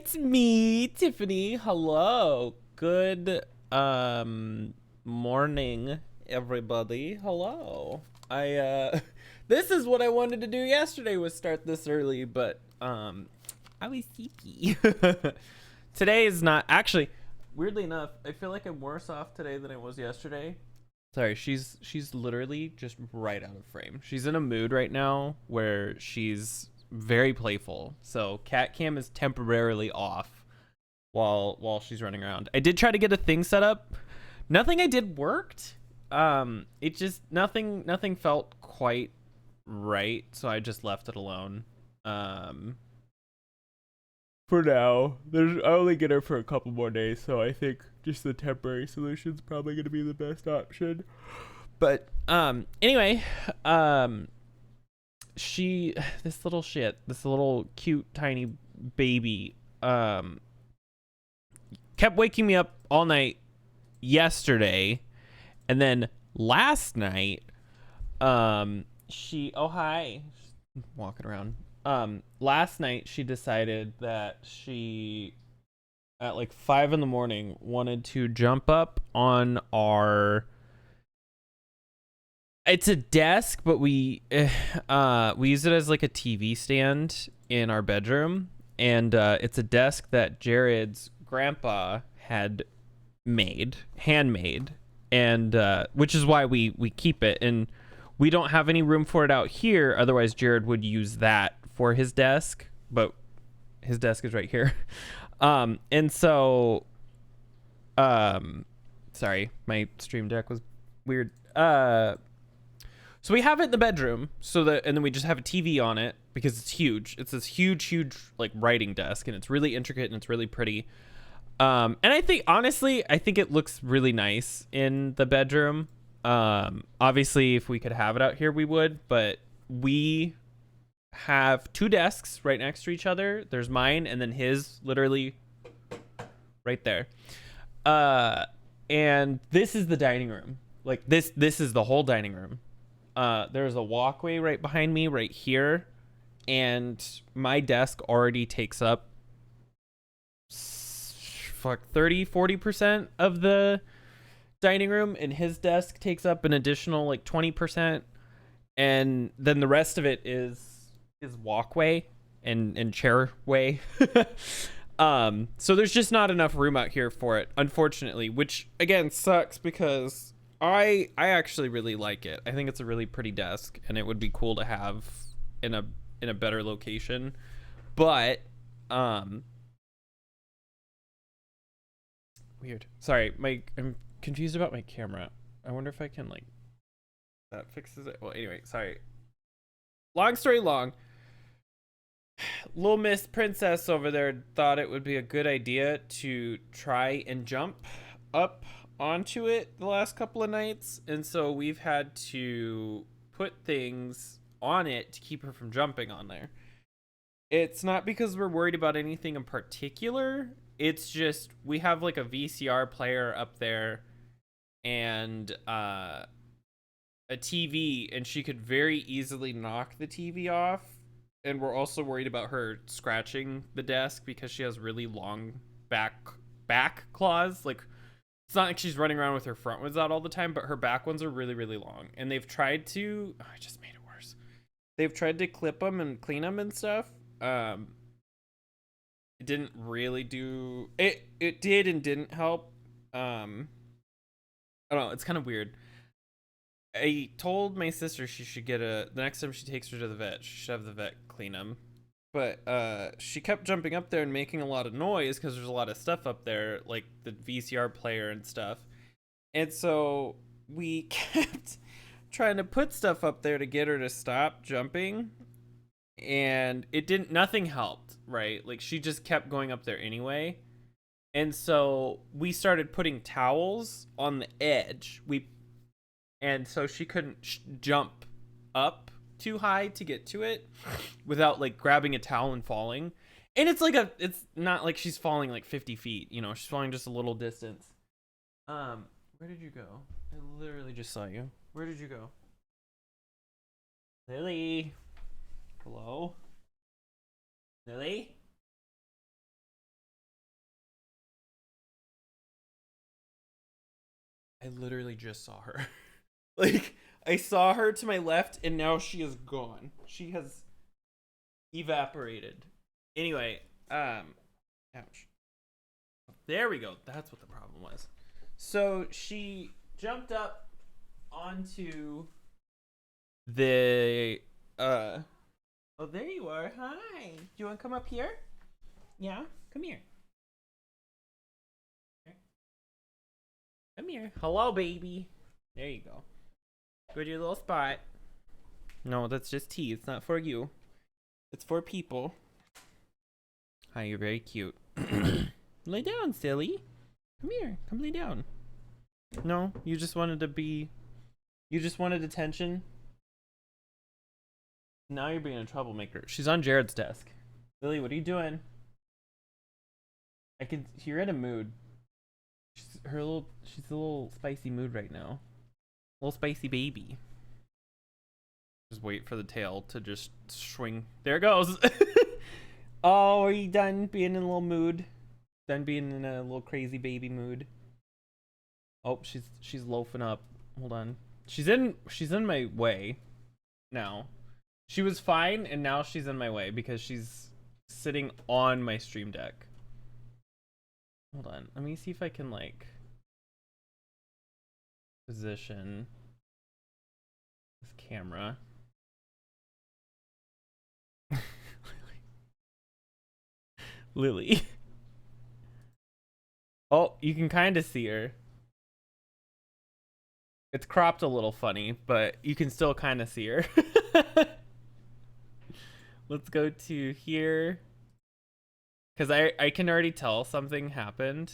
it's me, Tiffany. Hello. Good morning, everybody. Hello. I this is what I wanted to do yesterday, was start this early, but I was sleepy. Today is not actually, weirdly enough, I feel like I'm worse off today than I was yesterday. Sorry, she's literally just right out of frame. She's in a mood right now where she's very playful. So cat cam is temporarily off while she's running around. I did try to get a thing set up. Nothing I did worked. It just nothing felt quite right, so I just left it alone. For now, I only get her for a couple more days, so I think just the temporary solution is probably going to be the best option. But anyway, she this little shit, this little cute tiny baby, kept waking me up all night yesterday, and then last night, she oh hi, walking around. Last night she decided that she at like 5 in the morning wanted to jump up on our, it's a desk, but we use it as like a TV stand in our bedroom, and it's a desk that Jared's grandpa had handmade, and which is why we keep it, and we don't have any room for it out here. Otherwise, Jared would use that for his desk, but his desk is right here. And so, sorry, my stream deck was weird. So we have it in the bedroom, and then we just have a TV on it because it's huge. It's this huge like writing desk, and it's really intricate and it's really pretty. And I think, honestly, I think it looks really nice in the bedroom. Obviously, if we could have it out here, we would, but we have two desks right next to each other. There's mine and then his, literally right there. And this is the dining room. Like this is the whole dining room. There's a walkway right behind me right here, and my desk already takes up 30-40% of the dining room, and his desk takes up an additional like 20%, and then the rest of it is walkway and chairway. So there's just not enough room out here for it, unfortunately, which again sucks because I actually really like it. I think it's a really pretty desk, and it would be cool to have in a better location. But weird. Sorry, I'm confused about my camera. I wonder if I can like that fixes it. Well, anyway, sorry. Long story long. Little Miss Princess over there thought it would be a good idea to try and jump up onto it the last couple of nights, and so we've had to put things on it to keep her from jumping on there. It's not because we're worried about anything in particular. It's just we have like a VCR player up there and a TV, and she could very easily knock the TV off. And we're also worried about her scratching the desk because she has really long back claws. Like, it's not like she's running around with her front ones out all the time, but her back ones are really long. And they've tried to, I just made it worse. They've tried to clip them and clean them and stuff. It didn't really do it. It did and didn't help. I don't know. It's kind of weird. I told my sister she should get the next time she takes her to the vet, she should have the vet clean them. But she kept jumping up there and making a lot of noise because there's a lot of stuff up there, like the VCR player and stuff. And so we kept trying to put stuff up there to get her to stop jumping. And nothing helped, right? Like she just kept going up there anyway. And so we started putting towels on the edge. And so she couldn't jump up too high to get to it without like grabbing a towel and falling. And it's not like she's falling like 50 feet, she's falling just a little distance. Where did you go? I literally just saw you. Where did you go? Lily? Hello? Lily? I literally just saw her. Like, I saw her to my left, and now she is gone. She has evaporated. Anyway, ouch. There we go. That's what the problem was. So she jumped up onto the oh, there you are. Hi. Do you want to come up here? Yeah, come here. Come here. Hello, baby. There you go. Go to your little spot. No, that's just tea. It's not for you. It's for people. Hi, you're very cute. Lay down, silly. Come here. Come lay down. No, you just wanted to be... You just wanted attention? Now you're being a troublemaker. She's on Jared's desk. Lily, what are you doing? I can... You're in a mood. She's a little spicy mood right now. Little spicy baby. Just wait for the tail to just swing. There it goes. Oh, are you done being in a little mood? Done being in a little crazy baby mood? Oh, she's loafing up. Hold on. She's in my way now. She was fine, and now she's in my way because she's sitting on my stream deck. Hold on. Let me see if I can like position this camera. Lily. Oh, you can kind of see her. It's cropped a little funny, but you can still kind of see her. Let's go to here. Because I can already tell something happened.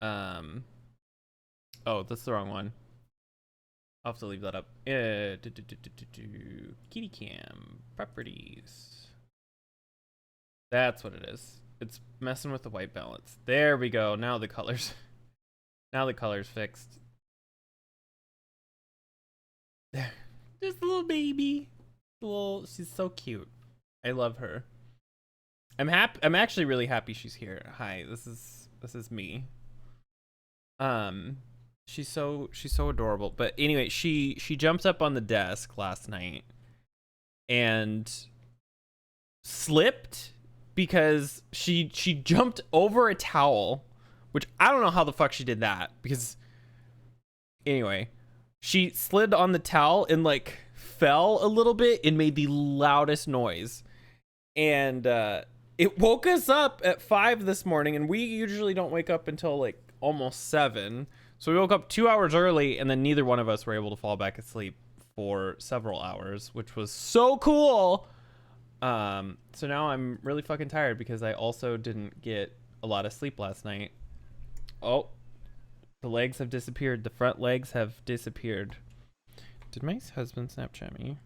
Oh, that's the wrong one. I'll have to leave that up. Kitty cam. Properties. That's what it is. It's messing with the white balance. There we go. Now the colors. Now the color's fixed. There. Just a little baby. She's so cute. I love her. I'm actually really happy she's here. Hi, this is me. She's so adorable. But anyway, she jumped up on the desk last night and slipped because she jumped over a towel, which I don't know how the fuck she did that, because anyway, she slid on the towel and like fell a little bit and made the loudest noise. And it woke us up at 5 this morning, and we usually don't wake up until like almost 7. So we woke up 2 hours early, and then neither one of us were able to fall back asleep for several hours, which was so cool. So now I'm really fucking tired because I also didn't get a lot of sleep last night. Oh, the legs have disappeared. The front legs have disappeared. Did my husband Snapchat me?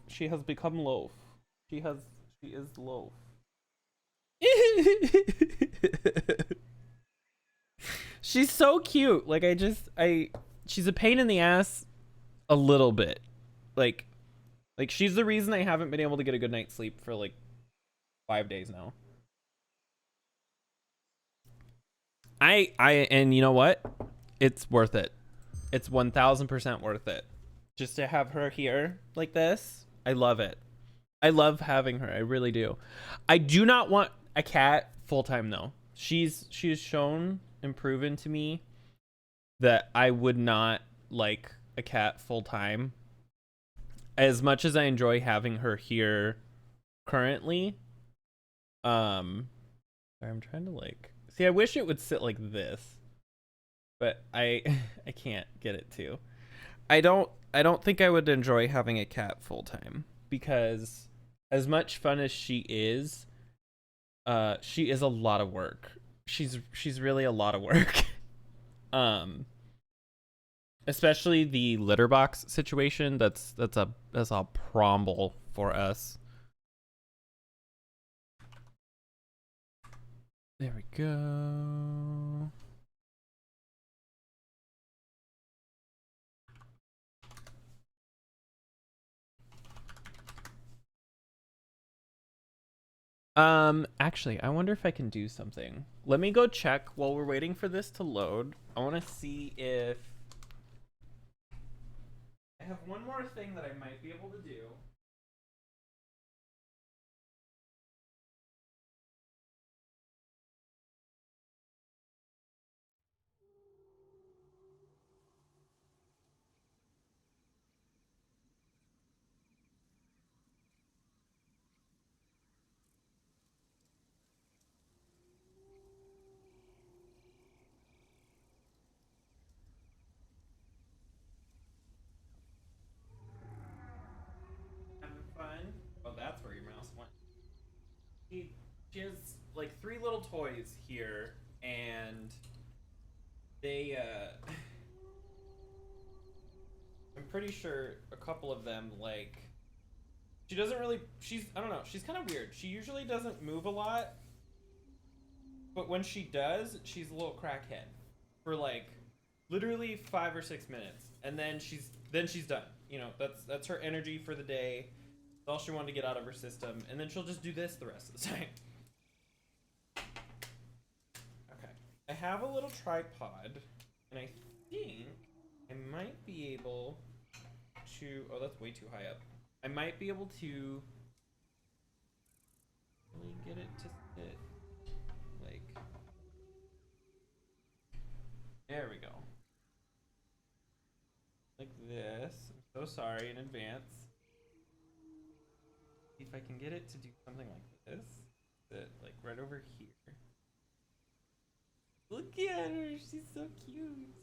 She has become loaf. She is loaf. She's so cute. Like she's a pain in the ass a little bit. Like she's the reason I haven't been able to get a good night's sleep for like 5 days now. And you know what? It's worth it. It's 1000% worth it. Just to have her here like this. I love it. I love having her. I really do. I do not want a cat full time though. She's shown and proven to me that I would not like a cat full time. As much as I enjoy having her here currently, I'm trying to like see. I wish it would sit like this, but I can't get it to. I don't think I would enjoy having a cat full time, because as much fun as she is a lot of work. She's really a lot of work. Especially the litter box situation. That's a promble for us. There we go. Actually, I wonder if I can do something. Let me go check while we're waiting for this to load. I want to see if I have one more thing that I might be able to do. Having fun? Oh, that's where your mouse went. She, she has like three little toys here, and they, I'm pretty sure a couple of them, like, she doesn't really, I don't know, she's kind of weird. She usually doesn't move a lot, but when she does, she's a little crackhead for like literally 5 or 6 minutes, and then she's done. You know, that's her energy for the day. That's all she wanted to get out of her system, and then she'll just do this the rest of the time. Okay, I have a little tripod, and I think I might be able to. Oh, that's way too high up. I might be able to really get it to sit. Like, there we go. Like this. I'm so sorry in advance. See if I can get it to do something like this. That, like, right over here. Look at her. She's so cute.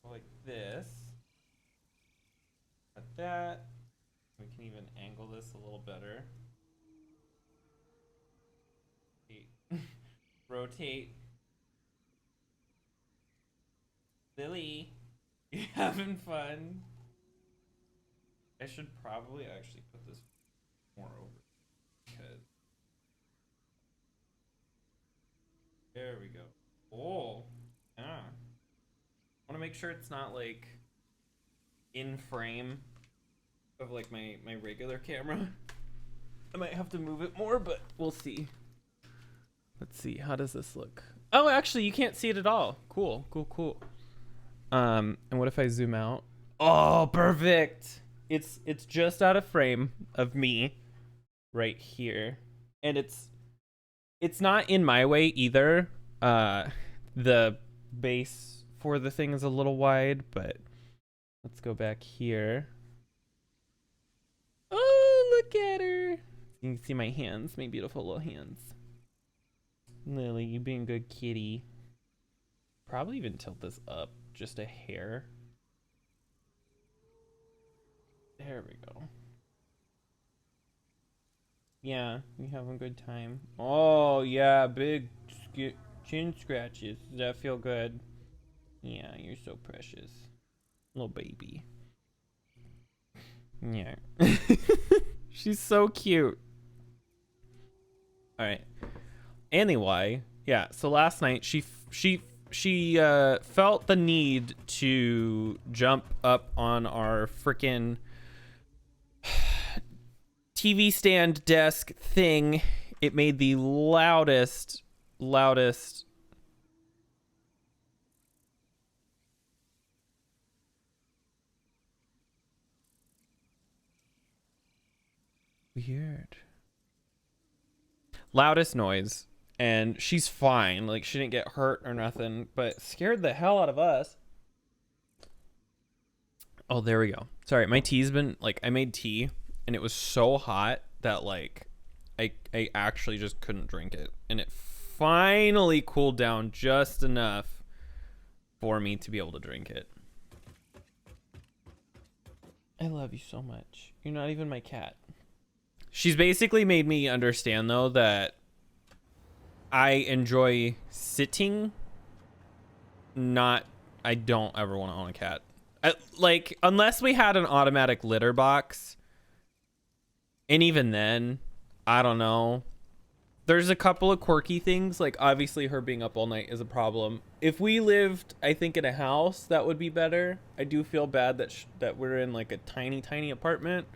Like this. Like that. We can even angle this a little better. Rotate. Lily, you having fun? I should probably actually put this more over because there we go. Oh, yeah. I want to make sure it's not like in frame of like my regular camera. I might have to move it more, but we'll see. Let's see. How does this look? Oh, actually, you can't see it at all. Cool, cool, cool. And what if I zoom out? Oh, perfect. It's just out of frame of me right here. And it's not in my way either. The base for the thing is a little wide, but let's go back here. Oh, look at her. You can see my hands, my beautiful little hands. Lily, you being good kitty. Probably even tilt this up just a hair. There we go. Yeah, you having a good time? Oh, yeah, big chin scratches. Does that feel good? Yeah, you're so precious. Little baby. Yeah. She's so cute. All right. Anyway, yeah, so last night she felt the need to jump up on our freaking TV stand desk thing. It made the loudest weird loudest noise, and she's fine. Like, she didn't get hurt or nothing, but scared the hell out of us. Oh, there we go. Sorry, my tea's been like, I made tea and it was so hot that like I actually just couldn't drink it, and it finally cooled down just enough for me to be able to drink it. I love you so much. You're not even my cat. She's basically made me understand though that I enjoy sitting, I don't ever want to own a cat. Like, unless we had an automatic litter box, and even then, I don't know. There's a couple of quirky things, like obviously her being up all night is a problem. If we lived, I think, in a house, that would be better. I do feel bad that we're in like a tiny apartment,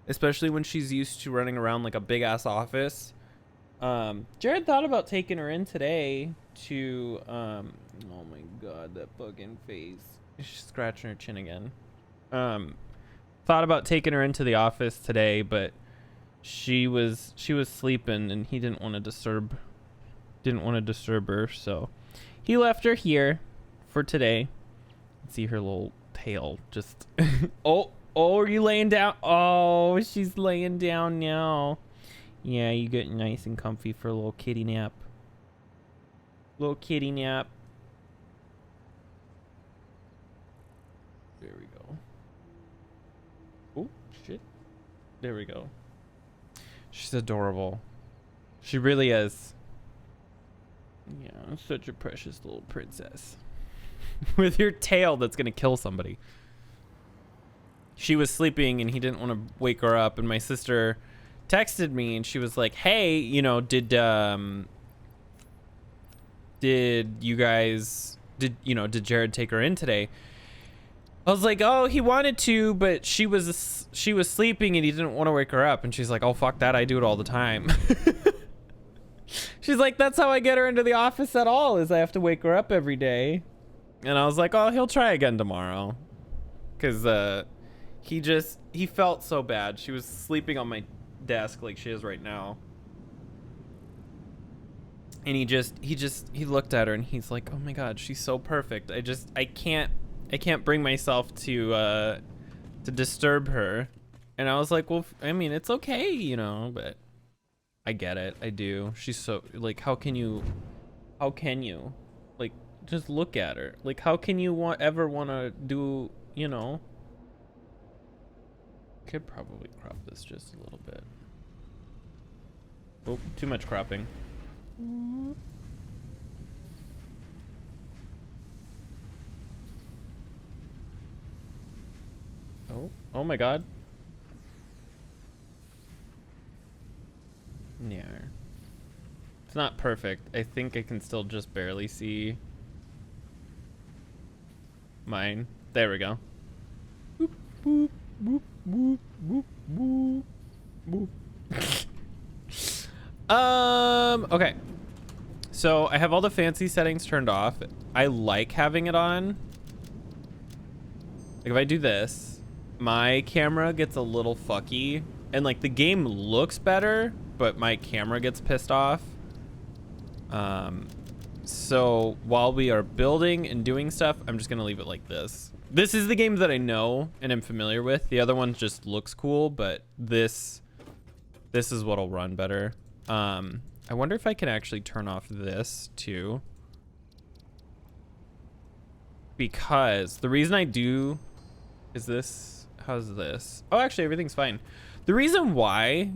especially when she's used to running around like a big ass office. Jared thought about taking her in today to oh my god, that fucking face. She's scratching her chin again. Thought about taking her into the office today, but she was sleeping and he didn't want to disturb her, so he left her here for today. See her little tail just oh, are you laying down? Oh, she's laying down now. Yeah, you get nice and comfy for a little kitty nap. Little kitty nap. There we go. Oh, shit. There we go. She's adorable. She really is. Yeah, such a precious little princess. With your tail that's gonna kill somebody. She was sleeping and he didn't want to wake her up, and my sister texted me and she was like, hey, you know, did Jared take her in today? I was like, oh, he wanted to, but she was sleeping and he didn't want to wake her up. And she's like, oh, fuck that, I do it all the time. She's like, that's how I get her into the office at all, is I have to wake her up every day. And I was like, oh, he'll try again tomorrow. Because he felt so bad. She was sleeping on my desk like she is right now. And he looked at her and he's like, oh my god, she's so perfect. I can't bring myself to disturb her. And I was like, well, I mean, it's okay, you know, but I get it. I do. She's so, like, how can you like, just look at her. Like, how can you ever want to do, you know? Could probably crop this just a little bit. Oh, too much cropping. Oh my god. Yeah. It's not perfect. I think I can still just barely see mine. There we go. Boop, boop, boop, boop, boop, boop, boop. Okay. So I have all the fancy settings turned off. I like having it on. Like if I do this, my camera gets a little fucky and like the game looks better, but my camera gets pissed off. So while we are building and doing stuff, I'm just gonna leave it like this. This is the game that I know and am familiar with. The other one just looks cool, but this is what'll run better. I wonder if I can actually turn off this too. Because the reason I do is this, how's this? Oh, actually everything's fine. The reason why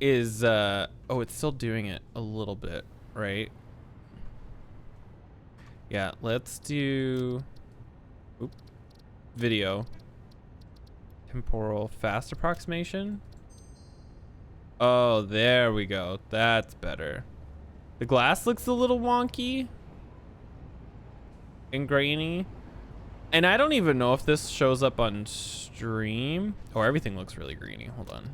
is, oh, it's still doing it a little bit, right? Yeah, let's do, video. Temporal fast approximation. Oh, there we go. That's better. The glass looks a little wonky and grainy. And I don't even know if this shows up on stream. Oh, everything looks really greeny. Hold on.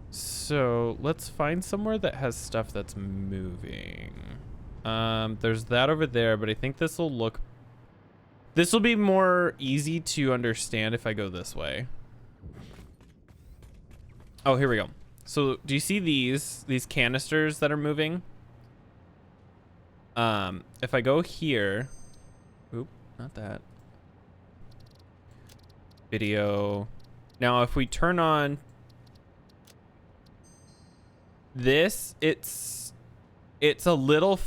So let's find somewhere that has stuff that's moving. There's that over there, but I think this will be more easy to understand if I go this way. Oh, here we go. So do you see these canisters that are moving? If I go here, oop, not that. Video. Now, if we turn on this, it's a little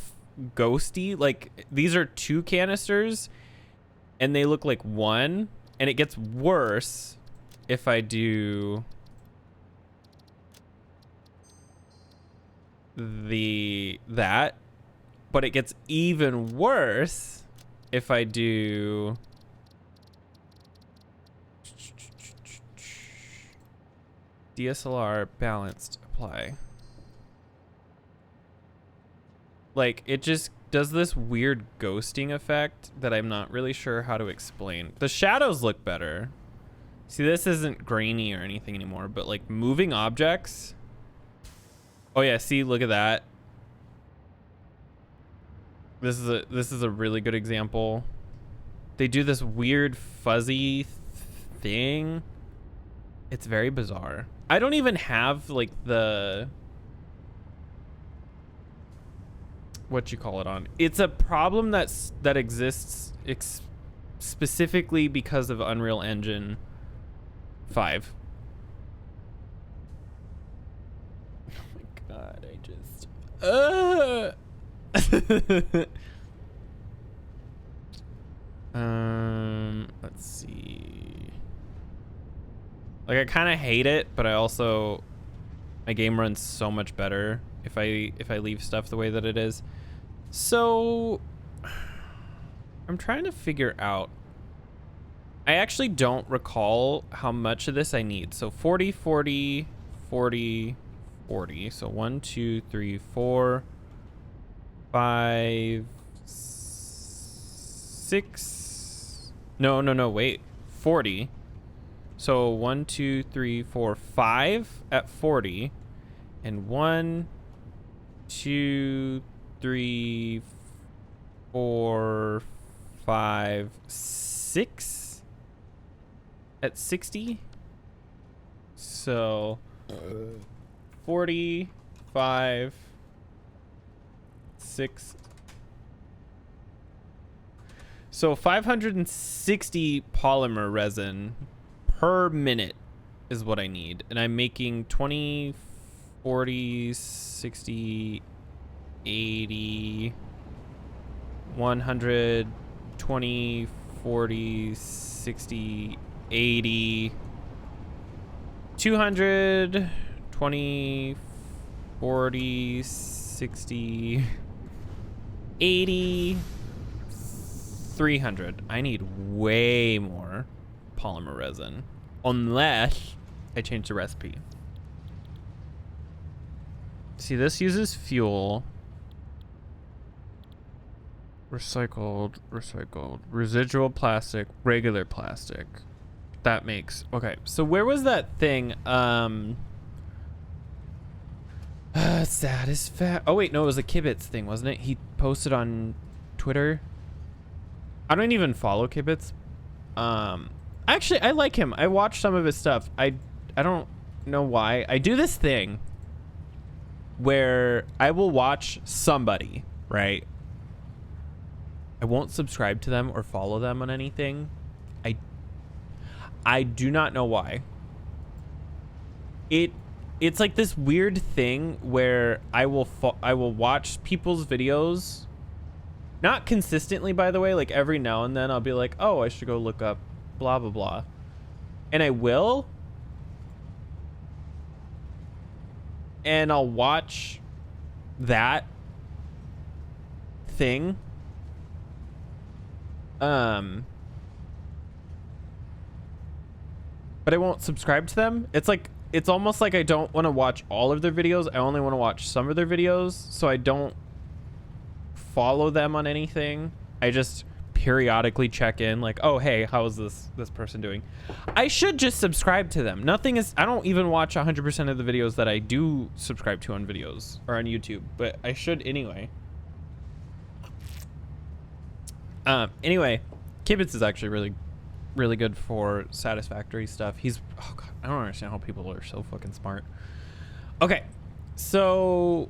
ghosty. Like these are two canisters and they look like one, and it gets worse if I do that, but it gets even worse if I do DSLR balanced apply. Like it just does this weird ghosting effect that I'm not really sure how to explain. The shadows look better. See, this isn't grainy or anything anymore, but like moving objects. Oh yeah, see, look at that. This is a really good example. They do this weird fuzzy thing. It's very bizarre. I don't even have like the what you call it on. It's a problem that exists specifically because of Unreal Engine 5. Oh my god, I just let's see. Like I kind of hate it, but I also my game runs so much better if I leave stuff the way that it is. So I'm trying to figure out. I actually don't recall how much of this I need. So 40, 40, 40, 40. So 1, 2, 3, 4, 5, 6. No, wait. 40. So 1, 2, 3, 4, 5 at 40. And 1, 2, 3, 4, 5, 6 at 60. So 45, 6. So 560 polymer resin per minute is what I need. And I'm making 20, 40, 60, 80, 100, 20, 40, 60, 80, 200, 20, 40, 60, 80, 300. I need way more polymer resin unless I change the recipe. See, this uses fuel. Recycled, residual plastic, regular plastic. That makes, okay. So where was that thing? Satisfactory. Oh wait, no, it was a Kibitz thing, wasn't it? He posted on Twitter. I don't even follow Kibitz. Actually, I like him. I watched some of his stuff. I don't know why. I do this thing where I will watch somebody, right? I won't subscribe to them or follow them on anything. I do not know why. It's like this weird thing where I will watch people's videos, not consistently, by the way. Like every now and then I'll be like, oh, I should go look up blah blah blah, and I will, and I'll watch that thing. But I won't subscribe to them. It's like, it's almost like I don't want to watch all of their videos. I only want to watch some of their videos, so I don't follow them on anything. I just periodically check in, like, oh hey, how is this person doing? I should just subscribe to them. Nothing is, I don't even watch 100% of the videos that I do subscribe to on videos or on YouTube, but I should anyway. Anyway, Kibitz is actually really good for Satisfactory stuff. He's, oh god, I don't understand how people are so fucking smart. Okay, so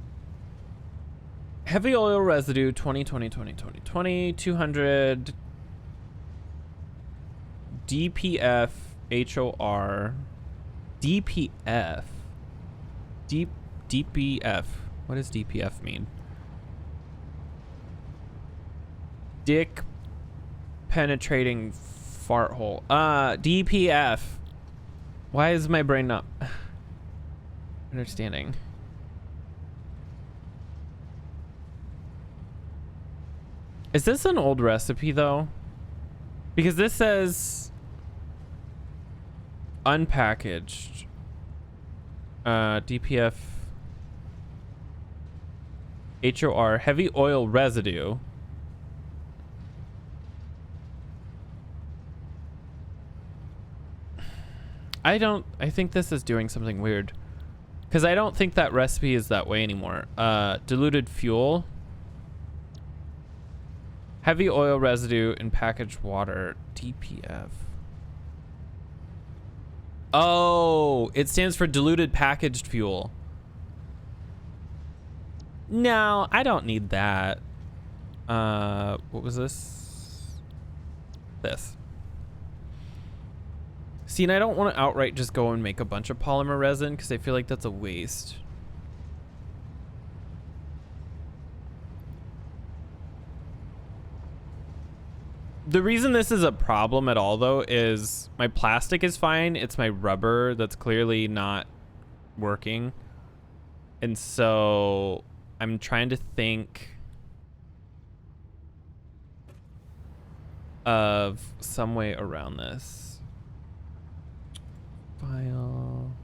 heavy oil residue 2020 200 DPF HOR DPF DPF. What does DPF mean? Dick penetrating fart hole. DPF. Why is my brain not understanding? Is this an old recipe though? Because this says unpackaged. DPF HOR heavy oil residue. I think this is doing something weird. Because I don't think that recipe is that way anymore. Diluted fuel. Heavy oil residue in packaged water. DPF. Oh, it stands for diluted packaged fuel. No, I don't need that. What was this? This. See, and I don't want to outright just go and make a bunch of polymer resin because I feel like that's a waste. The reason this is a problem at all, though, is my plastic is fine. It's my rubber that's clearly not working. And so I'm trying to think of some way around this. File.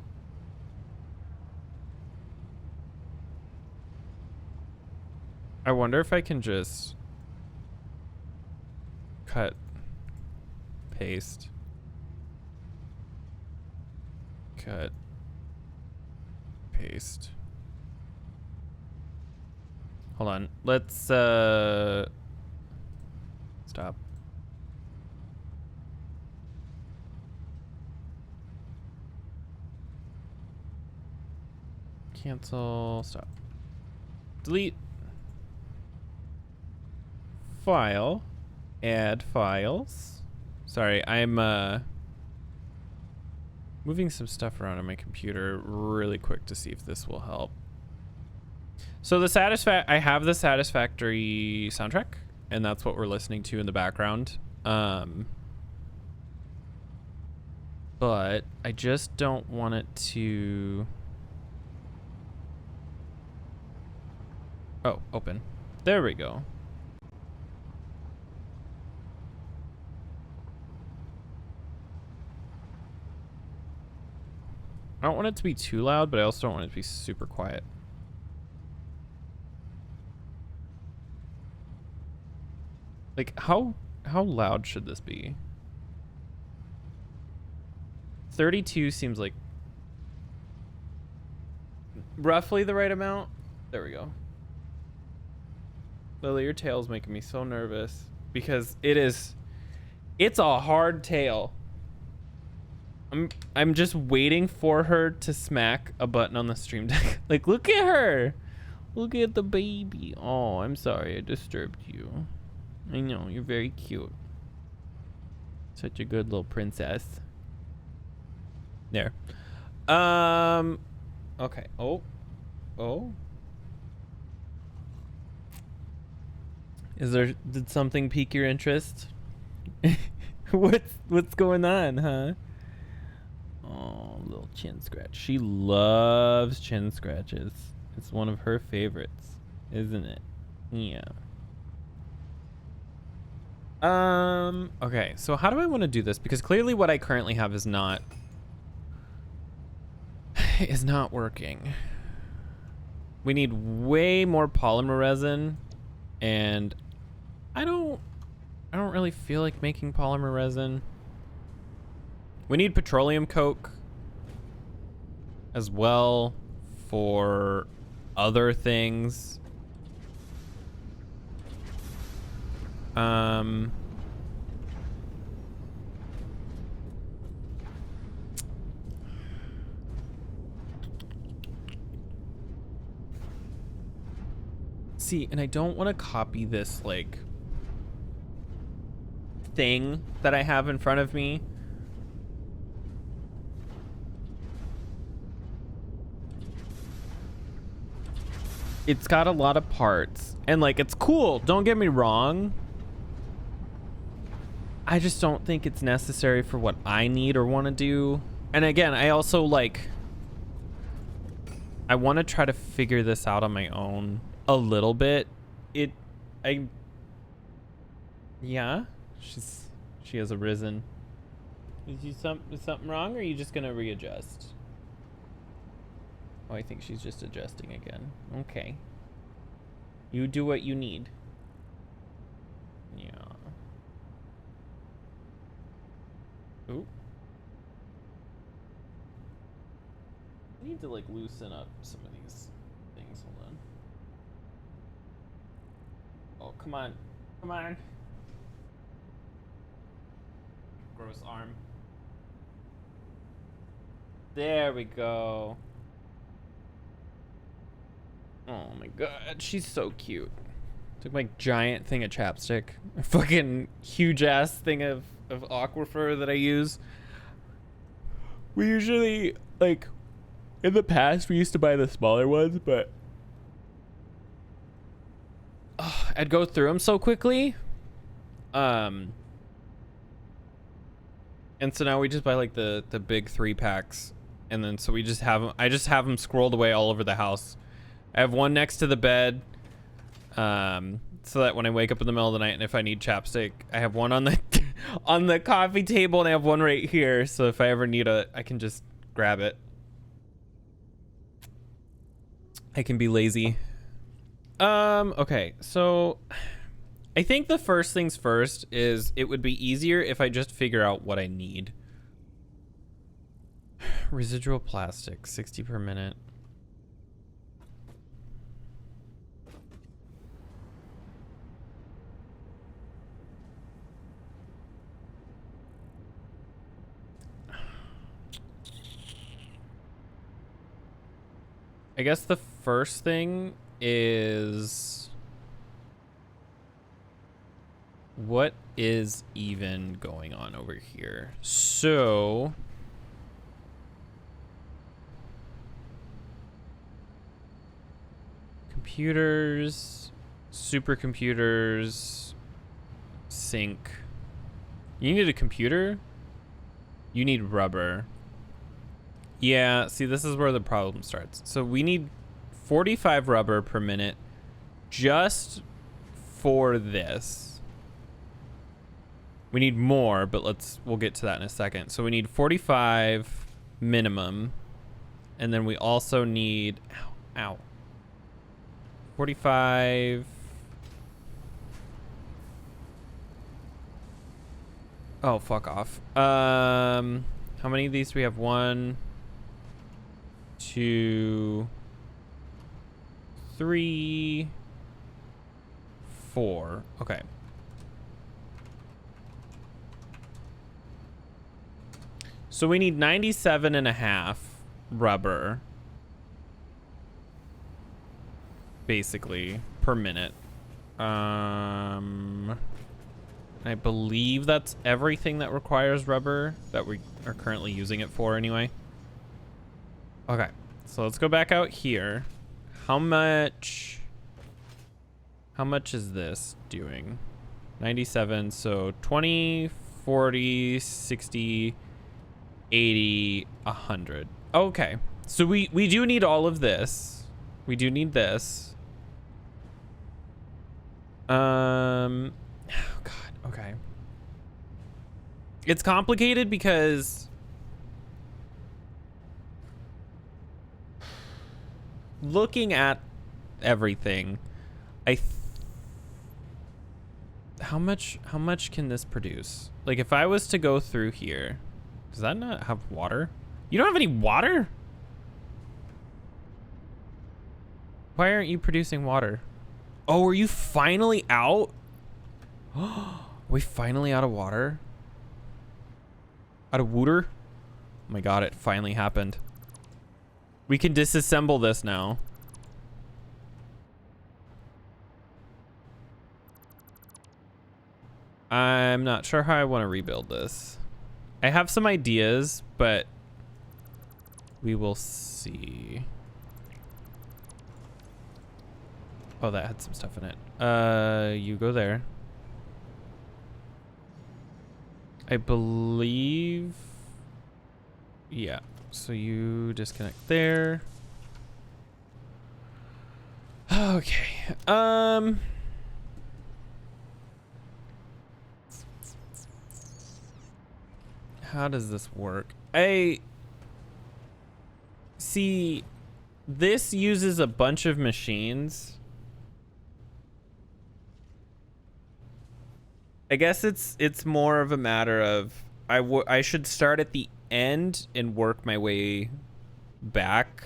I wonder if I can just cut, paste, cut, paste. Hold on. Let's stop. Cancel, stop. Delete. File. Add files. Sorry, I'm moving some stuff around on my computer really quick to see if this will help. So I have the Satisfactory soundtrack, and that's what we're listening to in the background. But I just don't want it to... Oh, open. There we go. I don't want it to be too loud, but I also don't want it to be super quiet. Like, how loud should this be? 32 seems like roughly the right amount. There we go. Lily, your tail's making me so nervous because it's a hard tail. I'm just waiting for her to smack a button on the stream deck. Like, look at her. Look at the baby. Oh, I'm sorry I disturbed you. I know, you're very cute. Such a good little princess. There. Okay. Oh. Did something pique your interest? What's going on, huh? Oh, little chin scratch. She loves chin scratches. It's one of her favorites, isn't it? Yeah. Okay, so how do I want to do this? Because clearly what I currently have is not working. We need way more polymer resin, and I don't really feel like making polymer resin. We need petroleum coke as well for other things. See, and I don't want to copy this like thing that I have in front of me. It's got a lot of parts and like it's cool, don't get me wrong. I just don't think it's necessary for what I need or want to do. And again, I also like I want to try to figure this out on my own a little bit. Yeah, she has arisen. Is something wrong, or are you just gonna readjust? Oh, I think she's just adjusting again. Okay. You do what you need. Yeah. Ooh. I need to like loosen up some of these things. Hold on. Oh, come on. Come on. Gross arm. There we go. Oh my god, she's so cute. Took my giant thing of chapstick. A fucking huge ass thing of Aquifer that I use. We usually, like, in the past, we used to buy the smaller ones, but I'd go through them so quickly. And so now we just buy like the big 3-packs, and then so we just have them. I just have them scrolled away all over the house. I have one next to the bed, so that when I wake up in the middle of the night and if I need chapstick, I have one on the on the coffee table, and I have one right here. So if I ever need I can just grab it. I can be lazy. Okay, so I think the first things first is it would be easier if I just figure out what I need. Residual plastic, 60 per minute. I guess the first thing is what is even going on over here? So computers, supercomputers, sink. You need a computer? You need rubber. Yeah, see, this is where the problem starts. So we need 45 rubber per minute just for this. We need more, but we'll get to that in a second. So we need 45 minimum. And then we also need, ow, 45. Oh, fuck off. How many of these do we have? 1, 2, 3, 4. Okay. So we need 97.5 rubber, basically, per minute. I believe that's everything that requires rubber that we are currently using it for anyway. Okay, so let's go back out here. How much is this doing? 97, so 20, 40, 60, 80, 100. Okay, so we do need all of this. We do need this. Oh God, okay. It's complicated because looking at everything, how much can this produce? Like if I was to go through here, does that not have water? You don't have any water? Why aren't you producing water? Oh, are you finally out? Are we finally out of water? Out of water? Oh my God, it finally happened. We can disassemble this now. I'm not sure how I want to rebuild this. I have some ideas, but we will see. Oh, that had some stuff in it. You go there. I believe. Yeah. So you disconnect there. Okay. How does this work? I see this uses a bunch of machines. I guess it's more of a matter of I should start at the end and work my way back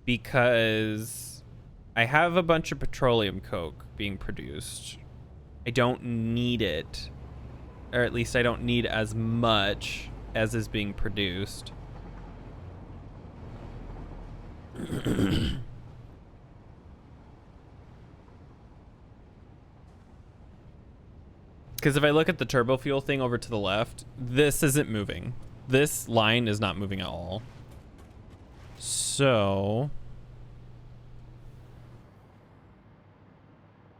because I have a bunch of petroleum coke being produced. I don't need it, or at least I don't need as much as is being produced. Because if I look at the turbo fuel thing over to the left, this isn't moving. This line is not moving at all. So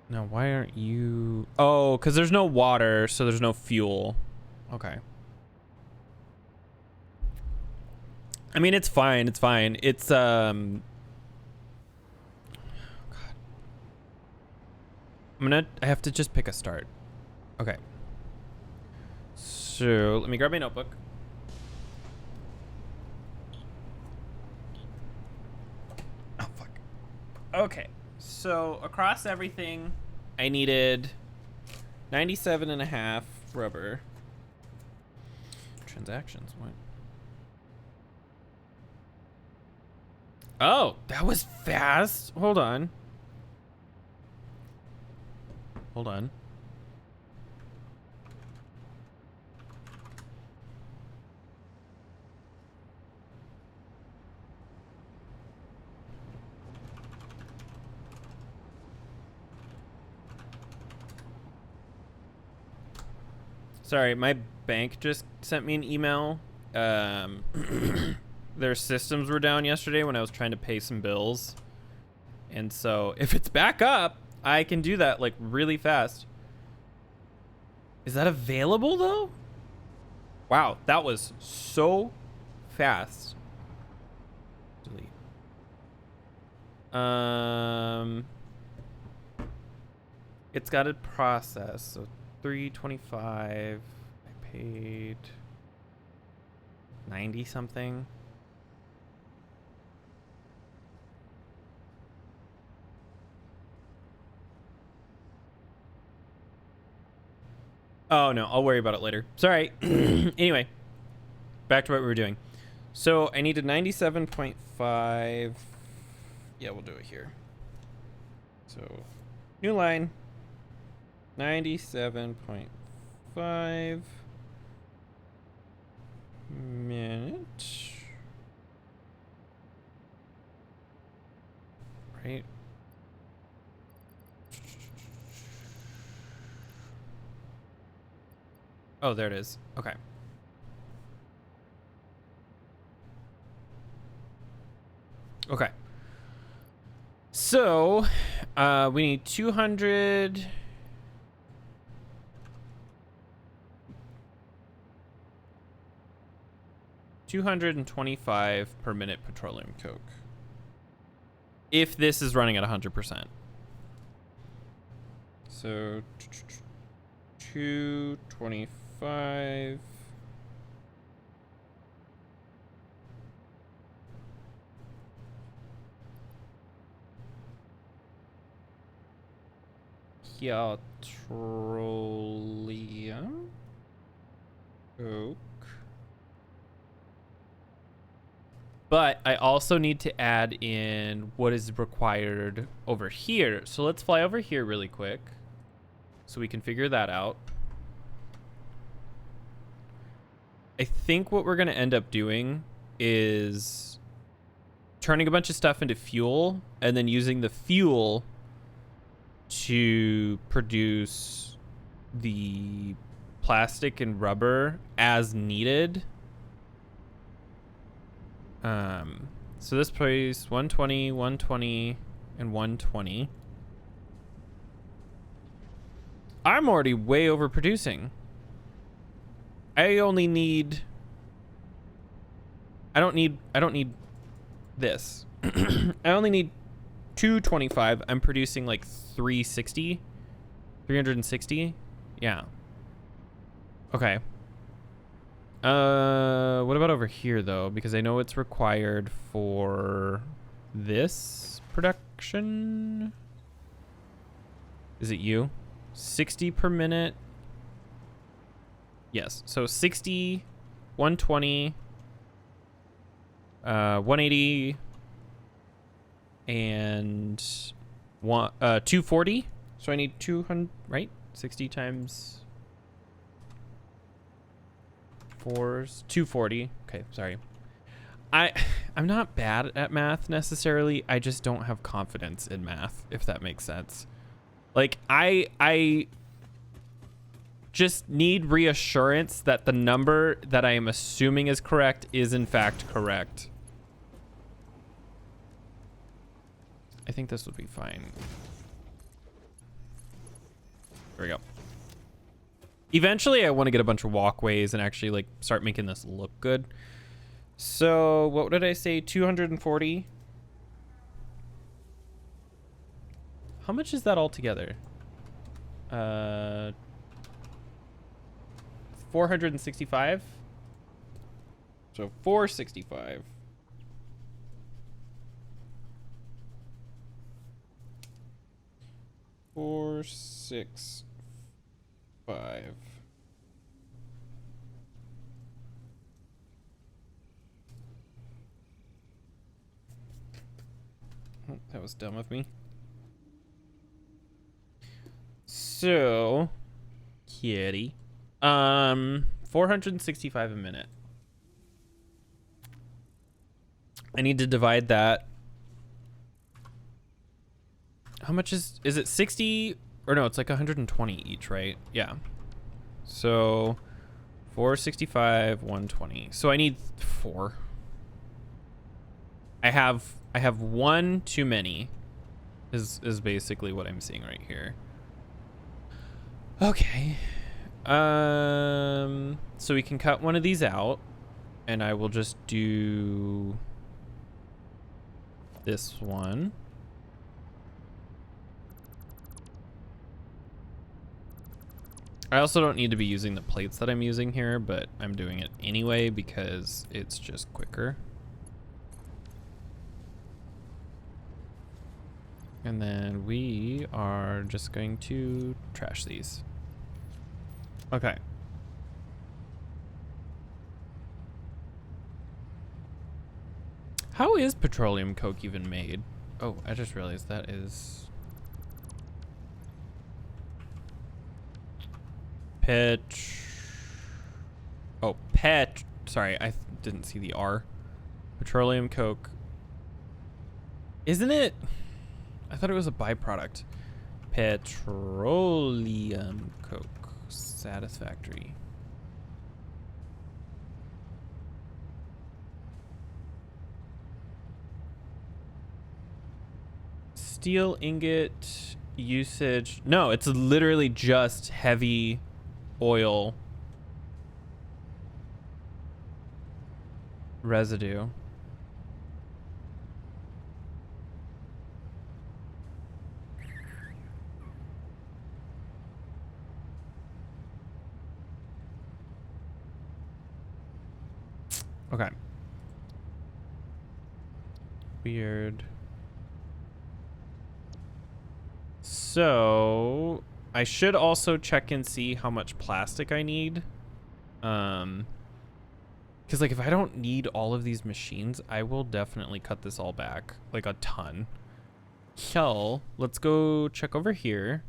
now why aren't you? Oh, because there's no water, so there's no fuel. Okay. I mean, it's fine. It's fine. It's God. I have to just pick a start. Okay. So let me grab my notebook. Oh, fuck. Okay. So across everything, I needed 97.5 rubber. Transactions. What? Oh, that was fast. Hold on. Hold on. Sorry, my bank just sent me an email. Their systems were down yesterday when I was trying to pay some bills. And so if it's back up, I can do that like really fast. Is that available though? Wow, that was so fast. Delete. It's got a process, so 325. I paid 90 something. Oh no, I'll worry about it later. Sorry. Anyway, back to what we were doing. So I needed 97.5. Yeah, we'll do it here. So new line. 97.5 minute. Right. Oh, there it is. Okay. Okay. So, we need 200. 225 per minute petroleum coke. If this is running at 100%. So 225. Petroleum coke. But I also need to add in what is required over here. So let's fly over here really quick so we can figure that out. I think what we're going to end up doing is turning a bunch of stuff into fuel and then using the fuel to produce the plastic and rubber as needed. So this plays 120, 120, and 120. I'm already way overproducing. I don't need this. I only need 225. I'm producing like 360. Yeah. Okay. What about over here though? Because I know it's required for this production. Is it you? 60 per minute. Yes. So 60, 120, 180 and 240. So I need 200, right? 60 times 4 is 240. Okay, sorry. I'm not bad at math necessarily. I just don't have confidence in math, if that makes sense. Like I just need reassurance that the number that I am assuming is correct is in fact correct. I think this would be fine. There we go. Eventually I want to get a bunch of walkways and actually like start making this look good. So what did I say? 240. How much is that altogether? 465. So 465. Four, 6, 5. Oh, that was dumb of me. So, kitty. 465 a minute. I need to divide that. How much is it 60 or no, it's like 120 each, right? Yeah. So 465, 120. So I need 4. I have 1 too many is basically what I'm seeing right here. Okay. So we can cut one of these out and I will just do this one. I also don't need to be using the plates that I'm using here, but I'm doing it anyway because it's just quicker. And then we are just going to trash these. Okay. How is petroleum coke even made? Oh, I just realized that is sorry, I didn't see the R. Petroleum coke. Isn't it? I thought it was a byproduct. Petroleum coke. Satisfactory. Steel ingot usage. No, it's literally just heavy oil residue. Okay. Weird. So I should also check and see how much plastic I need. Because like if I don't need all of these machines, I will definitely cut this all back, like a ton. So let's go check over here.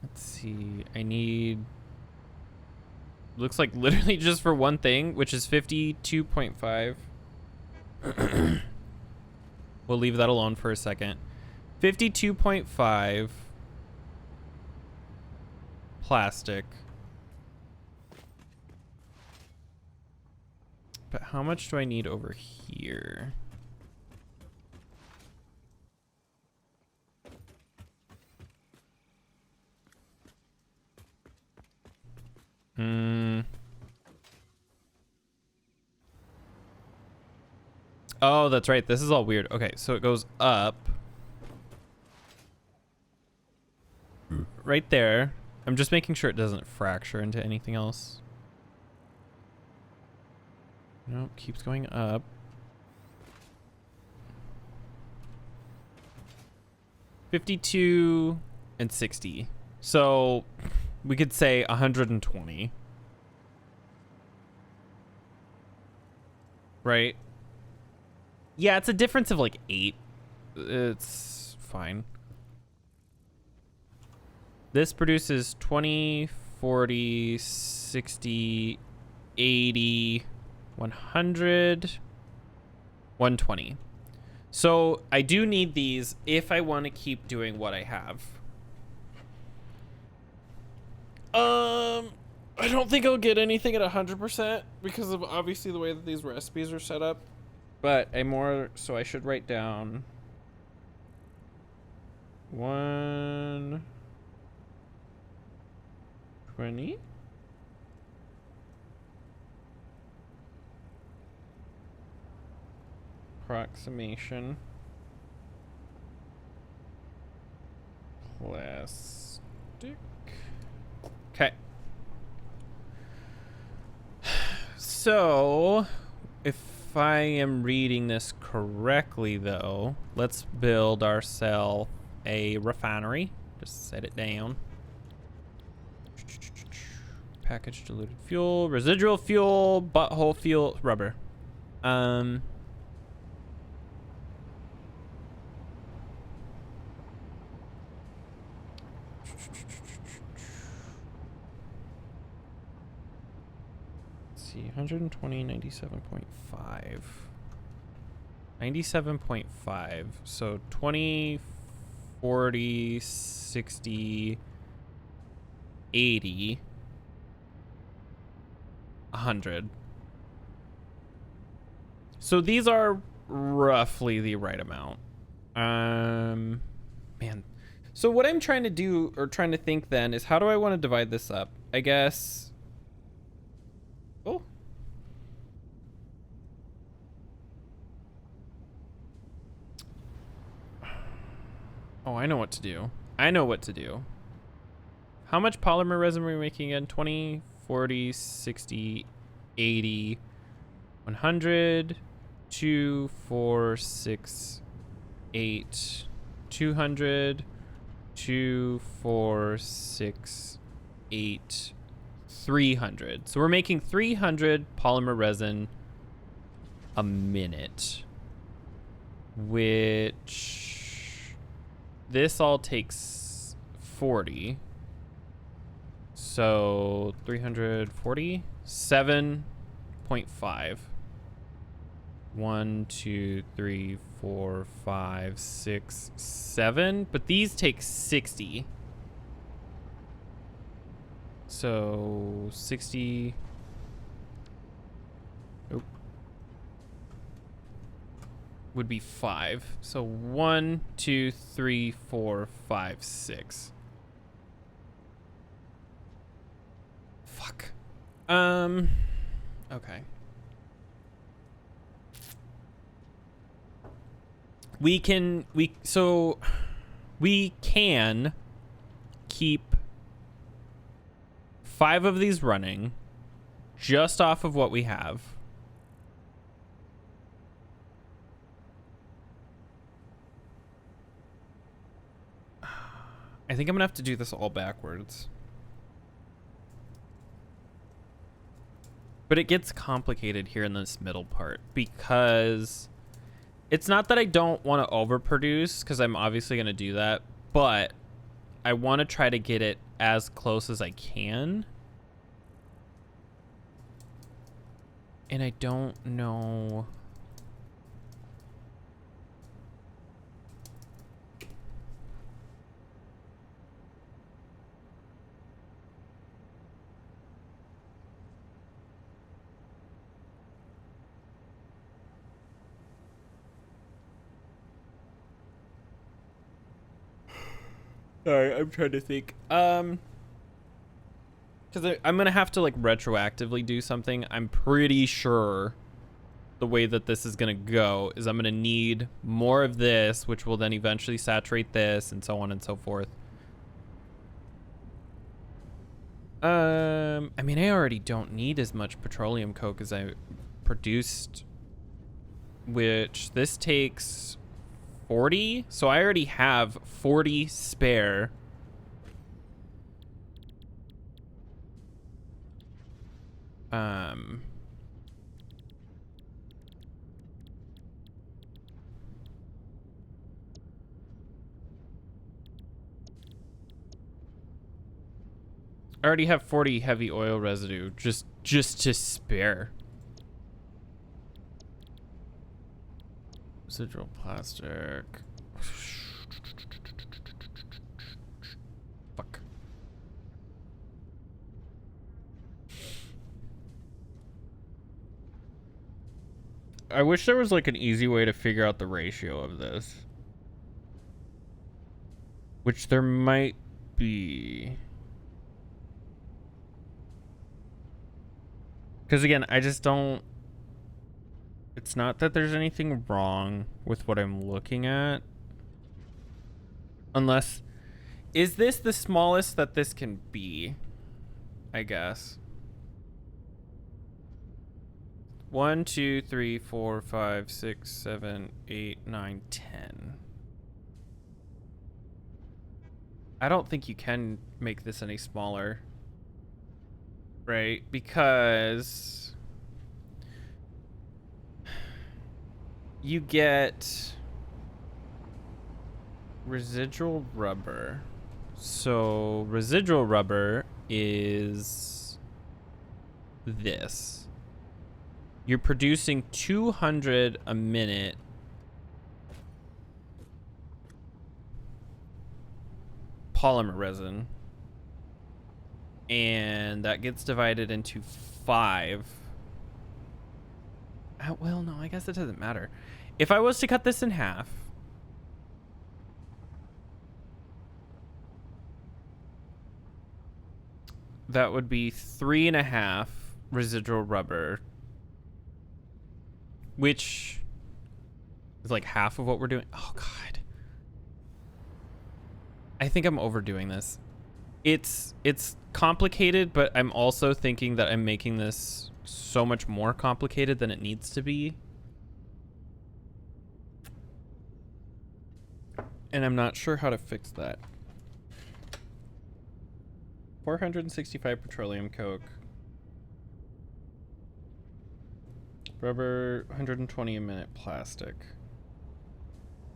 Let's see. I need, looks like literally just for one thing, which is 52.5. We'll leave that alone for a second. 52.5 plastic. But how much do I need over here? Oh, that's right. This is all weird. Okay, so it goes up. Right there. I'm just making sure it doesn't fracture into anything else. Nope, keeps going up. $52 and $60. So we could say 120. right? Yeah, it's a difference of like 8. It's fine. This produces 20, 40, 60, 80, 100, 120. So I do need these if I want to keep doing what I have. I don't think I'll get anything at 100% because of obviously the way that these recipes are set up. But so I should write down 120. Approximation. Plastic. Okay. So, if I am reading this correctly, though, let's build ourselves a refinery. Just set it down. Packaged diluted fuel, residual fuel, butthole fuel, rubber. 120, 97.5. 97.5. So 20, 40, 60, 80, 100. So these are roughly the right amount. Man. So what I'm trying to do, or trying to think then, is how do I want to divide this up? I guess... Oh. Oh, I know what to do. I know what to do. How much polymer resin are we making again? 20, 40, 60, 80, 100, 2, 4, 6, 8, 200, 2, 4, 6, 8, 300. So we're making 300 polymer resin a minute, which this all takes 40. So 340, 7.5. 1, 2, 3, 4, 5, 6, 7. But these take 60. So 60. Nope. Would be 5. So 1, 2, 3, 4, 5, 6. Fuck. Okay. We can keep 5 of these running just off of what we have. I think I'm gonna have to do this all backwards. But it gets complicated here in this middle part because it's not that I don't want to overproduce, because I'm obviously going to do that, but I want to try to get it as close as I can. And I don't know. Alright, I'm trying to think. Because I'm gonna have to like retroactively do something. I'm pretty sure the way that this is gonna go is I'm gonna need more of this, which will then eventually saturate this, and so on and so forth. I mean, I already don't need as much petroleum coke as I produced, which this takes 40, so I already have 40 spare. I already have 40 heavy oil residue just to spare. Residual plastic. Fuck. I wish there was like an easy way to figure out the ratio of this. Which there might be. Because again, I just don't... It's not that there's anything wrong with what I'm looking at. Unless... Is this the smallest that this can be? I guess. 1, 2, 3, 4, 5, 6, 7, 8, 9, 10. I don't think you can make this any smaller. Right? Because you get residual rubber. So residual rubber is this. You're producing 200 a minute polymer resin. And that gets divided into 5. Well, no, I guess it doesn't matter. If I was to cut this in half, that would be 3.5 residual rubber, which is like half of what we're doing. Oh, God. I think I'm overdoing this. It's complicated, but I'm also thinking that I'm making this so much more complicated than it needs to be. And I'm not sure how to fix that. 465 petroleum coke. Rubber, 120 a minute plastic.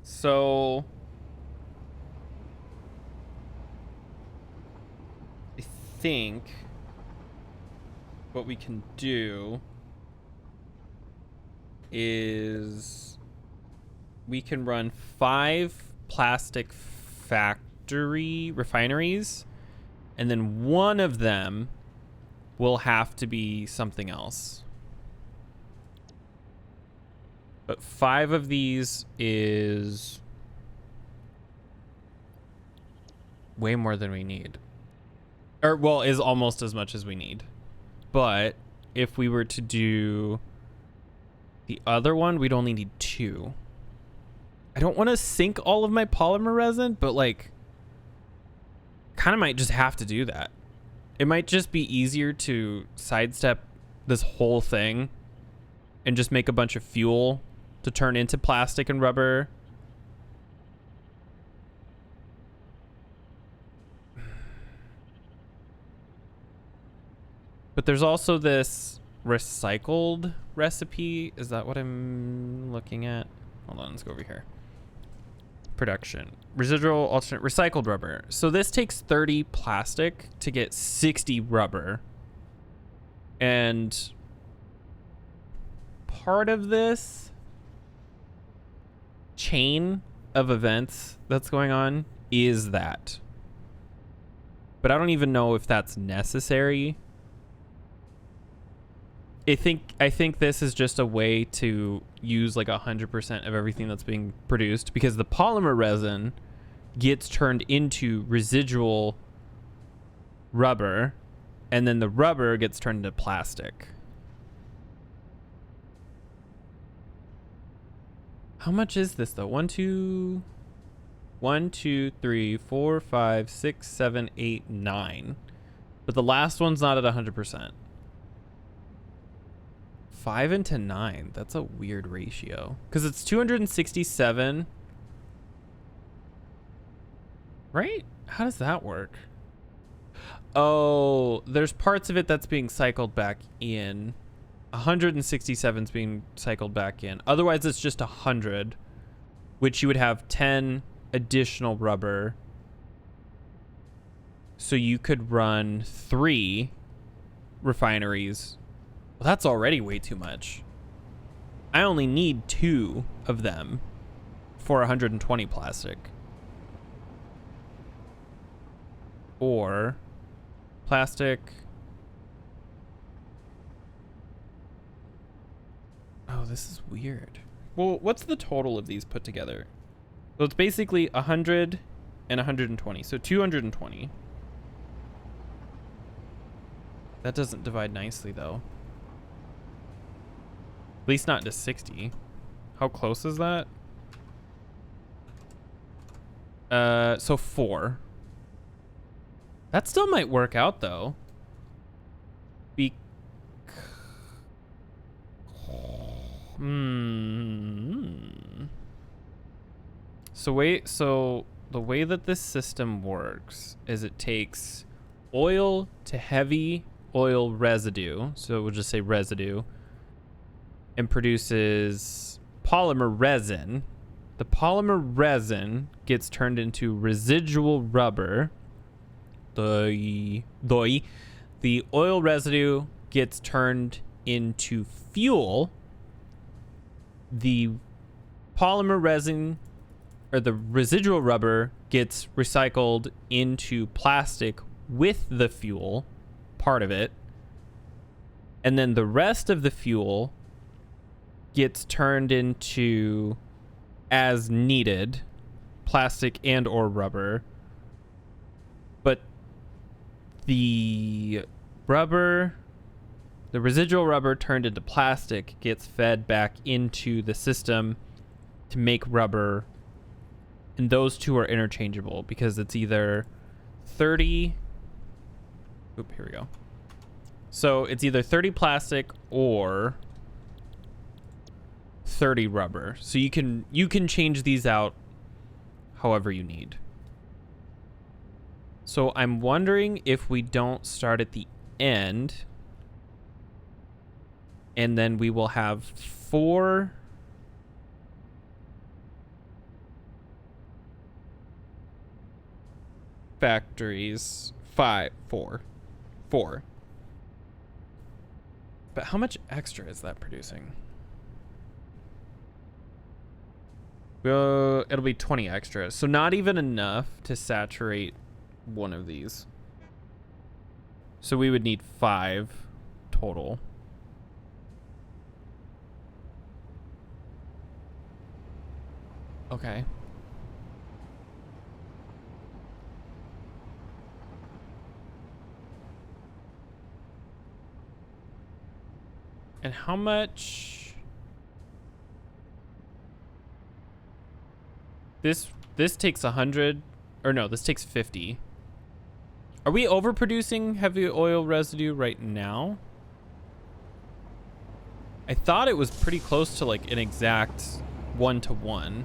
So... I think what we can do is we can run 5 plastic refineries, and then one of them will have to be something else. But 5 of these is way more than we need. Or, well, is almost as much as we need. But if we were to do the other one, we'd only need 2. I don't want to sink all of my polymer resin, but like, kind of might just have to do that. It might just be easier to sidestep this whole thing and just make a bunch of fuel to turn into plastic and rubber. But there's also this recycled recipe. Is that what I'm looking at? Hold on, let's go over here. Production. Residual alternate recycled rubber. So this takes 30 plastic to get 60 rubber. And part of this chain of events that's going on is that. But I don't even know if that's necessary. I think this is just a way to use like 100% of everything that's being produced, because the polymer resin gets turned into residual rubber, and then the rubber gets turned into plastic. How much is this though? 1, 2, 3, 4, 5, 6, 7, 8, 9. But the last one's not at 100%. 5 into 9. That's a weird ratio. Because it's 267. Right? How does that work? Oh, there's parts of it that's being cycled back in. 167 is being cycled back in. Otherwise, it's just 100, which you would have 10 additional rubber. So you could run 3 refineries. Well, that's already way too much. I only need 2 of them for 120 plastic. Or plastic. Oh, this is weird. Well, what's the total of these put together? So it's basically 100 and 120. So 220. That doesn't divide nicely, though. At least not to 60. How close is that? So 4. That still might work out, though. So the way that this system works is it takes oil to heavy oil residue, so we'll just say residue, and produces polymer resin. The polymer resin gets turned into residual rubber. The oil residue gets turned into fuel. The polymer resin, or the residual rubber, gets recycled into plastic with the fuel, part of it. And then the rest of the fuel gets turned into, as needed, plastic and or rubber. But the residual rubber turned into plastic gets fed back into the system to make rubber. And those two are interchangeable because it's either 30. Here we go. So it's either 30 plastic or 30 rubber. So you can change these out however you need. So I'm wondering if we don't start at the end, and then we will have 4 factories. 4. But how much extra is that producing? It'll be 20 extra. So not even enough to saturate one of these. So we would need 5 total. Okay. And how much? This takes 100, or no, this takes 50. Are we overproducing heavy oil residue right now? I thought it was pretty close to like an exact 1-to-1.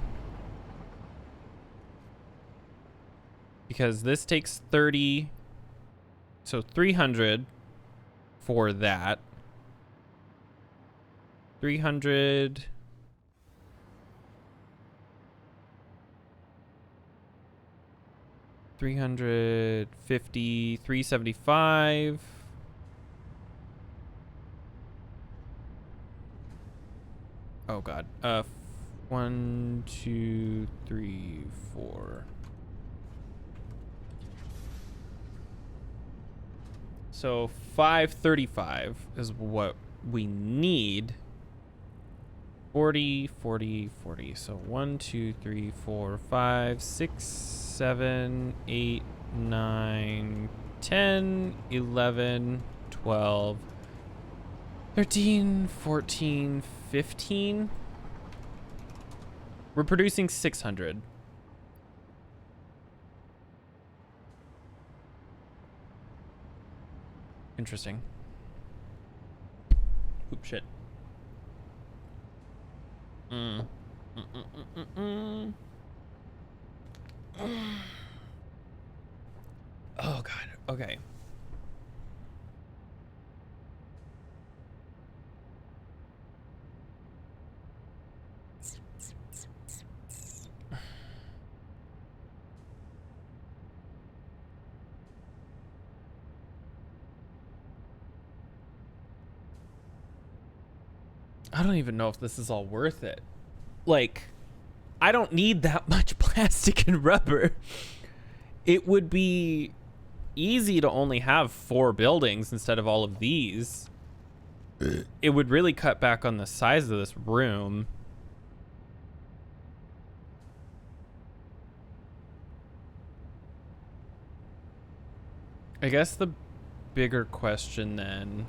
Because this takes 30, so 300 for that. 300. 350, 375. Oh God. 1, 2, 3, 4. So 535 is what we need. 40, 40, 40. So 1, 2, 3, 4, 5, 6, 7, 8, 9, 10, 11, 12, 13, 14, 15. We're producing 600. Interesting. Oop, shit. Oh God. Okay. I don't even know if this is all worth it. Like, I don't need that much plastic and rubber. It would be easy to only have 4 buildings instead of all of these. It would really cut back on the size of this room. I guess the bigger question then...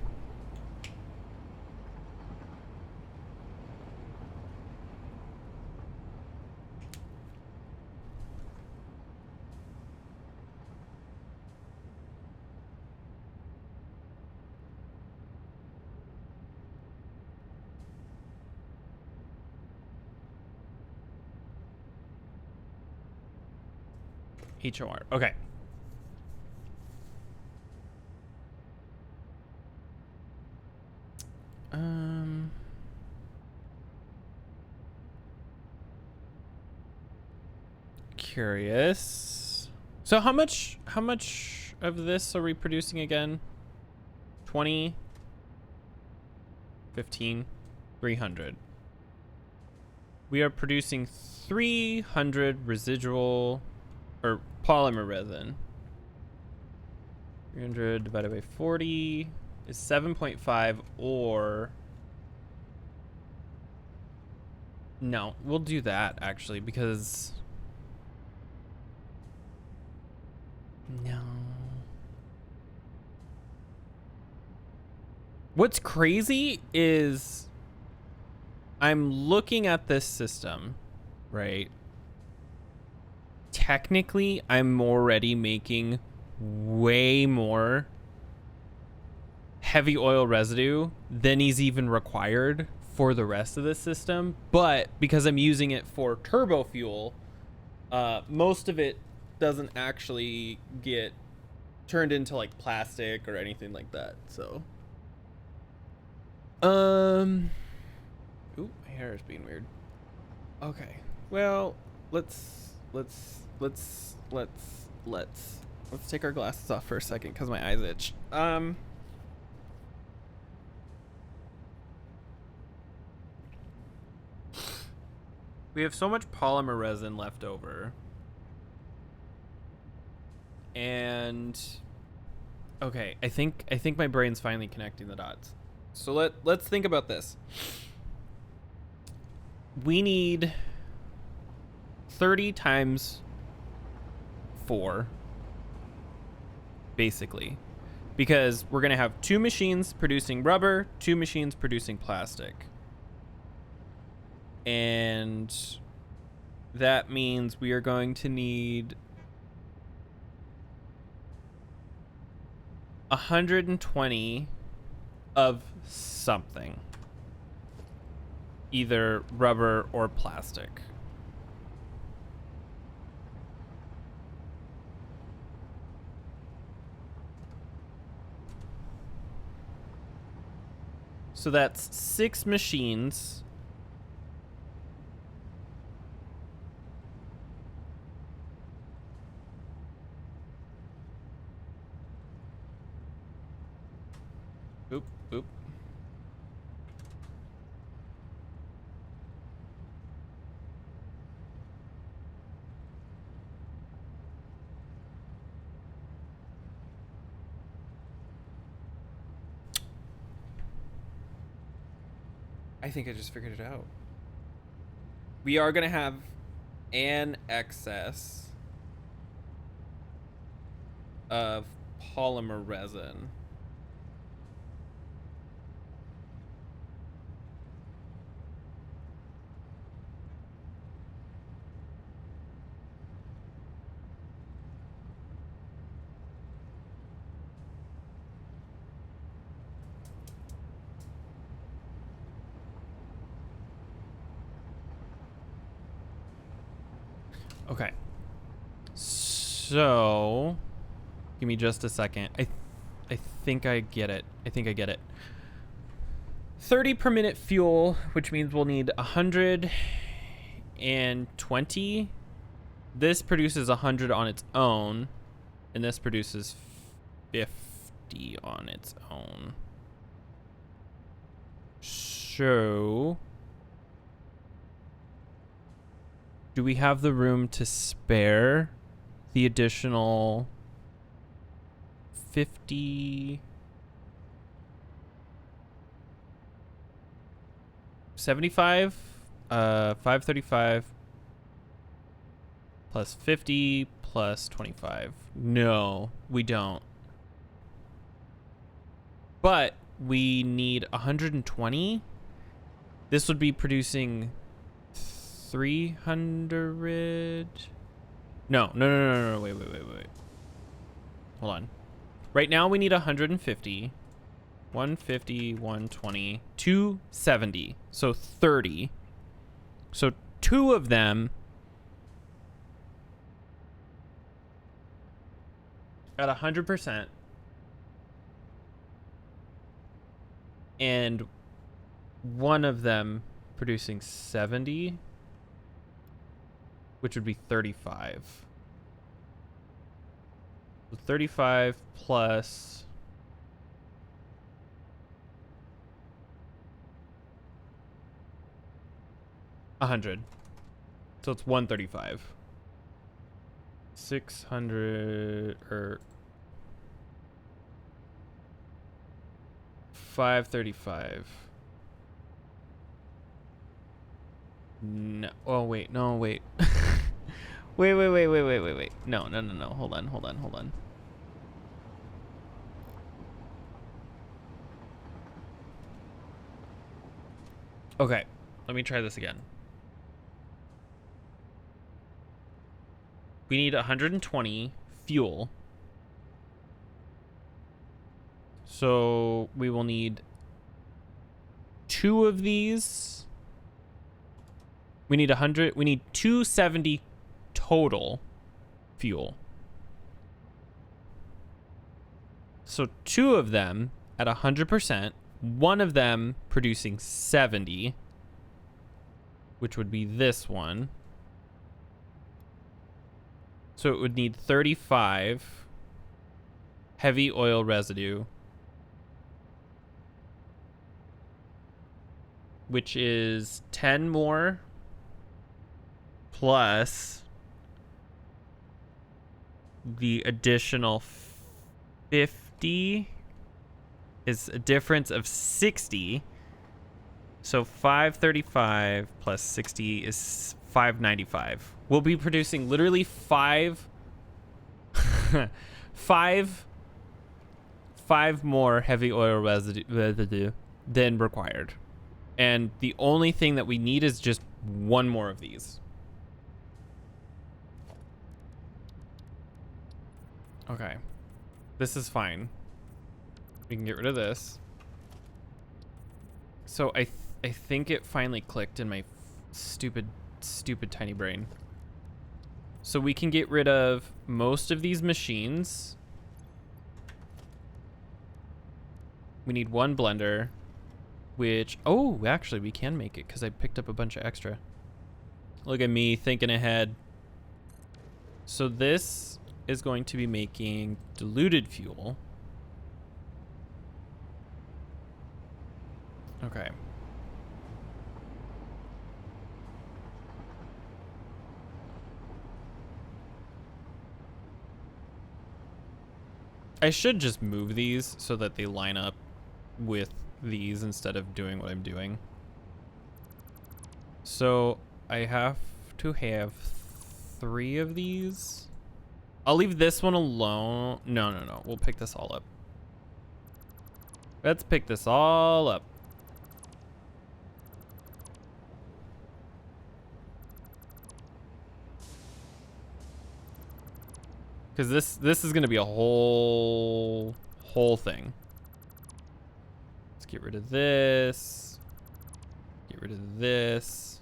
HOR. Okay. Curious. So how much of this are we producing again? 20, 15, 300. We are producing 300 residual or polymer resin. 300 divided by 40 is 7.5, or no, we'll do that actually, because no. What's crazy is I'm looking at this system, right? Technically, I'm already making way more heavy oil residue than is even required for the rest of the system. But because I'm using it for turbo fuel, most of it doesn't actually get turned into like plastic or anything like that. So, ooh, my hair is being weird. Okay, well, let's take our glasses off for a second because my eyes itch. We have so much polymer resin left over. And okay, I think my brain's finally connecting the dots. So let's think about this. We need 30 times 4, basically, because we're going to have 2 machines producing rubber, 2 machines producing plastic. And that means we are going to need 120 of something, either rubber or plastic. So that's 6 machines. Oop. I think I just figured it out. We are going to have an excess of polymer resin. Okay. So, give me just a second. I think I get it. 30 per minute fuel, which means we'll need 120. This produces 100 on its own, and this produces 50 on its own. So, do we have the room to spare the additional 50, 75, 535 plus 50 plus 25? No, we don't. But we need 120. This would be producing 300. No, wait. Hold on. Right now we need 150. 150, 120, 270. So 30. So 2 of them at 100%. And 1 of them producing 70, which would be 35. So 35 plus 100. So it's 135. 600 or 535. No. Oh wait. No. Wait. wait. No. Hold on. Okay. Let me try this again. We need 120 fuel. So we will need 2 of these. We need 100. We need 270 total fuel. So 2 of them at 100%. 1 of them producing 70, which would be this one. So it would need 35 heavy oil residue, which is 10 more plus the additional 50 is a difference of 60. So 535 plus 60 is 595. We'll be producing literally 5 more heavy oil residue than required. And the only thing that we need is just 1 more of these. Okay. This is fine. We can get rid of this. So I think it finally clicked in my stupid tiny brain. So we can get rid of most of these machines. We need 1 blender, which, oh, actually we can make it because I picked up a bunch of extra. Look at me thinking ahead. So this is going to be making diluted fuel. Okay. I should just move these so that they line up with these instead of doing what I'm doing. So I have to have 3 of these. I'll leave this one alone. No. We'll pick this all up. Let's pick this all up. Because this is going to be a whole thing. Let's get rid of this. Get rid of this.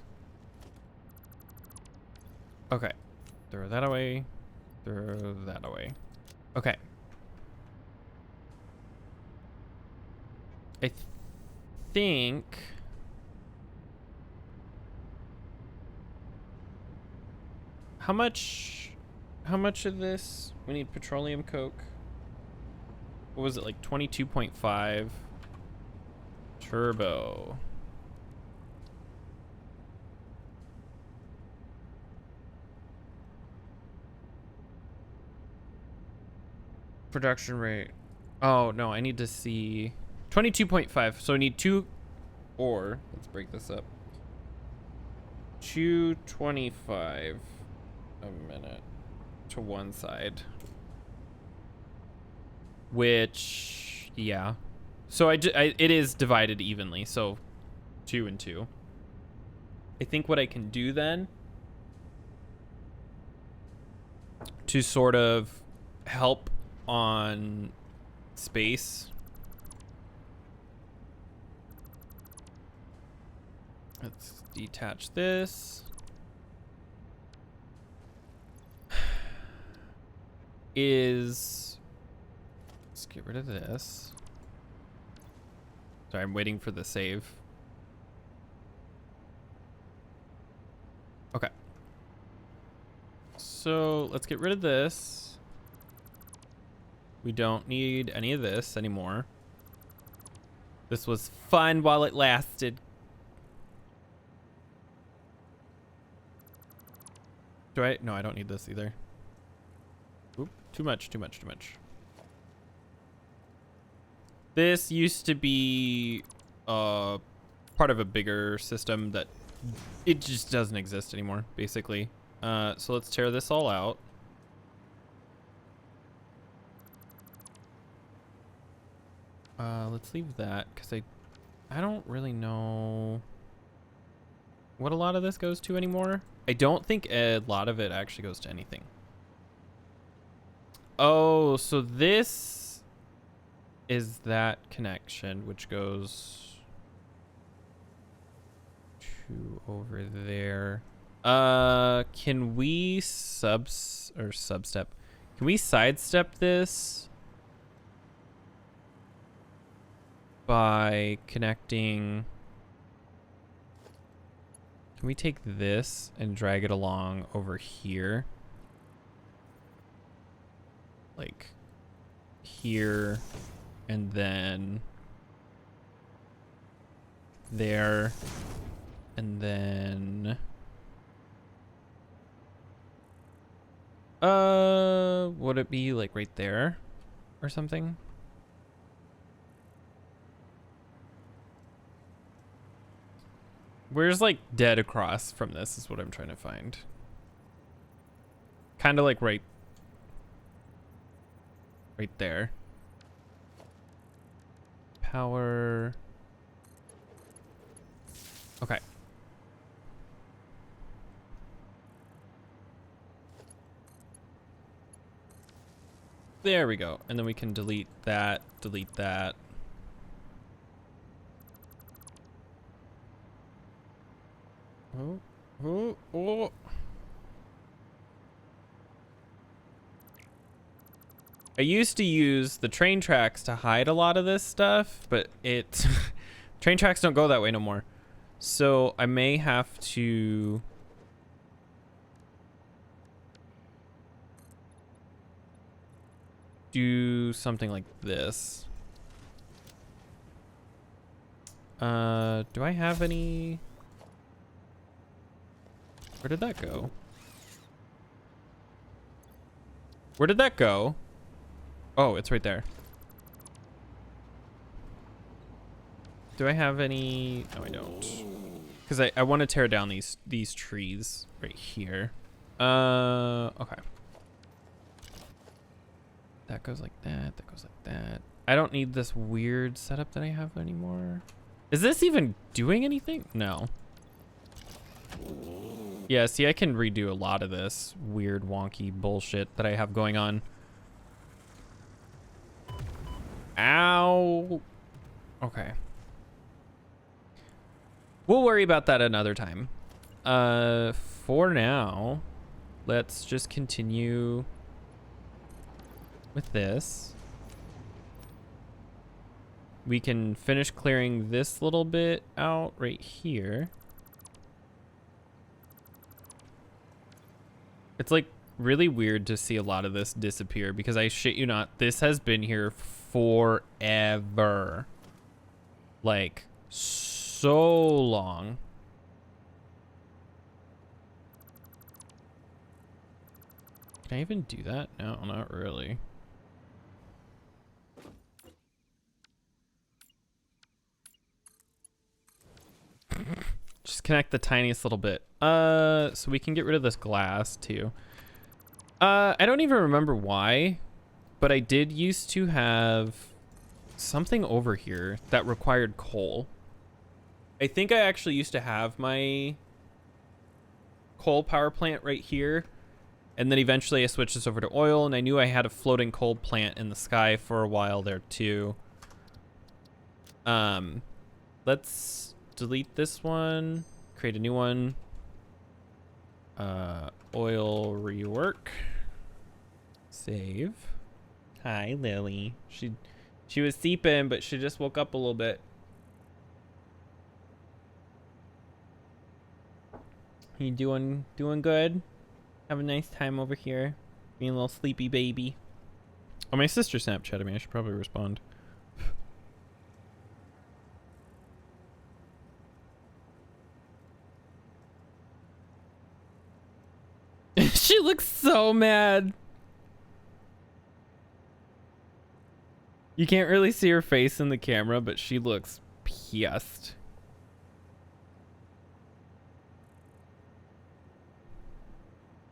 Okay. Throw that away. Throw that away. Okay. I think... How much of this? We need petroleum coke. What was it, like 22.5? Turbo. production rate. Oh, no, I need to see 22.5. So I need two, or let's break this up. 225 a minute to one side. Which, yeah. So it is divided evenly. So 2 and 2. I think what I can do then to sort of help on space. Let's detach this. Let's get rid of this. Sorry, I'm waiting for the save. Okay. So let's get rid of this. We don't need any of this anymore. This was fun while it lasted. No, I don't need this either. Oop, too much. This used to be part of a bigger system that it just doesn't exist anymore, basically. So let's tear this all out. Let's leave that because I don't really know what a lot of this goes to anymore. I don't think a lot of it actually goes to anything. Oh, so this is that connection, which goes to over there. Can we substep? Can we sidestep this by connecting? Can we take this and drag it along over here? Like here and then there and then would it be like right there or something? Where's like dead across from this is what I'm trying to find. Kind of like right there. Power. Okay. There we go. And then we can delete that, delete that. Oh. I used to use the train tracks to hide a lot of this stuff, but train tracks don't go that way no more. So I may have to do something like this. Do I have any? Where did that go? Where did that go? Oh, it's right there. Do I have any? No, I don't. Because I want to tear down these trees right here. Okay. That goes like that. That goes like that. I don't need this weird setup that I have anymore. Is this even doing anything? No. Yeah, see, I can redo a lot of this weird, wonky bullshit that I have going on. Ow. Okay. We'll worry about that another time. For now, let's just continue with this. We can finish clearing this little bit out right here. It's like really weird to see a lot of this disappear because I shit you not, this has been here forever. Like so long. Can I even do that? No, not really. disconnect the tiniest little bit. So we can get rid of this glass too. I don't even remember why, but I did used to have something over here that required coal. I think I actually used to have my coal power plant right here, and then eventually I switched this over to oil, and I knew I had a floating coal plant in the sky for a while there too. Let's delete this one, create a new one. Oil rework. Save. Hi, Lily. She was sleeping, but she just woke up a little bit. You doing good? Have a nice time over here. Being a little sleepy baby. Oh, my sister Snapchatted me. I should probably respond. She looks so mad. You can't really see her face in the camera, but she looks pissed.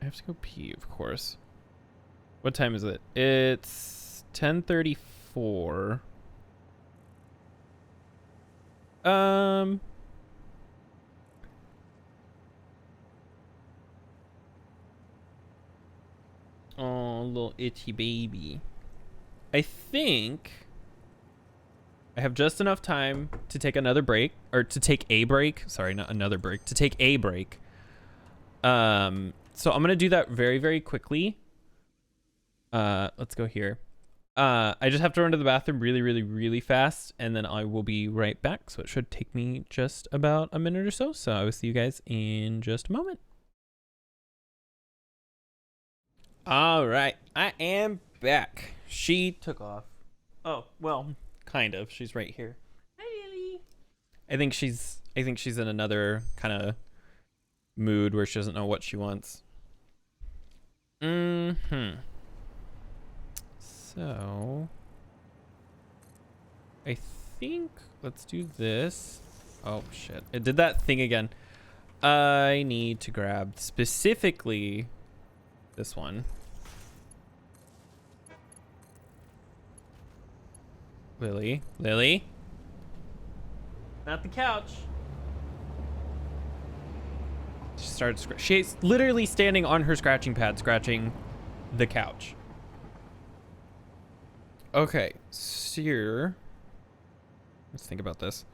I have to go pee, of course. What time is it? It's 10:34. Oh, little itchy baby. I think I have just enough time to take another break, or to take a break. Sorry, not another break. To take a break. So I'm gonna do that very, very quickly. Let's go here. I just have to run to the bathroom really, really, really fast, and then I will be right back. So it should take me just about a minute or so. So I will see you guys in just a moment. All right, I am back. She took off. Oh, well, kind of. She's right here. Hi, Lily. I think she's in another kind of mood where she doesn't know what she wants. So I think let's do this. Oh shit. It did that thing again. I need to grab specifically this one. Lily. Not the couch. She started she's literally standing on her scratching pad, scratching the couch. Okay, so let's think about this.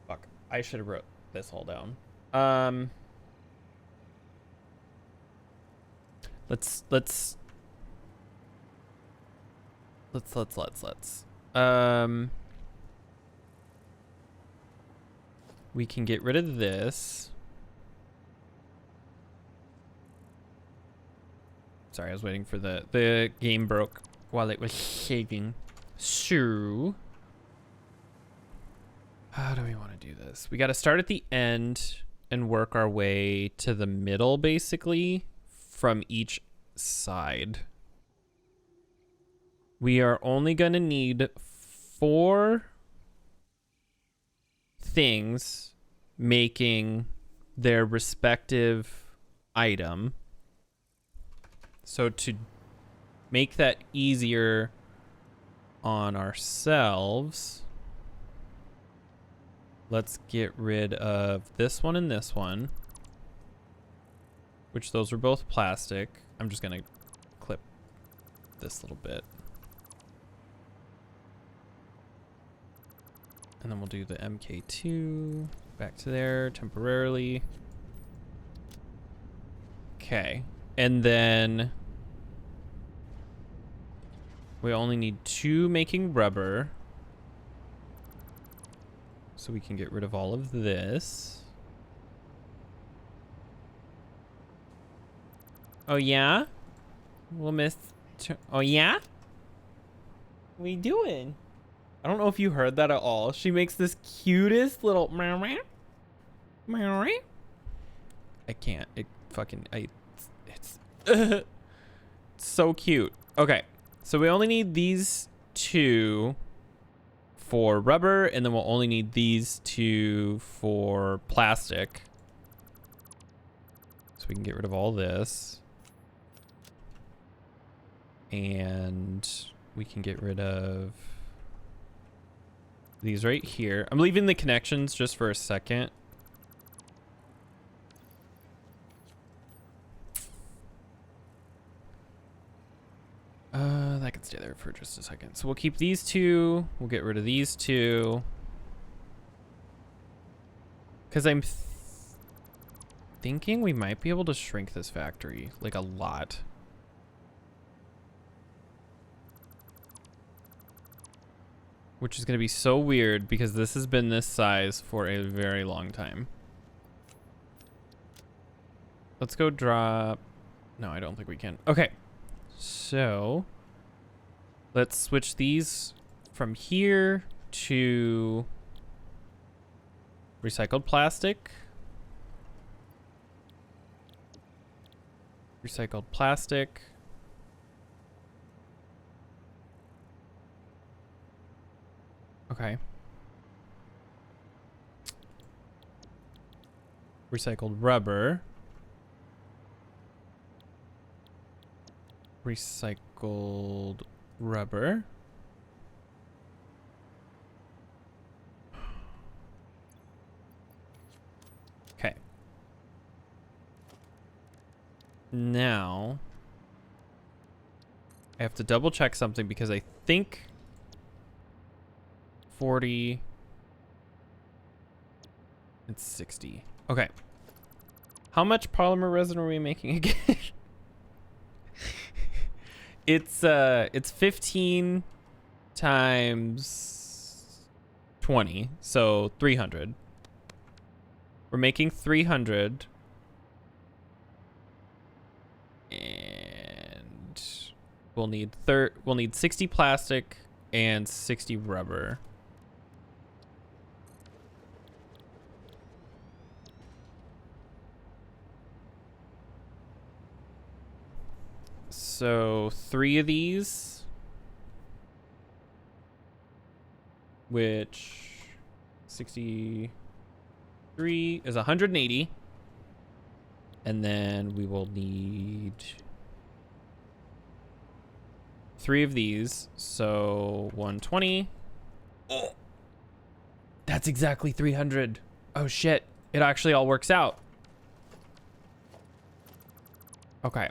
Fuck, I should have wrote this all down. Let's we can get rid of this. Sorry, I was waiting for the game broke while it was shaking. So how do we want to do this? We got to start at the end and work our way to the middle, basically, from each side. We are only going to need 4 things making their respective item. So to make that easier on ourselves, let's get rid of this one and this one, which those were both plastic. I'm just going to clip this little bit. And then we'll do the MK2 back to there temporarily. Okay. And then we only need 2 making rubber. So we can get rid of all of this. Oh yeah? We'll miss. Oh yeah? What are we doing? I don't know if you heard that at all. She makes this cutest little meow meow. Meow meow. I can't. It's so cute. Okay. So we only need these 2 for rubber, and then we'll only need these 2 for plastic. So we can get rid of all this. And we can get rid of these right here. I'm leaving the connections just for a second. That can stay there for just a second. So we'll keep these 2. We'll get rid of these 2. Because I'm thinking we might be able to shrink this factory, like a lot. Which is going to be so weird because this has been this size for a very long time. Let's go drop... No, I don't think we can. Okay. So... let's switch these from here to recycled plastic. Recycled plastic. Okay. Recycled rubber. Recycled rubber. Okay. Now, I have to double check something because I think 40 and 60. Okay. How much polymer resin are we making again? It's 15 times 20, so 300. We're making 300. And we'll need 60 plastic and 60 rubber. So 3 of these, which 63 is 180. And then we will need 3 of these. So 120. Oh, that's exactly 300. Oh shit. It actually all works out. Okay.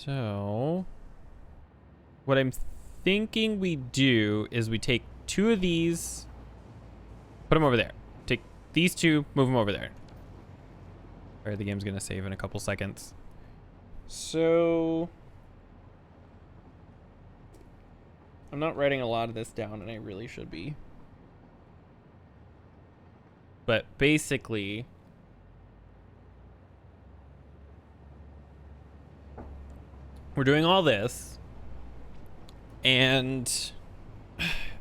So, what I'm thinking we do is we take 2 of these, put them over there. Take these 2, move them over there. All right, the game's gonna save in a couple seconds. So, I'm not writing a lot of this down, and I really should be. But basically, we're doing all this, and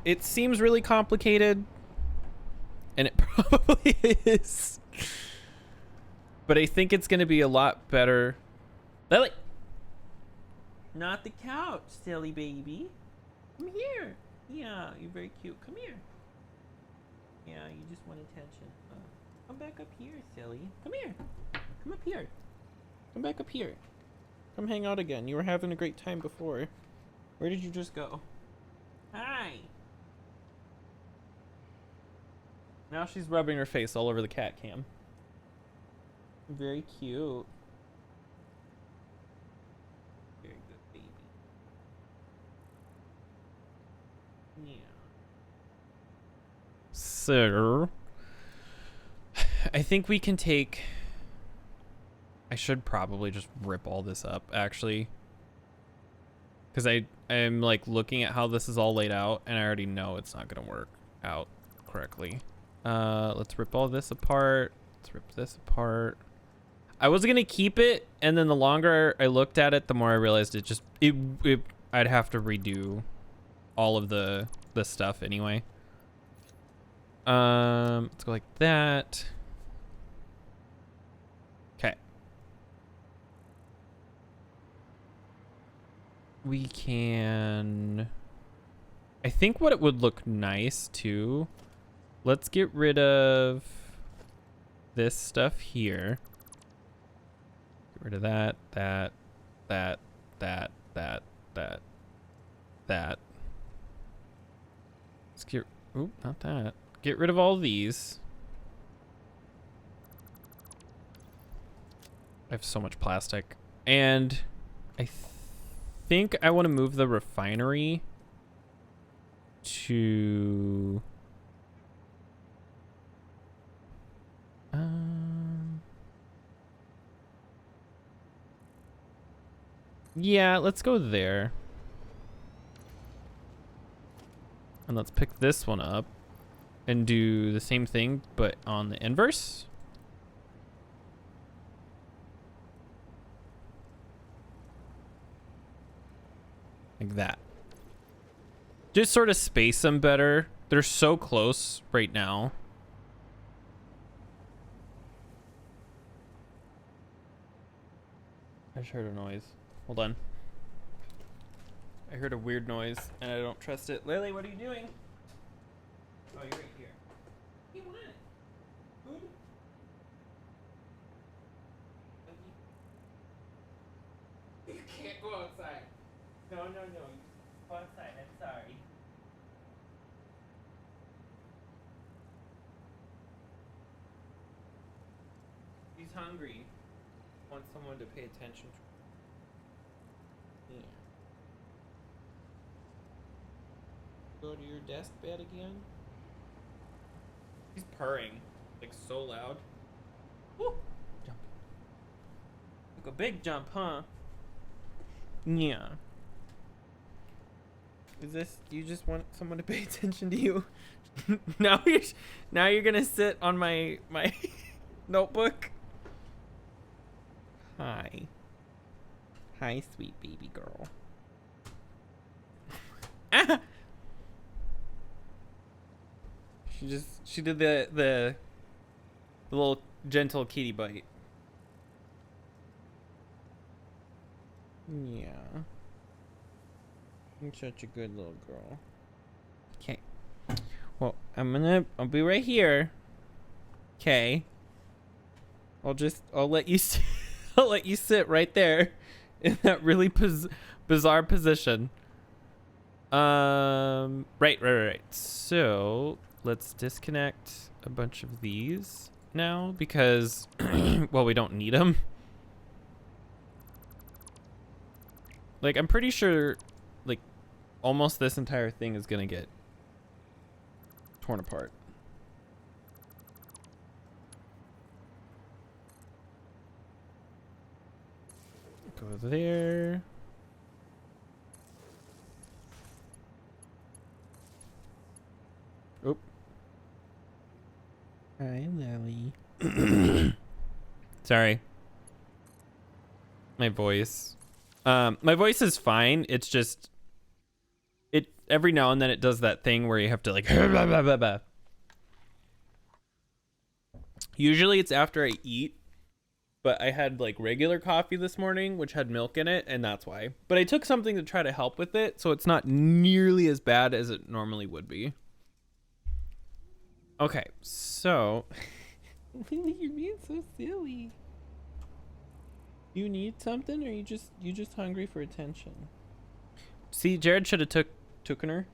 it seems really complicated, and it probably is. But I think it's going to be a lot better. Lily! Not the couch, silly baby. Come here. Yeah, you're very cute. Come here. Yeah, you just want attention. Come back up here, silly. Come here. Come up here. Come back up here. Come hang out again. You were having a great time before. Where did you just go? Hi. Now she's rubbing her face all over the cat cam. Very cute. Very good baby. Yeah. So, I think we can take... I should probably just rip all this up, actually. Because I am, like, looking at how this is all laid out, and I already know it's not going to work out correctly. Let's rip all this apart. Let's rip this apart. I was going to keep it, and then the longer I looked at it, the more I realized I'd have to redo all of the stuff anyway. Let's go like that. Okay. We can... I think what it would look nice too. Let's get rid of this stuff here. Get rid of that, that, that, that, that. Let's get, oop, not that. Get rid of all these. I have so much plastic. And I think I want to move the refinery to... yeah, let's go there. And let's pick this one up and do the same thing, but on the inverse. Like that. Just sort of space them better. They're so close right now. I just heard a noise. Hold on. I heard a weird noise and I don't trust it. Lily, what are you doing? Oh, you're right here. Hey, what? Food? You can't go outside. No. Go outside. I'm sorry. He's hungry. Wants someone to pay attention to. Yeah. Go to your desk bed again. He's purring, like so loud. Woo! Jump. Took a big jump, huh? Yeah. Is this, you just want someone to pay attention to you? now you're gonna sit on my notebook. Hi, sweet baby girl. Ah! She did the little gentle kitty bite. Yeah. You're such a good little girl. Okay. Well, I'll be right here. Okay. I'll let you I'll let you sit right there in that really bizarre position. Right. So let's disconnect a bunch of these now because, well, we don't need them. Like, I'm pretty sure, like, almost this entire thing is gonna get torn apart. Go there. Oop. Hi, Lily. Sorry. My voice. My voice is fine. It's just every now and then it does that thing where you have to like blah, blah, blah, blah. Usually it's after I eat, but I had like regular coffee this morning which had milk in it, and that's why. But I took something to try to help with it, so it's not nearly as bad as it normally would be. Okay, so you're being so silly. You need something, or you just hungry for attention? See, Jared should have took her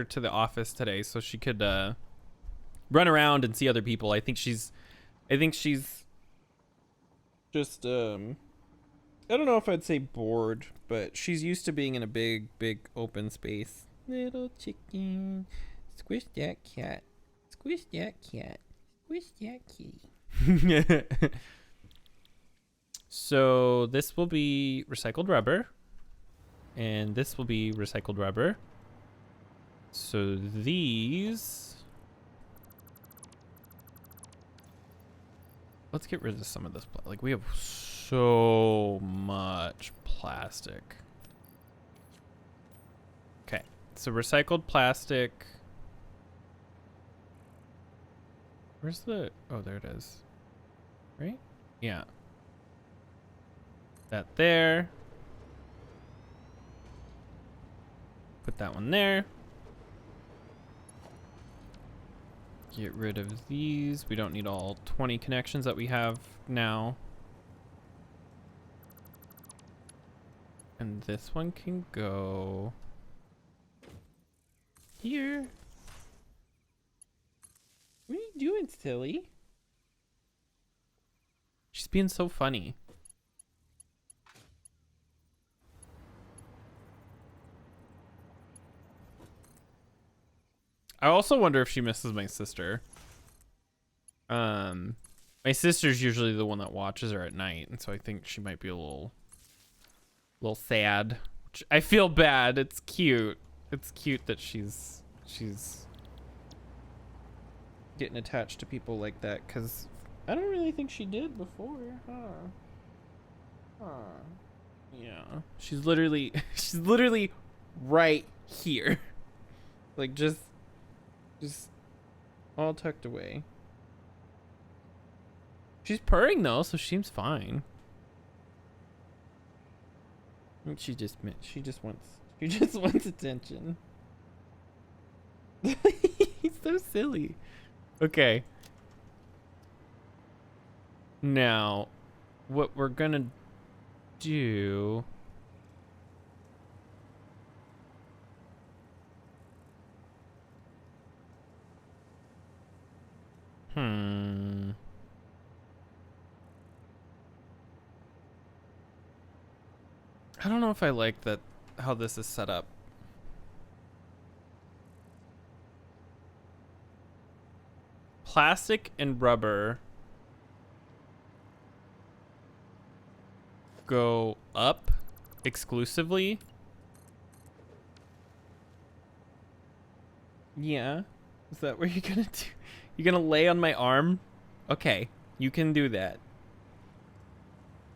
to the office today so she could run around and see other people. I think she's just I don't know if I'd say bored, but she's used to being in a big open space. Little chicken, squish that cat, squish that cat, squish that kitty. So this will be recycled rubber, and this will be recycled rubber. So these, let's get rid of some of this. Like, we have so much plastic. Okay, so recycled plastic. Where's the... Oh, there it is. Right? Yeah. That there. Put that one there. Get rid of these. We don't need all 20 connections that we have now. And this one can go here. What are you doing, silly? She's being so funny. I also wonder if she misses my sister. My sister's usually the one that watches her at night, and so I think she might be a little sad. Which I feel bad. It's cute. It's cute that she's getting attached to people like that, because I don't really think she did before. Yeah. She's literally right here. Like just all tucked away. She's purring though, so she seems fine. She just wants attention. He's so silly. Okay. Now, what we're gonna do... I don't know if I like that, how this is set up. Plastic and rubber go up exclusively. Yeah. Is that what you're gonna do? You're gonna lay on my arm? Okay, you can do that.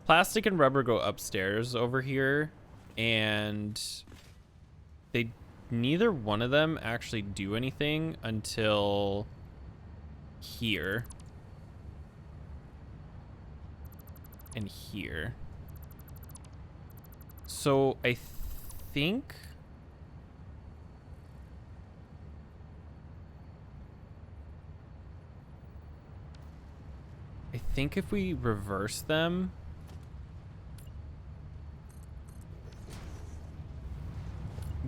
Plastic and rubber go upstairs over here, and neither one of them actually do anything until here and here. So I think if we reverse them,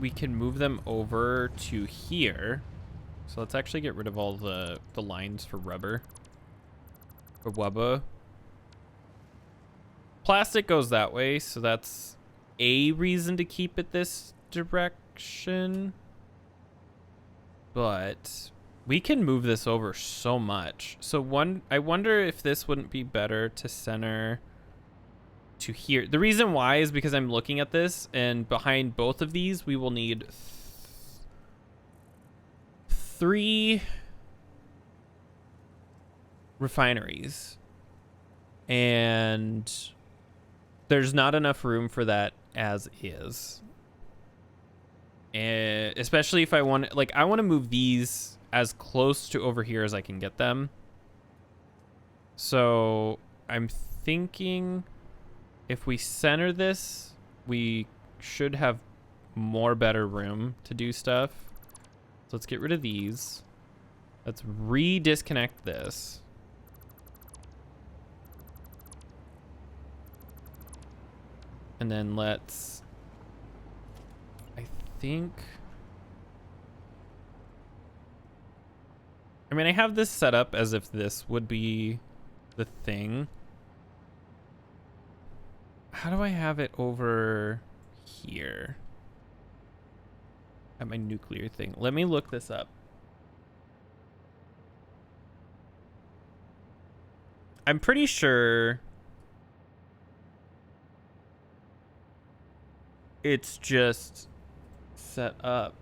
we can move them over to here. So let's actually get rid of all the lines for rubber. For wubba. Plastic goes that way, so that's a reason to keep it this direction. But we can move this over so much. So I wonder if this wouldn't be better to center to here. The reason why is because I'm looking at this, and behind both of these we will need 3 refineries, and there's not enough room for that as is. And especially if I want to move these as close to over here as I can get them. So I'm thinking if we center this, we should have better room to do stuff. So let's get rid of these. Let's re-disconnect this. And then I have this set up as if this would be the thing. How do I have it over here at my nuclear thing? Let me look this up. I'm pretty sure it's just set up.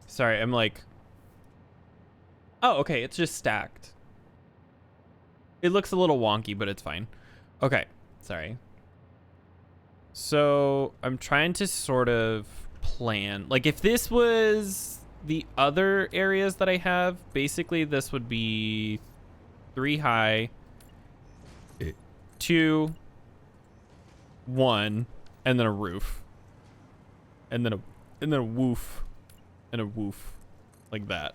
Sorry, I'm like... Oh, okay, it's just stacked. It looks a little wonky, but it's fine. Okay, sorry. So I'm trying to sort of plan. Like if this was the other areas that I have, basically this would be 3 high, 2, 1, and then a roof. And then a woof. And a woof. Like that.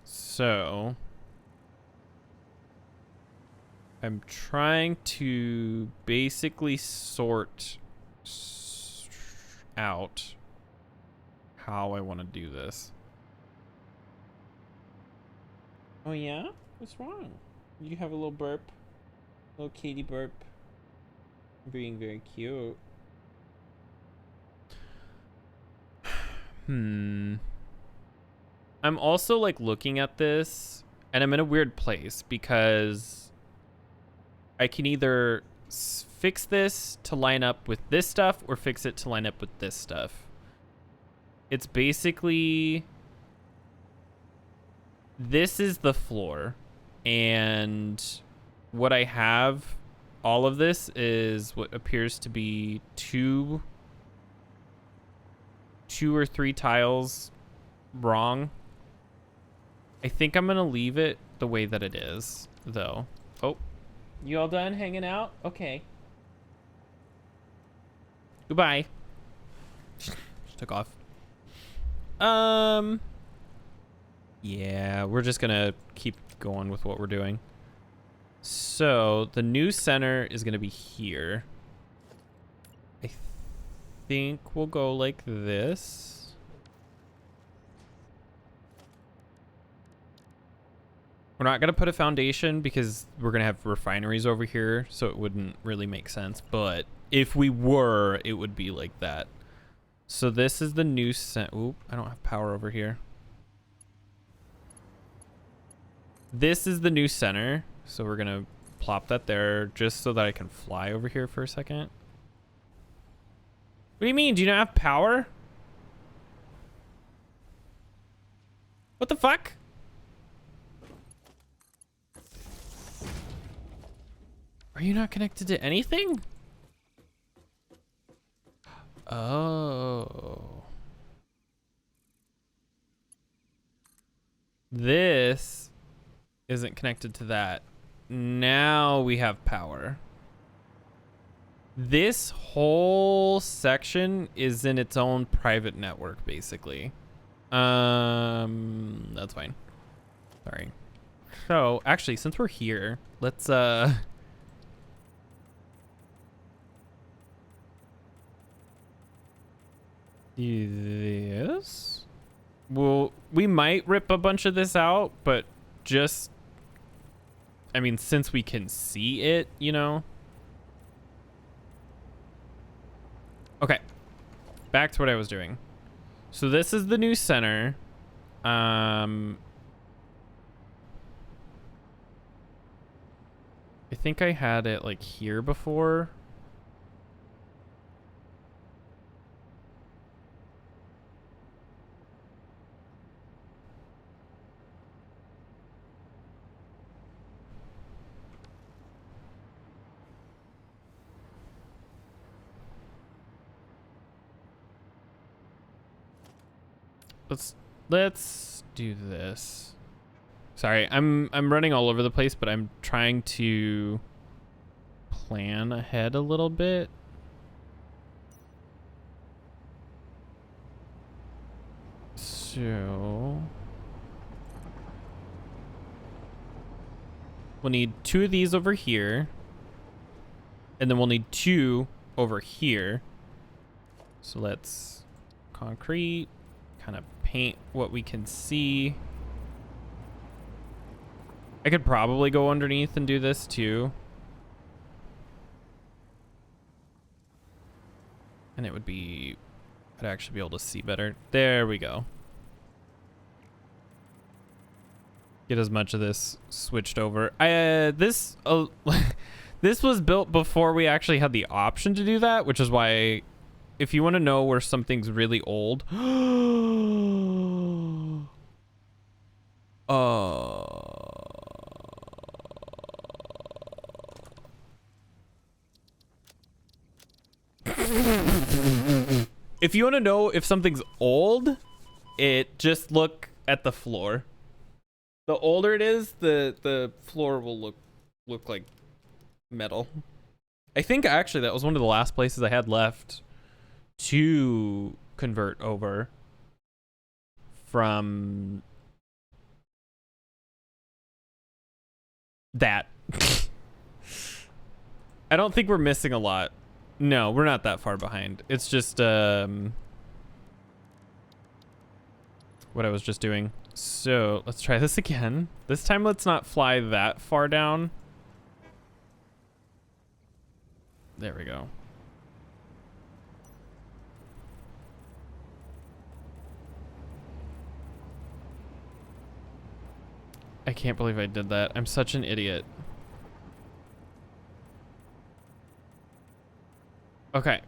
So I'm trying to basically sort out how I want to do this. Oh yeah? What's wrong? You have a little burp. Little kitty burp. Being very cute. I'm also like looking at this and I'm in a weird place because I can either fix this to line up with this stuff or fix it to line up with this stuff. It's basically, this is the floor, and what I have, all of this is what appears to be two or three tiles wrong. I think I'm gonna leave it the way that it is, though. Oh, you all done hanging out? Okay. Goodbye. Just took off. Yeah, we're just gonna keep going with what we're doing. So the new center is gonna be here. I think we'll go like this. We're not gonna put a foundation because we're gonna have refineries over here, so it wouldn't really make sense. But if we were, it would be like that. So this is the new center. Oop, I don't have power over here. This is the new center. So we're gonna plop that there just so that I can fly over here for a second. What do you mean? Do you not have power? What the fuck? Are you not connected to anything? Oh. This isn't connected to that. Now we have power. This whole section is in its own private network, basically. That's fine. Sorry. So, actually, since we're here, let's do this. Well, we might rip a bunch of this out, but just, I mean, since we can see it, you know. Okay, back to what I was doing. So this is the new center. I think I had it like here before. Let's do this. Sorry, I'm running all over the place, but I'm trying to plan ahead a little bit. So we'll need 2 of these over here, and then we'll need 2 over here. So let's concrete, kind of paint what we can see. I could probably go underneath and do this too. And it would be, I'd actually be able to see better. There we go. Get as much of this switched over. This was built before we actually had the option to do that, which is why, if you want to know where something's really old, If you want to know if something's old, just look at the floor. The older it is, the floor will look like metal. I think actually that was one of the last places I had left to convert over from that. I don't think we're missing a lot. No, we're not that far behind. It's just what I was just doing. So let's try this again. This time let's not fly that far down. There we go. I can't believe I did that. I'm such an idiot. Okay.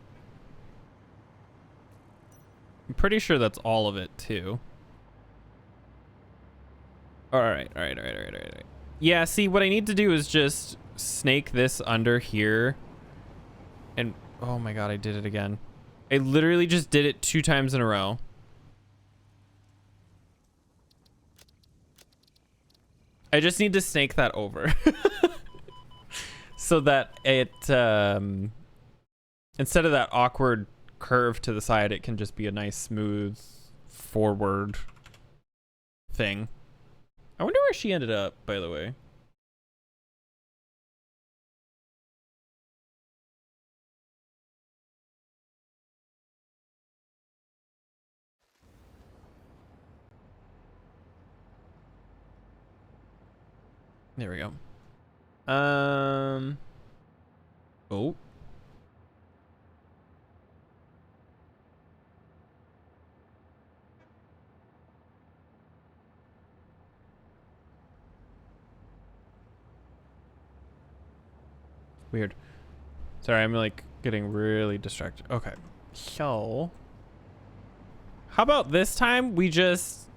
I'm pretty sure that's all of it too. All right. Yeah, see, what I need to do is just snake this under here. And oh my god, I did it again. I literally just did it 2 times in a row. I just need to snake that over. So that it, instead of that awkward curve to the side, it can just be a nice smooth forward thing. I wonder where she ended up, by the way. There we go. Oh. Weird. Sorry, I'm like getting really distracted. Okay. So, how about this time we just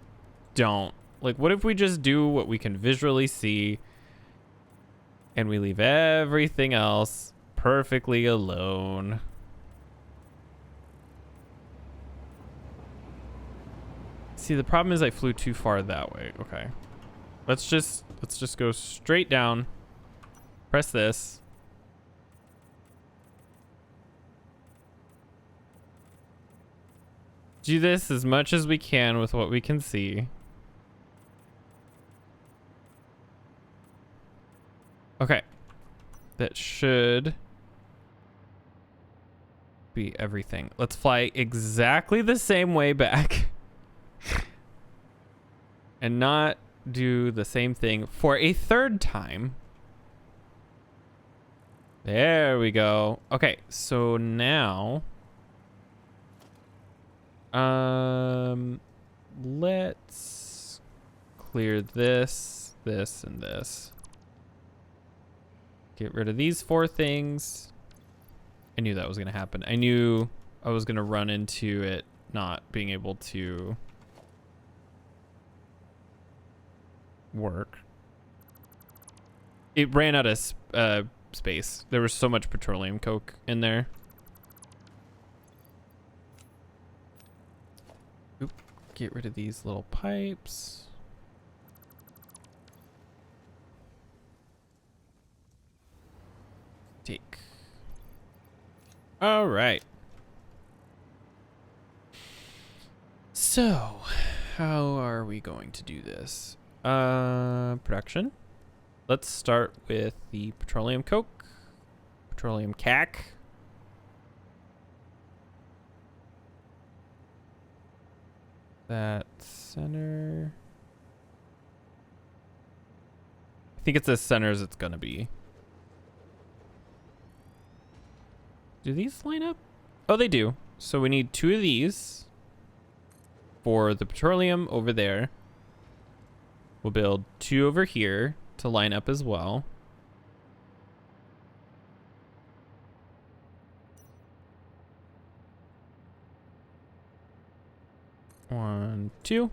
don't? Like, what if we just do what we can visually see and we leave everything else perfectly alone? See, the problem is I flew too far that way. Okay. Let's just go straight down. Press this. Do this as much as we can with what we can see. Okay. That should be everything. Let's fly exactly the same way back. And not do the same thing for a 3rd time. There we go. Okay, so now let's clear this, this, and this. Get rid of these 4 things. I knew that was gonna happen. I knew I was gonna run into it not being able to work. It ran out of space. There was so much petroleum coke in there. Oop. Get rid of these little pipes. Take. All right. So, how are we going to do this? Production. Let's start with the petroleum coke, petroleum cack. That center. I think it's as center as it's gonna be. Do these line up? Oh, they do. So we need 2 of these for the petroleum over there. We'll build 2 over here to line up as well. One, 2.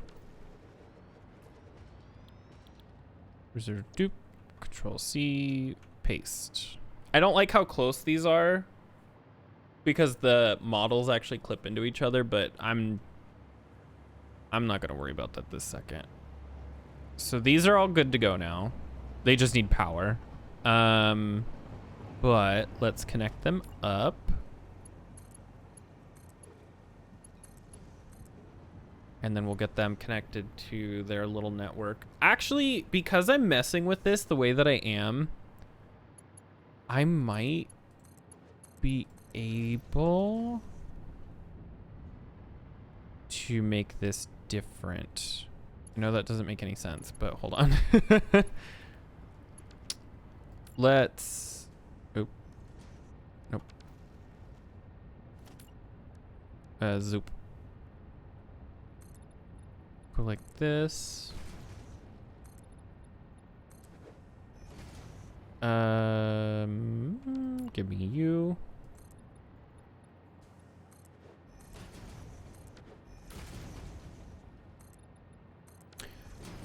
Reserve dupe. Control C. Paste. I don't like how close these are because the models actually clip into each other, but I'm not gonna worry about that this second. So these are all good to go now. They just need power. But let's connect them up. And then we'll get them connected to their little network. Actually, because I'm messing with this the way that I am, I might be able to make this different. I know that doesn't make any sense, but hold on. Let's... Oop. Nope. Zoop. Go like this. Give me you.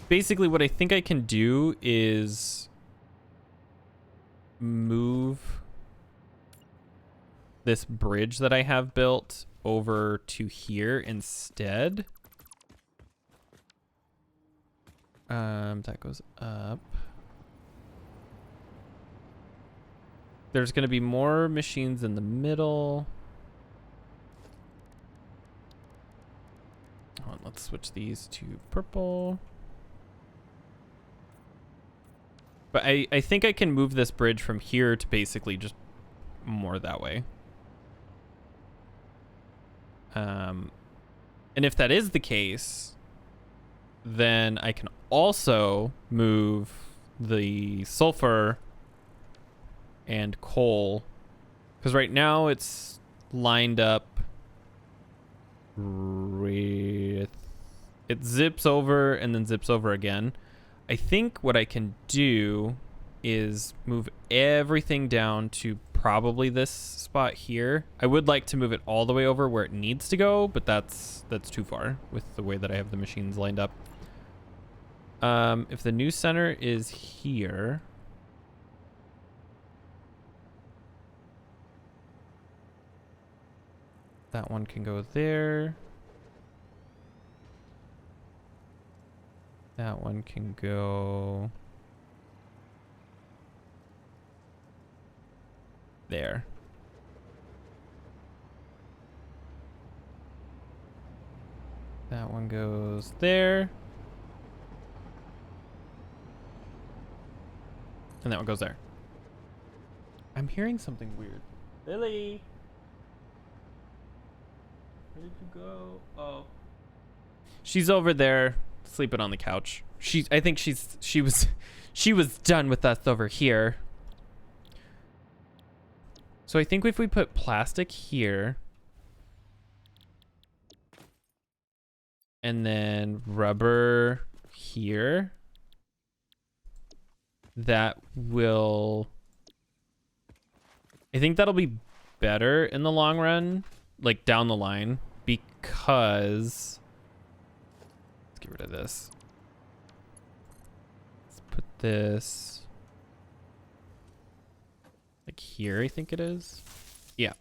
Basically, what I think I can do is move this bridge that I have built over to here instead. That goes up. There's going to be more machines in the middle. Hold on, let's switch these to purple. But I think I can move this bridge from here to basically just more that way. And if that is the case, then I can also move the sulfur and coal, because right now it's lined up with, it zips over and then zips over again. I think what I can do is move everything down to probably this spot here. I would like to move it all the way over where it needs to go, but that's too far with the way that I have the machines lined up. If the new center is here, that one can go there. That one can go there. That one goes there. And that one goes there. I'm hearing something weird. Lily! Where did you go? Oh. She's over there sleeping on the couch. I think she was done with us over here. So I think if we put plastic here and then rubber here, that will, I think that'll be better in the long run, like down the line, because let's get rid of this. Let's put this like here, I think it is. Yeah.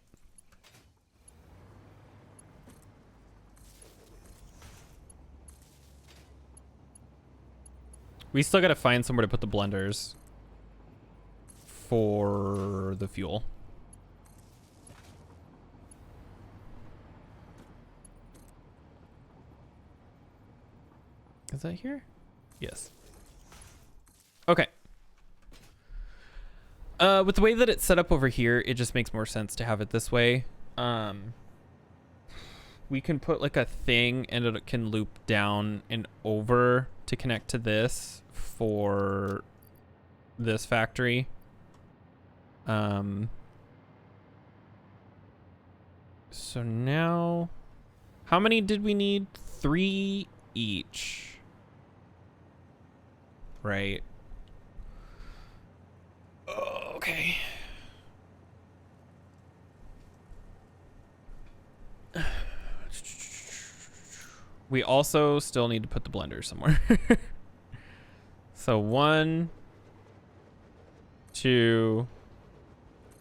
We still got to find somewhere to put the blenders for the fuel. Is that here? Yes. Okay. With the way that it's set up over here, it just makes more sense to have it this way. We can put like a thing and it can loop down and over to connect to this for this factory. So now, how many did we need? 3 each. Right. Oh, okay. We also still need to put the blender somewhere. So 1, 2,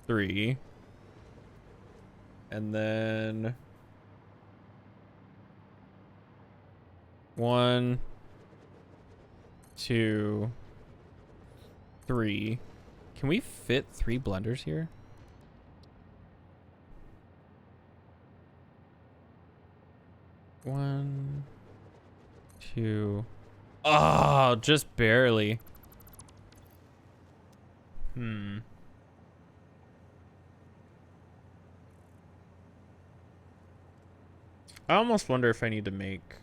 3. And then 1, 2, 3. Can we fit 3 blenders here? One, 2. Oh, just barely. I almost wonder if I need to make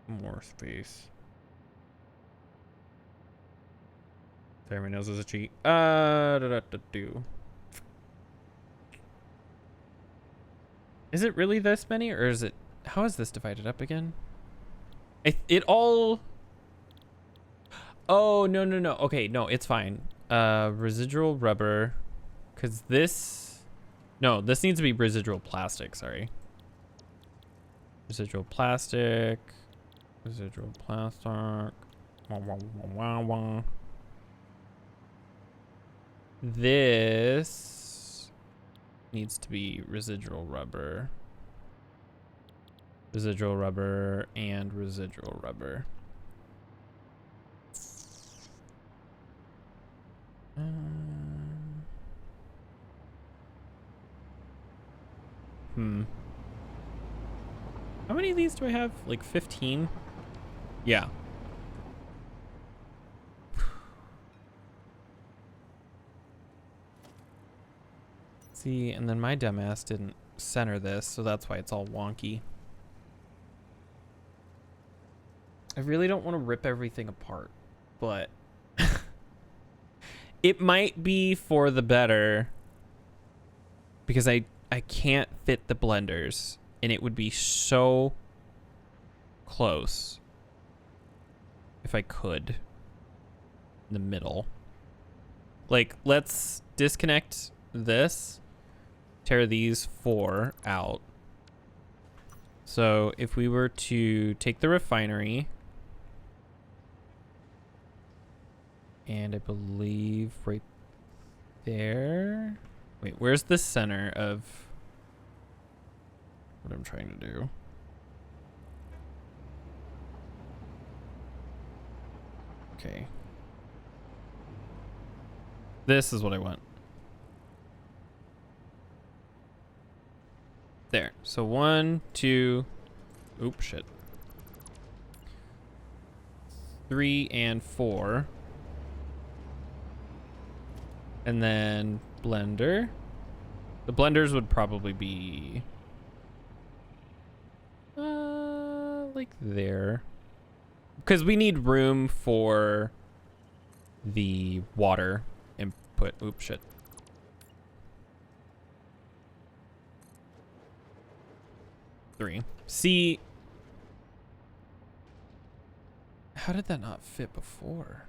more space. Everyone knows it's a cheat. Is it really this many, or is it? How is this divided up again? It all. Oh no. Okay, no, it's fine. Residual rubber, because this. No, this needs to be residual plastic. Sorry. Residual plastic. Residual plastic. This needs to be residual rubber. Residual rubber and residual rubber. How many of these do I have? Like 15? Yeah. See, and then my dumbass didn't center this, so that's why it's all wonky. I really don't want to rip everything apart, but it might be for the better because I can't fit the blenders, and it would be so close if I could in the middle. Like, let's disconnect this, tear these 4 out. So if we were to take the refinery, and I believe right there. Wait, where's the center of what I'm trying to do? Okay. This is what I want. There. So 1, 2, oops, shit. 3 and 4. And then blender. The blenders would probably be like there. Because we need room for the water input. Oops, shit. Three. See, how did that not fit before?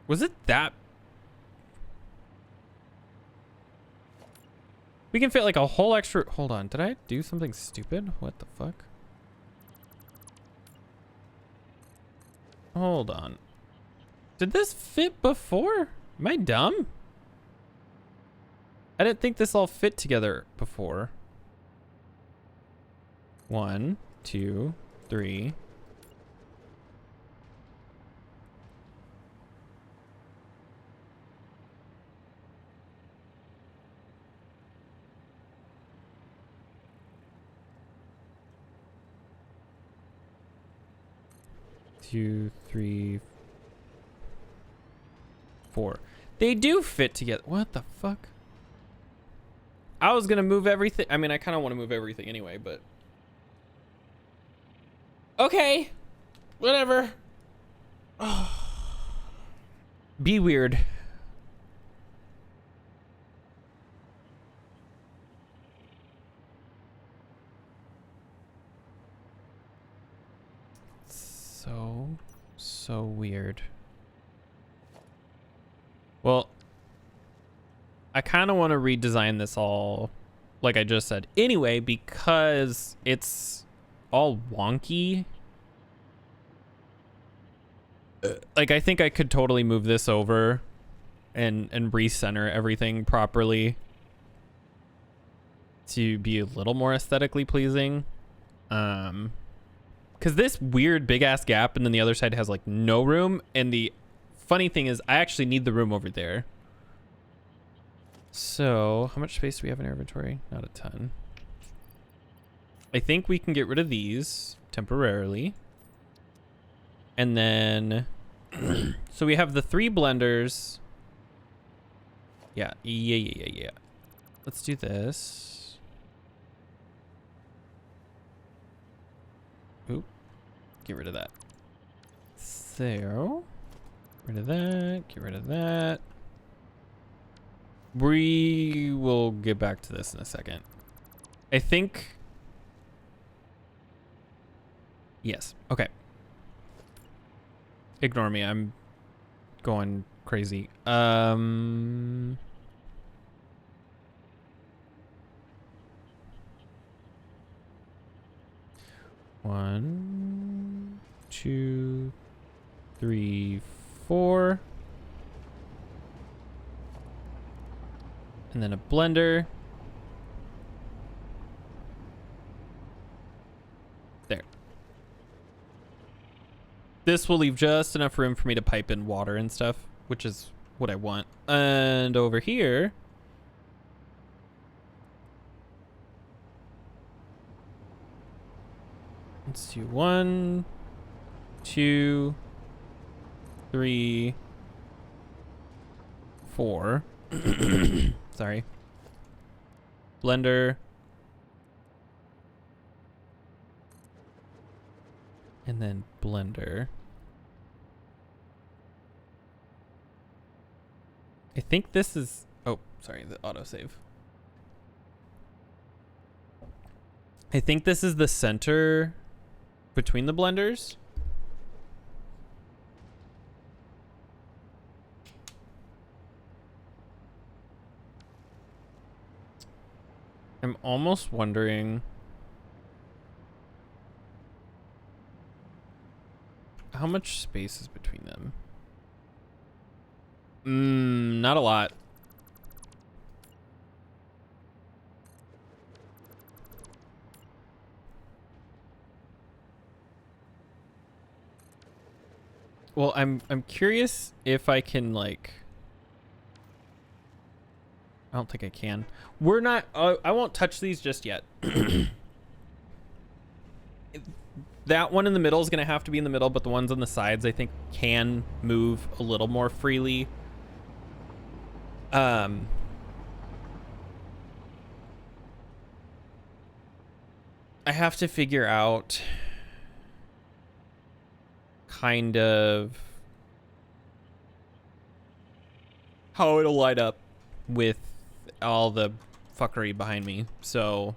Was it that? We can fit like a whole extra. Hold on. Did I do something stupid? What the fuck? Hold on. Did this fit before? Am I dumb? I didn't think this all fit together before. 1, 2, 3. Two, 3, 4. They do fit together. What the fuck? I was gonna move everything. I mean, I kind of want to move everything anyway, but okay, whatever. Be weird. So weird. Well, I kind of want to redesign this all, like I just said, anyway, because it's all wonky. Like, I think I could totally move this over and recenter everything properly to be a little more aesthetically pleasing. Because this weird big ass gap, and then the other side has like no room. And the funny thing is, I actually need the room over there. So how much space do we have in our inventory? Not a ton. I think we can get rid of these temporarily. And then, so we have the 3 blenders. Yeah. Let's do this. Oop. Get rid of that. So, rid of that. Get rid of that. We will get back to this in a second. I think. Yes. Okay. Ignore me. I'm going crazy. 1, 2, 3, 4. And then a blender. There. This will leave just enough room for me to pipe in water and stuff, which is what I want. And over here, let's do 1, 2, 3, 4. Sorry. Blender. And then blender. I think this is, oh, sorry, the autosave. I think this is the center between the blenders. I'm almost wondering how much space is between them. Not a lot. Well, I'm curious if I can, like, I don't think I can. We're not, I won't touch these just yet. That one in the middle is going to have to be in the middle, but the ones on the sides, I think, can move a little more freely. I have to figure out kind of how it'll light up with all the fuckery behind me. So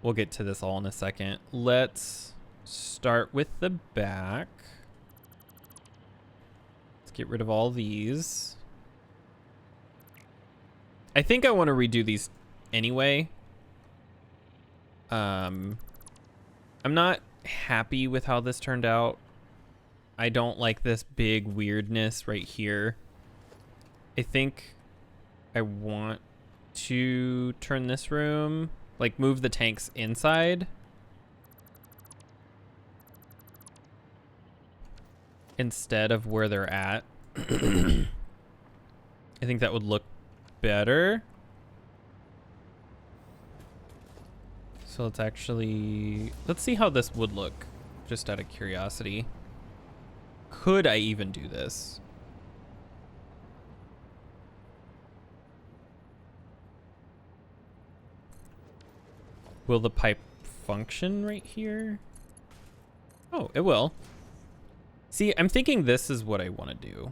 we'll get to this all in a second. Let's start with the back. Let's get rid of all these. I think I want to redo these anyway. I'm not happy with how this turned out. I don't like this big weirdness right here. I think I want to turn this room, like move the tanks inside. Instead of where they're at. I think that would look better. So let's see how this would look, just out of curiosity. Could I even do this? Will the pipe function right here? Oh, it will. See, I'm thinking this is what I want to do.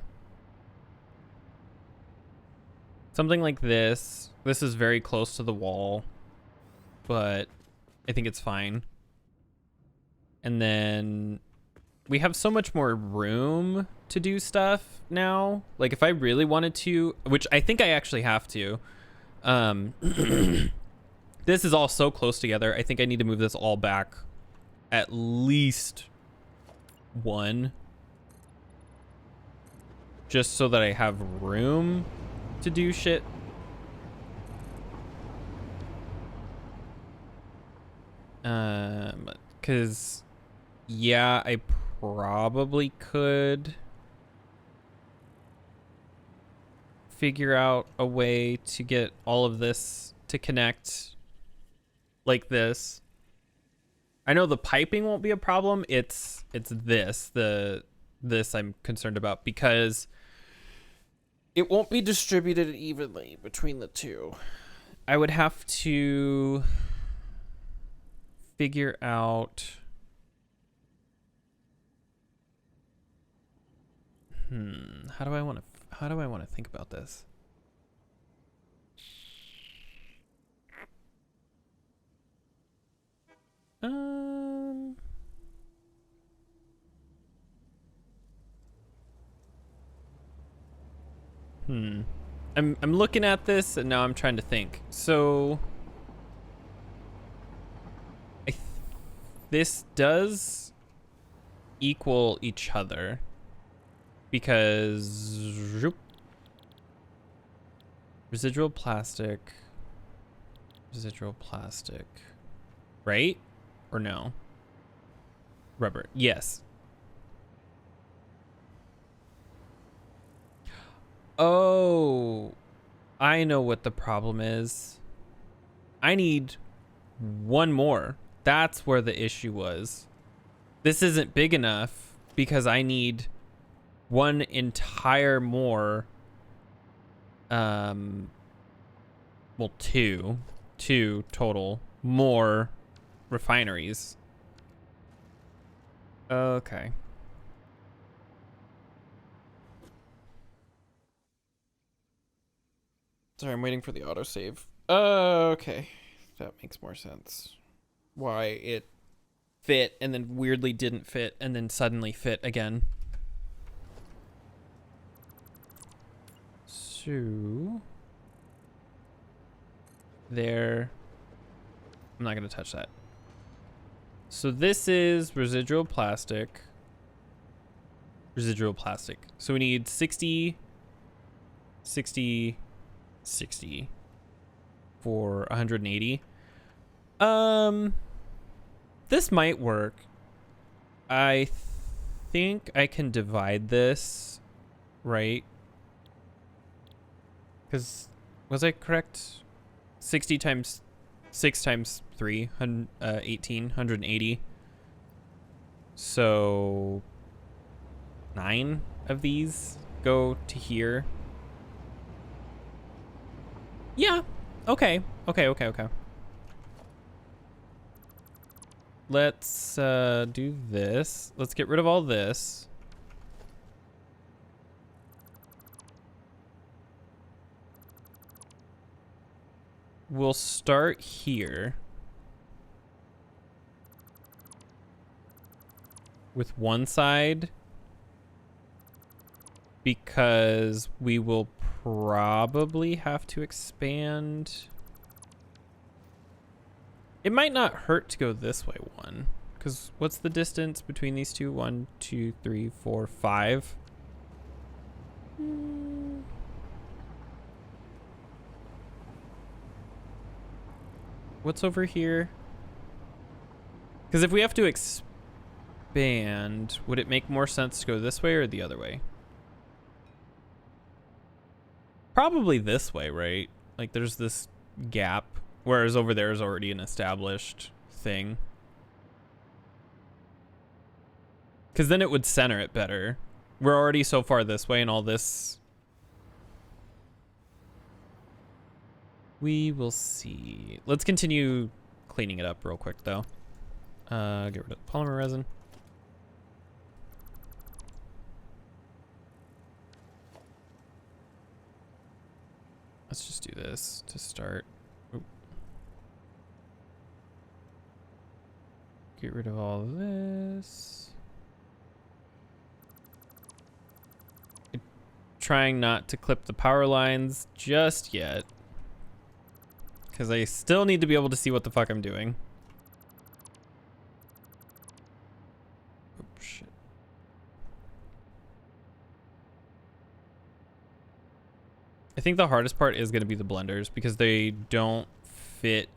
Something like this. This is very close to the wall, but I think it's fine. And then we have so much more room to do stuff now. Like if I really wanted to, which I think I actually have to, this is all so close together. I think I need to move this all back at least 1. just so that I have room to do shit. Cause yeah, I probably could figure out a way to get all of this to connect like this. I know the piping won't be a problem. It's this I'm concerned about, because it won't be distributed evenly between the two. I would have to figure out how do I want to think about this? I'm looking at this and now I'm trying to think. So this does equal each other because residual plastic, right? Or no? Rubber, yes. Oh, I know what the problem is. I need one more. That's where the issue was. This isn't big enough because I need one entire more. Well, two total more refineries. Okay. Sorry, I'm waiting for the autosave. Okay. That makes more sense. Why it fit and then weirdly didn't fit and then suddenly fit again. So there. I'm not going to touch that. So this is residual plastic. So we need 60 for 180. This might work. I think I can divide this, right? Because was I correct? 60 times 6 times 3, 18, 180. So 9 of these go to here. Yeah. Okay. Let's do this. Let's get rid of all this. We'll start here with one side because we will probably have to expand. It might not hurt to go this way one, because what's the distance between these two? 1, 2, 3, 4, 5. What's over here? Because if we have to expand, would it make more sense to go this way or the other way? Probably this way, right? Like there's this gap, whereas over there is already an established thing. Because then it would center it better. We're already so far this way and all this. We will see. Let's continue cleaning it up real quick though. Get rid of the polymer resin. Let's just do this to start. Oop. Get rid of all of this. Trying not to clip the power lines just yet, because I still need to be able to see what the fuck I'm doing. Oh, shit. I think the hardest part is going to be the blenders because they don't fit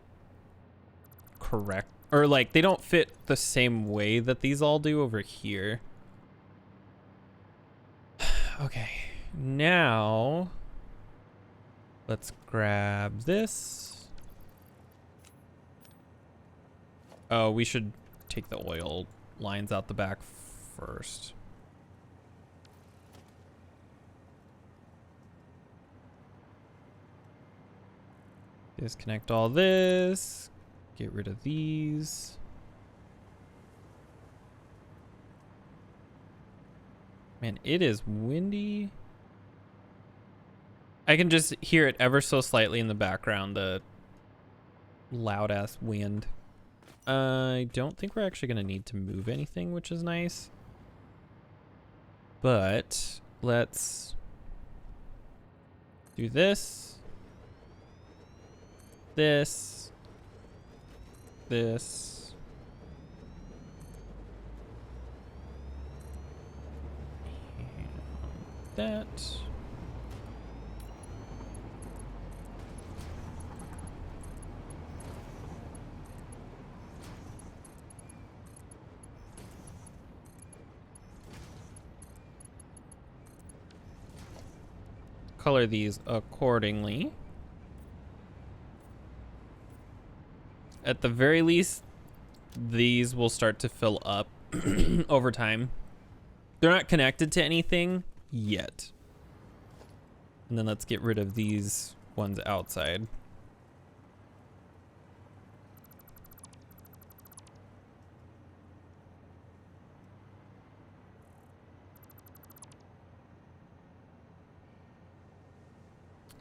correct, or like they don't fit the same way that these all do over here. Okay, now let's grab this. Oh, we should take the oil lines out the back first. Disconnect all this. Get rid of these. Man, it is windy. I can just hear it ever so slightly in the background, the loud ass wind. I don't think we're actually going to need to move anything, which is nice. But let's do this. This. And that. Color these accordingly. At the very least, these will start to fill up over time. They're not connected to anything yet. And then let's get rid of these ones outside.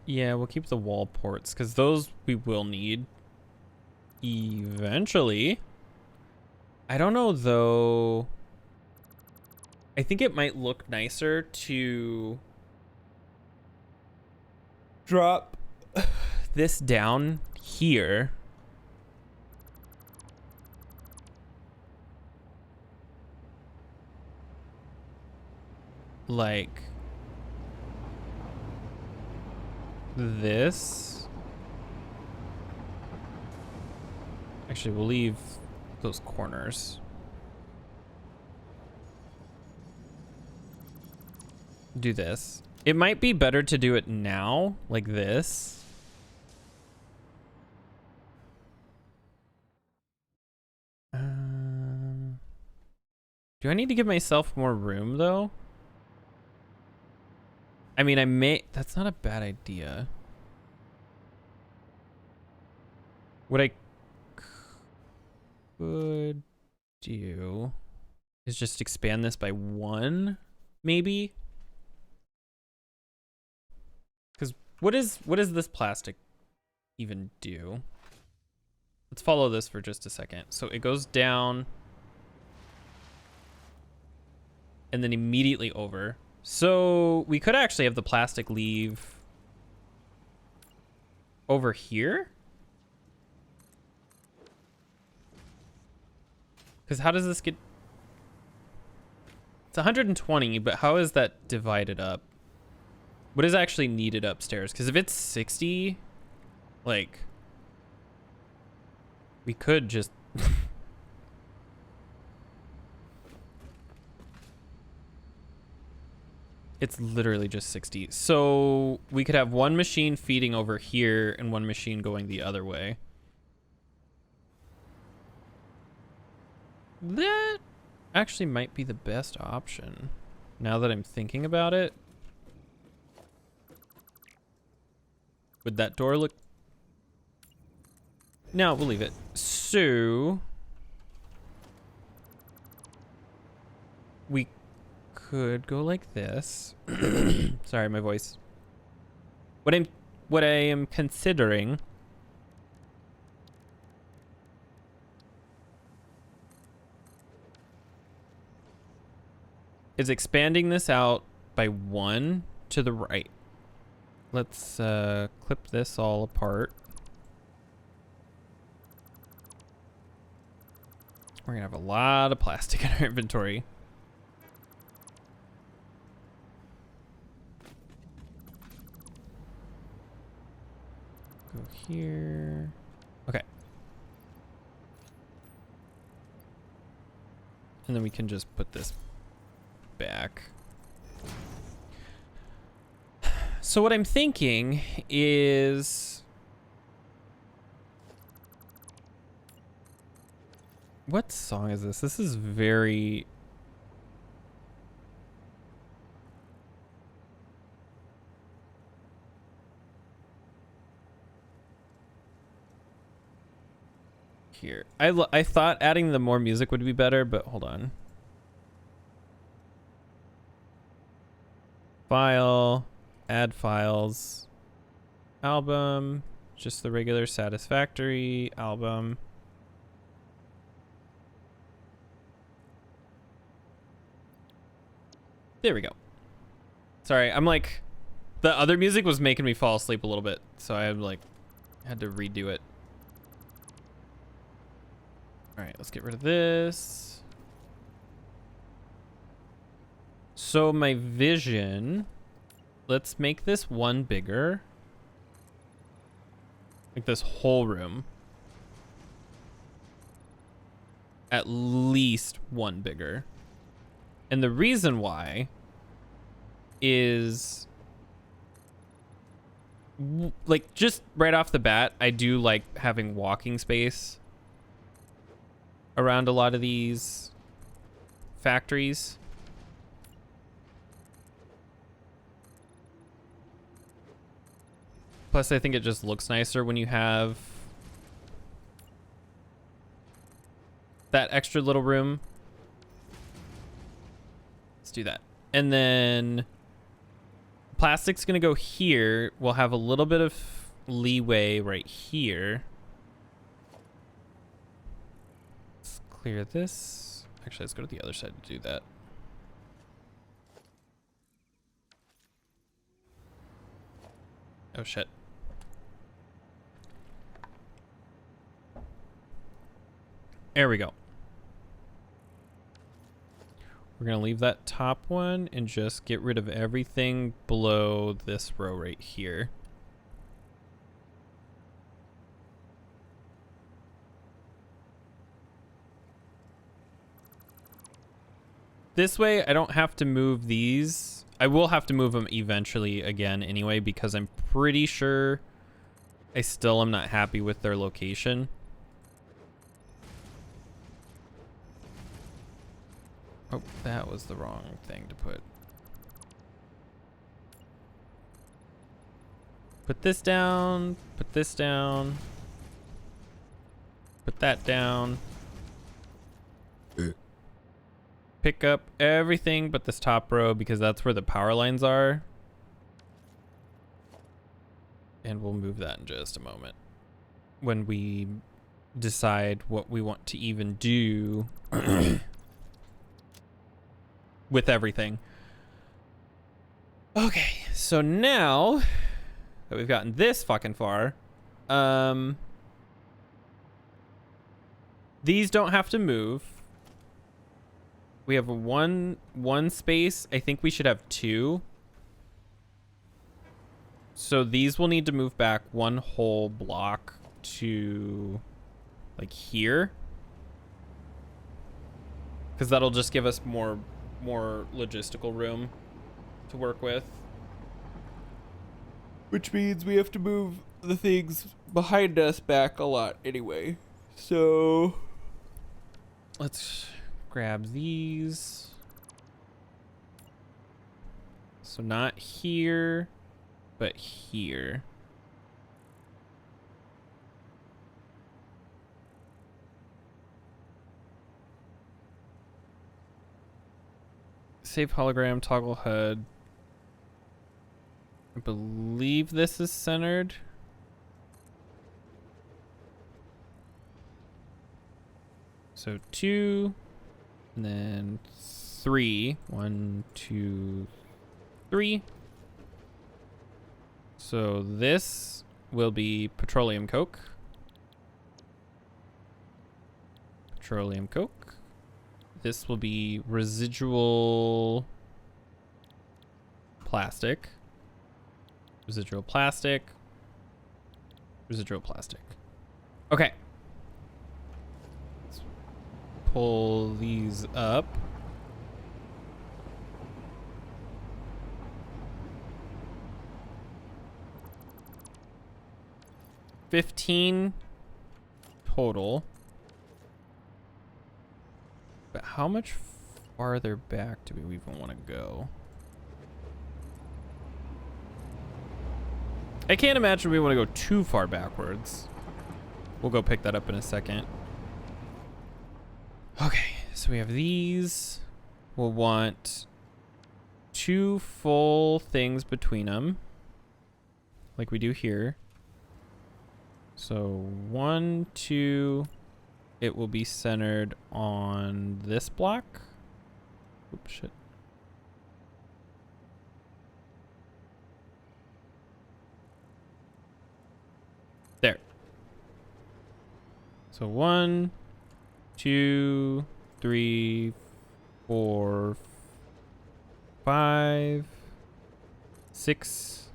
Yeah, we'll keep the wall ports because those we will need eventually. I don't know though. I think it might look nicer to drop this down here. Like this. Actually, we'll leave those corners. Do this. It might be better to do it now, like this. Do I need to give myself more room, though? I mean, I may... That's not a bad idea. What I could do is just expand this by 1, maybe? Because what does this plastic even do? Let's follow this for just a second. So it goes down and then immediately over. So we could actually have the plastic leave over here. Because how does this get... It's 120, but how is that divided up? What is actually needed upstairs? Because if it's 60, like, we could just... It's literally just 60. So we could have one machine feeding over here and one machine going the other way. That actually might be the best option now that I'm thinking about it. Would that door look... No, we'll leave it. So we could go like this. Sorry, my voice. What I am considering is expanding this out by 1 to the right. Let's clip this all apart. We're gonna have a lot of plastic in our inventory. here. Okay. And then we can just put this back. So what I'm thinking is... What song is this? This is very... Here. I thought adding the more music would be better, but hold on. File, add files, album, just the regular Satisfactory album. There we go. Sorry, I'm like, the other music was making me fall asleep a little bit, so I like had to redo it. All right, let's get rid of this. So my vision, let's make this one bigger. Like this whole room. At least one bigger. And the reason why is like just right off the bat, I do like having walking space around a lot of these factories. Plus, I think it just looks nicer when you have that extra little room. Let's do that. And then plastic's gonna go here. We'll have a little bit of leeway right here. Let's clear this. Actually, let's go to the other side to do that. Oh shit. There we go. We're gonna leave that top one and just get rid of everything below this row right here. This way I don't have to move these. I will have to move them eventually again anyway, because I'm pretty sure I still am not happy with their location. Oh, that was the wrong thing to put. Put this down, put this down, put that down. Pick up everything but this top row because that's where the power lines are. And we'll move that in just a moment when we decide what we want to even do with everything. Okay, so now that we've gotten this fucking far, these don't have to move. We have one space. I think we should have two. So these will need to move back one whole block to like here, because that'll just give us more logistical room to work with. Which means we have to move the things behind us back a lot anyway. So let's grab these. So not here, but here. Save hologram, toggle HUD. I believe this is centered. So 2, and then 3. 1, 2, 3. So this will be petroleum coke. Petroleum coke. This will be residual plastic. Residual plastic. Residual plastic. Okay. Let's pull these up. $15 total. But how much farther back do we even want to go? I can't imagine we want to go too far backwards. We'll go pick that up in a second. Okay, so we have these. We'll want 2 full things between them, like we do here. So 1, 2, it will be centered on this block. Oops, shit. There. So 1, 2, 3, 4, 5, 6,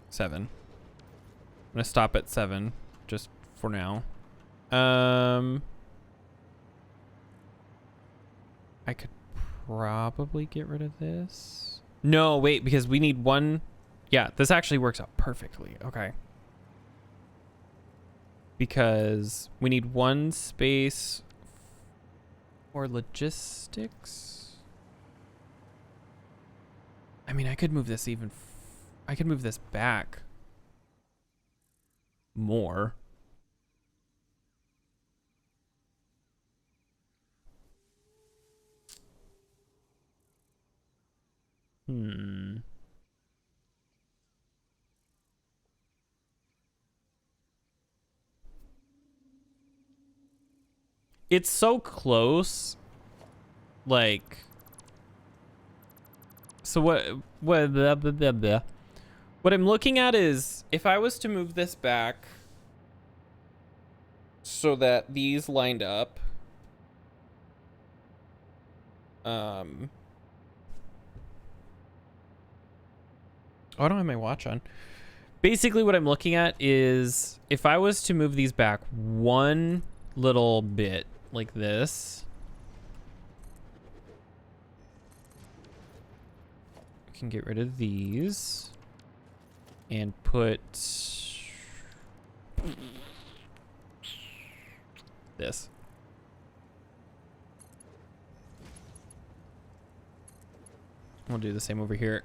7. I'm gonna stop at 7 just for now. I could probably get rid of this. No, wait, because we need 1. Yeah, this actually works out perfectly. Okay. Because we need 1 space for logistics. I mean, I could move this I could move this back more. It's so close. Like, so what I'm looking at is if I was to move this back so that these lined up, oh, I don't have my watch on. Basically what I'm looking at is if I was to move these back 1 little bit like this, I can get rid of these and put this. We'll do the same over here.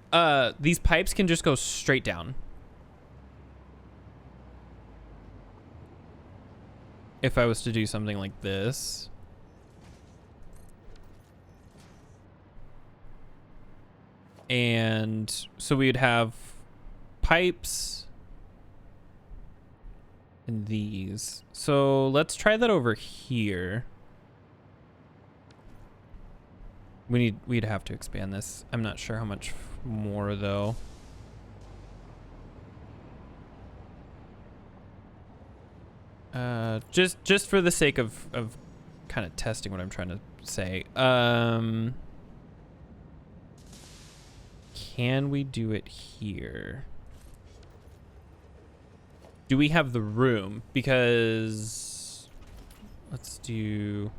These pipes can just go straight down. If I was to do something like this. And so we would have pipes and these. So let's try that over here. We'd have to expand this. I'm not sure how much more though. Just for the sake of kind of testing what I'm trying to say. Can we do it here? Do we have the room? Because let's do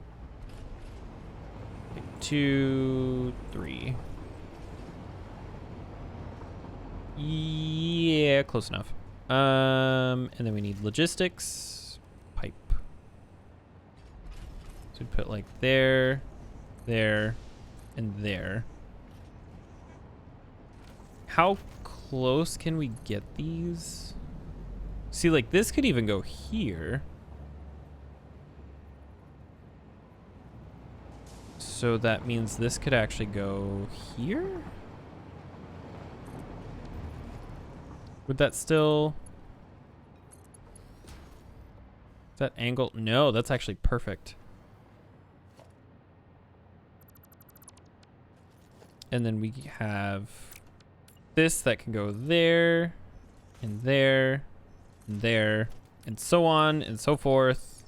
2, 3. Yeah, close enough. And then we need logistics pipe. So we put like there, there, and there. How close can we get these? See, like this could even go here. So that means this could actually go here? Would that still... Is that angle? No, that's actually perfect. And then we have this that can go there, and there, and there, and so on and so forth.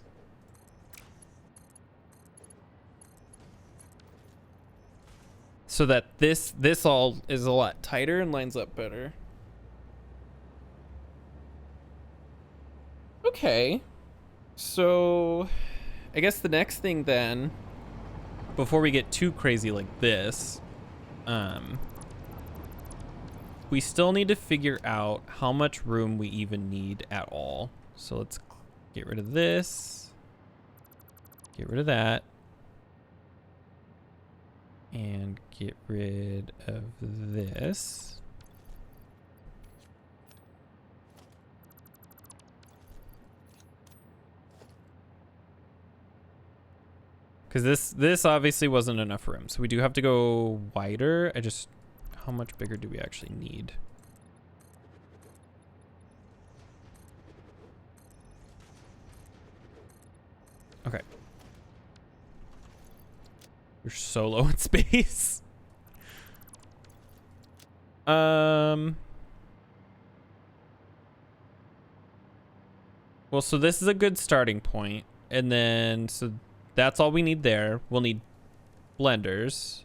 So that this all is a lot tighter and lines up better. Okay. So I guess the next thing then, before we get too crazy like this, we still need to figure out how much room we even need at all. So let's get rid of this, get rid of that, and get rid of this. Because this obviously wasn't enough room. So we do have to go wider. How much bigger do we actually need? Okay. You're so low in space. Well, so this is a good starting point. And then, so that's all we need there. We'll need blenders.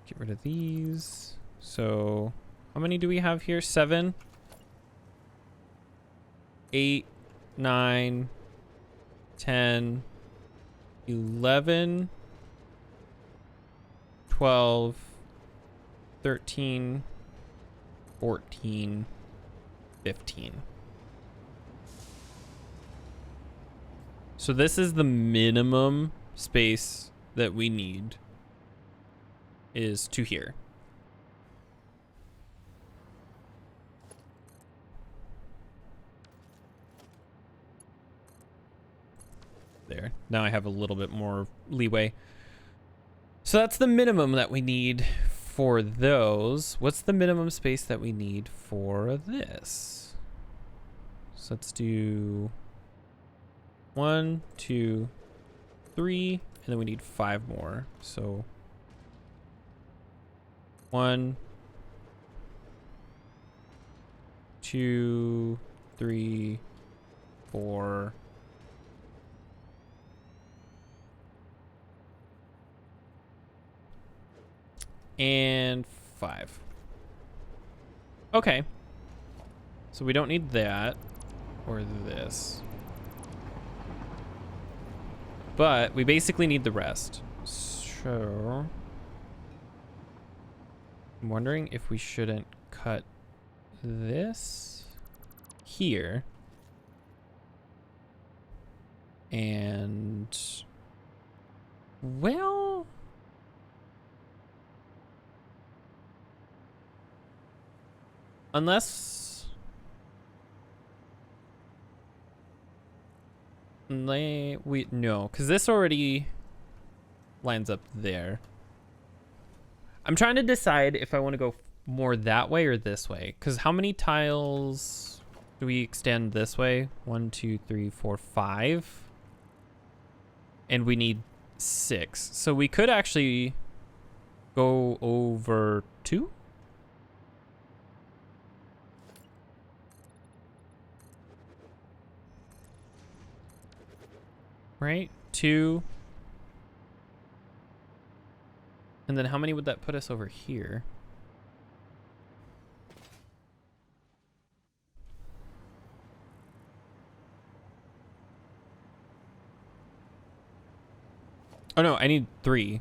Get rid of these. So how many do we have here? 7, 8, 9, 10, 11, 12, 13, 14, 15. So this is the minimum space that we need, is to here. There. Now I have a little bit more leeway. So that's the minimum that we need for those. What's the minimum space that we need for this? So let's do 1, 2, 3, and then we need 5 more. So 1, 2, 3, 4, and 5. Okay. So we don't need that or this. But we basically need the rest. So I'm wondering if we shouldn't cut this here. And well, unless no, because this already lines up there. I'm trying to decide if I want to go more that way or this way, because how many tiles do we extend this way? 1, 2, 3, 4, 5, and we need 6. So we could actually go over 2. Right? 2. And then how many would that put us over here? Oh no, I need 3. I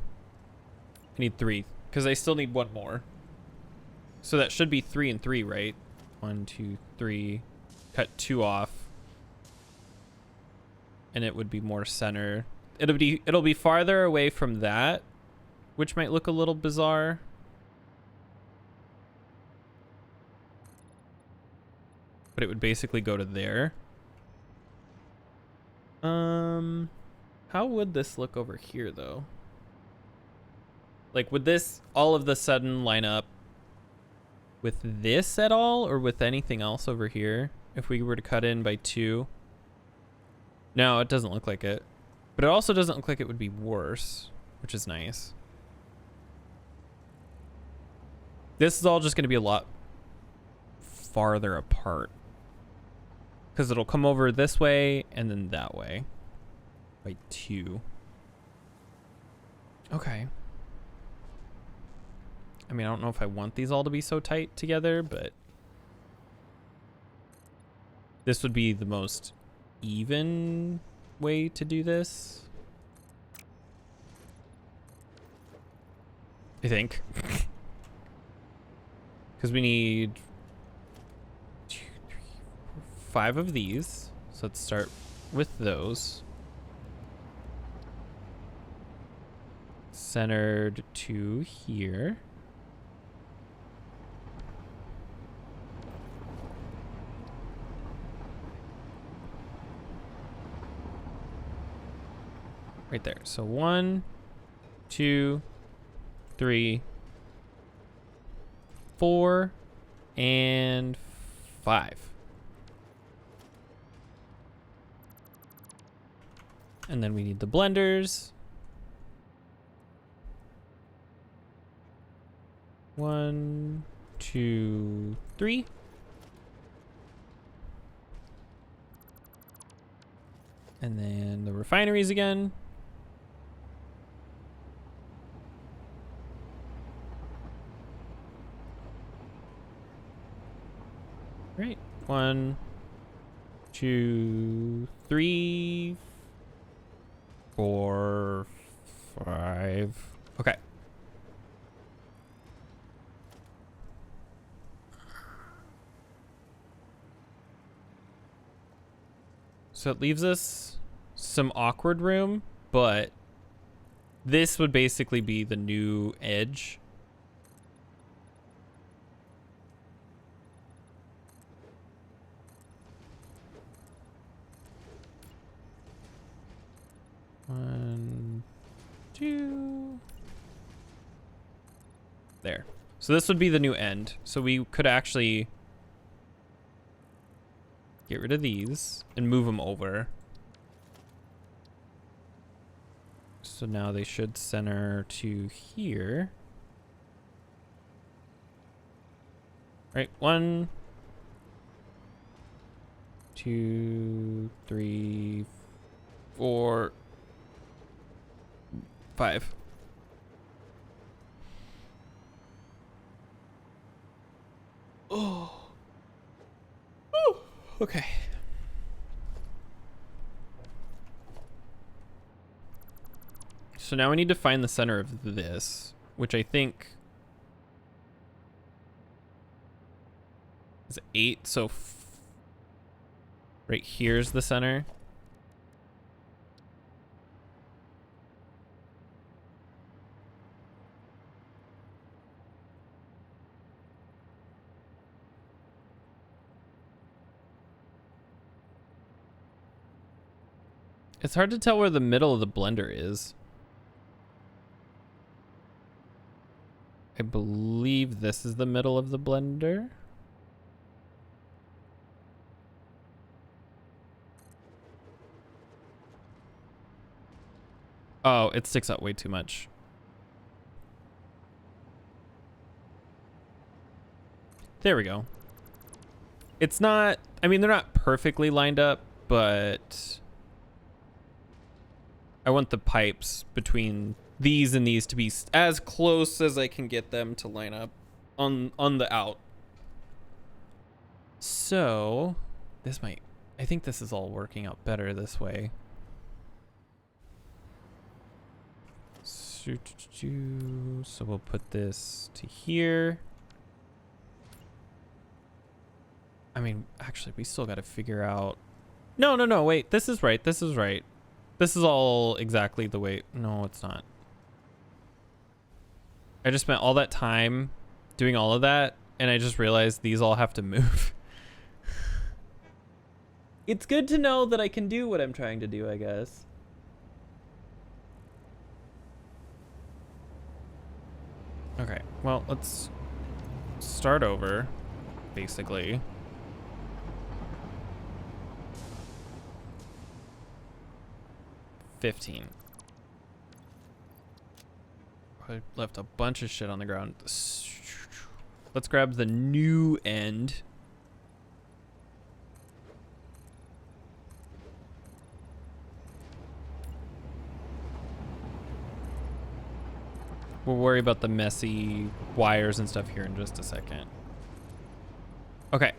need 3, because I still need 1 more. So that should be 3 and 3, right? 1, 2, 3. Cut 2 off. And it would be more center. It'll be farther away from that, which might look a little bizarre. But it would basically go to there. How would this look over here though? Like, would this all of the sudden line up with this at all, or with anything else over here if we were to cut in by 2? No, it doesn't look like it. But it also doesn't look like it would be worse, which is nice. This is all just going to be a lot farther apart, because it'll come over this way and then that way by 2. Okay. I mean, I don't know if I want these all to be so tight together, but this would be the most even way to do this, I think. Because we need 2, 3, 4, 5 of these. So let's start with those. Centered to here. Right there. So 1, 2, 3, 4, and 5. And then we need the blenders. 1, 2, 3. And then the refineries again. Right. 1, 2, 3, 4, 5. Okay. So it leaves us some awkward room, but this would basically be the new edge. One, 2. There. So this would be the new end. So we could actually get rid of these and move them over. So now they should center to here. Right, 1, 2, 3, 4, 5. Oh. Oh. Okay. So now we need to find the center of this, which I think is 8. So right here's the center. It's hard to tell where the middle of the blender is. I believe this is the middle of the blender. Oh, it sticks out way too much. There we go. It's not, I mean, they're not perfectly lined up, but I want the pipes between these and these to be as close as I can get them to line up on the out. So this might, I think this is all working out better this way. So we'll put this to here. I mean, actually, we still got to figure out. No, wait, this is right. This is right. This is all exactly the way. No, it's not. I just spent all that time doing all of that, and I just realized these all have to move. It's good to know that I can do what I'm trying to do, I guess. Okay, well, let's start over, basically. $15. I left a bunch of shit on the ground. Let's grab the new end. We'll worry about the messy wires and stuff here in just a second. Okay.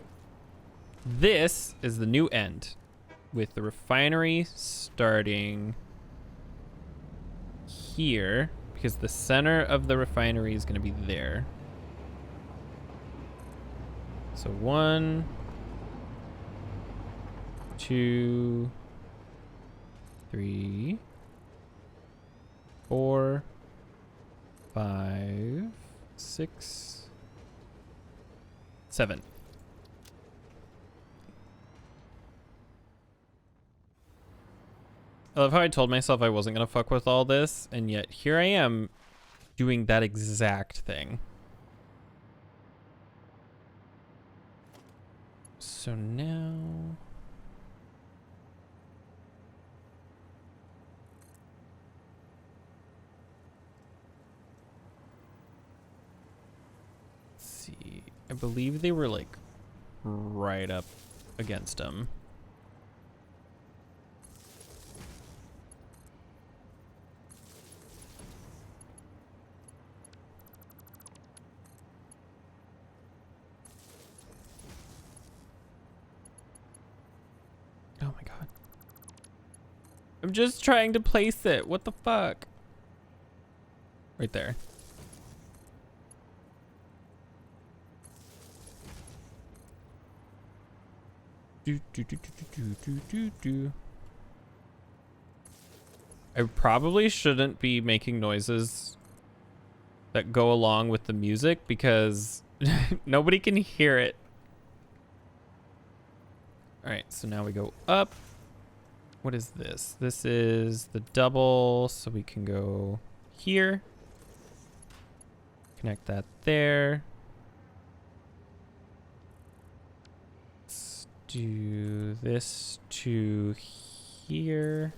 This is the new end, with the refinery starting here, because the center of the refinery is going to be there. So 1, 2, 3, 4, 5, 6, 7. I love how I told myself I wasn't going to fuck with all this, and yet here I am doing that exact thing. So now... let's see. I believe they were like right up against them. Oh my god. I'm just trying to place it. What the fuck? Right there. Do, do, do, do, do, do, do, do. I probably shouldn't be making noises that go along with the music because nobody can hear it. All right, so now we go up. What is this? This is the double, so we can go here. Connect that there. Let's do this to here.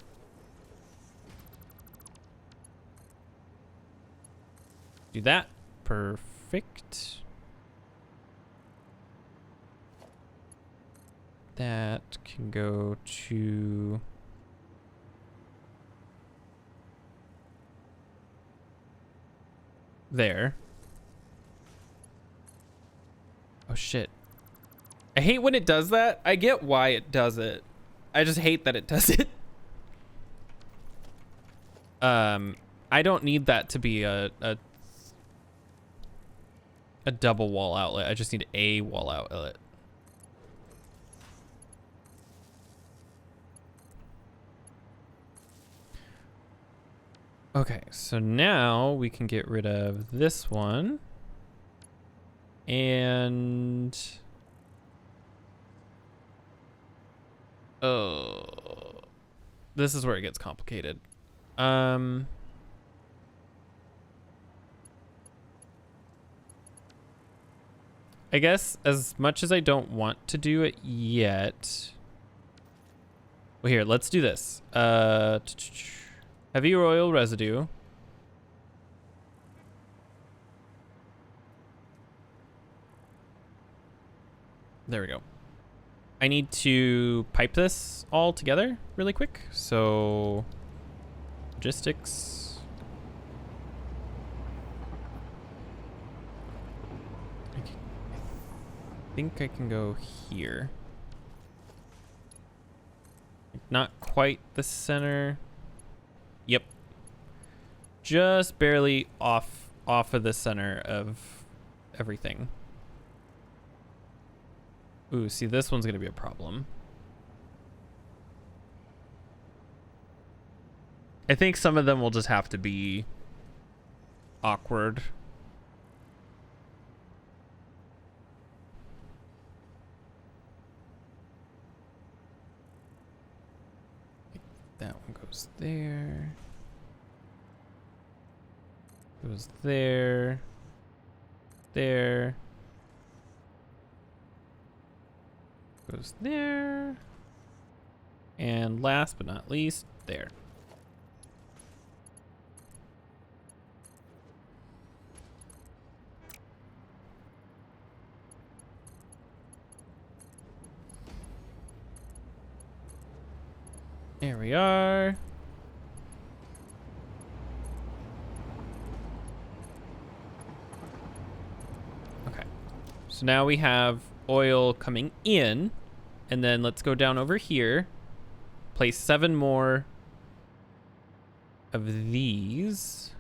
Do that. Perfect. That can go to there. Oh shit. I hate when it does that. I get why it does it. I just hate that it does it. I don't need that to be a double wall outlet. I just need a wall outlet. Okay, so now we can get rid of this one. And... oh, this is where it gets complicated. I guess as much as I don't want to do it yet. Well, here, let's do this. Heavy oil residue. There we go. I need to pipe this all together really quick. So, logistics. I think I can go here. Not quite the center. Yep. Just barely off of the center of everything. Ooh, see, this one's gonna be a problem. I think some of them will just have to be awkward. That one goes there. Goes there. There. Goes there. And last but not least, there. There we are. So now we have oil coming in, and then let's go down over here. Place 7 more of these.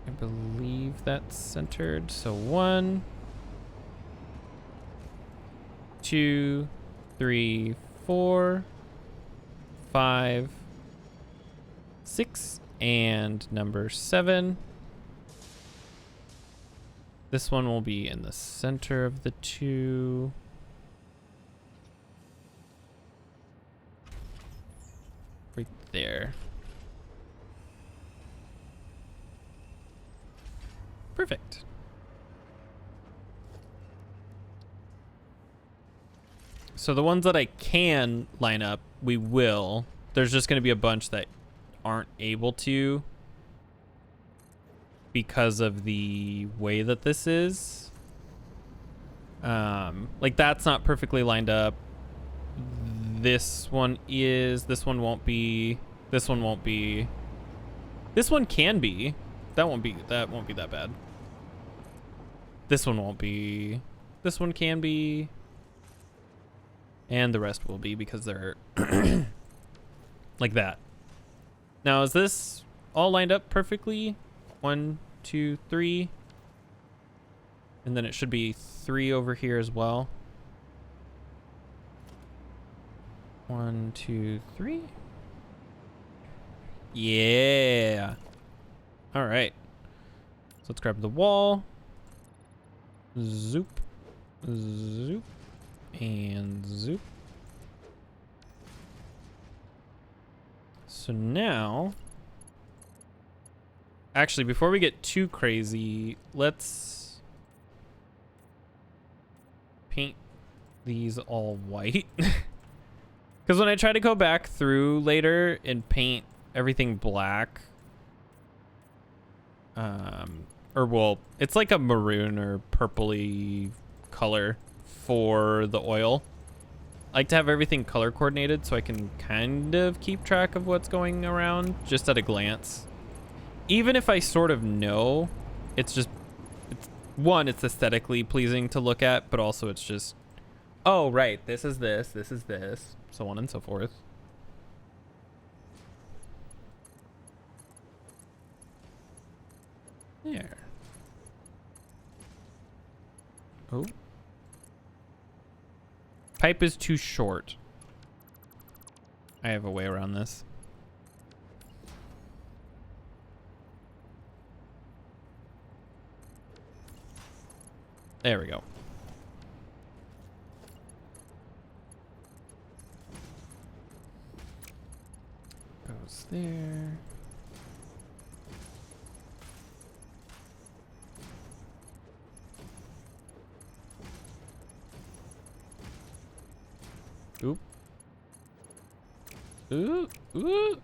I believe that's centered. So 1, 2, 3, 4, 5, 6, and number 7. This one will be in the center of the 2. Right there. Perfect. So the ones that I can line up, we will. There's just going to be a bunch that aren't able to because of the way that this is. Like that's not perfectly lined up. This one is. This one won't be. This one won't be. This one can be. That won't be that bad. This one won't be. This one can be. And the rest will be because they're like that. Now, is this all lined up perfectly? 1, 2, 3. And then it should be 3 over here as well. 1, 2, 3. Yeah. All right. So let's grab the wall. Zoop. Zoop. And zoop. So now, actually, before we get too crazy, let's paint these all white. Because when I try to go back through later and paint everything black, or well, it's like a maroon or purpley color for the oil. I like to have everything color coordinated so I can kind of keep track of what's going around just at a glance. Even if I sort of know, it's one, it's aesthetically pleasing to look at, but also it's just, oh, right, this is this, so on and so forth. There. Oh. Pipe is too short. I have a way around this. There we go. Goes there. Oop. Ooh, ooh.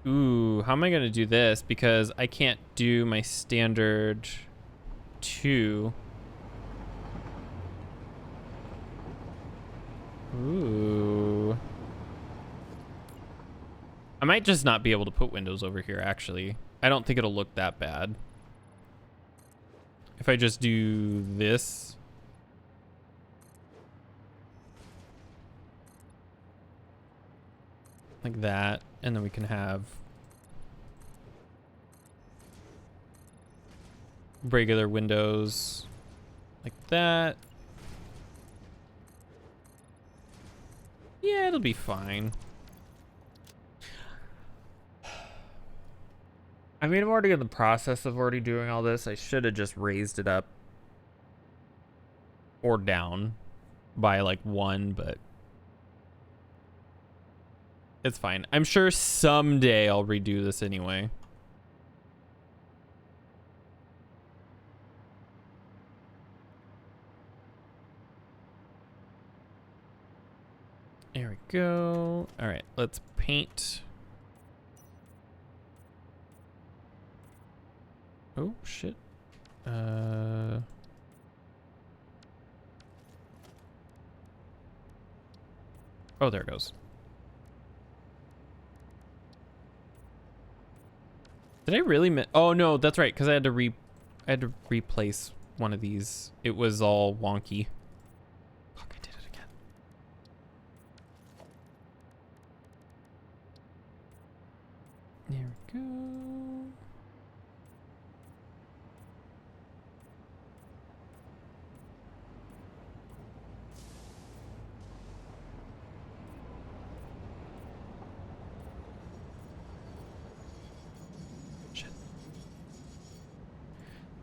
Ooh, how am I going to do this? Because I can't do my standard 2. Ooh. I might just not be able to put windows over here, actually. I don't think it'll look that bad. If I just do this. Like that. And then we can have regular windows like that. Yeah, it'll be fine. I mean, I'm already in the process of already doing all this. I should have just raised it up or down by like 1, but it's fine. I'm sure someday I'll redo this anyway. go. All right, let's paint. Oh, shit. Oh, there it goes. Did I really oh no, that's right, because I had to replace one of these. It was all wonky. Fuck, I did it again. There we go.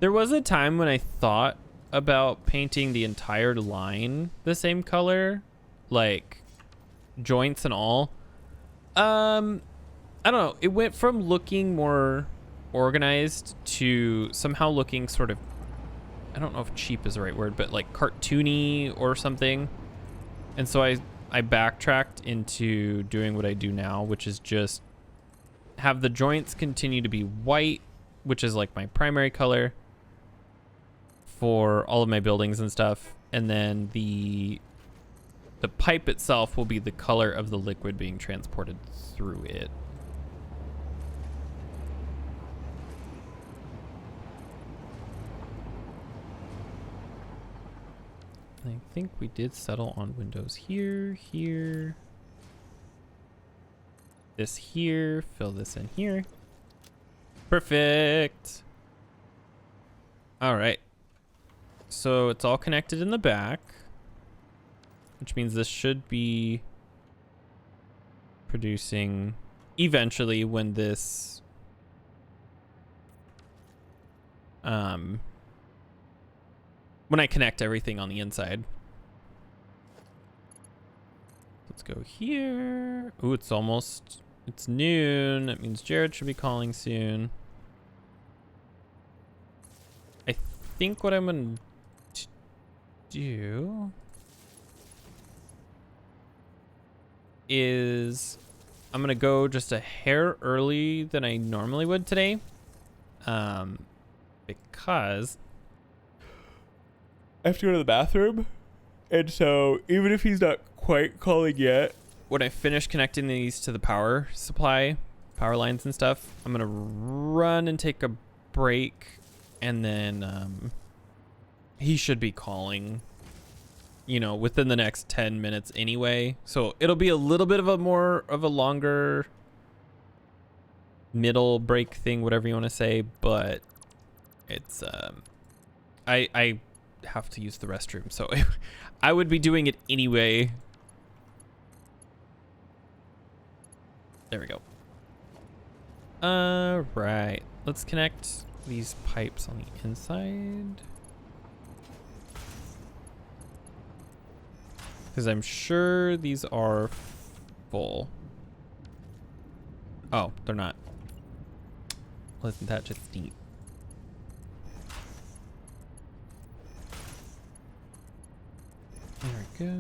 There was a time when I thought about painting the entire line the same color, like joints and all. I don't know. It went from looking more organized to somehow looking sort of, I don't know if cheap is the right word, but like cartoony or something. And so I backtracked into doing what I do now, which is just have the joints continue to be white, which is like my primary color for all of my buildings and stuff, and then the pipe itself will be the color of the liquid being transported through it. I think we did settle on windows here, this here, fill this in here. Perfect. All right. So it's all connected in the back, which means this should be producing eventually when this when I connect everything on the inside. Let's go here. Ooh, it's noon. That means Jared should be calling soon. I think what I'm gonna do is I'm gonna go just a hair early than I normally would today, because I have to go to the bathroom, and so even if he's not quite calling yet, when I finish connecting these to the power supply, power lines and stuff, I'm gonna run and take a break, and then he should be calling, you know, within the next 10 minutes anyway. So it'll be a little bit of a longer middle break thing, whatever you want to say, but it's I have to use the restroom, so I would be doing it anyway. There we go. All right, let's connect these pipes on the inside, because I'm sure these are full. Oh, they're not. Wasn't that just neat? There we go.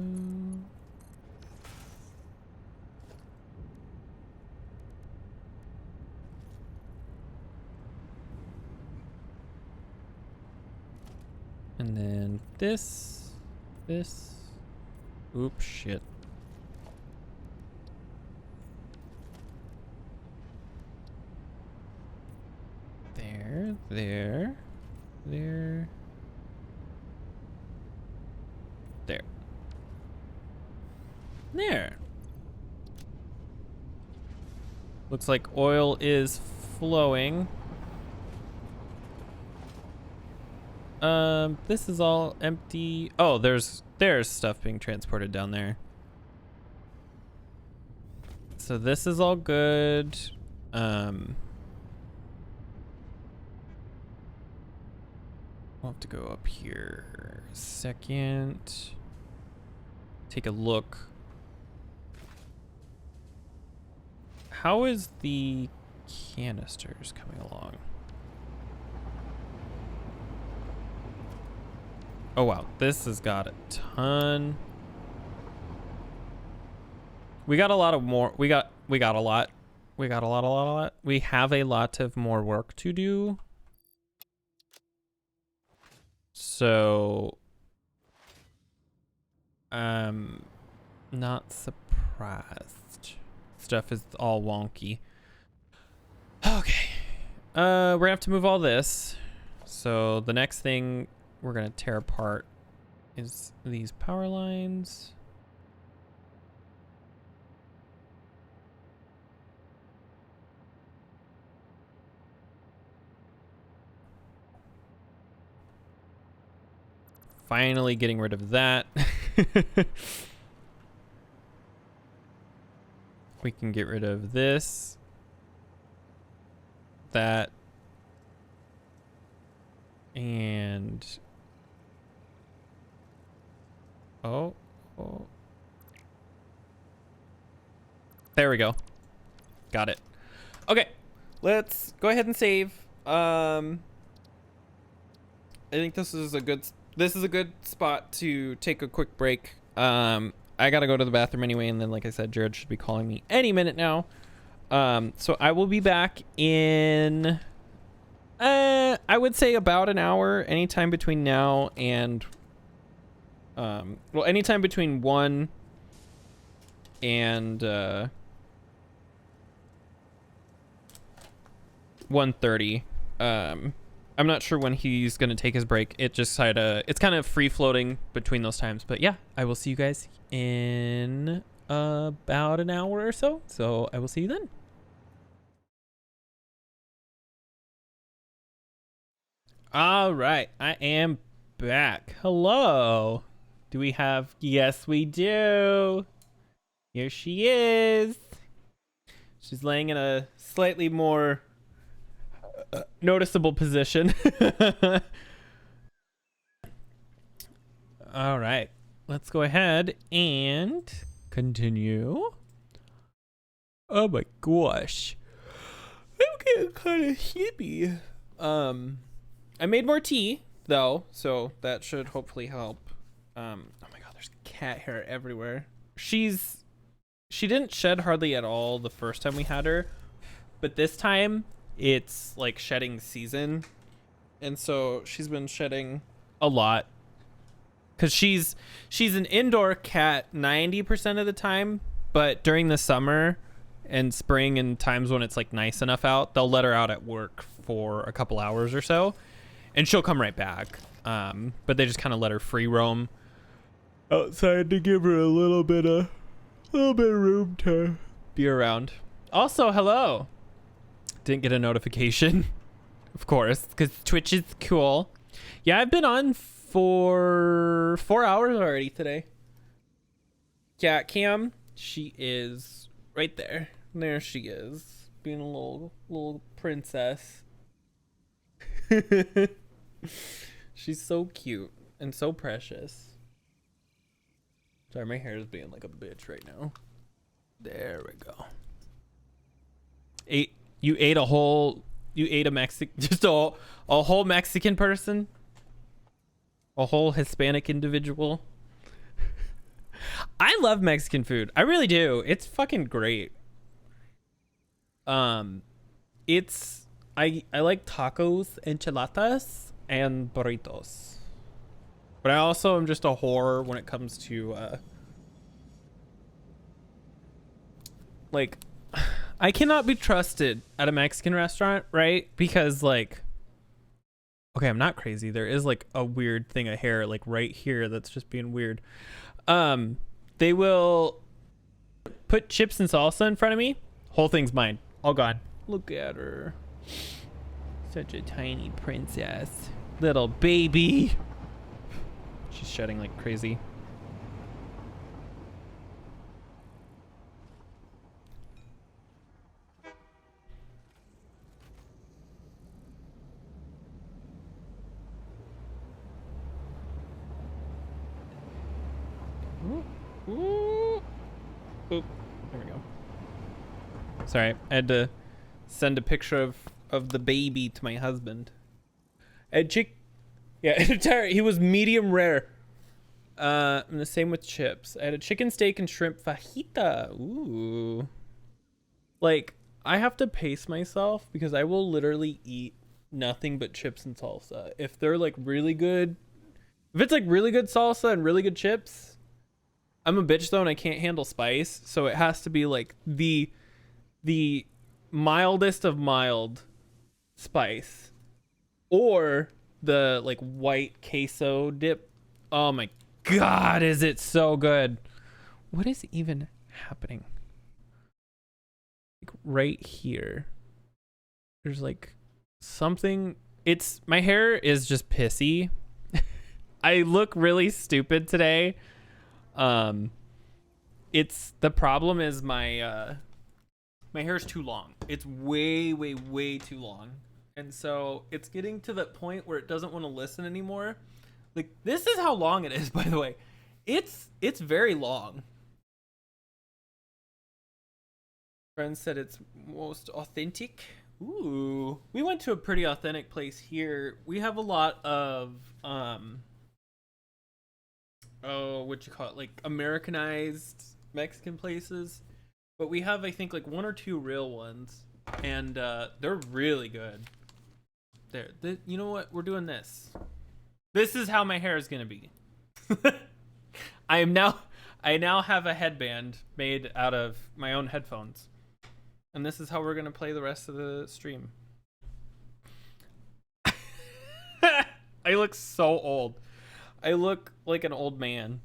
And then this. Oops, shit. There. Looks like oil is flowing. This is all empty. Oh, there's stuff being transported down there. So this is all good. We'll have to go up here a second. Take a look. How is the canisters coming along? Oh wow, this has got a ton. We got a lot of more. We got a lot. We got a lot. We have a lot of more work to do. So, not surprised. Stuff is all wonky. Okay. We're gonna have to move all this. So the next thing we're gonna tear apart is these power lines. Finally getting rid of that. We can get rid of this. That. And... Oh. There we go. Got it. Okay. Let's go ahead and save. I think this is a good spot to take a quick break. I gotta go to the bathroom anyway, and then like I said, Jared should be calling me any minute now. So I will be back in I would say about an hour, anytime between now and well, anytime between 1 and 1:30. I'm not sure when he's going to take his break. It's kind of free floating between those times. But yeah, I will see you guys in about an hour or so. So I will see you then. All right, I am back. Hello. Do we have? Yes, we do. Here she is. She's laying in a slightly more noticeable position. All right, let's go ahead and continue. Oh my gosh, I'm getting kind of sleepy. I made more tea though, so that should hopefully help. Oh my god, there's cat hair everywhere. She didn't shed hardly at all the first time we had her, but this time it's like shedding season, and so she's been shedding a lot because she's an indoor cat 90% of the time, but during the summer and spring and times when it's like nice enough out, they'll let her out at work for a couple hours or so, and she'll come right back. But they just kind of let her free roam outside to give her a little bit of room to be around. Also, hello. Didn't get a notification, of course, because Twitch is cool. Yeah, I've been on for 4 hours already today. Cat Cam, she is right there. There she is, being a little princess. She's so cute and so precious. Sorry, my hair is being like a bitch right now. There we go. You ate a Mexican, just a whole Mexican person? A whole Hispanic individual? I love Mexican food. I really do. It's fucking great. I like tacos, enchiladas, and burritos. But I also am just a whore when it comes to like, I cannot be trusted at a Mexican restaurant, right? Because like, okay, I'm not crazy. There is like a weird thing of hair like right here that's just being weird. They will put chips and salsa in front of me. Whole thing's mine. All gone. Look at her. Such a tiny princess. Little baby. She's shedding like crazy. Ooh. Oop. There we go. Sorry, I had to send a picture of the baby to my husband. And yeah, he was medium rare. And the same with chips. I had a chicken steak and shrimp fajita. Ooh. Like, I have to pace myself because I will literally eat nothing but chips and salsa. If they're like really good, if it's like really good salsa and really good chips, I'm a bitch though and I can't handle spice. So it has to be like the mildest of mild spice or the like white queso dip. Oh my God, is it so good? What is even happening? Like right here. There's like something. It's my hair is just pissy. I look really stupid today. It's the problem is my hair is too long. It's way too long. And so it's getting to that point where it doesn't want to listen anymore. Like this is how long it is, by the way. It's very long. Friend said it's most authentic. Ooh, we went to a pretty authentic place here. We have a lot of what you call it, like Americanized Mexican places, but we have I think like one or two real ones, and they're really good. You know what? We're doing this. This is how my hair is gonna be. I now have a headband made out of my own headphones. And this is how we're going to play the rest of the stream. I look so old. I look like an old man.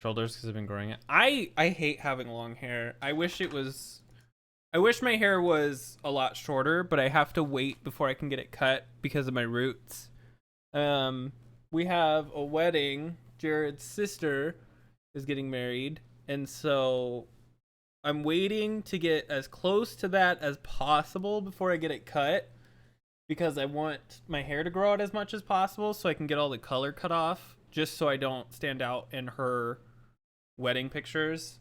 Shoulders because I've been growing it. I hate having long hair. I wish my hair was a lot shorter, but I have to wait before I can get it cut because of my roots. We have a wedding. Jared's sister is getting married, and so I'm waiting to get as close to that as possible before I get it cut because I want my hair to grow out as much as possible so I can get all the color cut off just so I don't stand out in her wedding pictures.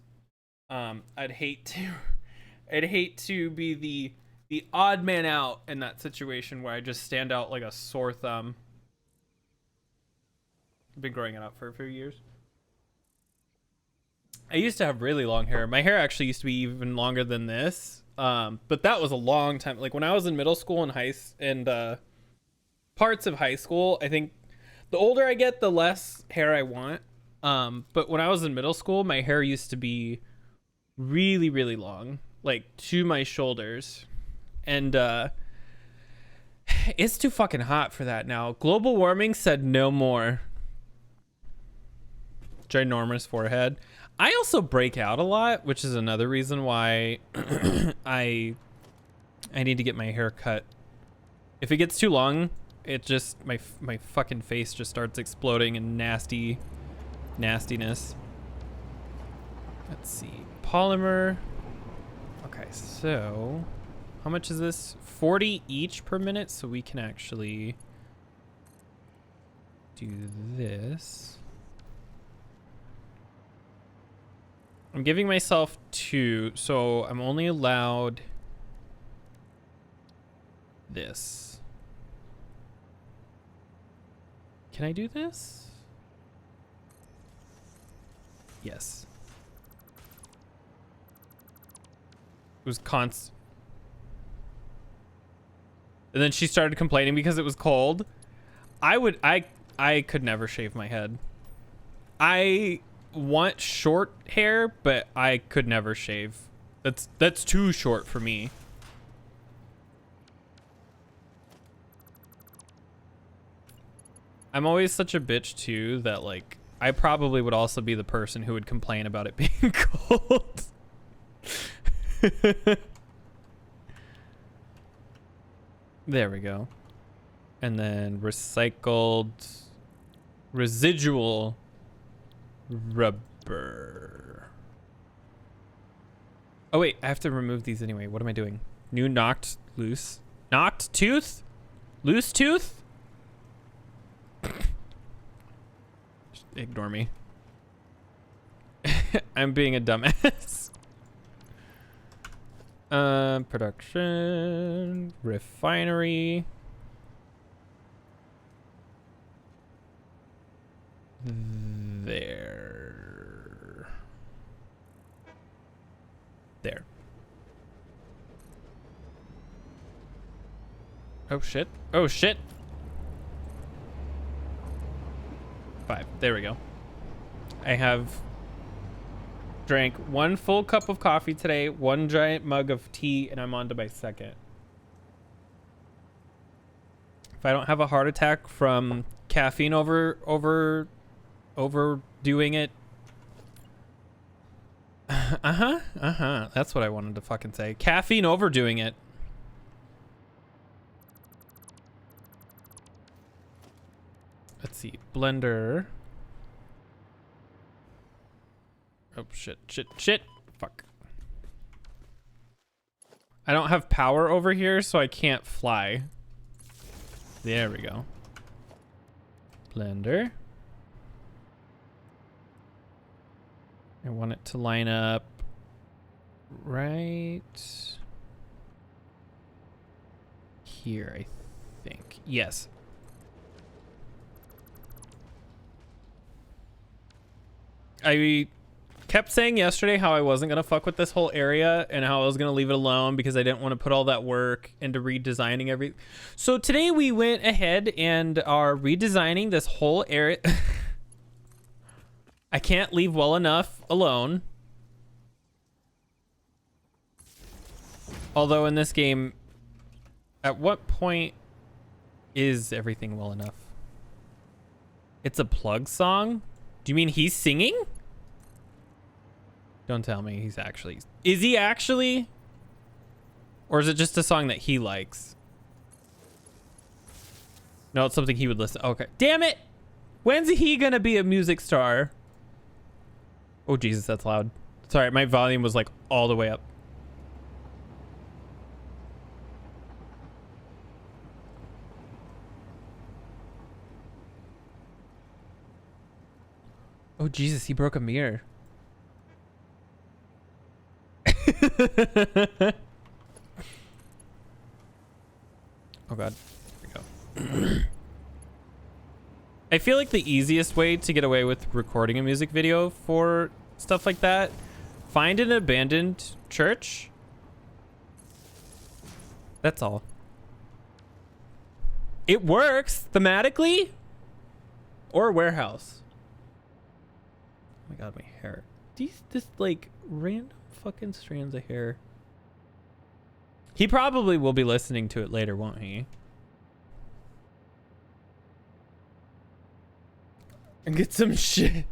I'd hate to be the odd man out in that situation where I just stand out like a sore thumb. I've been growing it out for a few years. I used to have really long hair. My hair actually used to be even longer than this. But that was a long time. Like when I was in middle school and parts of high school, I think the older I get, the less hair I want. But when I was in middle school, my hair used to be really, really long, like to my shoulders. And it's too fucking hot for that now. Global warming said no more. Ginormous forehead. I also break out a lot, which is another reason why I need to get my hair cut. If it gets too long, it just my fucking face just starts exploding in nastiness. Let's see. Polymer. Okay, so how much is this? 40 each per minute, so we can actually do this. I'm giving myself 2, so I'm only allowed this. Can I do this? Yes. It was constant. And then she started complaining because it was cold. I could never shave my head. I want short hair, but I could never shave. That's too short for me. I'm always such a bitch too that like I probably would also be the person who would complain about it being cold. There we go. And then recycled residual rubber. Oh wait, I have to remove these anyway. What am I doing? New knocked tooth? Loose tooth? Just ignore me. I'm being a dumbass. Production, refinery. there. There. Oh shit. Oh shit. 5. There we go. I have drank 1 full cup of coffee today, 1 giant mug of tea, and I'm on to my second. If I don't have a heart attack from caffeine overdoing it. That's what I wanted to fucking say. Caffeine overdoing it. Let's see. Blender. Oh, shit. Fuck. I don't have power over here, so I can't fly. There we go. Blender. I want it to line up right here, I think. Yes. I kept saying yesterday how I wasn't going to fuck with this whole area and how I was going to leave it alone because I didn't want to put all that work into redesigning everything. So today we went ahead and are redesigning this whole area. I can't leave well enough alone. Although in this game, at what point is everything well enough? It's a plug song? Do you mean he's singing? Don't tell me he's actually... Is he actually? Or is it just a song that he likes? No, it's something he would listen... Okay. Damn it! When's he gonna be a music star? Oh, Jesus, that's loud. Sorry, my volume was like all the way up. Oh, Jesus, he broke a mirror. Oh, God. Here we go. I feel like the easiest way to get away with recording a music video for stuff like that, find an abandoned church. That's all. It works thematically. Or a warehouse. Oh my God, my hair. This like random fucking strands of hair. He probably will be listening to it later, won't he? And get some shit.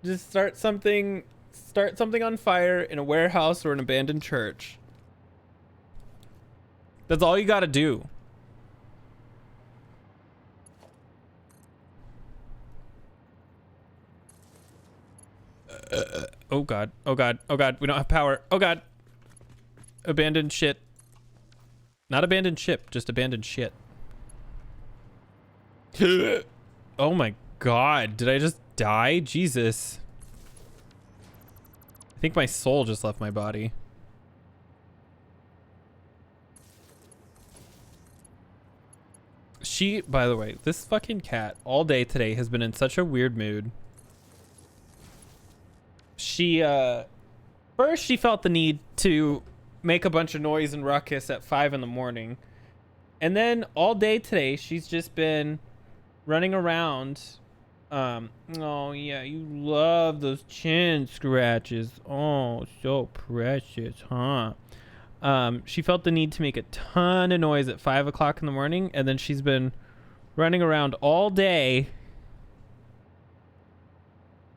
Just start something on fire in a warehouse or an abandoned church. That's all you gotta do. Oh God. Oh God. Oh God. We don't have power. Oh God. Abandoned shit. Not abandoned ship, just abandoned shit. Oh my God. Did I just die? Jesus. I think my soul just left my body. She, by the way, this fucking cat all day today has been in such a weird mood. She, first she felt the need to make a bunch of noise and ruckus at 5 in the morning. And then all day today, she's just been running around. Oh yeah, you love those chin scratches. Oh, so precious, huh? She felt the need to make a ton of noise at 5 o'clock in the morning, and then she's been running around all day,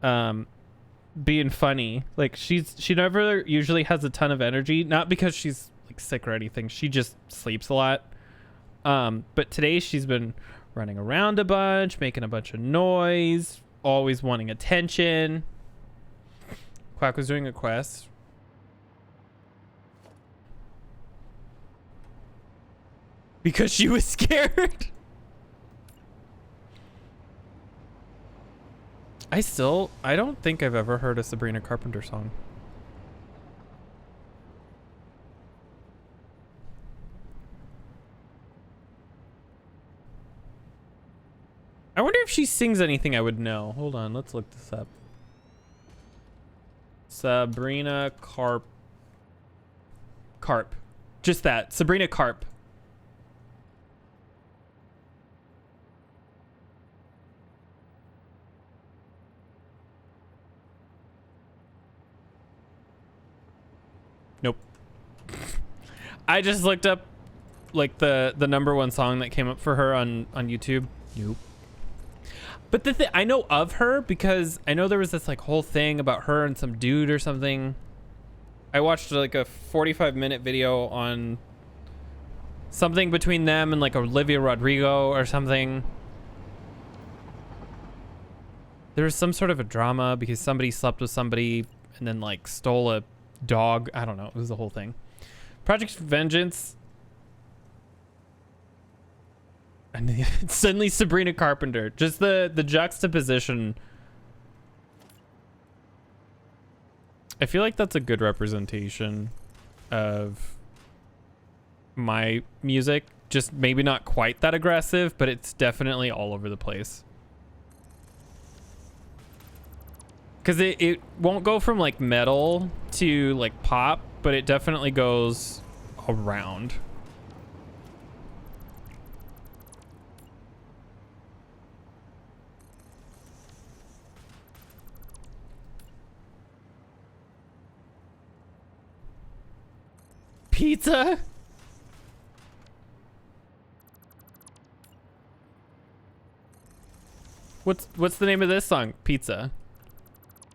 being funny. Like she never usually has a ton of energy, not because she's like sick or anything. She just sleeps a lot. But today she's been running around a bunch, making a bunch of noise, always wanting attention. Quack was doing a quest. Because she was scared. I don't think I've ever heard a Sabrina Carpenter song. I wonder if she sings anything I would know. Hold on, let's look this up. Sabrina Carp. Just that. Sabrina Carp. Nope. I just looked up like the number one song that came up for her on YouTube. Nope. But the thing, I know of her because I know there was this like whole thing about her and some dude or something. I watched like a 45-minute video on something between them and like Olivia Rodrigo or something. There was some sort of a drama because somebody slept with somebody and then like stole a dog. I don't know. It was the whole thing. Project Vengeance. And suddenly Sabrina Carpenter. Just the juxtaposition. I feel like that's a good representation of my music. Just maybe not quite that aggressive, but it's definitely all over the place. Because it won't go from like metal to like pop, but it definitely goes around. Pizza? What's the name of this song? Pizza.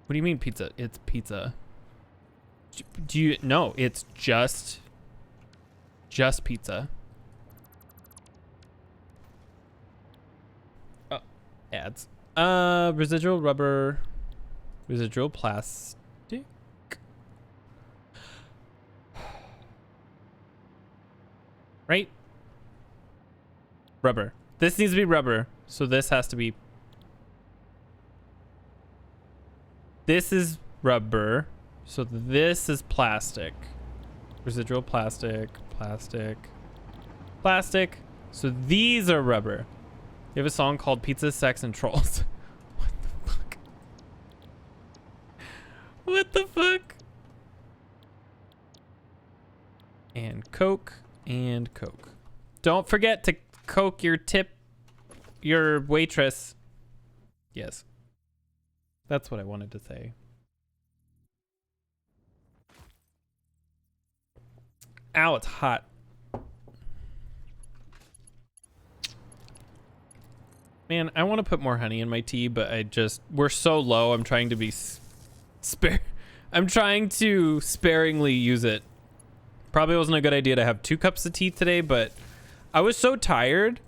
What do you mean pizza? It's pizza. Do you no, it's just pizza. Oh, ads. Residual rubber, residual plastic. Right? Rubber. This needs to be rubber, so this has to be. This is rubber, so this is plastic. Residual plastic, plastic, plastic. So these are rubber. You have a song called Pizza, Sex, and Trolls. What the fuck? What the fuck? And Coke. And Coke. Don't forget to Coke your waitress. Yes. That's what I wanted to say. Ow, it's hot. Man, I want to put more honey in my tea, but we're so low. I'm trying to be I'm trying to sparingly use it. Probably wasn't a good idea to have 2 cups of tea today, but I was so tired.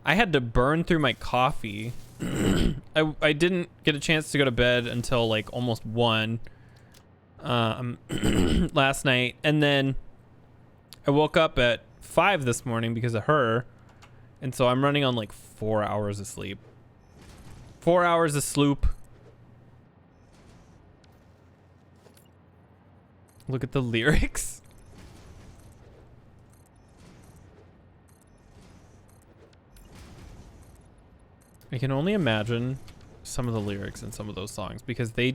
I had to burn through my coffee. I didn't get a chance to go to bed until like almost 1 last night. And then I woke up at 5 this morning because of her. And so I'm running on like 4 hours of sleep. 4 hours of sloop. Look at the lyrics. I can only imagine some of the lyrics in some of those songs because they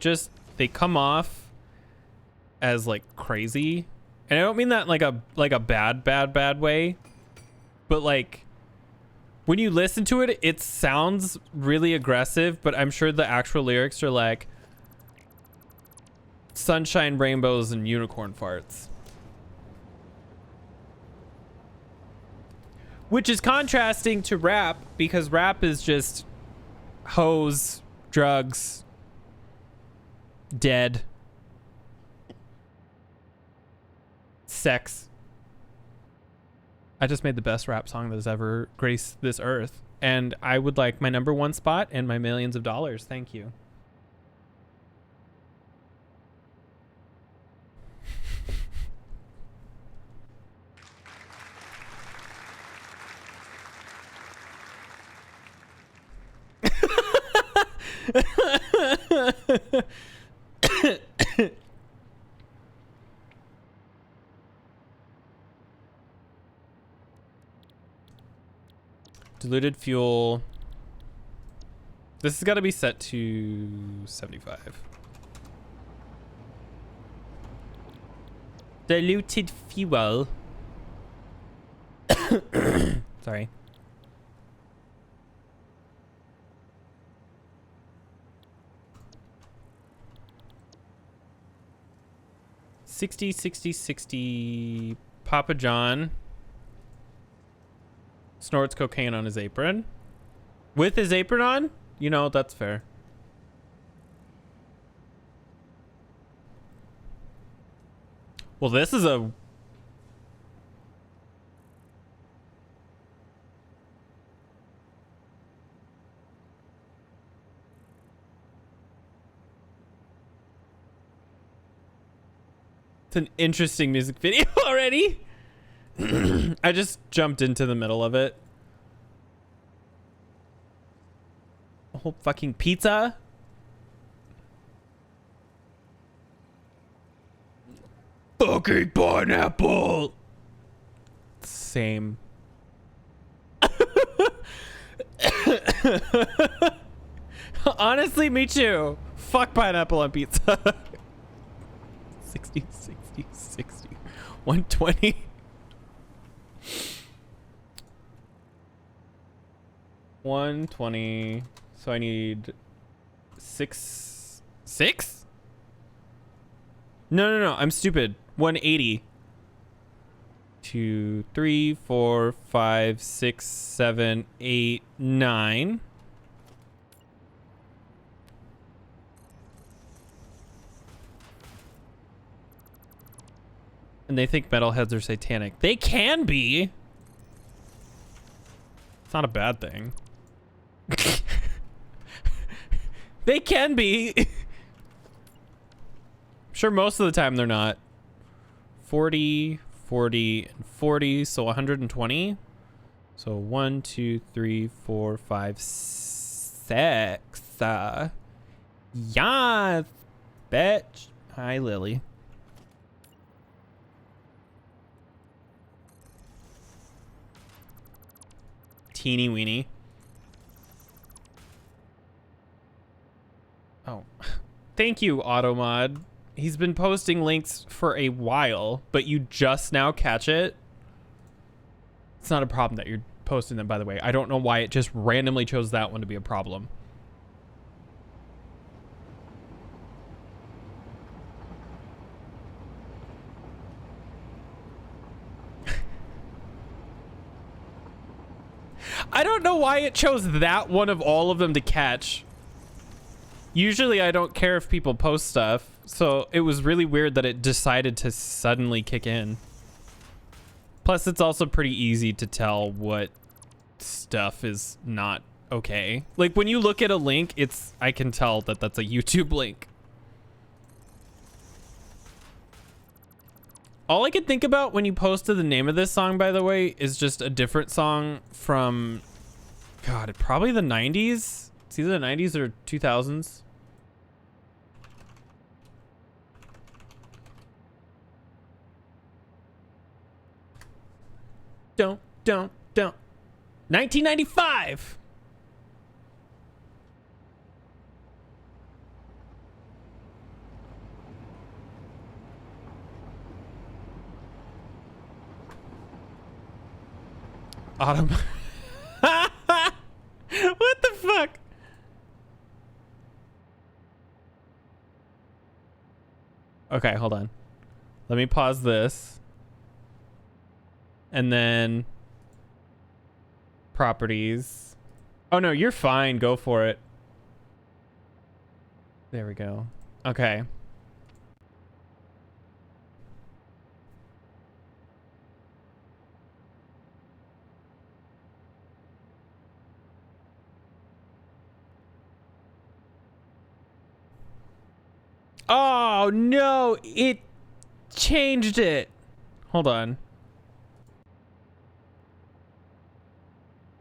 come off as like crazy. And I don't mean that like a bad way, but like when you listen to it, it sounds really aggressive, but I'm sure the actual lyrics are like sunshine, rainbows, and unicorn farts. Which is contrasting to rap because rap is just hoes, drugs, dead, sex. I just made the best rap song that has ever graced this earth. And I would like my #1 spot and my millions of dollars. Thank you. Diluted fuel. This has got to be set to 75. Diluted fuel. Sorry. $60. Papa John snorts cocaine on his apron. With his apron on? You know, that's fair. Well, this is a... It's an interesting music video already. I just jumped into the middle of it. A whole fucking pizza? Fucking pineapple! Same. Honestly, me too. Fuck pineapple on pizza. 60, 60, 60. 120. 120. So I need 6. No. I'm stupid. 180. 2, 3, 4, 5, 6, 7, 8, 9. And they think metalheads are satanic. They can be. It's not a bad thing. They can be. I'm sure most of the time they're not. 40, 40, and 40. So 120. So 1, 2, 3, 4, 5, 6. Yeah, bitch. Hi, Lily. Teeny weeny. Oh, thank you, Automod. He's been posting links for a while, but you just now catch it. It's not a problem that you're posting them, by the way. I don't know why it just randomly chose that one to be a problem. I don't know why it chose that one of all of them to catch. Usually I don't care if people post stuff, so it was really weird that it decided to suddenly kick in. Plus, it's also pretty easy to tell what stuff is not okay. Like, when you look at a link, I can tell that that's a YouTube link. All I could think about when you posted the name of this song, by the way, is just a different song from, God, probably the 90s. It's either the 90s or 2000s. Don't. 1995. Autumn. What the fuck? Okay, hold on. Let me pause this. And then properties. Oh no, you're fine. Go for it. There we go. Okay. Oh no, it changed it. Hold on.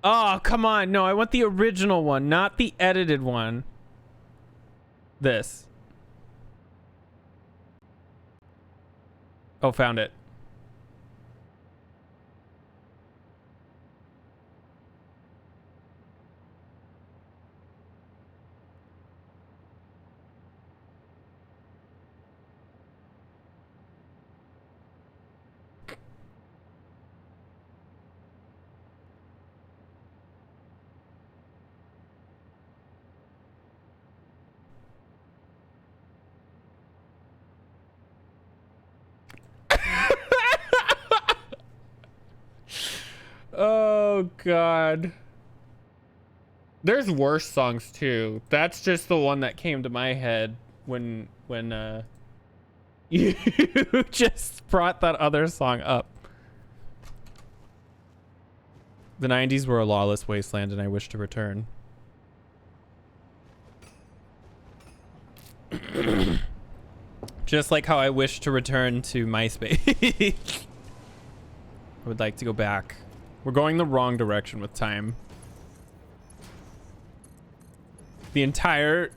Oh, come on. No, I want the original one, not the edited one. This. Oh, found it. Oh God. There's worse songs too. That's just the one that came to my head when you just brought that other song up. The 90s were a lawless wasteland and I wish to return. Just like how I wish to return to MySpace. I would like to go back. We're going the wrong direction with time. The entire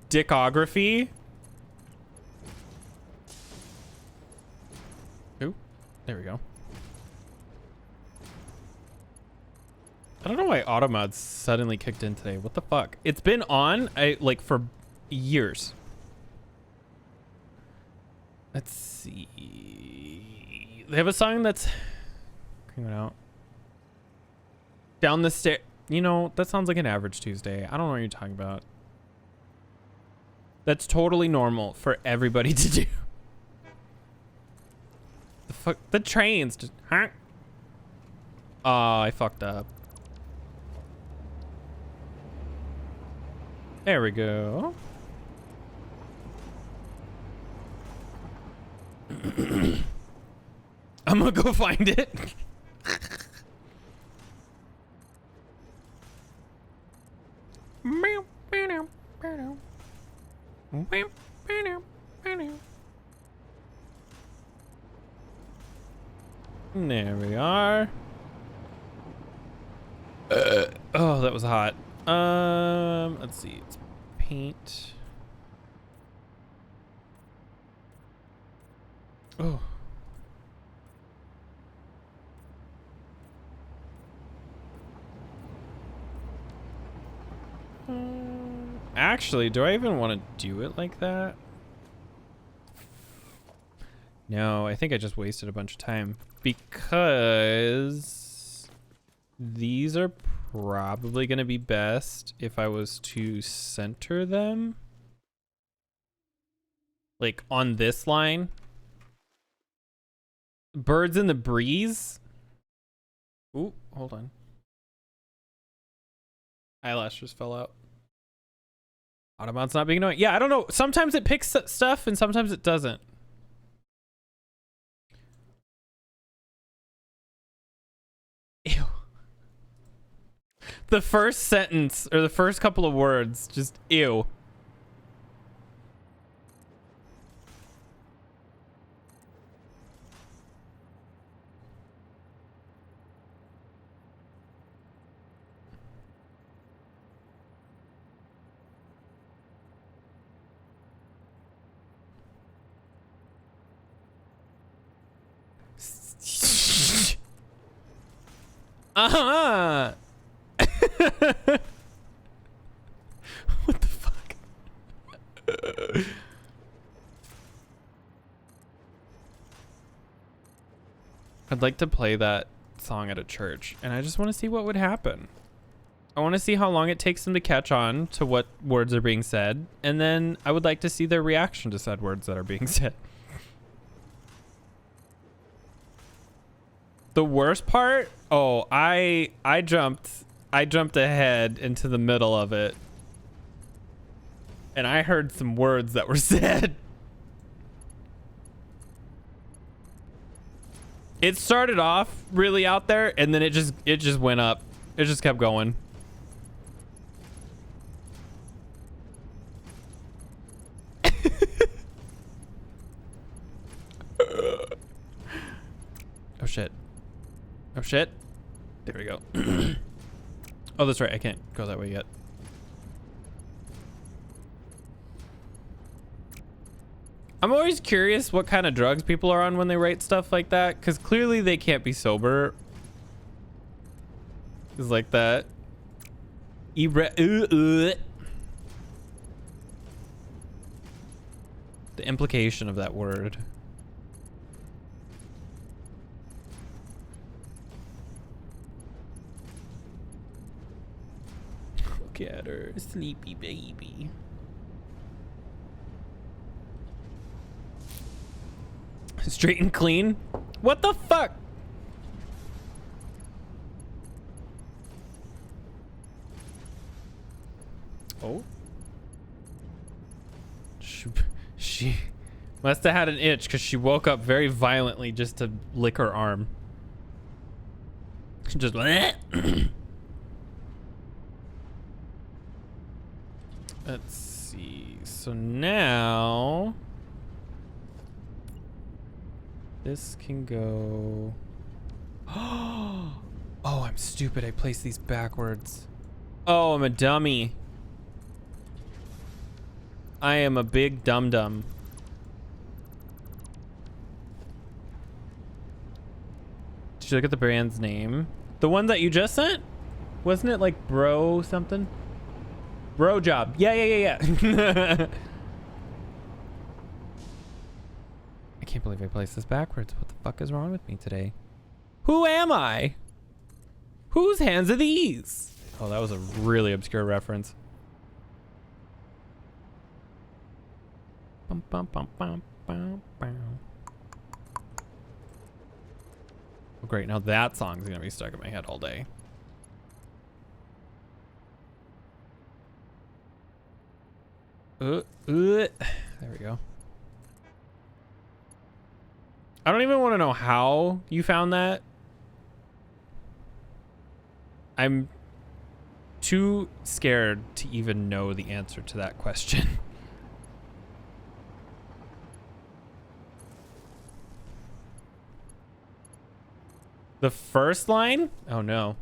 discography. Ooh, there we go. I don't know why Automod's suddenly kicked in today. What the fuck? It's been on like for years. Let's see. They have a song that's coming out. Down the stair. You know, that sounds like an average Tuesday. I don't know what you're talking about. That's totally normal for everybody to do. The fuck? The trains just, huh? Oh, I fucked up. There we go. I'm gonna go find it. There we are. Oh, that was hot. Let's see. It's paint. Oh. Actually, do I even want to do it like that? No, I think I just wasted a bunch of time because these are probably going to be best if I was to center them. Like on this line. Birds in the breeze. Ooh, hold on. Eyelash just fell out. Autobot's not being annoying. Yeah, I don't know. Sometimes it picks stuff and sometimes it doesn't. Ew. The first sentence or the first couple of words, just ew. Uh-huh. What the fuck? I'd like to play that song at a church, and I just want to see what would happen. I want to see how long it takes them to catch on to what words are being said, and then I would like to see their reaction to said words that are being said. The worst part? Oh, I jumped ahead into the middle of it. And I heard some words that were said. It started off really out there and then it just went up. It just kept going. Oh shit. Oh shit. There we go. Oh, that's right. I can't go that way yet. I'm always curious what kind of drugs people are on when they write stuff like that, because clearly they can't be sober. It's like that. The implication of that word. Look at her, sleepy baby. Straight and clean? What the fuck? Oh. She must have had an itch because she woke up very violently just to lick her arm. Just let's see. So now this can go. Oh, I'm stupid. I placed these backwards. Oh, I'm a dummy. I am a big dum-dum. Did you look at the brand's name? The one that you just sent? Wasn't it like bro something? Bro job. Yeah. I can't believe I placed this backwards. What the fuck is wrong with me today? Who am I? Whose hands are these? Oh, that was a really obscure reference. Bum, bum, bum, bum, bum, bum. Oh, great. Now that song's gonna be stuck in my head all day. There we go. I don't even want to know how you found that. I'm too scared to even know the answer to that question. The first line? Oh no.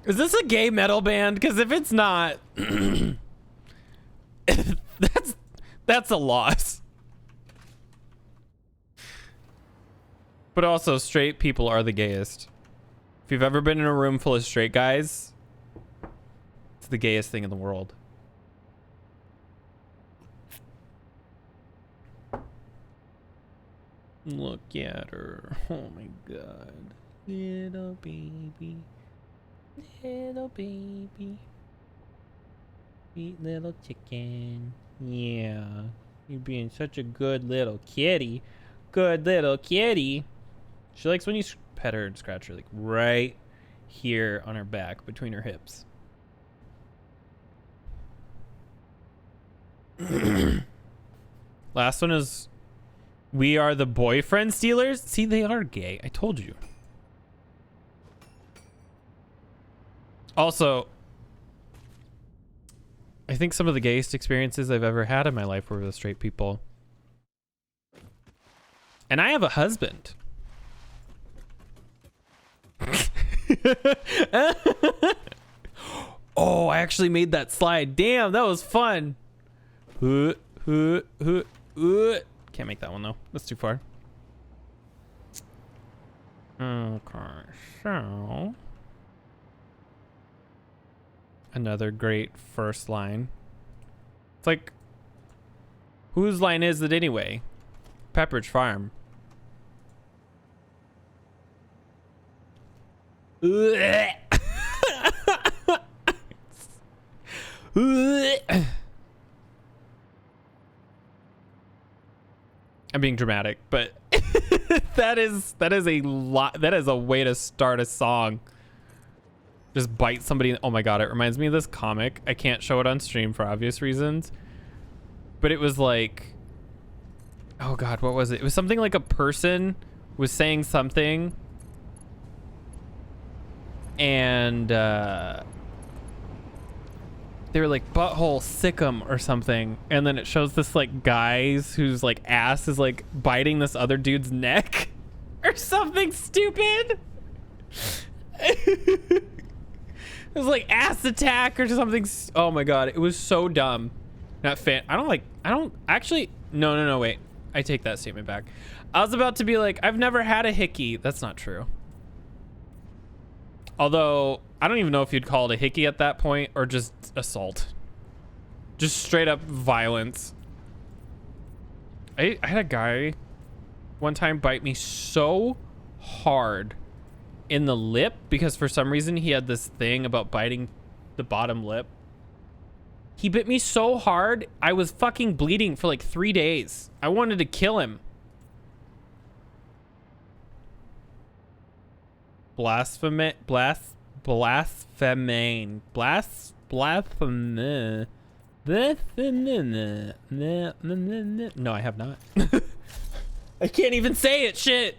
Is this a gay metal band? Because if it's not, that's a loss. But also, straight people are the gayest. If you've ever been in a room full of straight guys, it's the gayest thing in the world. Look at her. Oh my god. Little baby. Little baby. Sweet little chicken. Yeah. You're being such a good little kitty. Good little kitty. She likes when you pet her and scratch her like right here on her back between her hips. Last one is We Are the Boyfriend Stealers. See, they are gay. I told you. Also, I think some of the gayest experiences I've ever had in my life were with straight people. And I have a husband. Oh, I actually made that slide. Damn, that was fun. Can't make that one though. That's too far. Okay, so another great first line. It's like, whose line is it anyway? Pepperidge Farm. I'm being dramatic, but that is a lot. That is a way to start a song. Just bite somebody. Oh my god, it reminds me of this comic. I can't show it on stream for obvious reasons, but it was like, oh god, what was it? It was something like a person was saying something, and they were like butthole sick'em or something, and then it shows this like guys whose like ass is like biting this other dude's neck or something stupid. It was like ass attack or something. Oh my god, it was so dumb. Not fan. I don't actually. No, wait. I take that statement back. I was about to be like, I've never had a hickey. That's not true. Although I don't even know if you'd call it a hickey at that point or just assault. Just straight up violence. I had a guy one time bite me so hard in the lip because for some reason he had this thing about biting the bottom lip. He bit me so hard, I was fucking bleeding for like 3 days. I wanted to kill him. Blasphemy. Blasphemy. No, I have not. I can't even say it. Shit.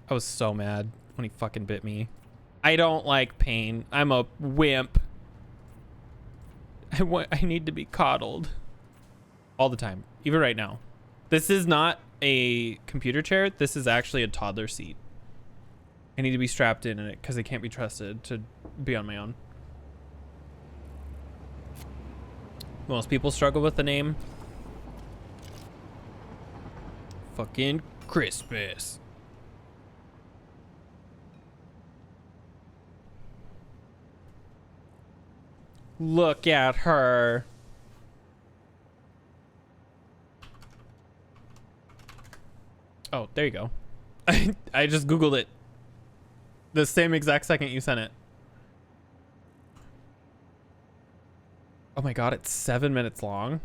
I was so mad when he fucking bit me. I don't like pain. I'm a wimp. I need to be coddled all the time, even right now. This is not a computer chair. This is actually a toddler seat. I need to be strapped in it because I can't be trusted to be on my own. Most people struggle with the name. Fucking Christmas. Look at her. Oh, there you go. I just Googled it. The same exact second you sent it. Oh my god, it's 7 minutes long.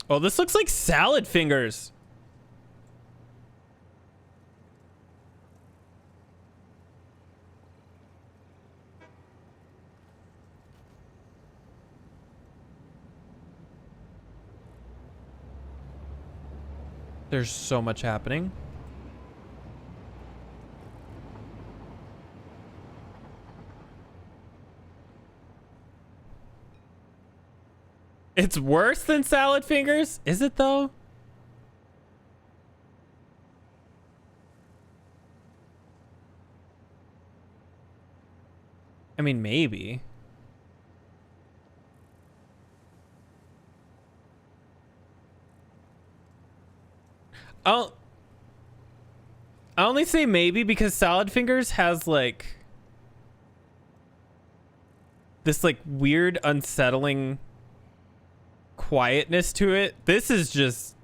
Oh, this looks like salad fingers. There's so much happening. It's worse than salad fingers? Is it though? I mean, maybe. I only say maybe because salad fingers has like this like weird unsettling quietness to it. This is just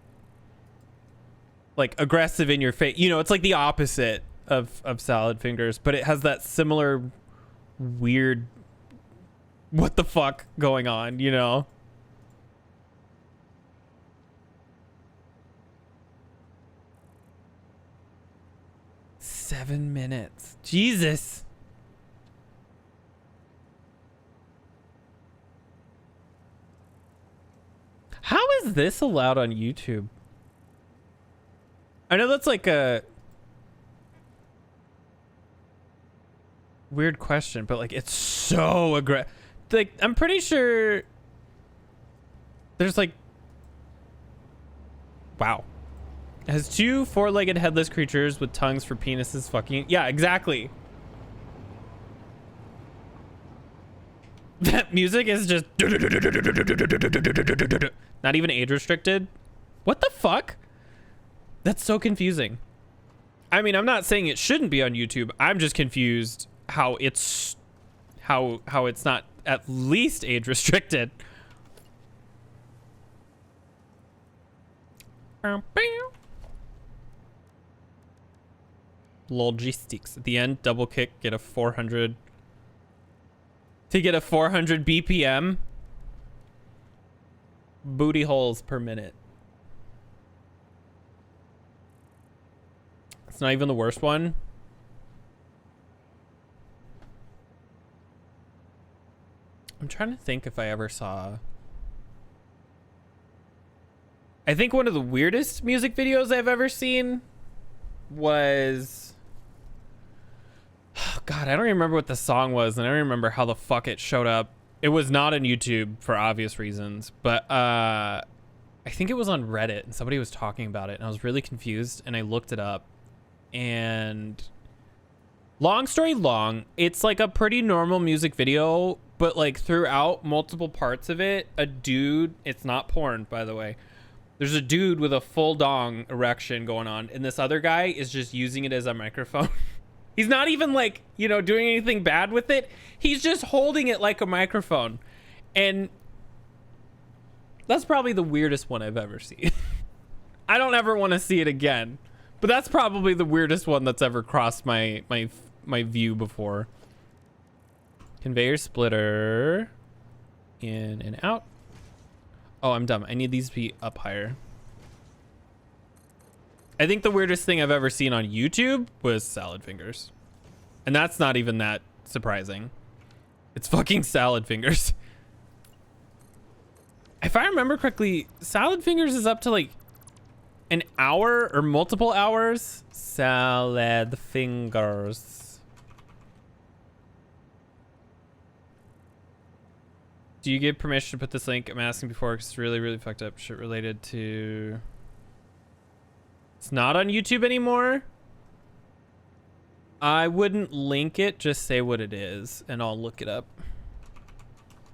like aggressive in your face. You know, it's like the opposite of salad fingers, but it has that similar weird what the fuck going on, you know? Seven minutes. Jesus. How is this allowed on YouTube? I know that's like a weird question, but like it's so aggressive. Like I'm pretty sure there's like, wow. It has 2 4-legged headless creatures with tongues for penises fucking. Yeah, exactly. That music is just not even age restricted. What the fuck? That's so confusing. I mean, I'm not saying it shouldn't be on YouTube. I'm just confused how it's not at least age restricted. Logistics. At the end, double kick, get a 400. To get a 400 BPM. Booty holes per minute. It's not even the worst one. I'm trying to think if I ever saw. I think one of the weirdest music videos I've ever seen was... Oh, God, I don't remember what the song was, and I don't remember how the fuck it showed up. It was not on YouTube for obvious reasons, but I think it was on Reddit, and somebody was talking about it, and I was really confused, and I looked it up, and long story long, it's like a pretty normal music video, but like throughout multiple parts of it, a dude, it's not porn, by the way, there's a dude with a full dong erection going on, and this other guy is just using it as a microphone. He's not even like, you know, doing anything bad with it. He's just holding it like a microphone. And that's probably the weirdest one I've ever seen. I don't ever want to see it again. But that's probably the weirdest one that's ever crossed my view before. Conveyor splitter. In and out. Oh, I'm dumb. I need these to be up higher. I think the weirdest thing I've ever seen on YouTube was salad fingers. And that's not even that surprising. It's fucking salad fingers. If I remember correctly, salad fingers is up to like an hour or multiple hours. Salad fingers. Do you give permission to put this link? I'm asking before because it's really, really fucked up shit related to... It's not on YouTube anymore. I wouldn't link it. Just say what it is and I'll look it up.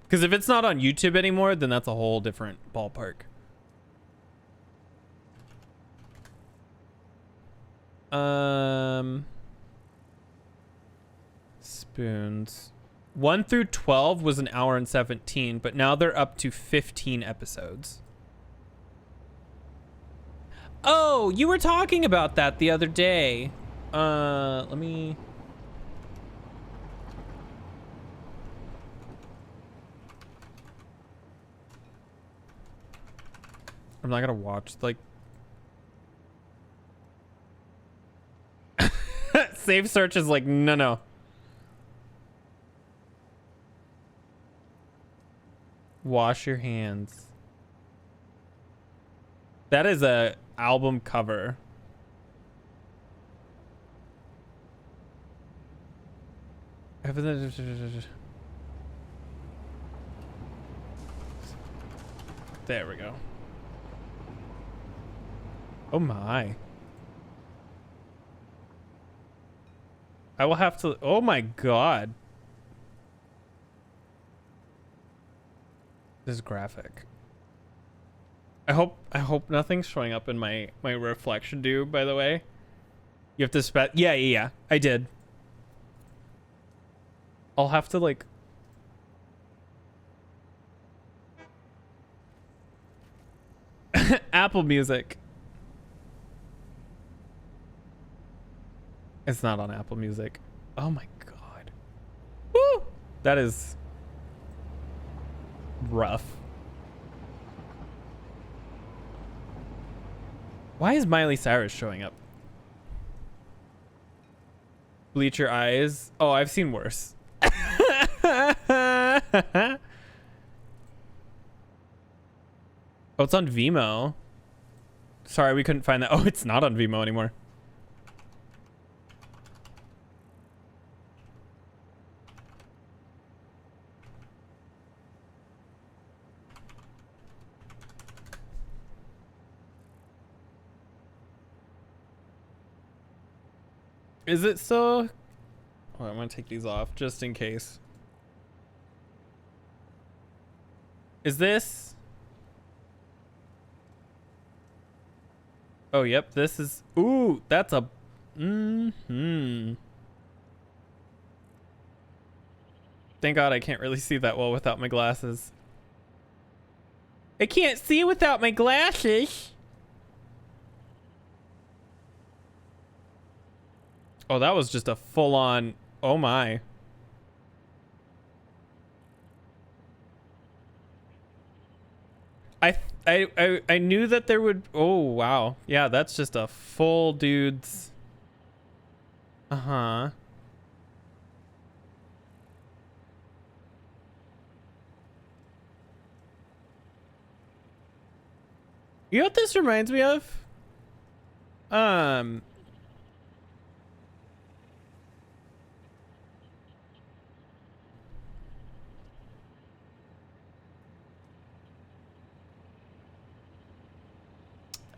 Because if it's not on YouTube anymore, then that's a whole different ballpark. Spoons. 1 through 12 was an hour and 17, but now they're up to 15 episodes. Oh, you were talking about that the other day. Let me... I'm not gonna watch, like... Save search is like, no. Wash your hands. That is a album cover. There we go. Oh my. I will have to... Oh my god. This is graphic. I hope nothing's showing up in my reflection do, by the way. You have to yeah. I did. I'll have to like... Apple Music. It's not on Apple Music. Oh my god. Woo! That is rough. Why is Miley Cyrus showing up? Bleach your eyes. Oh, I've seen worse. Oh, it's on Vimeo. Sorry, we couldn't find that. Oh, it's not on Vimeo anymore. Is it still? Oh, I'm gonna take these off just in case. Is this? Oh, yep. This is. Ooh, that's a. Thank God I can't really see that well without my glasses. I can't see without my glasses. Oh, that was just a full-on... Oh, my. I knew that there would... Oh, wow. Yeah, that's just a full dude's... Uh-huh. You know what this reminds me of?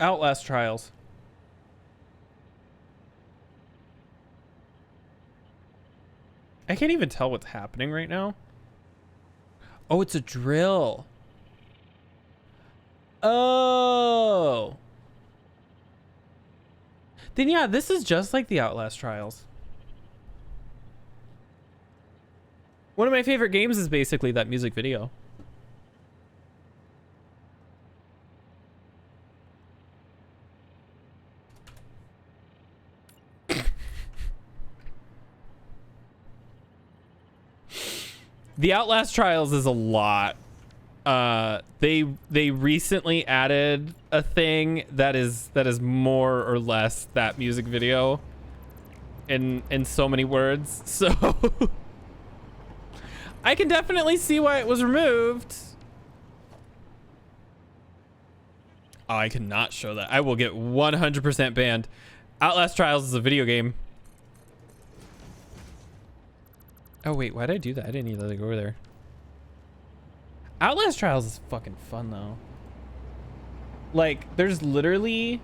Outlast Trials. I can't even tell what's happening right now. Oh, it's a drill. Oh. Then yeah, this is just like the Outlast Trials. One of my favorite games is basically that music video. The Outlast Trials is a lot. They recently added a thing that is more or less that music video in so many words. So I can definitely see why it was removed. Oh, I cannot show that. I will get 100% banned. Outlast Trials is a video game. Oh wait, why did I do that? I didn't need to go over there. Outlast Trials is fucking fun though. Like, there's literally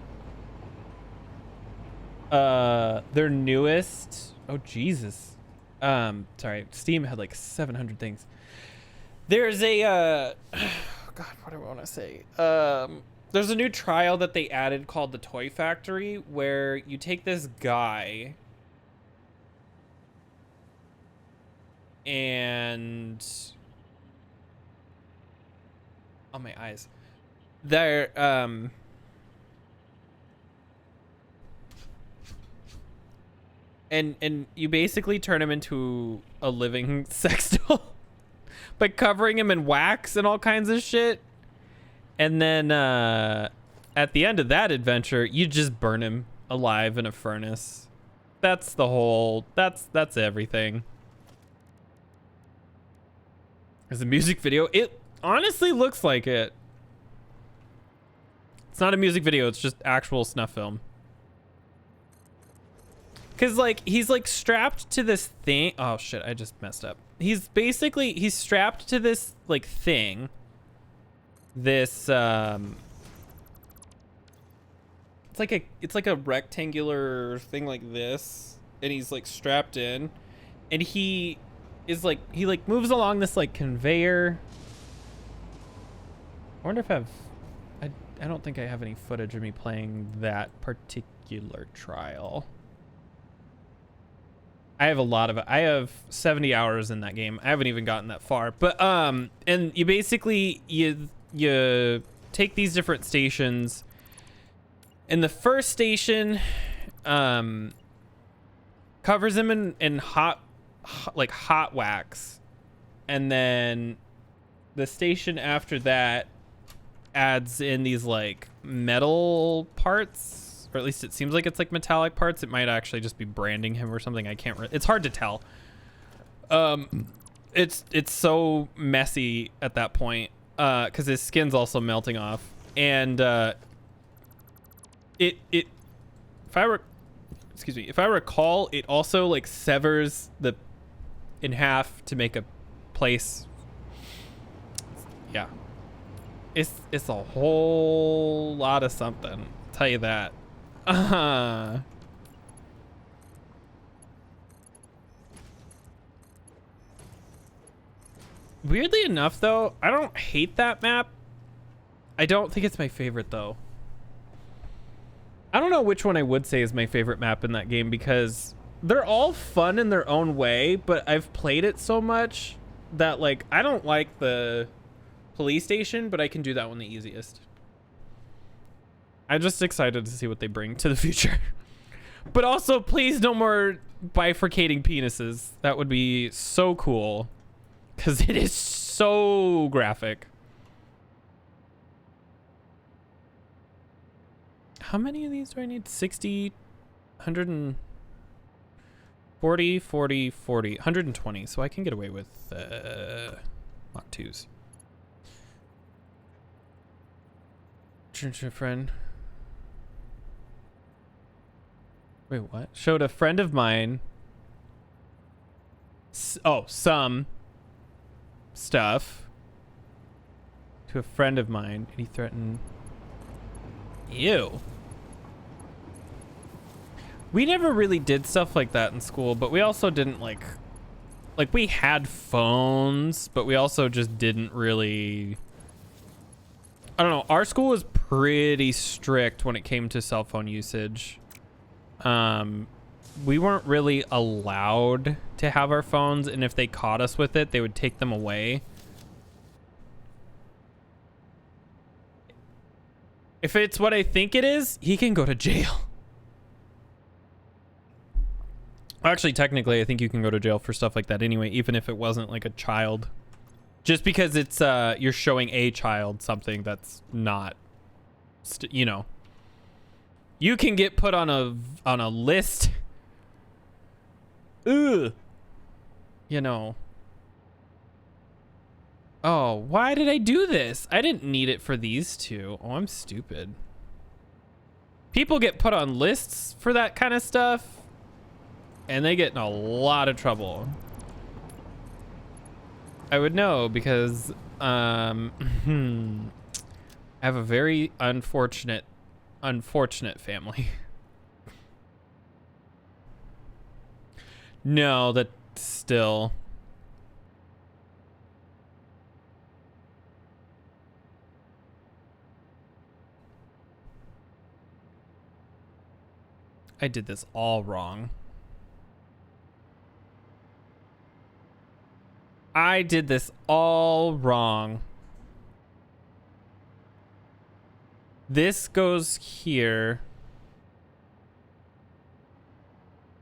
their newest, oh Jesus. Sorry, Steam had like 700 things. There's a God, what do I want to say? There's a new trial that they added called the Toy Factory, where you take this guy and on my eyes there and you basically turn him into a living sex doll by covering him in wax and all kinds of shit, and then at the end of that adventure you just burn him alive in a furnace. That's the whole, that's everything. There's a music video. It honestly looks like it. It's not a music video. It's just actual snuff film. Cause like he's like strapped to this thing. Oh shit! I just messed up. He's strapped to this like thing. This it's like a rectangular thing like this, and he's like strapped in, and he moves along this like conveyor. I wonder if I don't think I have any footage of me playing that particular trial. I have a lot of it. I have 70 hours in that game. I haven't even gotten that far. But and you basically you take these different stations. And the first station covers him in hot wax, and then the station after that adds in these like metal parts, or at least it seems like it's like metallic parts. It might actually just be branding him or something. I can't it's hard to tell. It's so messy at that point because his skin's also melting off, and if I recall, it also like severs the in half to make a place. Yeah, it's a whole lot of something, I'll tell you that. Weirdly enough though, I don't hate that map. I don't think it's my favorite though. I don't know which one I would say is my favorite map in that game, because they're all fun in their own way, but I've played it so much that like I don't like the police station, but I can do that one the easiest. I'm just excited to see what they bring to the future. But also, please no more bifurcating penises. That would be so cool, because it is so graphic. How many of these do I need? 60, 140, 40, 40, 120. So I can get away with Mach 2s. Friend. Wait, what? Showed a friend of mine. Some stuff to a friend of mine, and he threatened. Ew. We never really did stuff like that in school, but we also didn't like we had phones, but we also just didn't really, I don't know. Our school was pretty strict when it came to cell phone usage. we weren't really allowed to have our phones, and if they caught us with it, they would take them away. If it's what I think it is, he can go to jail. Actually, technically, I think you can go to jail for stuff like that anyway, even if it wasn't like a child. Just because it's you're showing a child something that's not, you know. You can get put on a list. Ugh. You know. Oh, why did I do this? I didn't need it for these two. Oh, I'm stupid. People get put on lists for that kind of stuff, and they get in a lot of trouble. I would know because I have a very unfortunate family. No, that still. I did this all wrong. I did this all wrong. This goes here.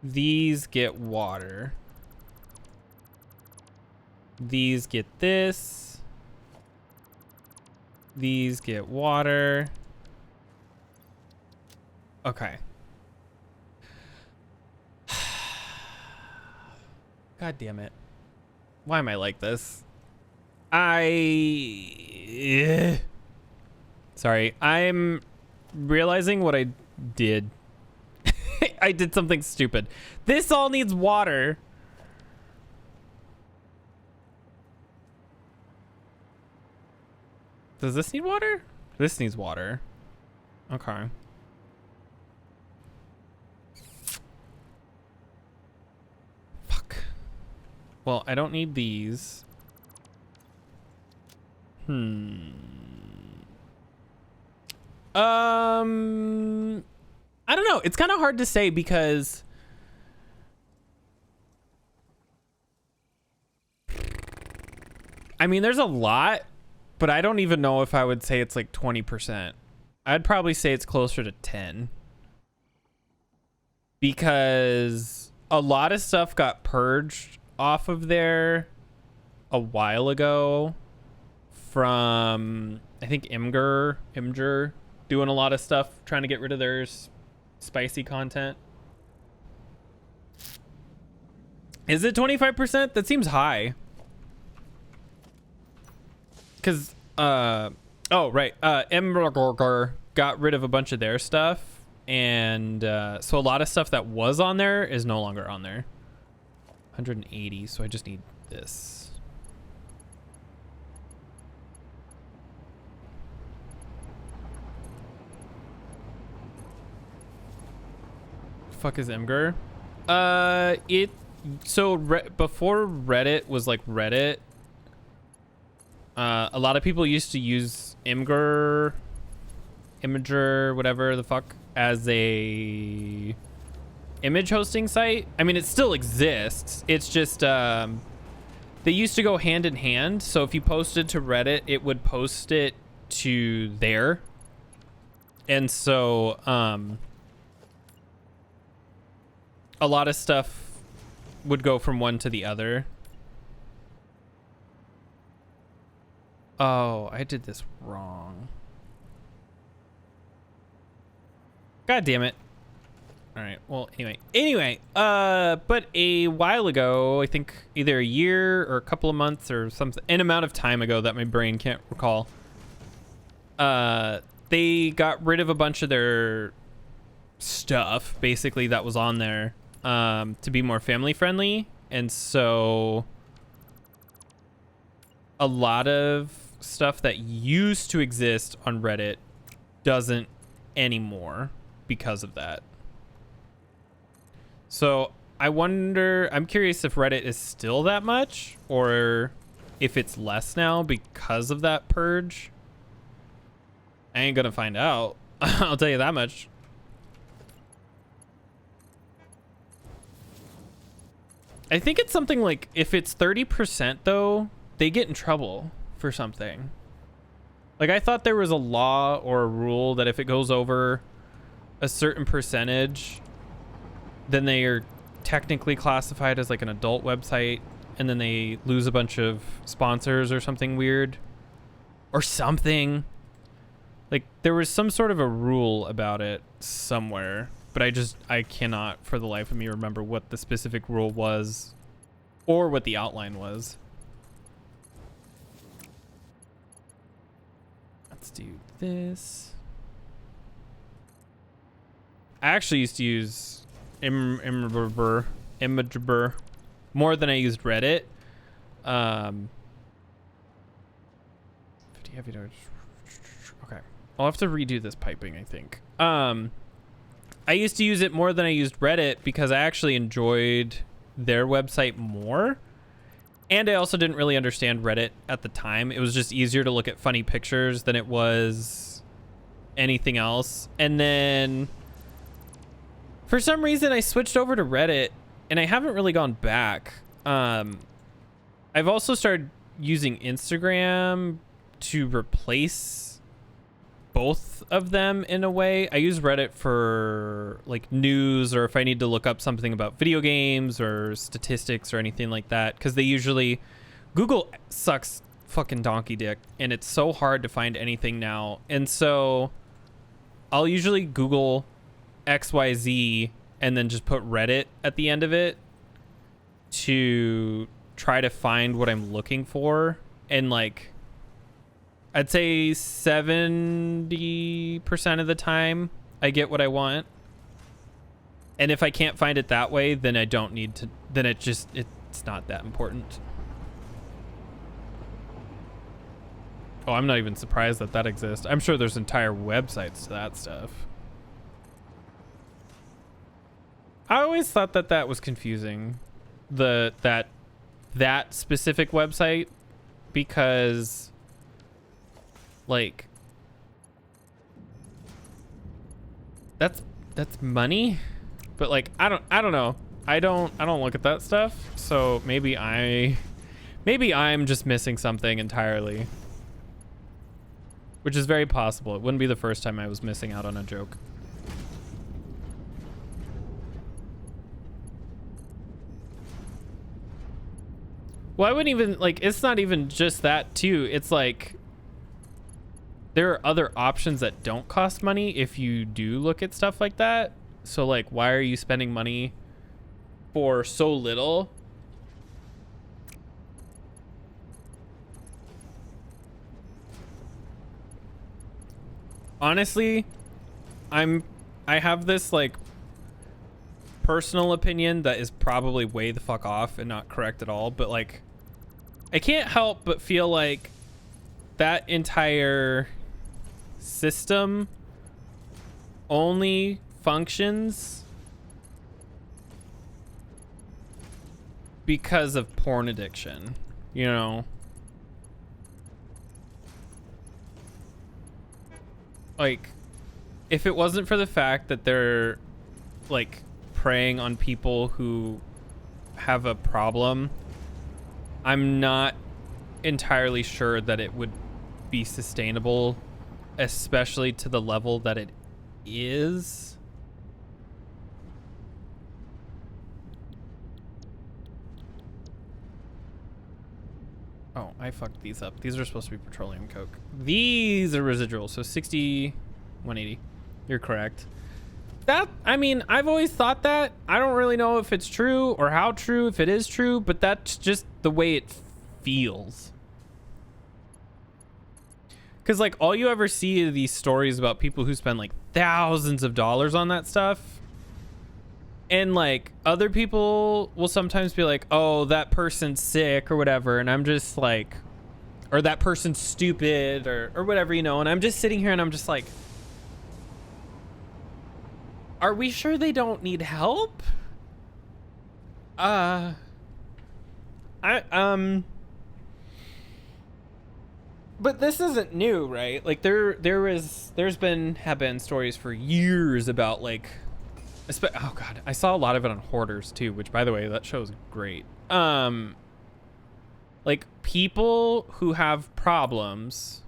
These get water. These get this. These get water. Okay. God damn it. Why am I like this? Sorry, I'm realizing what I did. I did something stupid. This all needs water. Does this need water? This needs water. Okay. Fuck. Well, I don't need these. I don't know. It's kind of hard to say because I mean, there's a lot, but I don't even know if I would say it's like 20%. I'd probably say it's closer to 10 because a lot of stuff got purged off of there a while ago from, I think, Imgur doing a lot of stuff trying to get rid of their spicy content. Is it 25%? That seems high. Because, oh, right. Imgur got rid of a bunch of their stuff. And so a lot of stuff that was on there is no longer on there. 180, so I just need this. Fuck is Imgur? Before Reddit was like Reddit, a lot of people used to use Imager, whatever the fuck, as a image hosting site. I mean, it still exists. It's just they used to go hand in hand. So if you posted to Reddit, it would post it to there. And so a lot of stuff would go from one to the other. Oh, I did this wrong. God damn it. All right. Well, anyway, but a while ago, I think either a year or a couple of months or something, an amount of time ago that my brain can't recall, they got rid of a bunch of their stuff, basically, that was on there, to be more family friendly. And so a lot of stuff that used to exist on Reddit doesn't anymore because of that. So I'm curious if Reddit is still that much or if it's less now because of that purge. I ain't gonna find out. I'll tell you that much. I think it's something like if it's 30% though, they get in trouble for something. Like I thought there was a law or a rule that if it goes over a certain percentage, then they are technically classified as like an adult website, and then they lose a bunch of sponsors or something weird or something. Like there was some sort of a rule about it somewhere, but I cannot for the life of me remember what the specific rule was or what the outline was. Let's do this. I actually used to use Imageable more than I used Reddit. 50 heavy doors. Okay. I'll have to redo this piping, I think. I used to use it more than I used Reddit because I actually enjoyed their website more. And I also didn't really understand Reddit at the time. It was just easier to look at funny pictures than it was anything else. And then for some reason I switched over to Reddit and I haven't really gone back. I've also started using Instagram to replace both of them in a way. I use Reddit for like news, or if I need to look up something about video games or statistics or anything like that, because they usually, Google sucks fucking donkey dick and it's so hard to find anything now. And so I'll usually Google XYZ and then just put Reddit at the end of it to try to find what I'm looking for. And like I'd say 70% of the time I get what I want. And if I can't find it that way, then I don't need to, then it's not that important. Oh, I'm not even surprised that exists. I'm sure there's entire websites to that stuff. I always thought that was confusing, that specific website, because like that's money, but like I don't know. I don't look at that stuff, so maybe I'm just missing something entirely, which is very possible. It wouldn't be the first time I was missing out on a joke. Well, I wouldn't even, like, it's not even just that too. It's like there are other options that don't cost money if you do look at stuff like that. So like, why are you spending money for so little? Honestly, I have this like personal opinion that is probably way the fuck off and not correct at all, but like I can't help but feel like that entire system only functions because of porn addiction, you know? Like, if it wasn't for the fact that they're like preying on people who have a problem, I'm not entirely sure that it would be sustainable, especially to the level that it is. Oh, I fucked these up. These are supposed to be petroleum coke. These are residual, so 60, 180. You're correct. That, I mean, I've always thought that. I don't really know if it's true or how true, if it is true, but that's just the way it feels. Because, like, all you ever see are these stories about people who spend, like, thousands of dollars on that stuff. And, like, other people will sometimes be like, oh, that person's sick or whatever. And I'm just like, or that person's stupid or whatever, you know. And I'm just sitting here and I'm just like, are we sure they don't need help? But this isn't new, right? Like there's been stories for years about like Oh god, I saw a lot of it on Hoarders too, which by the way, that show's great. Like people who have problems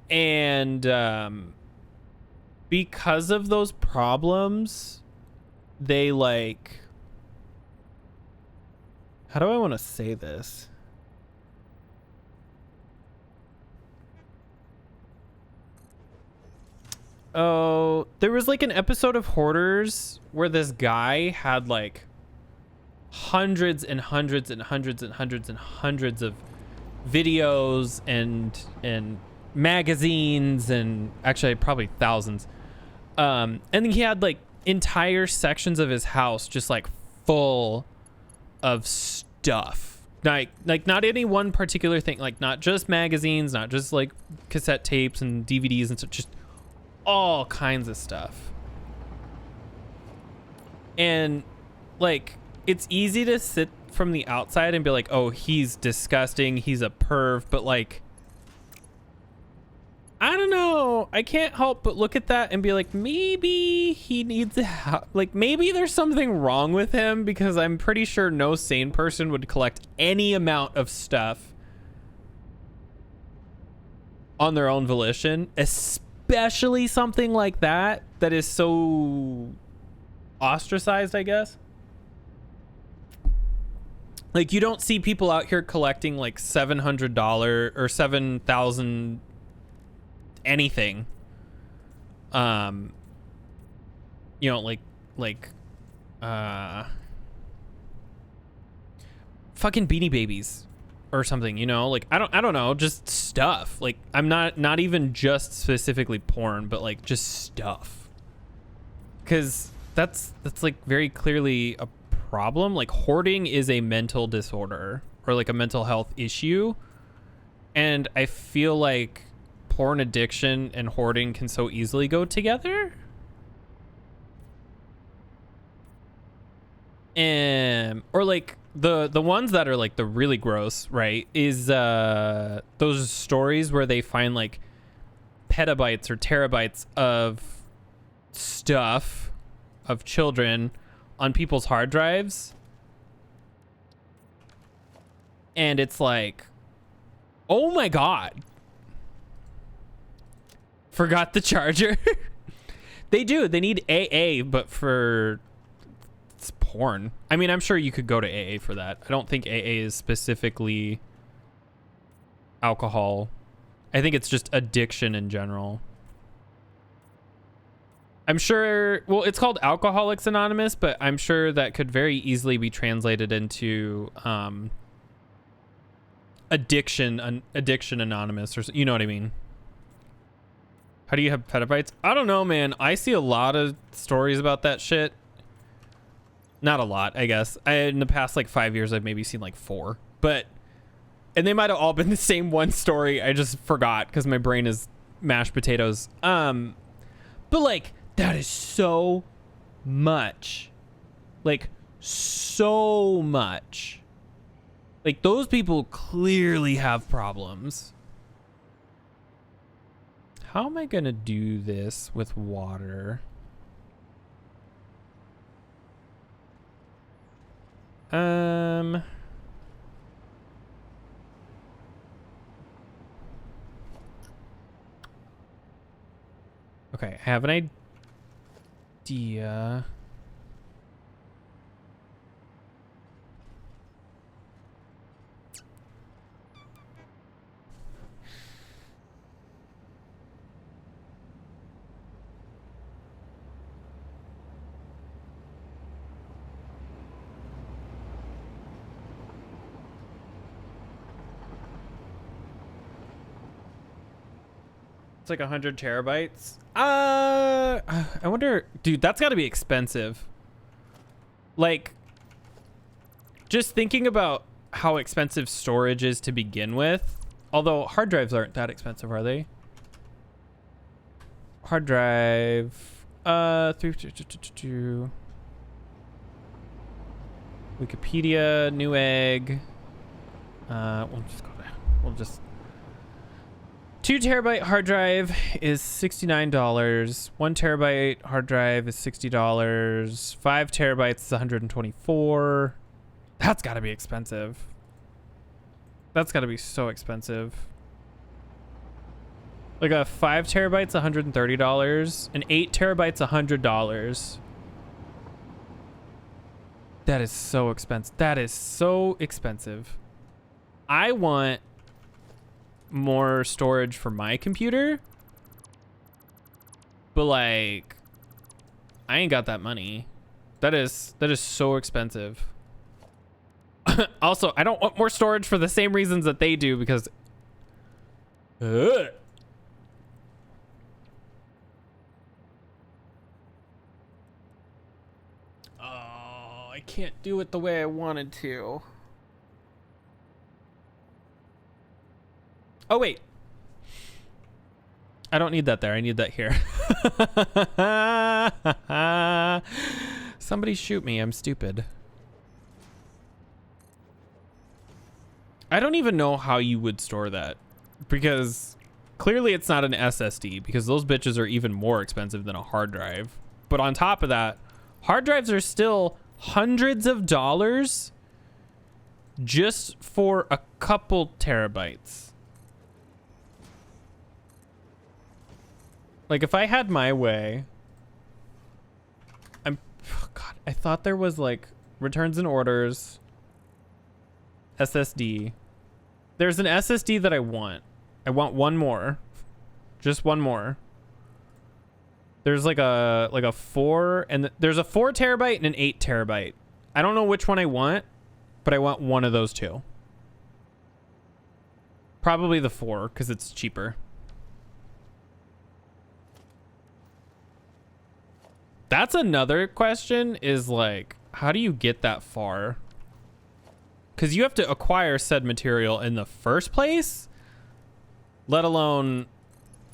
and because of those problems, they like, how do I want to say this? Oh, there was like an episode of Hoarders where this guy had like hundreds and hundreds and hundreds and hundreds and hundreds of videos and magazines, and actually probably thousands. And he had like entire sections of his house just like full of stuff. Like not any one particular thing, like not just magazines, not just like cassette tapes and DVDs and stuff, just all kinds of stuff. And like it's easy to sit from the outside and be like, oh, he's disgusting, he's a perv, but like I don't know, I can't help but look at that and be like, maybe he needs like maybe there's something wrong with him, because I'm pretty sure no sane person would collect any amount of stuff on their own volition, especially something like that that is so ostracized, I guess. Like you don't see people out here collecting like $700 or 7,000 anything. You know, like fucking Beanie Babies or something, you know? Like I don't know, just stuff. Like I'm not even just specifically porn, but like just stuff. Cuz that's like very clearly a problem. Like hoarding is a mental disorder or like a mental health issue, and I feel like porn addiction and hoarding can so easily go together. Or like the ones that are like the really gross, right, is those stories where they find like petabytes or terabytes of stuff of children on people's hard drives, and it's like, oh my god, forgot the charger. They need AA, but for it's porn. I mean, I'm sure you could go to AA for that. I don't think AA is specifically alcohol. I think it's just addiction in general. I'm sure, well, it's called Alcoholics Anonymous, but I'm sure that could very easily be translated into addiction Anonymous, or you know what I mean? How do you have petabytes? I don't know, man. I see a lot of stories about that shit. Not a lot, I guess. In the past like 5 years, I've maybe seen like 4, and they might have all been the same one story. I just forgot because my brain is mashed potatoes. But like, that is so much. Like, so much. Like, those people clearly have problems. How am I gonna do this with water? Okay, I have an idea. It's like 100 terabytes. I wonder, dude, that's got to be expensive. Like, just thinking about how expensive storage is to begin with. Although hard drives aren't that expensive, are they? Hard drive, 322. Wikipedia, Newegg. We'll just 2 terabyte hard drive is $69. 1 terabyte hard drive is $60. 5 terabytes is $124. That's got to be expensive. That's got to be so expensive. Like a 5 terabytes, $130. And 8 terabytes, $100. That is so expensive. That is so expensive. I want more storage for my computer, but like I ain't got that money. That is so expensive. Also, I don't want more storage for the same reasons that they do, because oh, I can't do it the way I wanted to. Oh, wait. I don't need that there. I need that here. Somebody shoot me. I'm stupid. I don't even know how you would store that, because clearly it's not an SSD, because those bitches are even more expensive than a hard drive. But on top of that, hard drives are still hundreds of dollars just for a couple terabytes. Like, if I had my way, God, I thought there was like returns and orders, SSD. There's an SSD that I want. I want one more, just one more. There's like a 4, and there's a 4 terabyte and an 8 terabyte. I don't know which one I want, but I want one of those two. Probably the 4, because it's cheaper. That's another question, is like, how do you get that far? Because you have to acquire said material in the first place, let alone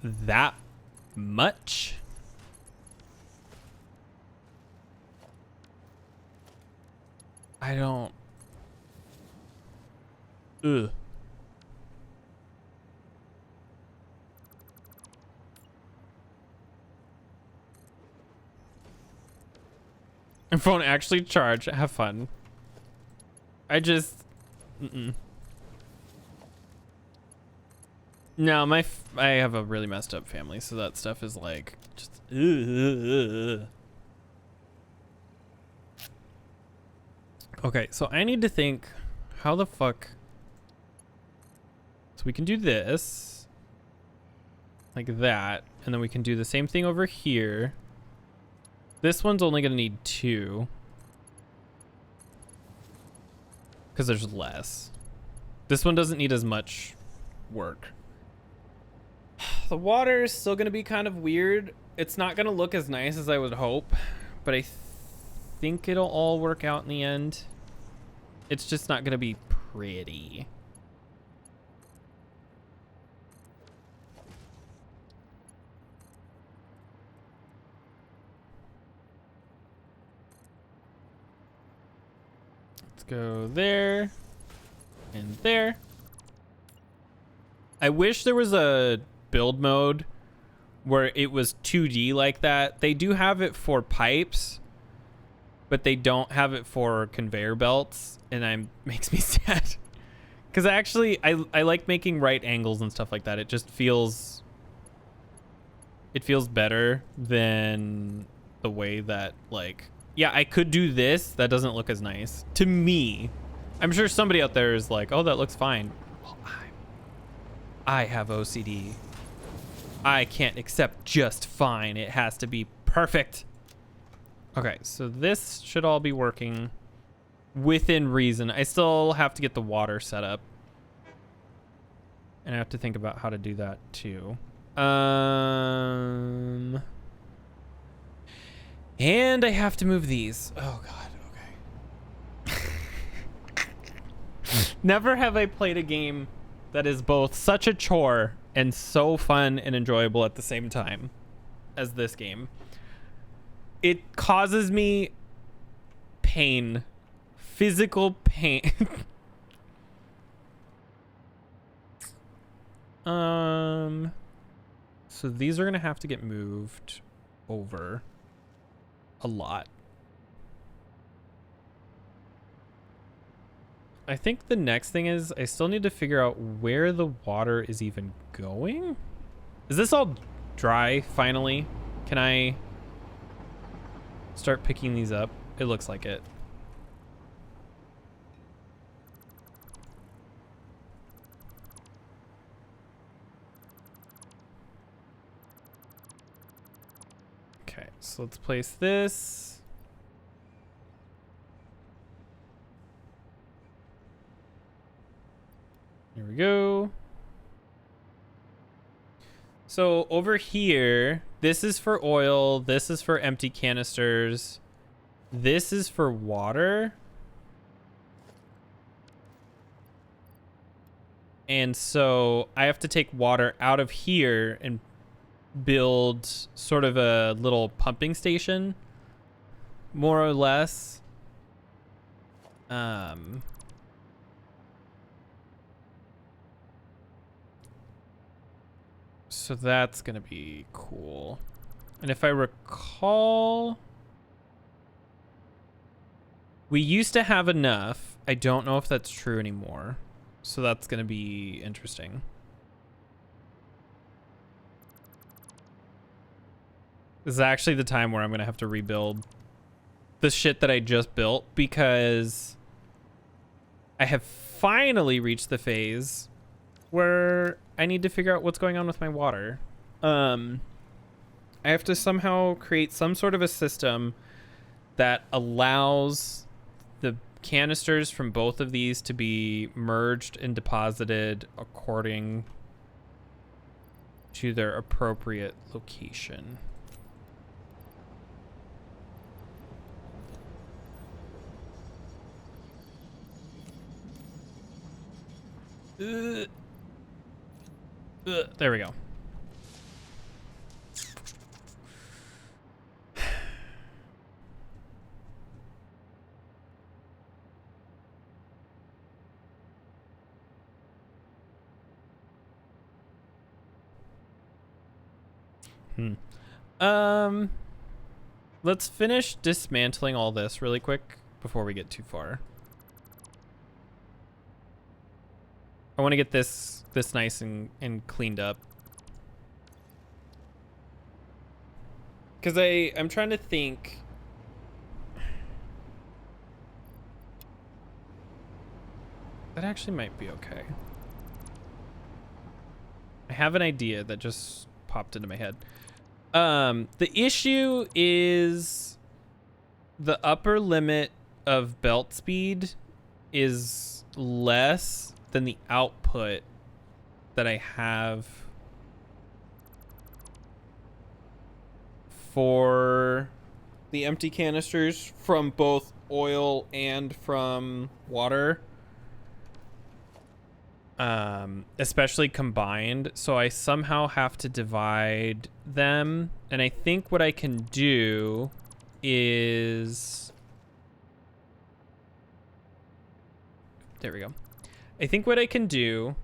that much. I don't. Ugh. And phone actually charge. Have fun. I just. No, I have a really messed up family, so that stuff is like just. Okay, so I need to think, how the fuck. So we can do this, like that, and then we can do the same thing over here. This one's only gonna need 2, because there's less. This one doesn't need as much work. The water is still gonna be kind of weird. It's not gonna look as nice as I would hope, but I think it'll all work out in the end. It's just not gonna be pretty. Let's go there and there. I wish there was a build mode where it was 2D like that. They do have it for pipes, but they don't have it for conveyor belts, and makes me sad. Because actually, I like making right angles and stuff like that. It just feels better than the way that, like, yeah, I could do this. That doesn't look as nice to me. I'm sure somebody out there is like, oh, that looks fine. Well, I have OCD. I can't accept just fine. It has to be perfect. Okay, so this should all be working within reason. I still have to get the water set up, and I have to think about how to do that too. And I have to move these. Oh God, okay. Never have I played a game that is both such a chore and so fun and enjoyable at the same time as this game. It causes me pain, physical pain. So these are gonna have to get moved over a lot. I think the next thing is I still need to figure out where the water is even going. Is this all dry finally? Can I start picking these up? It looks like it. Okay, so let's place this. Here we go. So over here, this is for oil. This is for empty canisters. This is for water. And so I have to take water out of here and build sort of a little pumping station, more or less. So that's going to be cool. And if I recall, we used to have enough. I don't know if that's true anymore. So that's going to be interesting. This is actually the time where I'm going to have to rebuild the shit that I just built, because I have finally reached the phase where I need to figure out what's going on with my water. I have to somehow create some sort of a system that allows the canisters from both of these to be merged and deposited according to their appropriate location. There we go. Let's finish dismantling all this really quick before we get too far. I want to get this nice and cleaned up. Because I'm trying to think. That actually might be okay. I have an idea that just popped into my head. The issue is the upper limit of belt speed is less than the output that I have for the empty canisters from both oil and from water. Especially combined. So I somehow have to divide them. And I think what I can do is... There we go. I think what I can do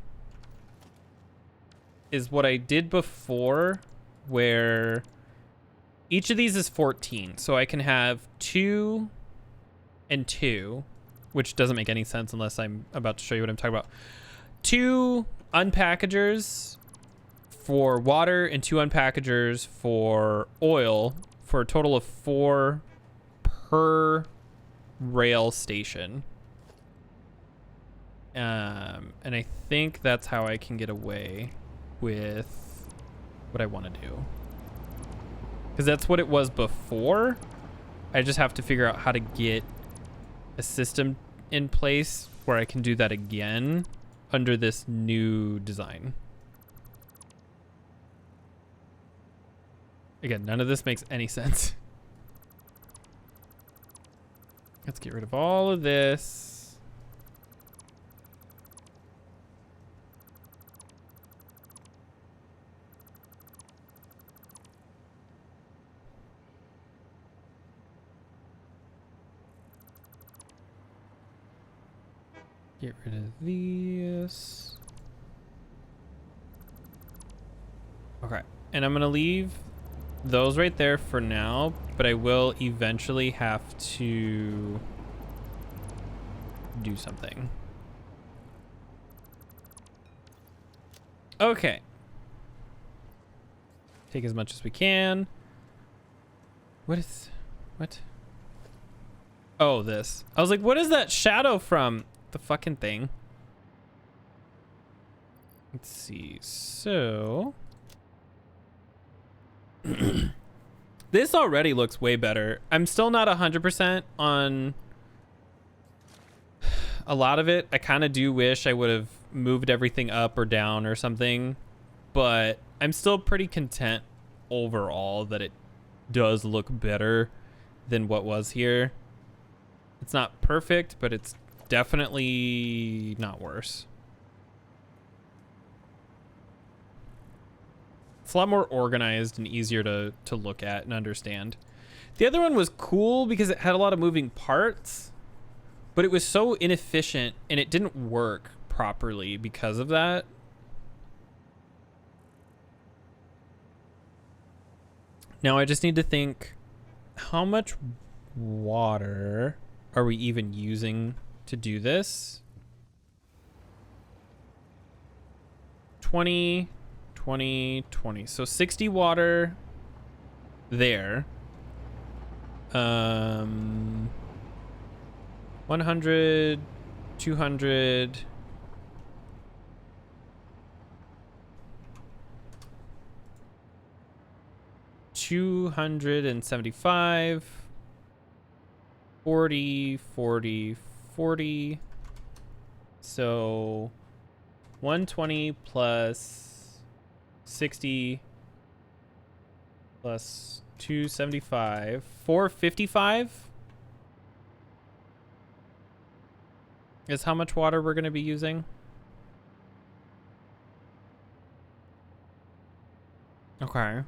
is what I did before, where each of these is 14. So I can have 2 and 2, which doesn't make any sense unless I'm about to show you what I'm talking about. 2 unpackagers for water and 2 unpackagers for oil, for a total of 4 per rail station. And I think that's how I can get away with what I want to do, because that's what it was before. I just have to figure out how to get a system in place where I can do that again under this new design. Again, none of this makes any sense. Let's get rid of all of this. Get rid of these. Okay. And I'm going to leave those right there for now, but I will eventually have to do something. Okay. Take as much as we can. What? Oh, this. I was like, what is that shadow from? The fucking thing. Let's see. So this already looks way better. I'm still not 100% on a lot of it. I kind of do wish I would have moved everything up or down or something, but I'm still pretty content overall that it does look better than what was here. It's not perfect, but it's definitely not worse. It's a lot more organized and easier to look at and understand. The other one was cool because it had a lot of moving parts, but it was so inefficient and it didn't work properly because of that. Now I just need to think, how much water are we even using to do this? 20, 20, 20. So 60 water there. 100, 200. $275, 40, 40, 40. So 120 plus 60 plus 275, 455 is how much water we're going to be using. Okay.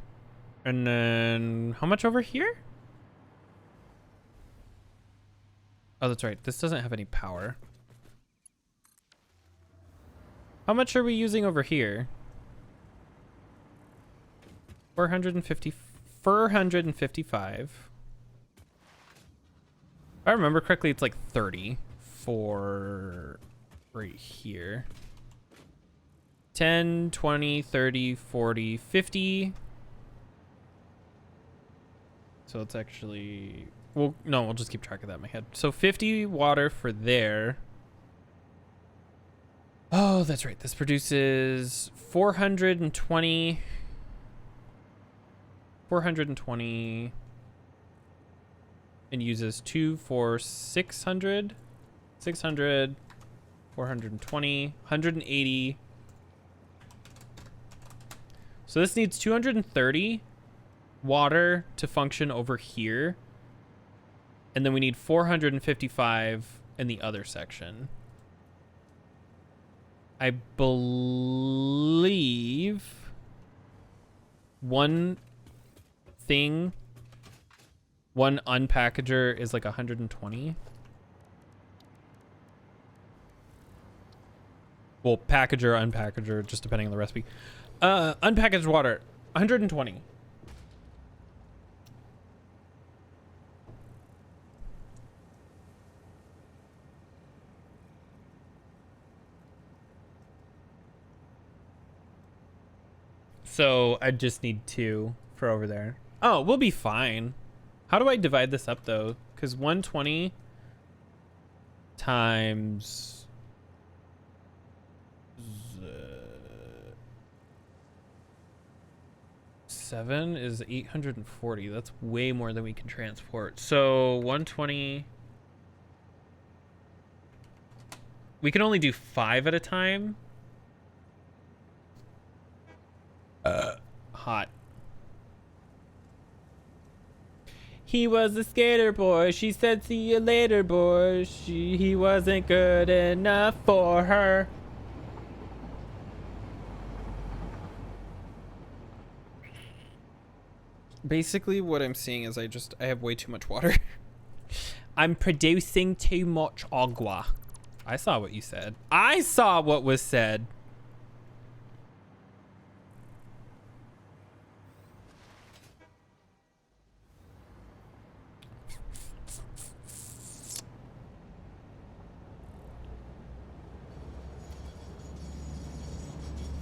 And then how much over here? Oh, that's right. This doesn't have any power. How much are we using over here? 455. If I remember correctly, it's like 30 for right here. 10, 20, 30, 40, 50. So it's actually, well, no, we'll just keep track of that in my head. So 50 water for there. Oh, that's right. This produces 420. 420 and uses 2 for 600. 600, 420, 180. So this needs 230 water to function over here. And then we need 455 in the other section. I believe one unpackager is like 120. Well, packager, unpackager, just depending on the recipe. Unpackaged water, 120. So I just need 2 for over there. Oh, we'll be fine. How do I divide this up though? Because 120 times 7 is 840. That's way more than we can transport. So 120. We can only do 5 at a time. Hot. He was a skater boy. She said, see you later, boy. He wasn't good enough for her. Basically, what I'm seeing is I have way too much water. I'm producing too much agua. I saw what you said. I saw what was said.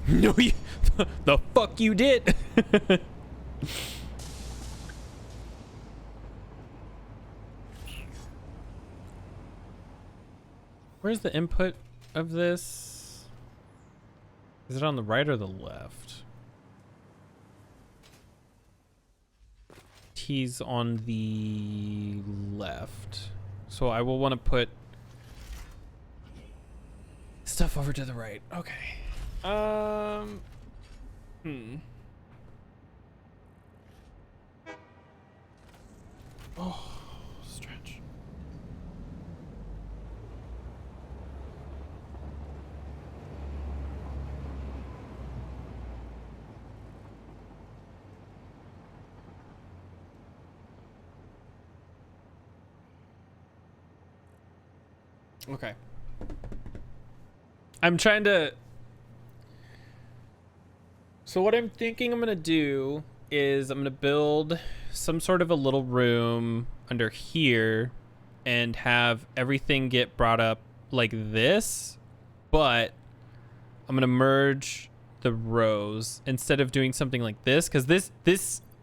No, you, the fuck you did. Where's the input of this? Is it on the right or the left? T's on the left. So I will want to put stuff over to the right. Okay. Oh, stretch. Okay. I'm trying to... So what I'm thinking I'm going to do is I'm going to build some sort of a little room under here and have everything get brought up like this, but I'm going to merge the rows instead of doing something like this, because this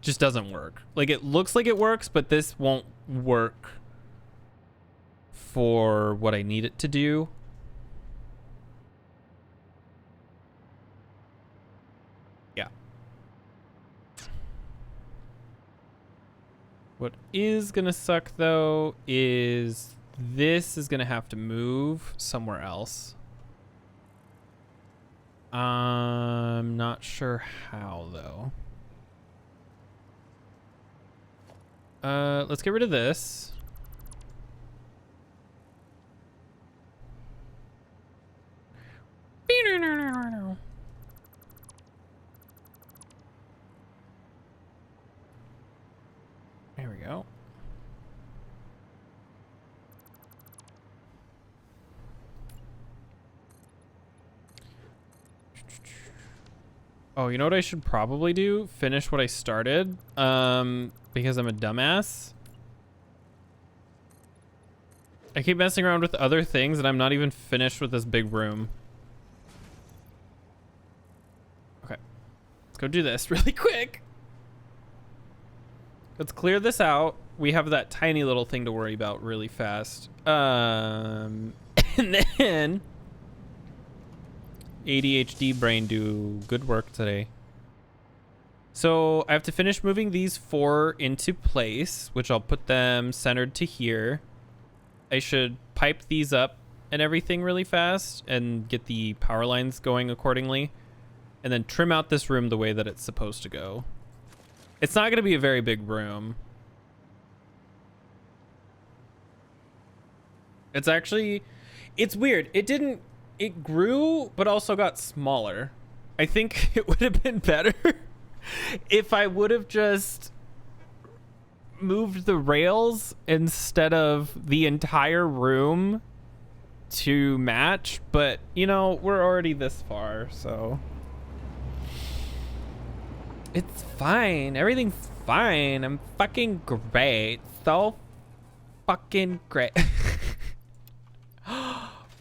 just doesn't work. Like, it looks like it works, but this won't work for what I need it to do. Yeah. What is gonna suck though is this is gonna have to move somewhere else. I'm not sure how though. Let's get rid of this. There we go. Oh, you know what I should probably do? Finish what I started. Because I'm a dumbass. I keep messing around with other things and I'm not even finished with this big room. Okay. Let's go do this really quick. Let's clear this out. We have that tiny little thing to worry about really fast. And then ADHD brain do good work today. So I have to finish moving these 4 into place, which I'll put them centered to here. I should pipe these up and everything really fast and get the power lines going accordingly. And then trim out this room the way that it's supposed to go. It's not going to be a very big room. It's actually, it's weird. It grew, but also got smaller. I think it would have been better if I would have just moved the rails instead of the entire room to match. But, you know, we're already this far, so... It's fine. Everything's fine. I'm fucking great. So fucking great.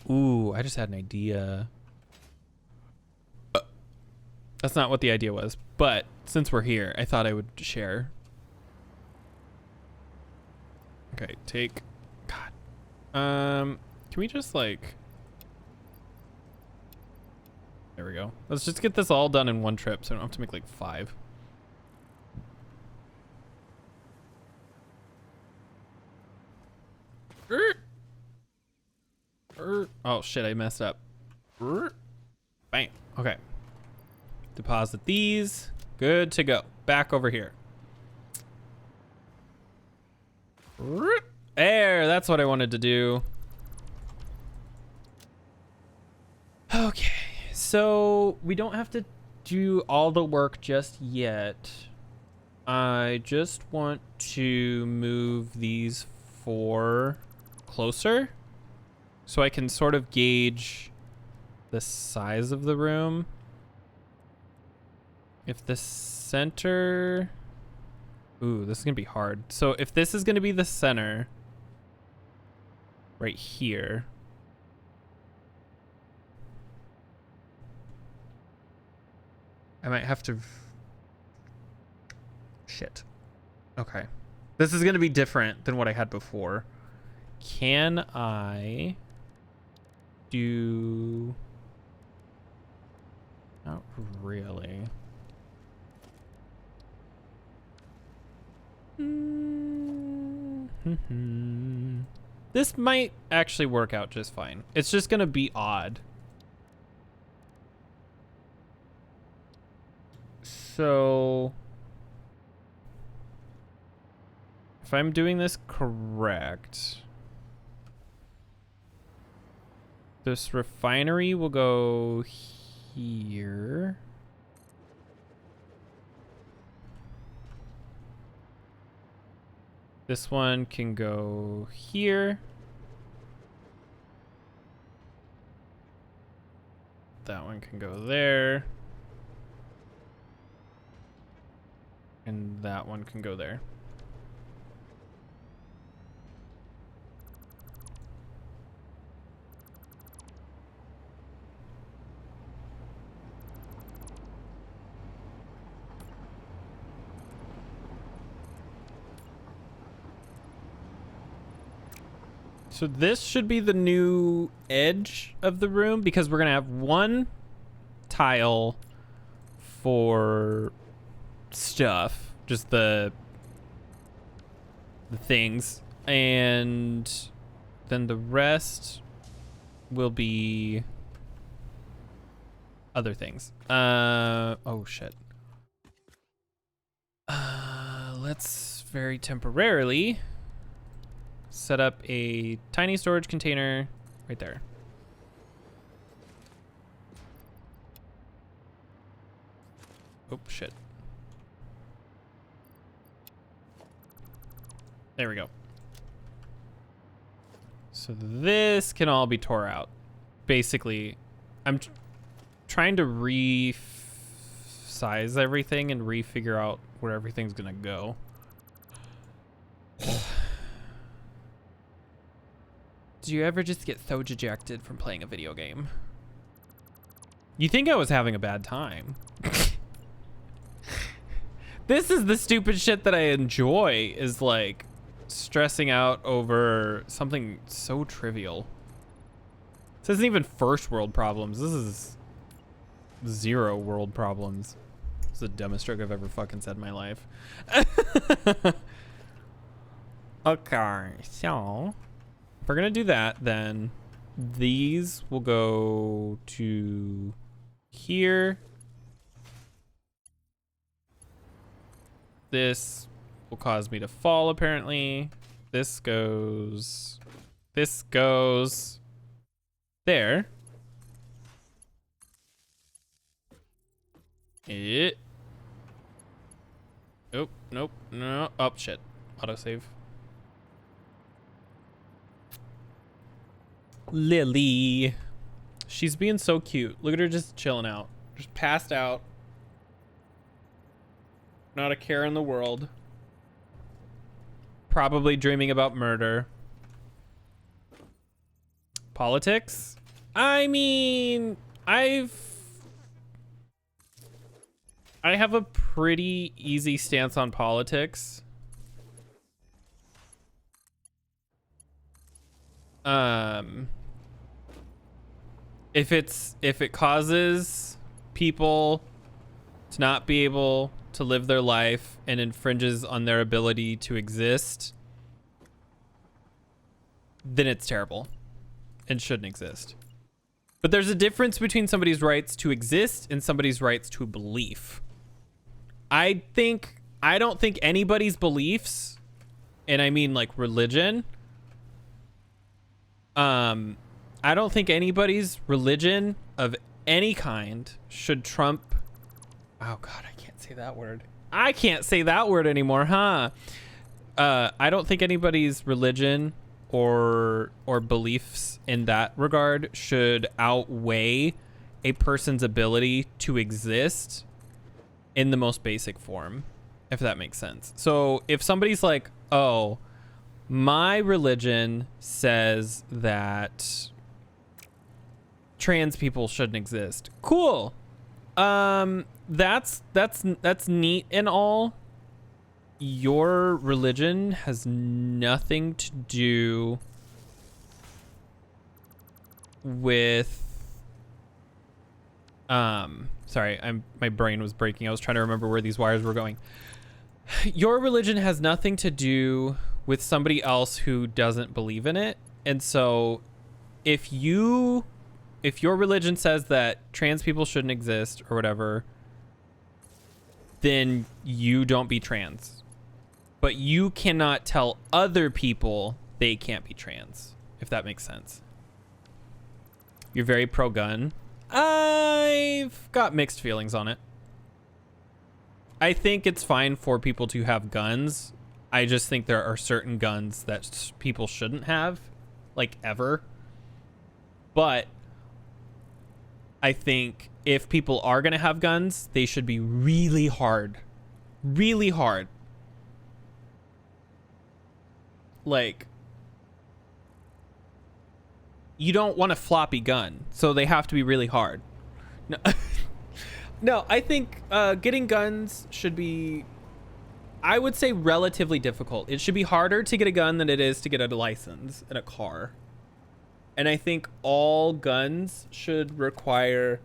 Ooh, I just had an idea. That's not what the idea was, but since we're here, I thought I would share. Okay, take... God. Can we just, like... There we go. Let's just get this all done in one trip so I don't have to make, like, 5. Oh shit, I messed up. Bam. Okay. Deposit these. Good to go. Back over here. There, that's what I wanted to do. Okay, so we don't have to do all the work just yet. I just want to move these 4 closer so I can sort of gauge the size of the room. If the center... Ooh, this is gonna be hard. So if this is gonna be the center right here, I might have to... Shit. Okay. This is going to be different than what I had before. Can I do... Not really. This might actually work out just fine. It's just going to be odd. So... If I'm doing this correct, this refinery will go here. This one can go here. That one can go there. And that one can go there. So this should be the new edge of the room because we're going to have one tile for stuff, just the things, and then the rest will be other things. Oh shit. Let's very temporarily set up a tiny storage container right there. Oh, shit. There we go. So this can all be tore out. Basically, I'm trying to resize everything and refigure out where everything's gonna go. Do you ever just get so dejected from playing a video game? You think I was having a bad time. This is the stupid shit that I enjoy, is like stressing out over something so trivial. This isn't even first world problems. This is 0 world problems. It's the dumbest joke I've ever fucking said in my life. Okay, so if we're gonna do that, then these will go to here. This will cause me to fall, apparently. This goes there. Oh, nope, no. Oh, shit. Autosave. Lily. She's being so cute. Look at her just chilling out. Just passed out. Not a care in the world. Probably dreaming about murder. Politics? I mean, I have a pretty easy stance on politics. If it causes people to not be able to live their life and infringes on their ability to exist, then it's terrible and shouldn't exist. But there's a difference between somebody's rights to exist and somebody's rights to belief. I don't think anybody's beliefs, and I mean like religion, I don't think anybody's religion of any kind should trump... Oh God, I can't say that word. I can't say that word anymore, huh? I don't think anybody's religion or beliefs in that regard should outweigh a person's ability to exist in the most basic form, if that makes sense. So if somebody's like, oh, my religion says that trans people shouldn't exist. Cool. that's neat and all. Your religion has nothing to do with sorry, my brain was breaking. I was trying to remember where these wires were going. Your religion has nothing to do with somebody else who doesn't believe in it. And so if your religion says that trans people shouldn't exist or whatever, then you don't be trans. But you cannot tell other people they can't be trans, if that makes sense. You're very pro-gun. I've got mixed feelings on it. I think it's fine for people to have guns. I just think there are certain guns that people shouldn't have, like, ever. But I think if people are going to have guns, they should be really hard. Really hard. Like, you don't want a floppy gun, so they have to be really hard. No, no, I think getting guns should be, I would say, relatively difficult. It should be harder to get a gun than it is to get a license in a car. And I think all guns should require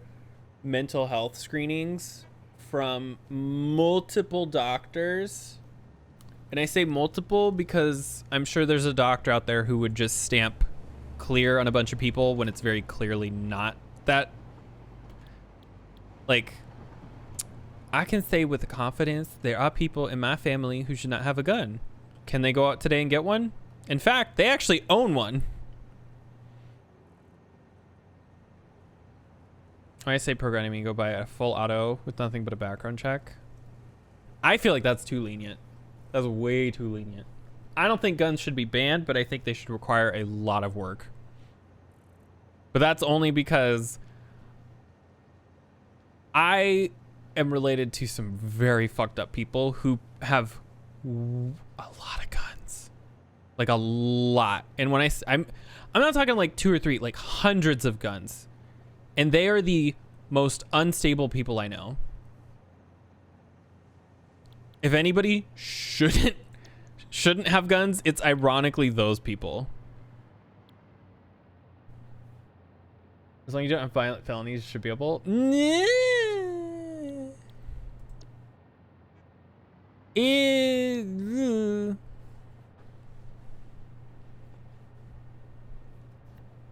mental health screenings from multiple doctors. And I say multiple because I'm sure there's a doctor out there who would just stamp clear on a bunch of people when it's very clearly not that. Like, I can say with confidence, there are people in my family who should not have a gun. Can they go out today and get one? In fact, they actually own one. When I say program, I mean go buy a full auto with nothing but a background check. I feel like that's too lenient. That's way too lenient. I don't think guns should be banned, but I think they should require a lot of work. But that's only because I am related to some very fucked up people who have a lot of guns. Like a lot. And when I'm not talking like 2 or 3, like hundreds of guns. And they are the most unstable people I know. If anybody shouldn't have guns, it's ironically those people. As long as you don't have violent felonies, you should be able.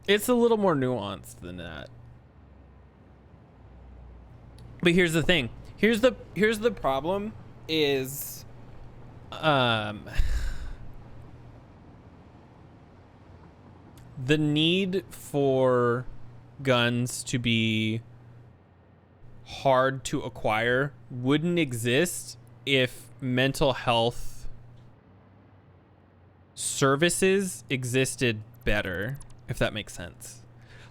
It's a little more nuanced than that. But here's the thing. Here's the problem is the need for guns to be hard to acquire wouldn't exist if mental health services existed better, if that makes sense.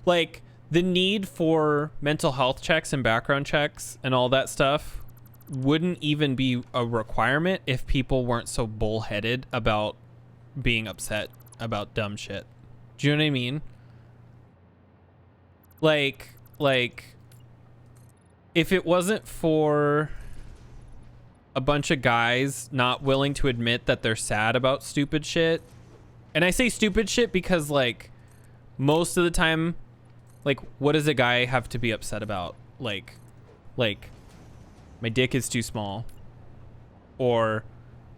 Like, the need for mental health checks and background checks and all that stuff wouldn't even be a requirement if people weren't so bullheaded about being upset about dumb shit. Do you know what I mean? Like if it wasn't for a bunch of guys not willing to admit that they're sad about stupid shit, and I say stupid shit because, like, most of the time, like, what does a guy have to be upset about? Like my dick is too small, or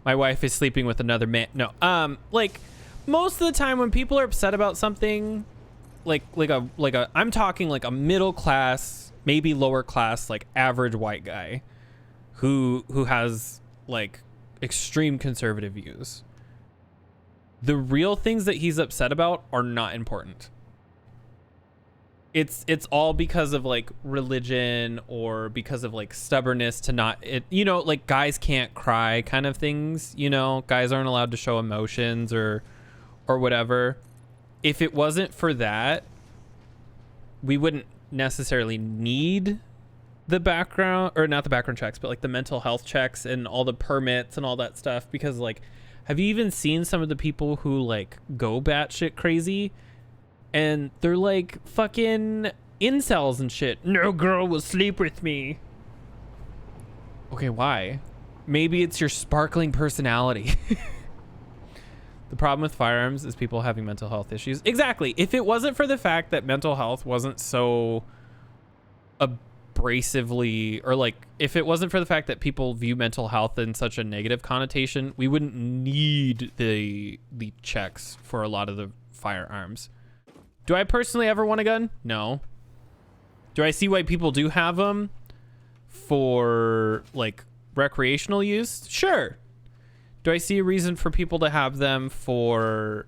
my wife is sleeping with another man. No, like, most of the time when people are upset about something, like I'm talking like a middle class, maybe lower class, like average white guy who has like extreme conservative views. The real things that he's upset about are not important. It's all because of like religion or because of like stubbornness to not, it, you know, like guys can't cry kind of things, you know, guys aren't allowed to show emotions or whatever. If it wasn't for that, we wouldn't necessarily need the background, or not the background checks, but like the mental health checks and all the permits and all that stuff. Because, like, have you even seen some of the people who like go batshit crazy and they're like fucking incels and shit? No girl will sleep with me. Okay, why? Maybe it's your sparkling personality. The problem with firearms is people having mental health issues. Exactly. If it wasn't for the fact that mental health wasn't so abrasively, or like if it wasn't for the fact that people view mental health in such a negative connotation, we wouldn't need the checks for a lot of the firearms. Do I personally ever want a gun? No. Do I see why people do have them for like recreational use? Sure. Do I see a reason for people to have them for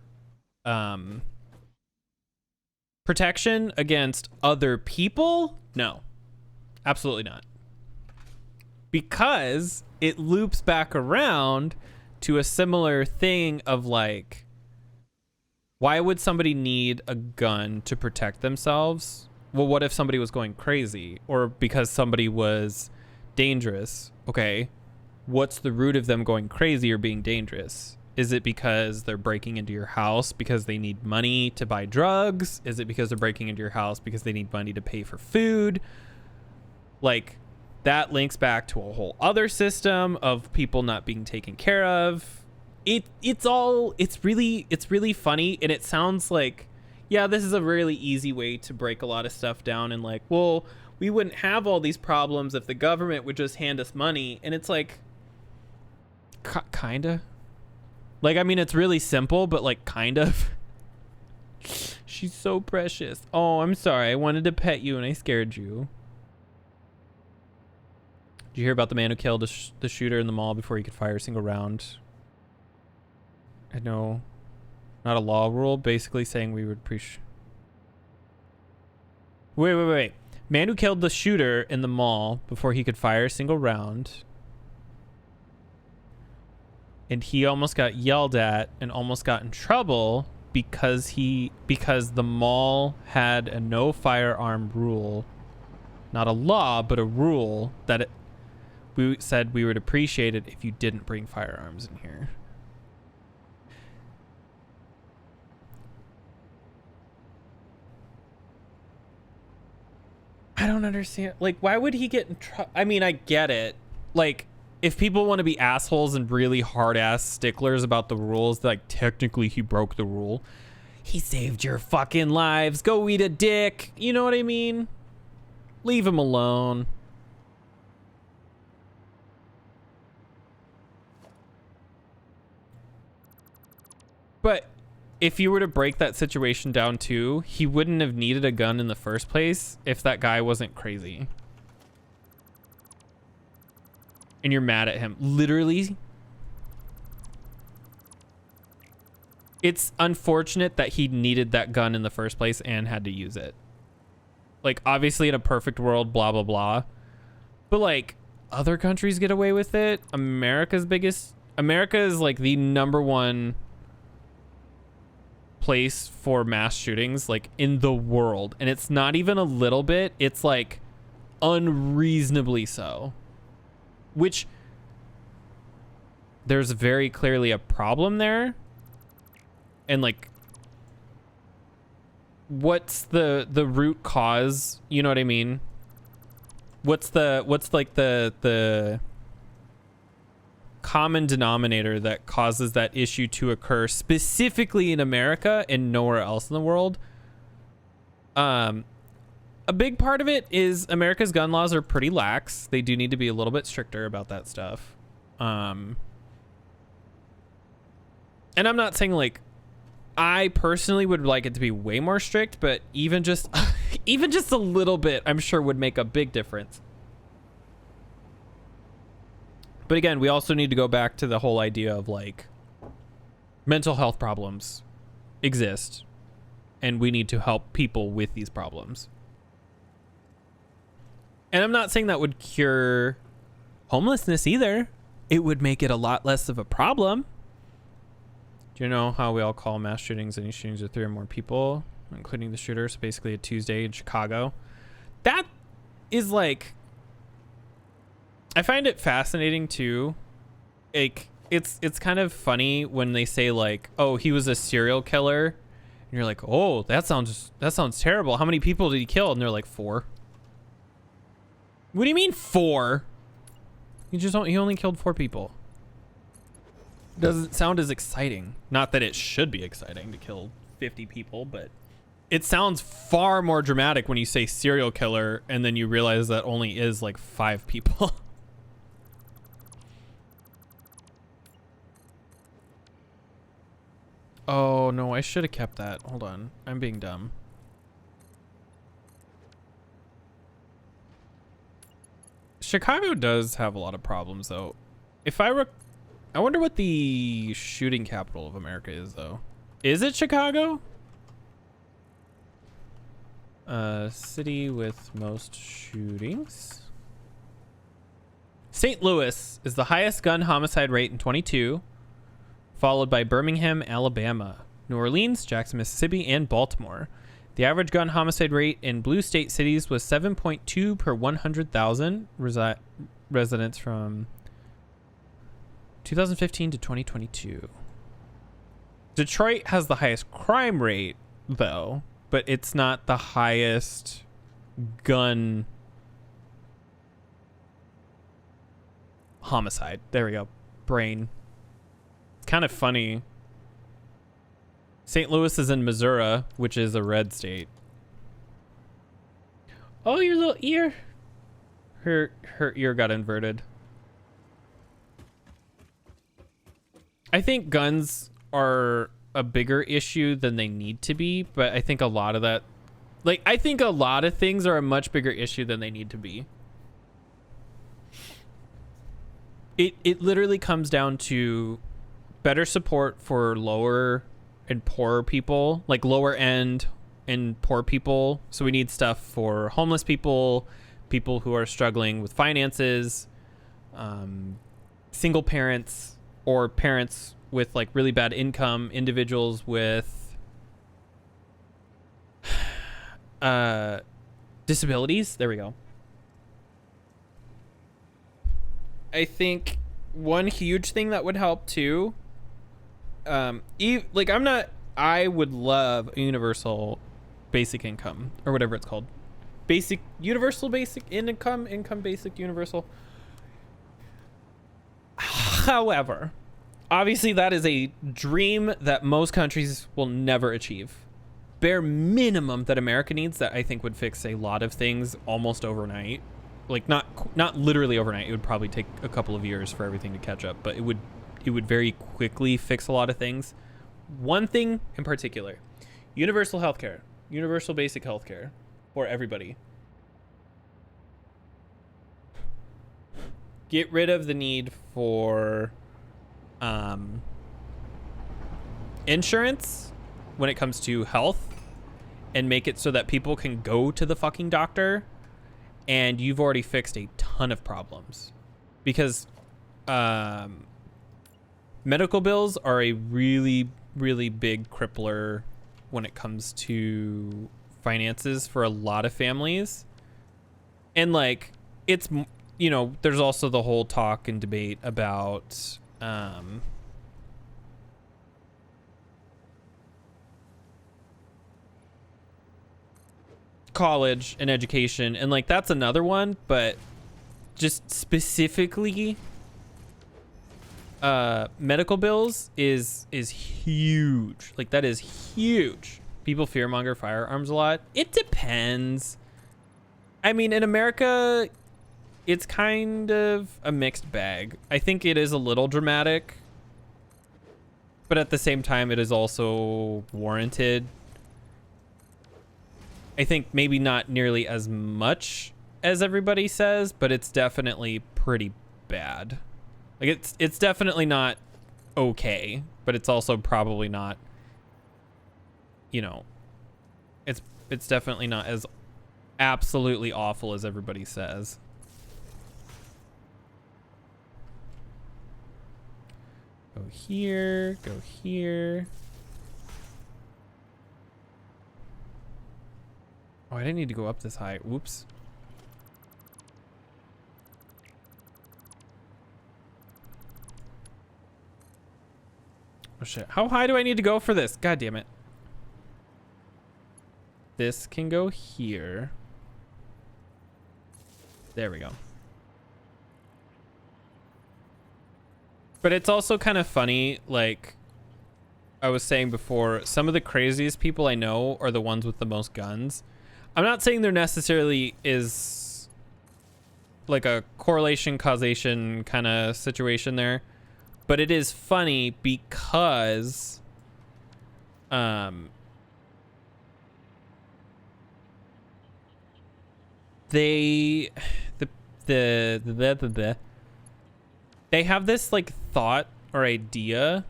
protection against other people? No, absolutely not. Because it loops back around to a similar thing of like, why would somebody need a gun to protect themselves? Well, what if somebody was going crazy, or because somebody was dangerous? Okay. What's the root of them going crazy or being dangerous? Is it because they're breaking into your house because they need money to buy drugs? Is it because they're breaking into your house because they need money to pay for food? Like, that links back to a whole other system of people not being taken care of. It's really funny, and it sounds like, yeah, this is a really easy way to break a lot of stuff down, and like, well, we wouldn't have all these problems if the government would just hand us money. And it's like, kinda. Like, I mean, it's really simple, but like, kind of. She's so precious. Oh, I'm sorry. I wanted to pet you and I scared you. Did you hear about the man who killed the shooter in the mall before he could fire a single round? I know. Not a law rule, basically saying we would appreciate. Wait. Man who killed the shooter in the mall before he could fire a single round. And he almost got yelled at and almost got in trouble because the mall had a no firearm rule. Not a law, but a rule that we said we would appreciate it if you didn't bring firearms in here. I don't understand. Like, why would he get in trouble? I mean, I get it. Like, if people want to be assholes and really hard-ass sticklers about the rules, like, technically he broke the rule. He saved your fucking lives. Go eat a dick. You know what I mean? Leave him alone. But if you were to break that situation down too, he wouldn't have needed a gun in the first place if that guy wasn't crazy. And you're mad at him. Literally. It's unfortunate that he needed that gun in the first place and had to use it. Like, obviously in a perfect world, blah, blah, blah. But like, other countries get away with it. America is like the #1 place for mass shootings, like, in the world. And it's not even a little bit. It's like unreasonably so. Which, there's very clearly a problem there. And like, what's the root cause? You know what I mean? What's like the common denominator that causes that issue to occur specifically in America and nowhere else in the world? A big part of it is America's gun laws are pretty lax. They do need to be a little bit stricter about that stuff. And I'm not saying like, I personally would like it to be way more strict, but even just a little bit, I'm sure would make a big difference. But again, we also need to go back to the whole idea of like, mental health problems exist and we need to help people with these problems. And I'm not saying that would cure homelessness either. It would make it a lot less of a problem. Do you know how we all call mass shootings any shootings with 3 or more people, including the shooter? So basically a Tuesday in Chicago. That is like, I find it fascinating too. Like, it's kind of funny when they say like, oh, he was a serial killer. And you're like, oh, that sounds terrible. How many people did he kill? And they're like, 4. What do you mean 4? He only killed 4 people. Doesn't sound as exciting. Not that it should be exciting to kill 50 people, but it sounds far more dramatic when you say serial killer and then you realize that only is like 5 people. Oh no, I should have kept that. Hold on. I'm being dumb. Chicago does have a lot of problems though. I wonder what the shooting capital of America is though. Is it Chicago? City with most shootings. St. Louis is the highest gun homicide rate in 22, followed by Birmingham, Alabama, New Orleans, Jackson, Mississippi, and Baltimore. The average gun homicide rate in blue state cities was 7.2 per 100,000 residents from 2015 to 2022. Detroit has the highest crime rate, though, but it's not the highest gun homicide. There we go. Brain. It's kind of funny. St. Louis is in Missouri, which is a red state. Oh, your little ear. Her ear got inverted. I think guns are a bigger issue than they need to be, but I think a lot of that, like, I think a lot of things are a much bigger issue than they need to be. It literally comes down to better support for lower and poorer people, like lower end and poor people. So we need stuff for homeless people, people who are struggling with finances, single parents, or parents with like really bad income, individuals with disabilities. There we go. I think one huge thing that would help too, I would love a universal basic income or whatever it's called. Universal basic income, basic universal. However, obviously that is a dream that most countries will never achieve. Bare minimum that America needs that I think would fix a lot of things almost overnight. Like not literally overnight. It would probably take a couple of years for everything to catch up, but it would very quickly fix a lot of things. One thing in particular, universal healthcare, universal basic healthcare for everybody. Get rid of the need for insurance when it comes to health and make it so that people can go to the fucking doctor, and you've already fixed a ton of problems. Because medical bills are a really, really big crippler when it comes to finances for a lot of families. And like, it's, you know, there's also the whole talk and debate about college and education, and like that's another one, but just specifically medical bills is huge. Like that is huge. People fearmonger firearms a lot. It depends. I mean, in America, it's kind of a mixed bag. I think it is a little dramatic, but at the same time, it is also warranted. I think maybe not nearly as much as everybody says, but it's definitely pretty bad. Like it's definitely not okay, but it's also probably not, you know, it's definitely not as absolutely awful as everybody says. Go here, go here. Oh, I didn't need to go up this high. Whoops. Oh shit. How high do I need to go for this? God damn it. This can go here. There we go. But it's also kind of funny, like I was saying before, some of the craziest people I know are the ones with the most guns. I'm not saying there necessarily is like a correlation causation kind of situation there, but it is funny because they they have this like thought or idea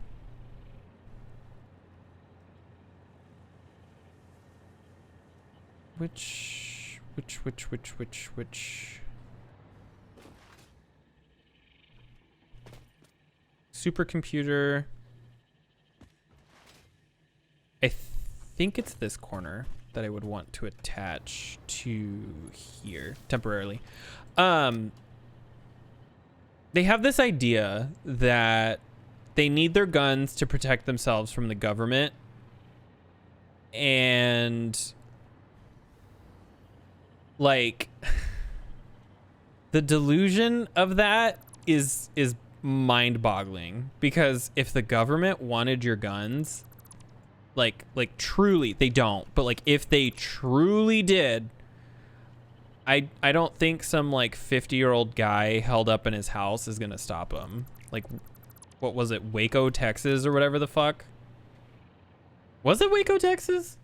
which supercomputer. I think it's this corner that I would want to attach to here temporarily. They have this idea that they need their guns to protect themselves from the government, and like the delusion of that is mind-boggling, because if the government wanted your guns, like truly, they don't, but like if they truly did, I don't think some like 50-year-old guy held up in his house is gonna stop him. Like, what was it, Waco, Texas, or whatever the fuck? Was it Waco, Texas?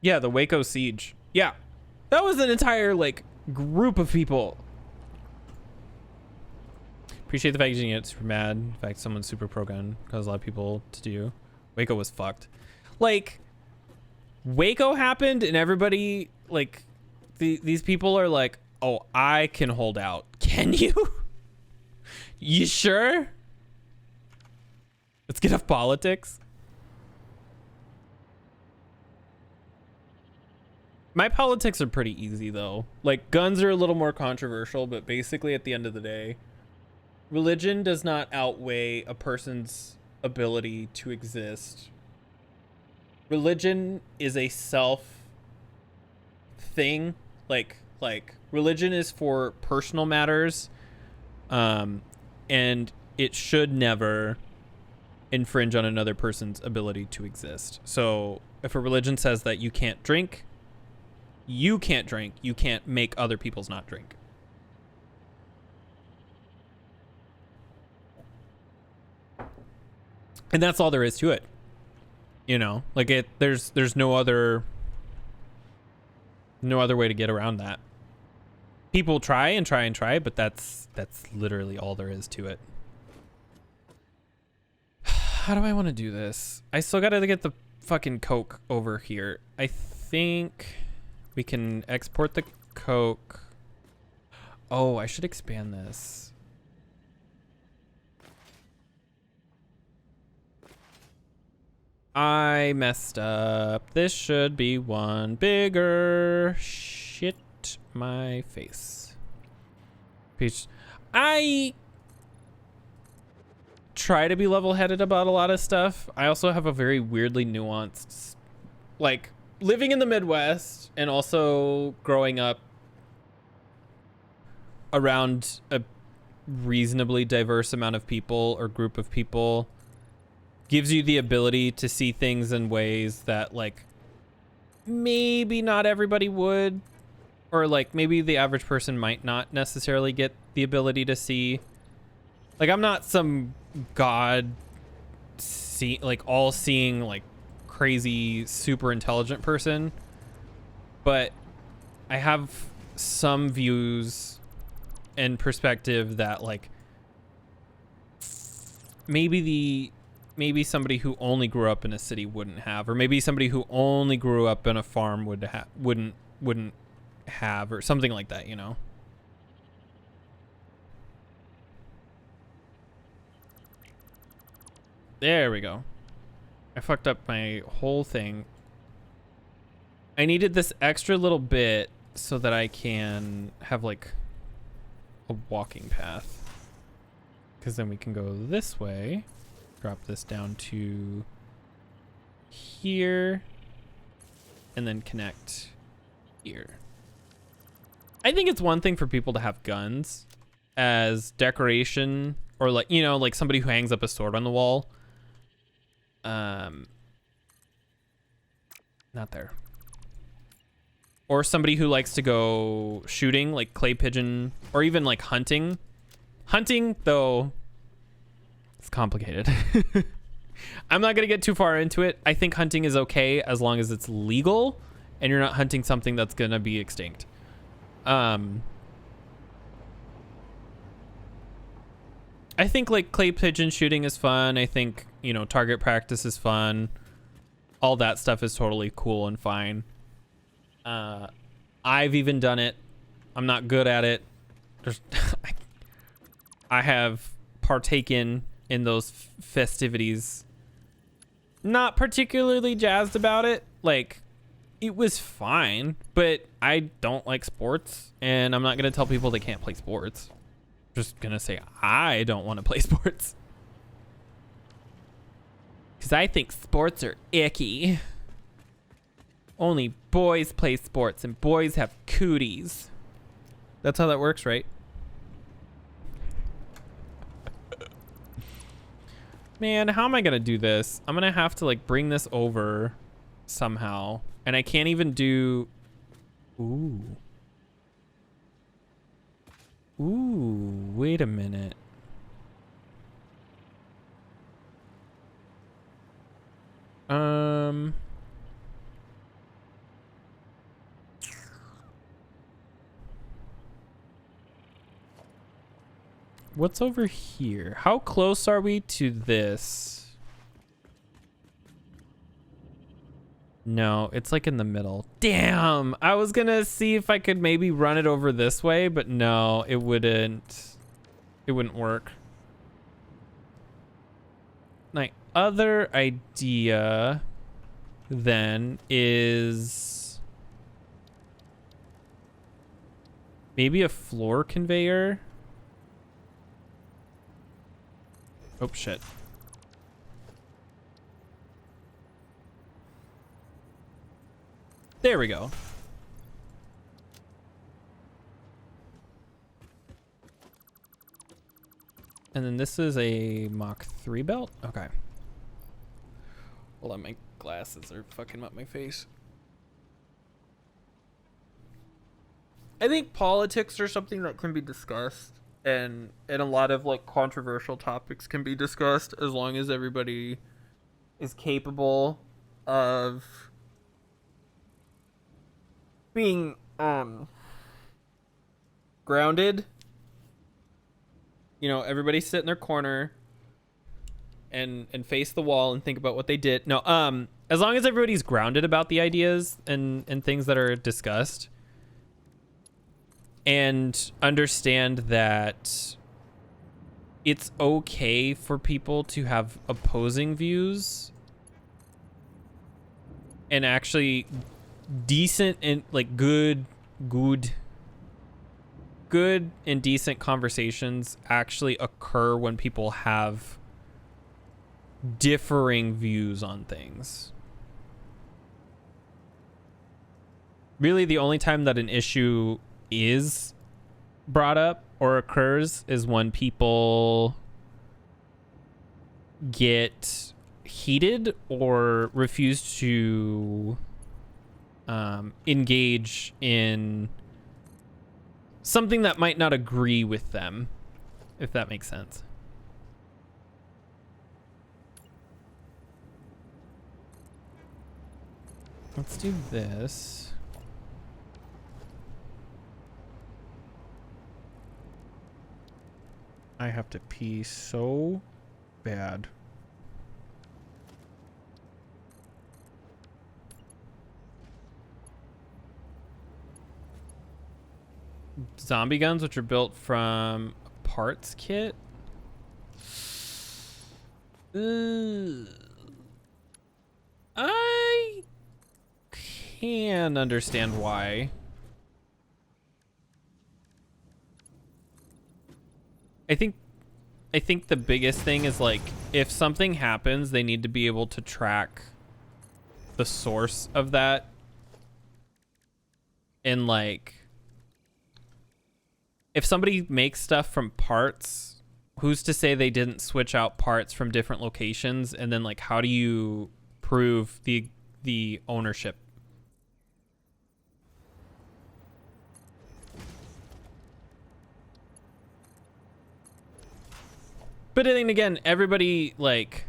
Yeah, the Waco siege. Yeah, that was an entire like group of people. Appreciate the fact you didn't get super mad. In fact, someone's super pro-gun caused a lot of people to do. Waco was fucked. Like, Waco happened and everybody, like, these people are like, oh, I can hold out. Can you? You sure? Let's get off politics. My politics are pretty easy, though. Like, guns are a little more controversial, but basically at the end of the day, religion does not outweigh a person's ability to exist. Religion is a self thing. Like religion is for personal matters, and it should never infringe on another person's ability to exist. So if a religion says that you can't drink, you can't drink. You can't make other people's not drink. And that's all there is to it. You know, like there's no other way to get around that. People try and try, but that's literally all there is to it. How do I want to do this? I still got to get the fucking Coke over here. I think we can export the Coke. Oh, I should expand this. I messed up. This should be one bigger. Shit, my face. Peach. I try to be level-headed about a lot of stuff. I also have a very weirdly nuanced, like, living in the Midwest and also growing up around a reasonably diverse amount of people or group of people gives you the ability to see things in ways that, like, maybe not everybody would, or like maybe the average person might not necessarily get the ability to see. Like, I'm not some god all-seeing, like, crazy super intelligent person, but I have some views and perspective that, like, maybe somebody who only grew up in a city wouldn't have, or maybe somebody who only grew up in a farm wouldn't have, or something like that, you know? There we go. I fucked up my whole thing. I needed this extra little bit so that I can have, like, a walking path, because then we can go this way. Drop this down to here and then connect here. I think it's one thing for people to have guns as decoration, or like, you know, like somebody who hangs up a sword on the wall. Not there. Or somebody who likes to go shooting, like clay pigeon, or even like hunting. Hunting, though, it's complicated. I'm not gonna get too far into it. I think hunting is okay as long as it's legal and you're not hunting something that's gonna be extinct. I think like clay pigeon shooting is fun. I think, you know, target practice is fun. All that stuff is totally cool and fine. I've even done it. I'm not good at it. I have partaken in those festivities. Not particularly jazzed about it. Like, it was fine, but I don't like sports, and I'm not gonna tell people they can't play sports. I'm just gonna say I don't want to play sports. Because I think sports are icky. Only boys play sports, and boys have cooties. That's how that works, right? Man, how am I gonna do this? I'm gonna have to like bring this over somehow. And I can't even do... Ooh. Ooh, wait a minute. What's over here? How close are we to this? No, it's like in the middle. Damn, I was gonna see if I could maybe run it over this way, but no, it wouldn't. It wouldn't work. My other idea then is maybe a floor conveyor. Oh, shit. There we go. And then this is a Mach 3 belt? Okay. Hold on, my glasses are fucking up my face. I think politics are something that can be discussed. And a lot of like controversial topics can be discussed as long as everybody is capable of being grounded. You know, everybody sit in their corner and face the wall and think about what they did. No, as long as everybody's grounded about the ideas and things that are discussed, and understand that it's okay for people to have opposing views and actually decent and like good and decent conversations actually occur when people have differing views on things. Really, the only time that an issue is brought up or occurs is when people get heated or refuse to engage in something that might not agree with them, if that makes sense. Let's do this. I have to pee so bad. Zombie guns, which are built from a parts kit. I can understand why. I think the biggest thing is like if something happens, they need to be able to track the source of that and like if somebody makes stuff from parts, who's to say they didn't switch out parts from different locations? And then like, how do you prove the ownership? But then again, everybody, like,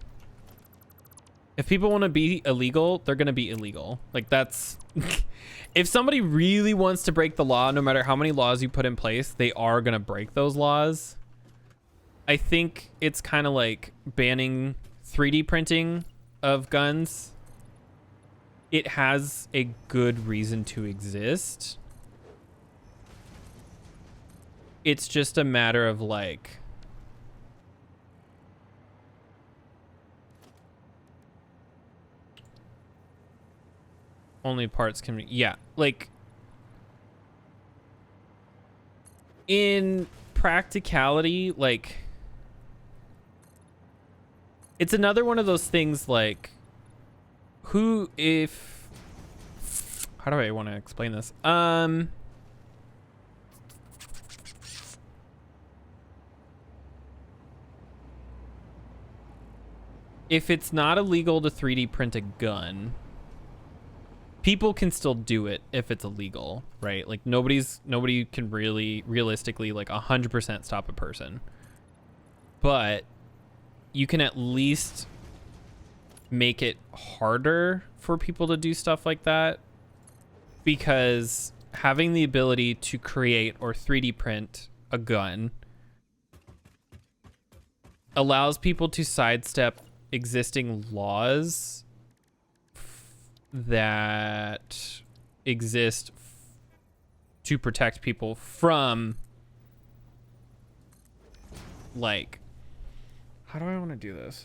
if people want to be illegal, they're going to be illegal. Like, that's... If somebody really wants to break the law, no matter how many laws you put in place, they are going to break those laws. I think it's kind of like banning 3D printing of guns. It has a good reason to exist. It's just a matter of, like... only parts can be, yeah, like in practicality, like it's another one of those things like how do I want to explain this? If it's not illegal to 3D print a gun, people can still do it if it's illegal, right? Like nobody can really realistically like 100% stop a person, but you can at least make it harder for people to do stuff like that, because having the ability to create or 3D print a gun allows people to sidestep existing laws that exist to protect people from, like, how do I want to do this?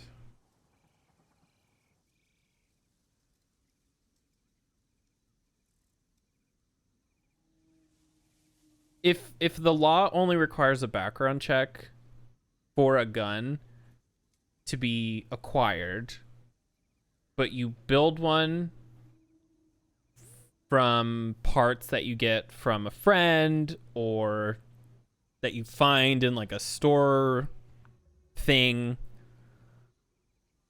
If the law only requires a background check for a gun to be acquired, but you build one from parts that you get from a friend or that you find in like a store thing,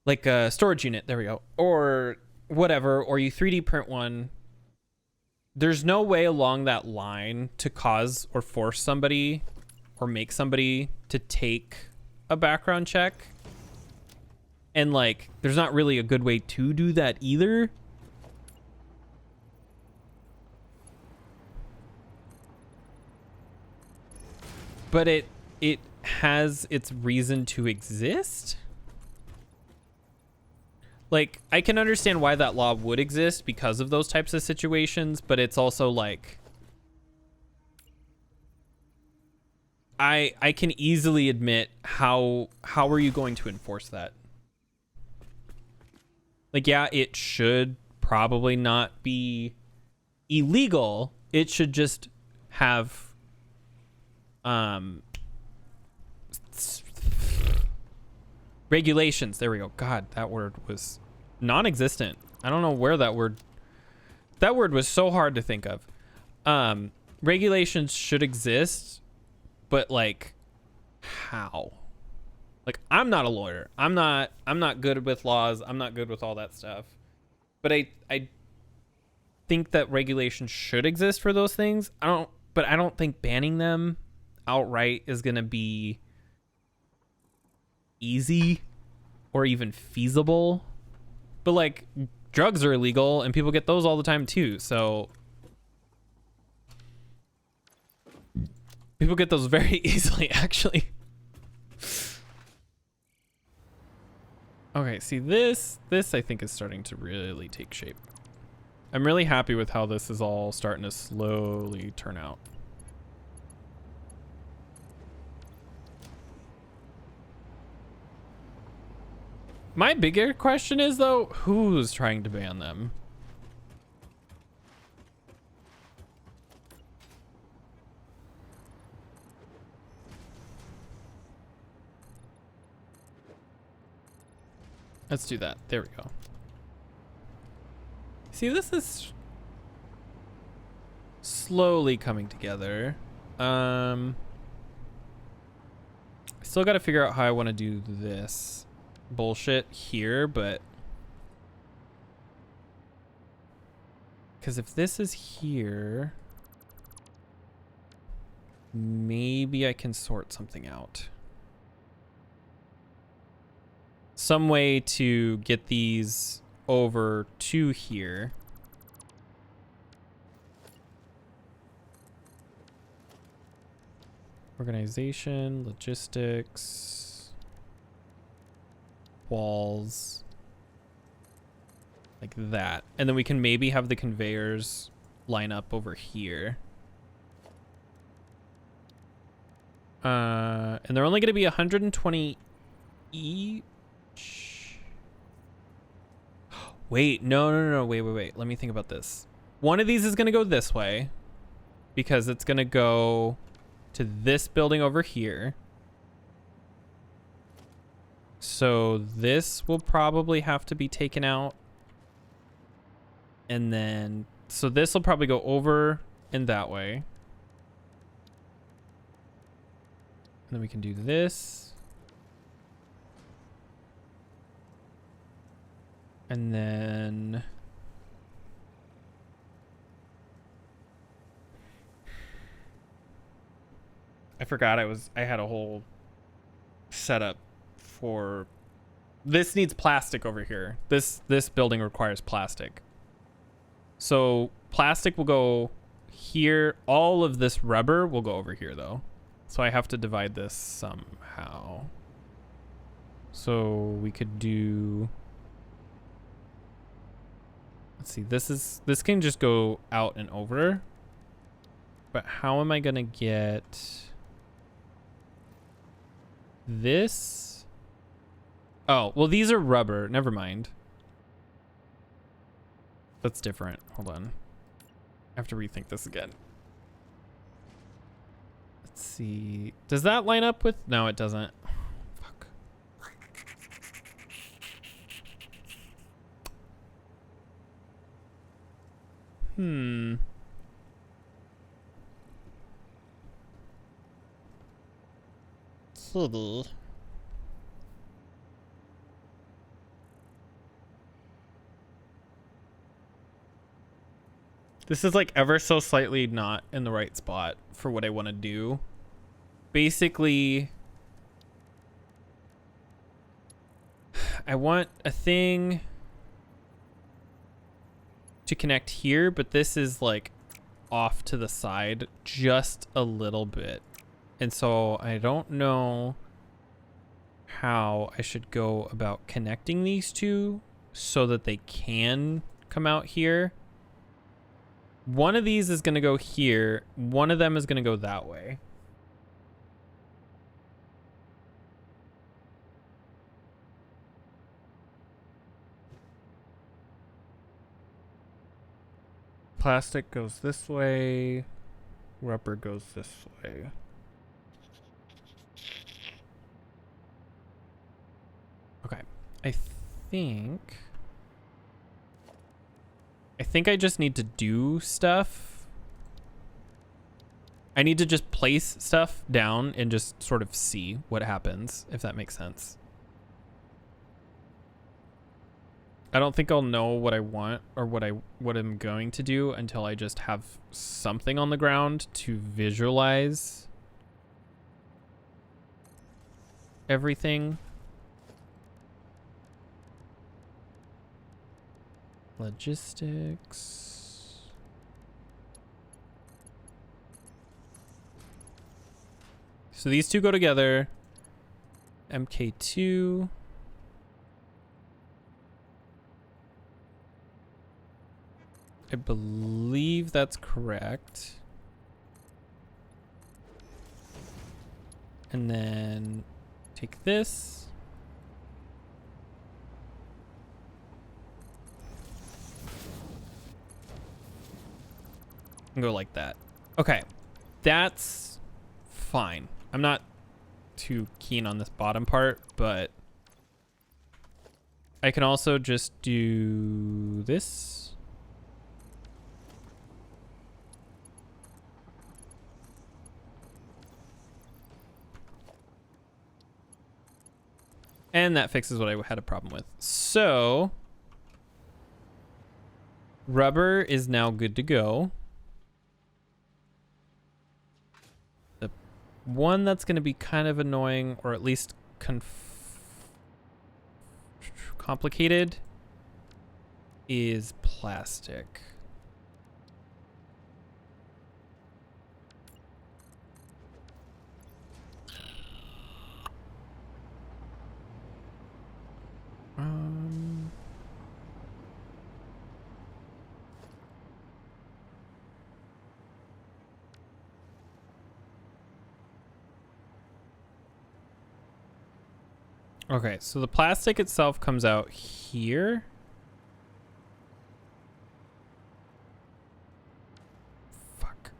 like a storage unit, there we go, or whatever, or you 3D print one, there's no way along that line to cause or force somebody or make somebody to take a background check. And like, there's not really a good way to do that either. But it has its reason to exist. Like, I can understand why that law would exist because of those types of situations, but it's also like, I can easily admit how are you going to enforce that? Like, yeah, it should probably not be illegal. It should just have regulations. There we go. God, that word was non-existent. I don't know where that word was so hard to think of. Regulations should exist, but like, how? Like, I'm not a lawyer. I'm not good with laws. I'm not good with all that stuff. But I think that regulations should exist for those things. I don't think banning them outright is going to be easy or even feasible. But like, drugs are illegal and people get those all the time too. So people get those very easily, actually. Okay, see, this I think is starting to really take shape. I'm really happy with how this is all starting to slowly turn out. My bigger question is, though, who's trying to ban them? Let's do that. There we go. See, this is slowly coming together. still got to figure out how I want to do this bullshit here, but because if this is here, maybe I can sort something out. Some way to get these over to here. Organization, logistics, walls, like that. And then we can maybe have the conveyors line up over here. And they're only going to be 120 each. Wait, no. Wait. Let me think about this. One of these is going to go this way because it's going to go to this building over here. So this will probably have to be taken out. And then, so this will probably go over in that way. And then we can do this. And then I forgot I had a whole setup for this. Needs plastic over here. This building requires plastic. So plastic will go here. All of this rubber will go over here though. So I have to divide this somehow. So we could do, let's see, this can just go out and over. But how am I going to get this? Oh, well, these are rubber. Never mind. That's different. Hold on. I have to rethink this again. Let's see. Does that line up with? No, it doesn't. Fuck. Kitty. This is like ever so slightly not in the right spot for what I want to do. Basically, I want a thing to connect here, but this is like off to the side just a little bit. And so I don't know how I should go about connecting these two so that they can come out here. One of these is going to go here. One of them is going to go that way. Plastic goes this way. Rubber goes this way. Okay. I think I just need to do stuff. I need to just place stuff down and just sort of see what happens, if that makes sense. I don't think I'll know what I want or what I'm going to do until I just have something on the ground to visualize everything. Logistics. So these two go together. MK2. I believe that's correct. And then take this. And go like that. Okay. That's fine. I'm not too keen on this bottom part, but I can also just do this. And that fixes what I had a problem with. So rubber is now good to go. The one that's going to be kind of annoying, or at least complicated, is plastic. Okay, so the plastic itself comes out here. Fuck.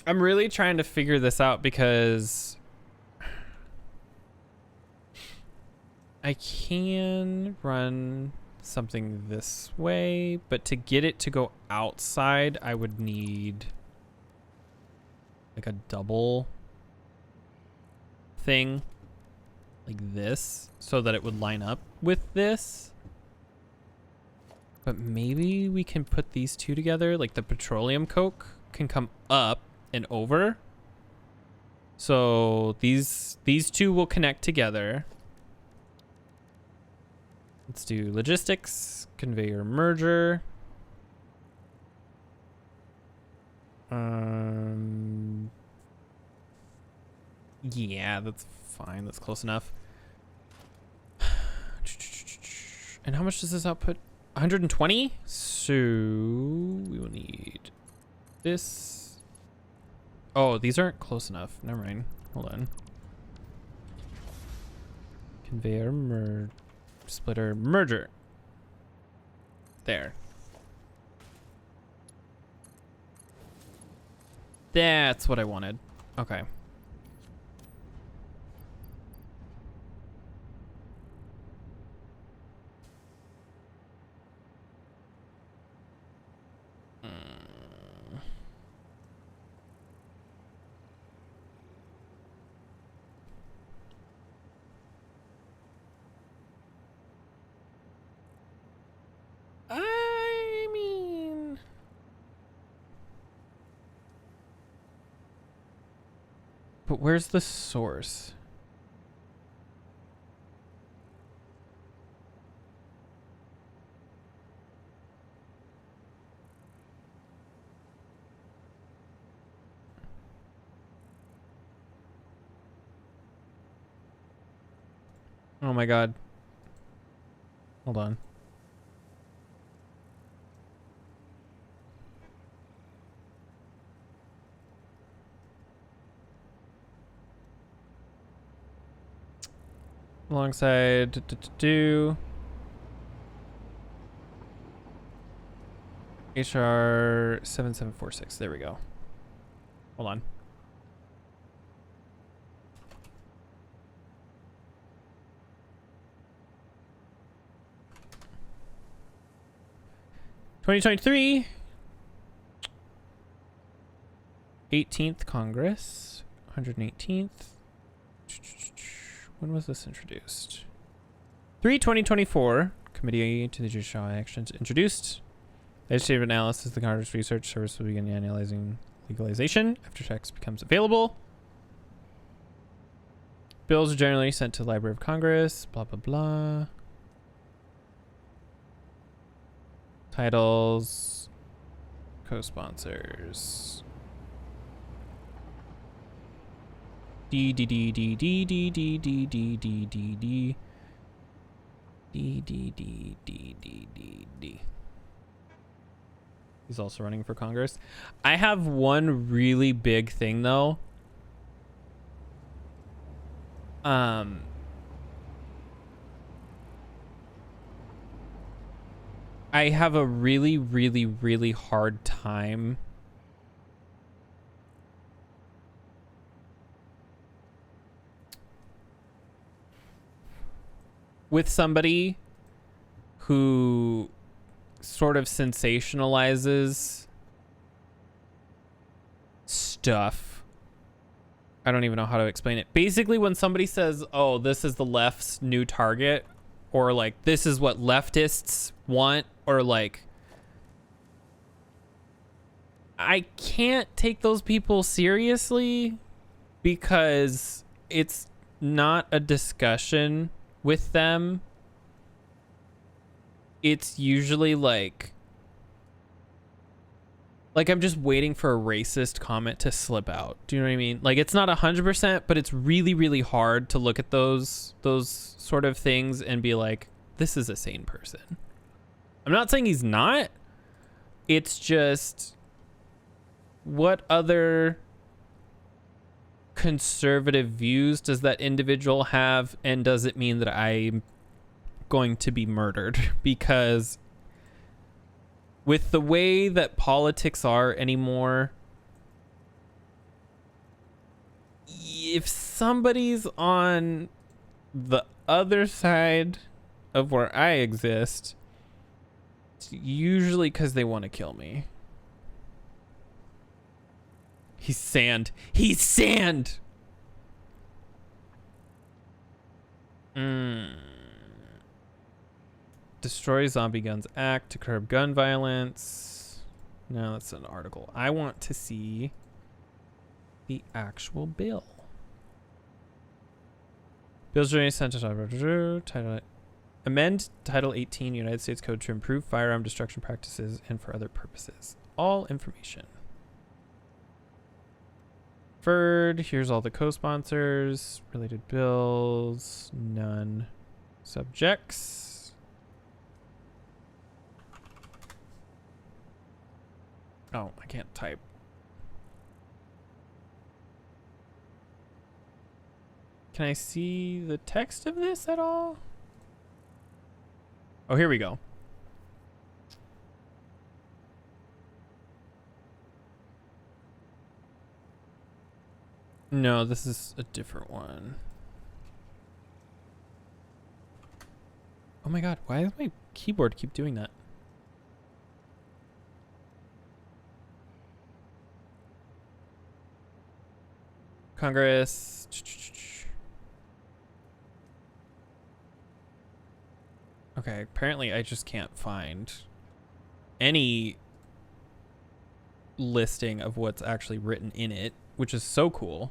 I'm really trying to figure this out because I can run something this way, but to get it to go outside, I would need like a double thing like this so that it would line up with this. But maybe we can put these two together, like the petroleum coke can come up and over. So these two will connect together. Let's do logistics, conveyor merger. Yeah, that's fine. That's close enough. And how much does this output? 120? So we will need this. Oh, these aren't close enough. Never mind. Hold on. Conveyor splitter merger. There. That's what I wanted. Okay. I mean, but where's the source? Oh my God. Hold on. Alongside HR 7746. There we go. Hold on. (2023) 18th Congress, 118th. When was this introduced? 3/2024. Committee to the Judicial Actions introduced. Legislative analysis. The Congress Research Service will begin analyzing legalization after text becomes available. Bills are generally sent to the Library of Congress. Blah, blah, blah. Titles. Co-sponsors. D D D D D D D D D D D D D D D D D D. He's also running for Congress. I have one really big thing though. I have a really, really, really hard time with somebody who sort of sensationalizes stuff I don't even know how to explain it. Basically, when somebody says, oh, this is the left's new target, or like, this is what leftists want, or like, I can't take those people seriously because it's not a discussion with them. It's usually like I'm just waiting for a racist comment to slip out. Do you know what I mean? Like, it's not 100%, but it's really, really hard to look at those sort of things and be like, this is a sane person. I'm not saying he's not. It's just, what other conservative views does that individual have? And does it mean that I'm going to be murdered? Because with the way that politics are anymore, if somebody's on the other side of where I exist, it's usually because they want to kill me. He's sand. He's sand! Destroy Zombie Guns Act to curb gun violence. No, that's an article. I want to see the actual bill. Bill's journey sent title. Amend Title 18 United States Code to improve firearm destruction practices and for other purposes. All information. Here's all the co-sponsors. Related bills. None. Subjects. Oh, I can't type. Can I see the text of this at all? Oh, here we go. No, this is a different one. Oh my god, why does my keyboard keep doing that? Congress. Okay, apparently I just can't find any listing of what's actually written in it, which is so cool.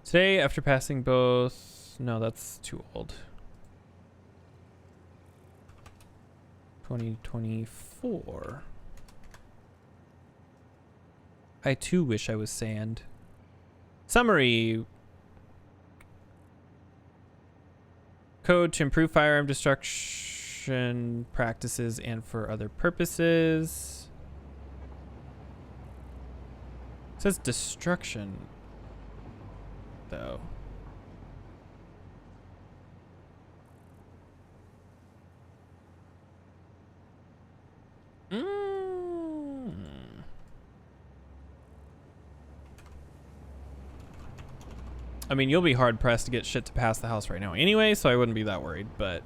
Today, after passing both... No, that's too old. 2024. I too wish I was sand. Summary. Code to improve firearm destruction practices and for other purposes. It says destruction, though. I mean, you'll be hard pressed to get shit to pass the House right now anyway, so I wouldn't be that worried, but...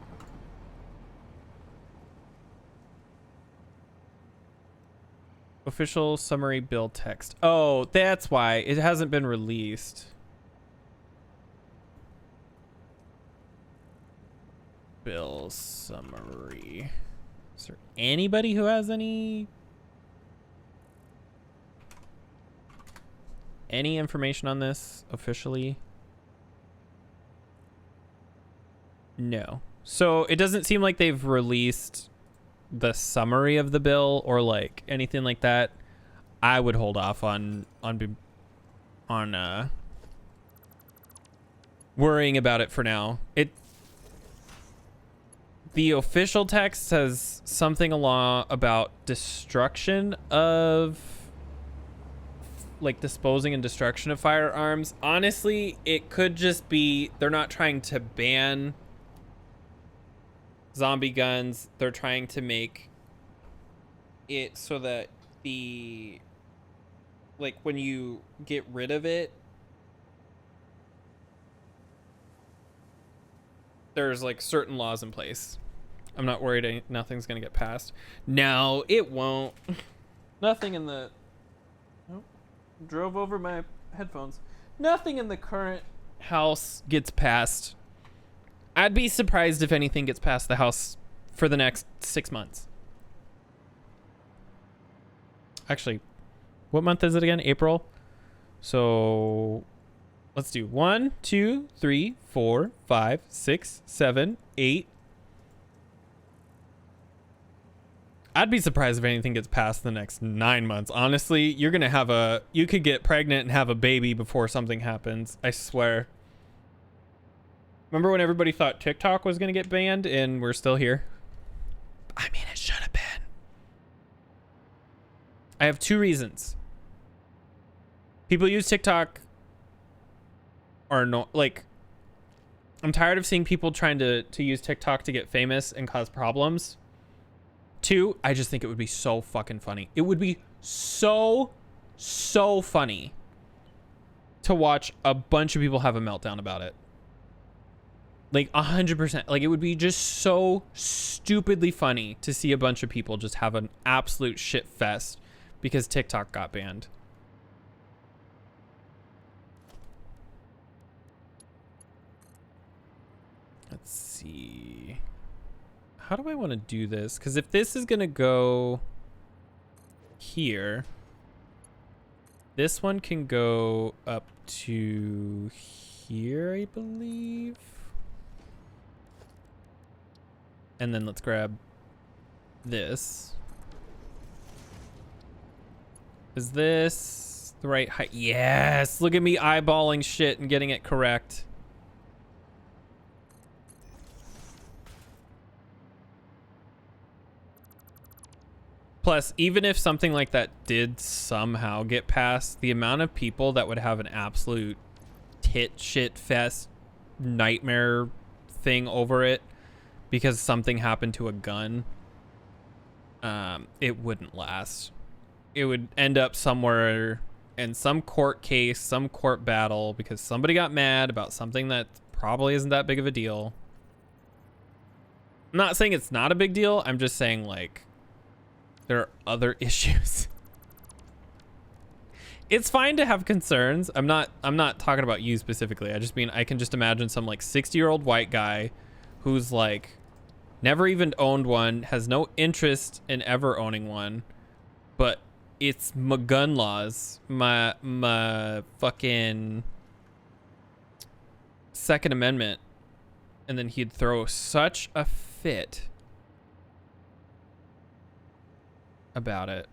Official summary bill text. Oh, that's why. It hasn't been released. Bill summary. Is there anybody who has any information on this officially? No. So it doesn't seem like they've released the summary of the bill or like anything like that. I would hold off on worrying about it for now. The official text says something along about destruction of, like, disposing and destruction of firearms. Honestly, it could just be they're not trying to ban zombie guns. They're trying to make it so that the, like, when you get rid of it, there's like certain laws in place. I'm not worried nothing's gonna get passed. No, it won't. Nothing in the... Oh, drove over my headphones. Nothing in the current house gets passed. I'd be surprised if anything gets past the house for the next 6 months. Actually, what month is it again? April. So let's do 1, 2, 3, 4, 5, 6, 7, 8. I'd be surprised if anything gets past the next 9 months. Honestly, you're going to you could get pregnant and have a baby before something happens. I swear. Remember when everybody thought TikTok was going to get banned and we're still here? I mean, it should have been. I have 2 reasons. People use TikTok are not like, I'm tired of seeing people trying to use TikTok to get famous and cause problems. 2, I just think it would be so fucking funny. It would be so funny to watch a bunch of people have a meltdown about it. Like 100%. Like, it would be just so stupidly funny to see a bunch of people just have an absolute shit fest because TikTok got banned. Let's see. How do I want to do this? Because if this is going to go here, this one can go up to here, I believe. And then let's grab this. Is this the right height? Yes! Look at me eyeballing shit and getting it correct. Plus, even if something like that did somehow get passed, the amount of people that would have an absolute tit shit fest nightmare thing over it because something happened to a gun, it wouldn't last. It would end up somewhere in some court case, some court battle, because somebody got mad about something that probably isn't that big of a deal. I'm not saying it's not a big deal. I'm just saying, like, there are other issues. It's fine to have concerns. I'm not talking about you specifically. I just mean, I can just imagine some like 60-year-old white guy who's like never even owned one, has no interest in ever owning one, but it's my gun laws, my fucking Second Amendment, and then he'd throw such a fit about it.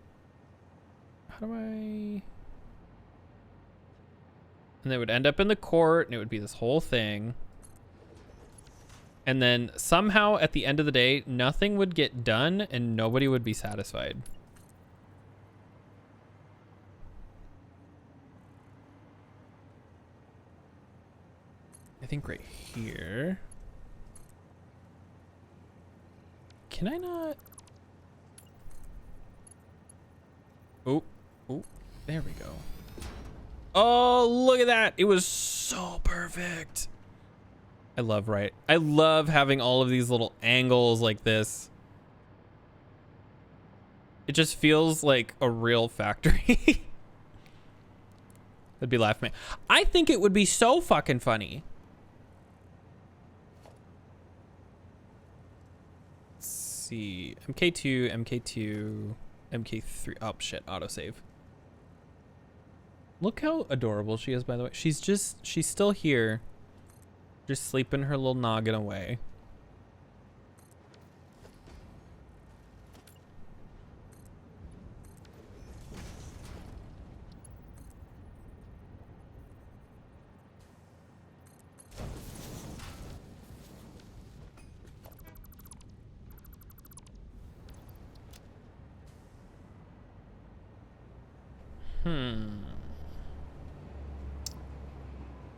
How do I... And they would end up in the court, and it would be this whole thing. And then somehow at the end of the day, nothing would get done and nobody would be satisfied. I think right here. Can I not? Oh, there we go. Oh, look at that. It was so perfect. I love having all of these little angles like this. It just feels like a real factory. That'd be laughing. I think it would be so fucking funny. Let's see. MK2, MK3. Oh shit, autosave. Look how adorable she is, by the way. She's still here. Just sleeping her little noggin away.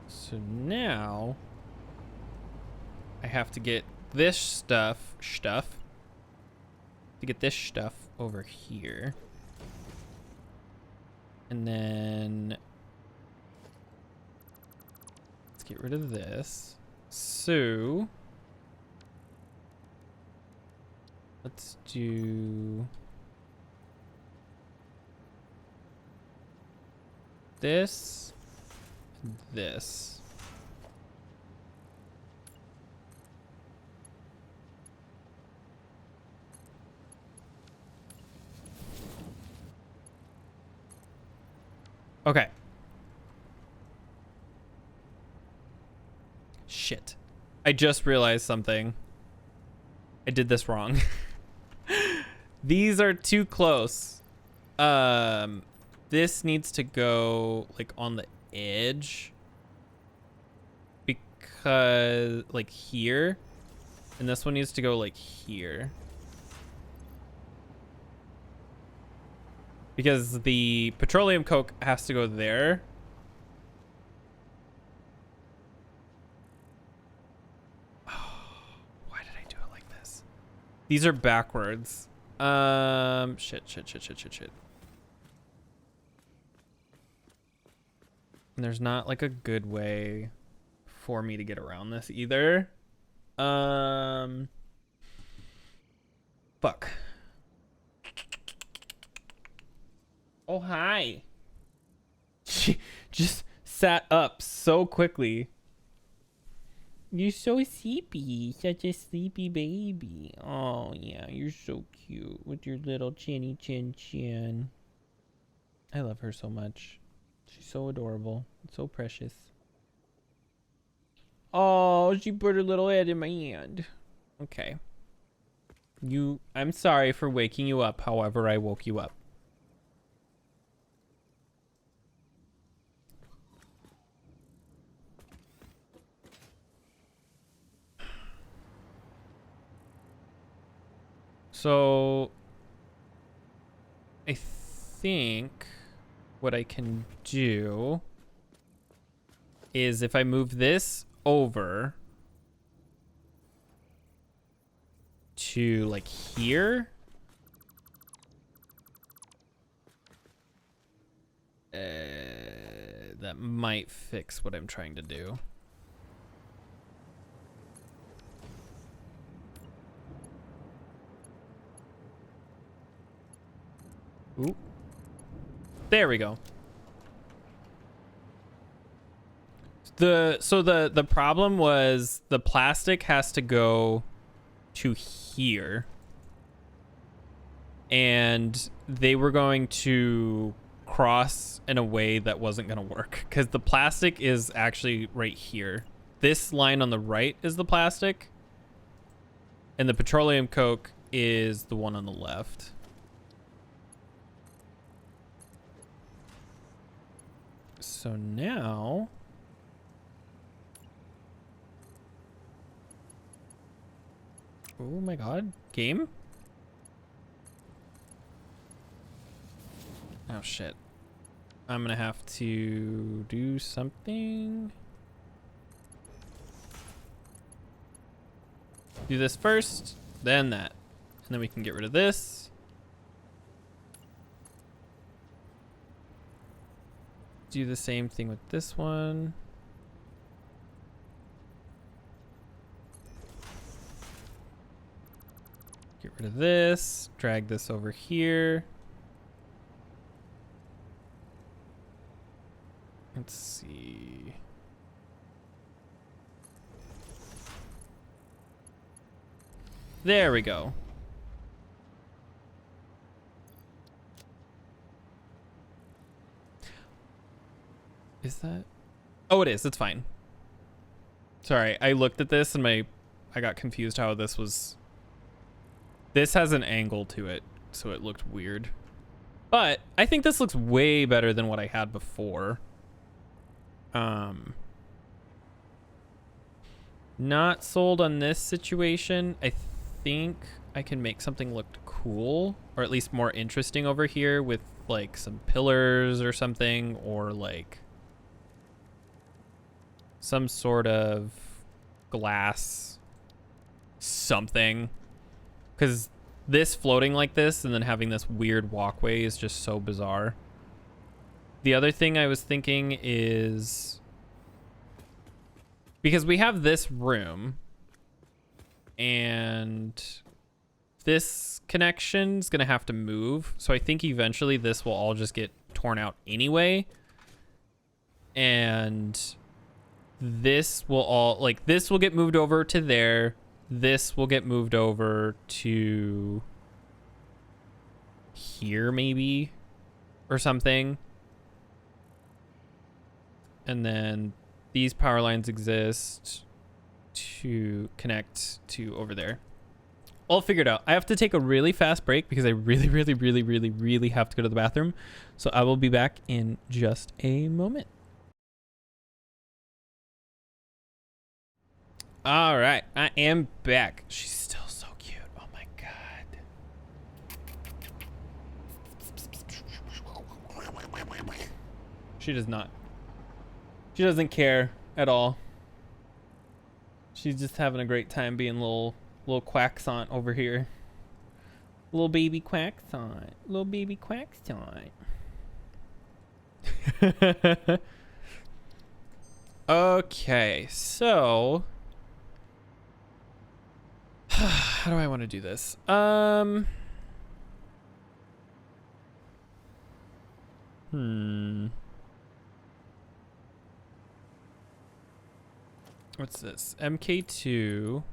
So now I have to get this stuff to get this stuff over here. And then let's get rid of this. So Let's do this, this. Okay. Shit. I just realized something. I did this wrong. These are too close. This needs to go like on the edge. Because like here. And this one needs to go like here. Because the petroleum coke has to go there. Why did I do it like this? These are backwards. Shit. And there's not like a good way for me to get around this either. Fuck. Oh, hi. She just sat up so quickly. You're so sleepy. Such a sleepy baby. Oh, yeah. You're so cute with your little chinny chin chin. I love her so much. She's so adorable. So precious. Oh, she put her little head in my hand. Okay. I'm sorry for waking you up however I woke you up. So I think what I can do is if I move this over to like here, that might fix what I'm trying to do. Ooh. There we go. The problem was the plastic has to go to here. And they were going to cross in a way that wasn't going to work because the plastic is actually right here. This line on the right is the plastic. And the petroleum coke is the one on the left. So now oh my god, game? Oh shit. I'm gonna have to do something. Do this first, then that. And then we can get rid of this. Do the same thing with this one. Get rid of this. Drag this over here. Let's see. There we go. Is that? Oh, it is. It's fine. Sorry, I looked at this and I got confused how this was. This has an angle to it, so it looked weird. But I think this looks way better than what I had before. Not sold on this situation. I think I can make something look cool, or at least more interesting over here with like some pillars or something, or like some sort of glass something. Because this floating like this and then having this weird walkway is just so bizarre. The other thing I was thinking is, because we have this room and this connection is going to have to move. So I think eventually this will all just get torn out anyway. And this will all, like, this will get moved over to there. This will get moved over to here maybe or something. And then these power lines exist to connect to over there. All figured out. I have to take a really fast break because I really have to go to the bathroom. So I will be back in just a moment. All right, I am back. She's still so cute. Oh my God. She does not. She doesn't care at all. She's just having a great time being little quacksant over here. Little baby quacksant. Little baby quacksant. Okay, so how do I want to do this? What's this? MK2.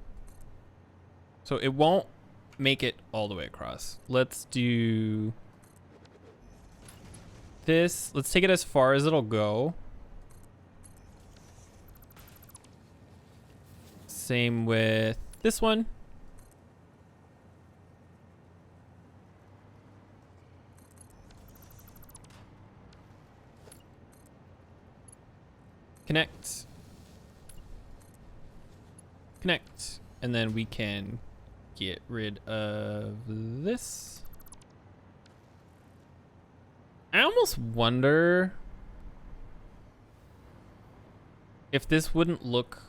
So it won't make it all the way across. Let's do this. Let's take it as far as it'll go. Same with this one. Connect. Connect. And then we can get rid of this. I almost wonder if this wouldn't look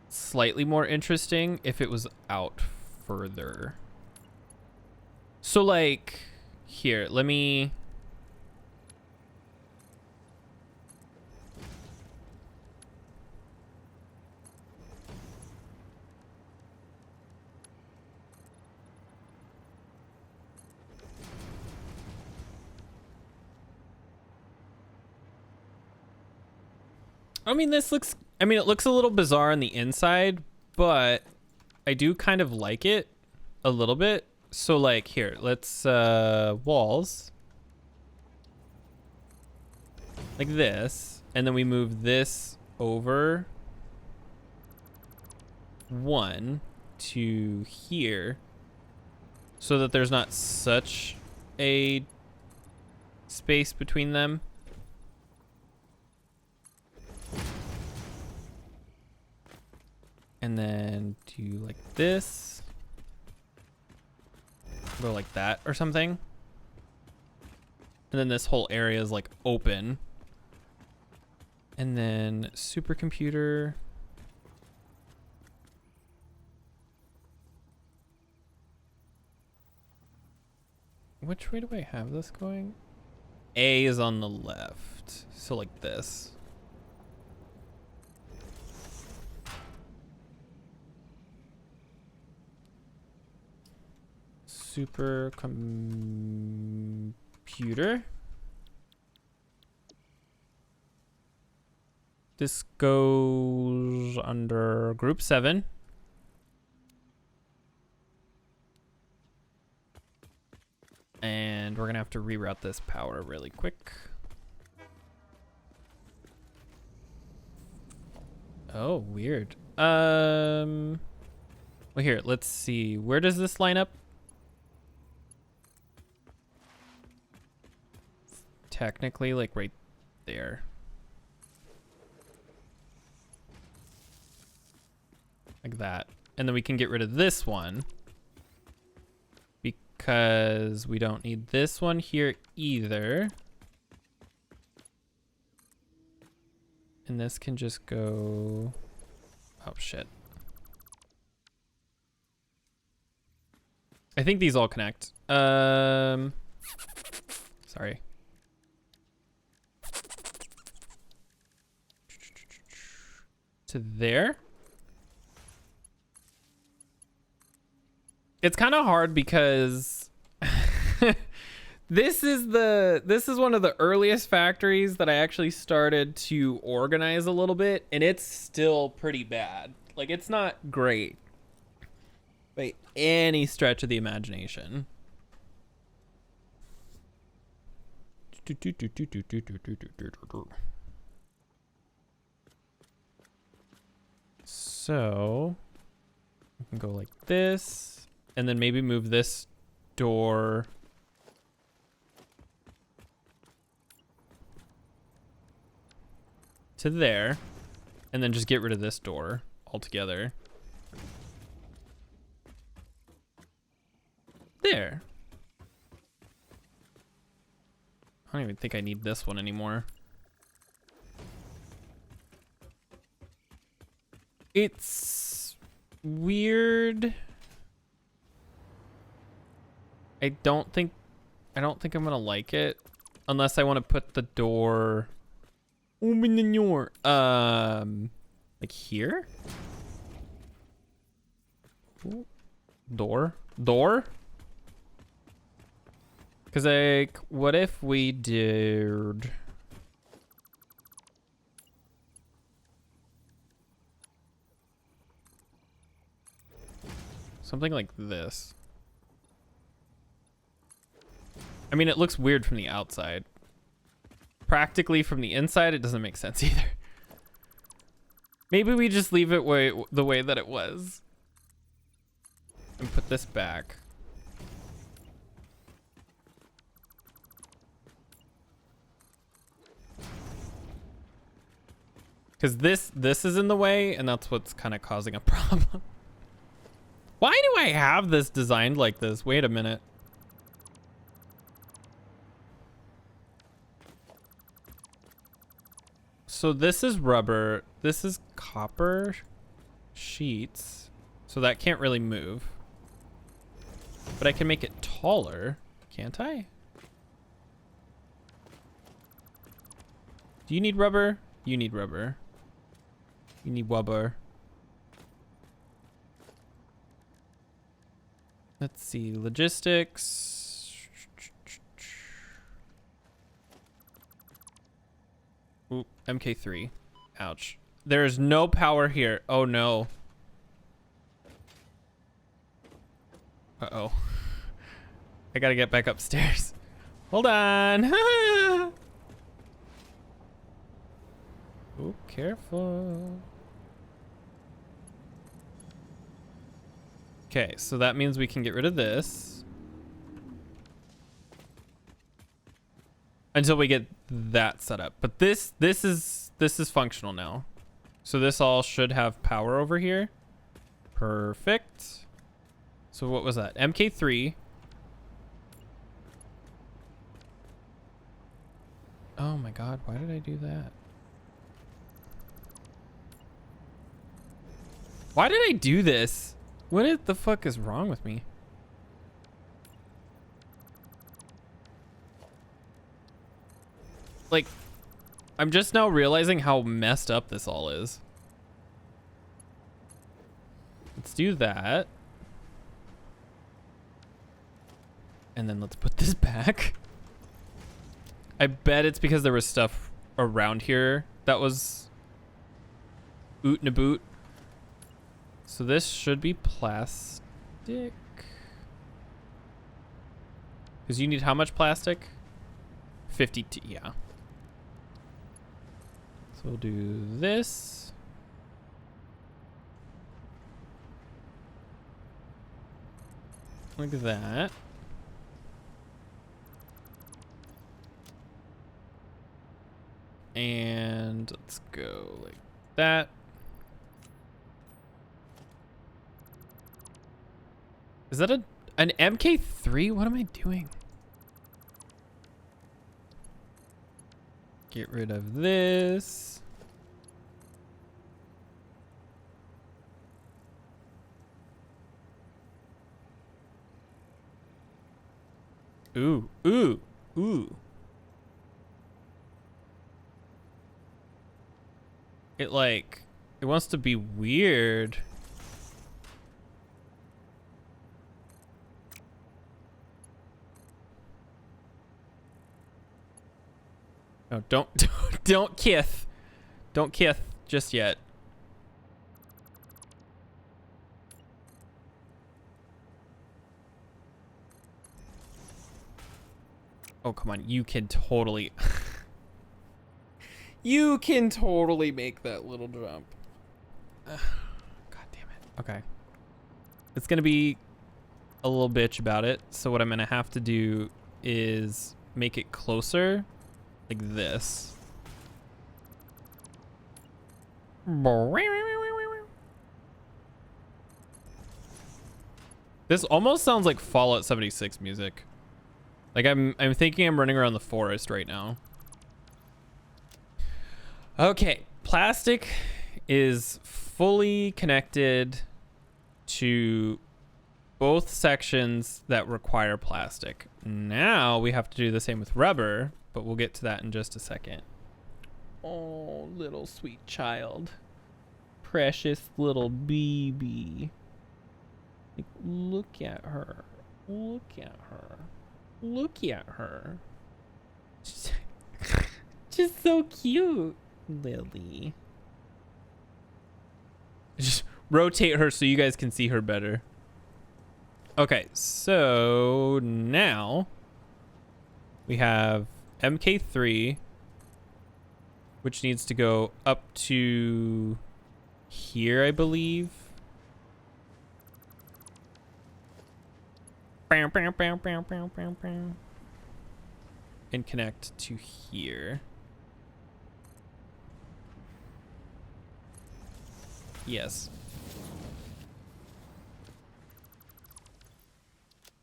slightly more interesting if it was out further. So like here, let me it looks a little bizarre on the inside, but I do kind of like it a little bit. So like here, let's walls like this, and then we move this over one to here so that there's not such a space between them. And then do like this. Go like that or something. And then this whole area is like open. And then supercomputer. Which way do I have this going? A is on the left. So like this. Supercomputer. This goes under group 7. And we're gonna have to reroute this power really quick. Oh, weird. Well, here, let's see. Where does this line up? Technically, like right there. Like that. And then we can get rid of this one because we don't need this one here either. And this can just go... Oh, shit. I think these all connect. Sorry. To there. It's kind of hard because this is one of the earliest factories that I actually started to organize a little bit, and it's still pretty bad. Like, it's not great by any stretch of the imagination. So we can go like this, and then maybe move this door to there, and then just get rid of this door altogether. There. I don't even think I need this one anymore. It's weird. I don't think I'm gonna like it unless I want to put the door like here. Ooh. Door. Because, like, what if we did something like this? I mean, it looks weird from the outside. Practically from the inside, it doesn't make sense either. Maybe we just leave it the way that it was and put this back. Because this is in the way, and that's what's kind of causing a problem. Why do I have this designed like this? Wait a minute. So this is rubber. This is copper sheets. So that can't really move. But I can make it taller, can't I? Do you need rubber? You need rubber. You need rubber. Let's see, logistics. Ooh, MK3. Ouch. There is no power here. Oh no. Uh-oh. I gotta get back upstairs. Hold on. Oh, careful. Okay, so that means we can get rid of this until we get that set up. But this is functional now. So this all should have power over here. Perfect. So what was that? MK3. Oh my god, why did I do that? Why did I do this? What the fuck is wrong with me? Like, I'm just now realizing how messed up this all is. Let's do that. And then let's put this back. I bet it's because there was stuff around here that was oot and a boot. So this should be plastic. Because you need how much plastic? 52, yeah. So we'll do this. Like that. And let's go like that. Is that an MK3? What am I doing? Get rid of this. Ooh, ooh, ooh. It wants to be weird. No, don't don't kith. Don't kith just yet. Oh, come on. You can totally you can totally make that little jump. God damn it. Okay. It's going to be a little bitch about it. So what I'm going to have to do is make it closer like this. This almost sounds like Fallout 76 music. Like I'm thinking I'm running around the forest right now. Okay, plastic is fully connected to both sections that require plastic. Now we have to do the same with rubber, but we'll get to that in just a second. Oh, little sweet child. Precious little baby. Like, look at her. Look at her. Look at her. Just so cute, Lily. Just rotate her so you guys can see her better. Okay, so now we have MK3, which needs to go up to here, I believe. And connect to here. Yes.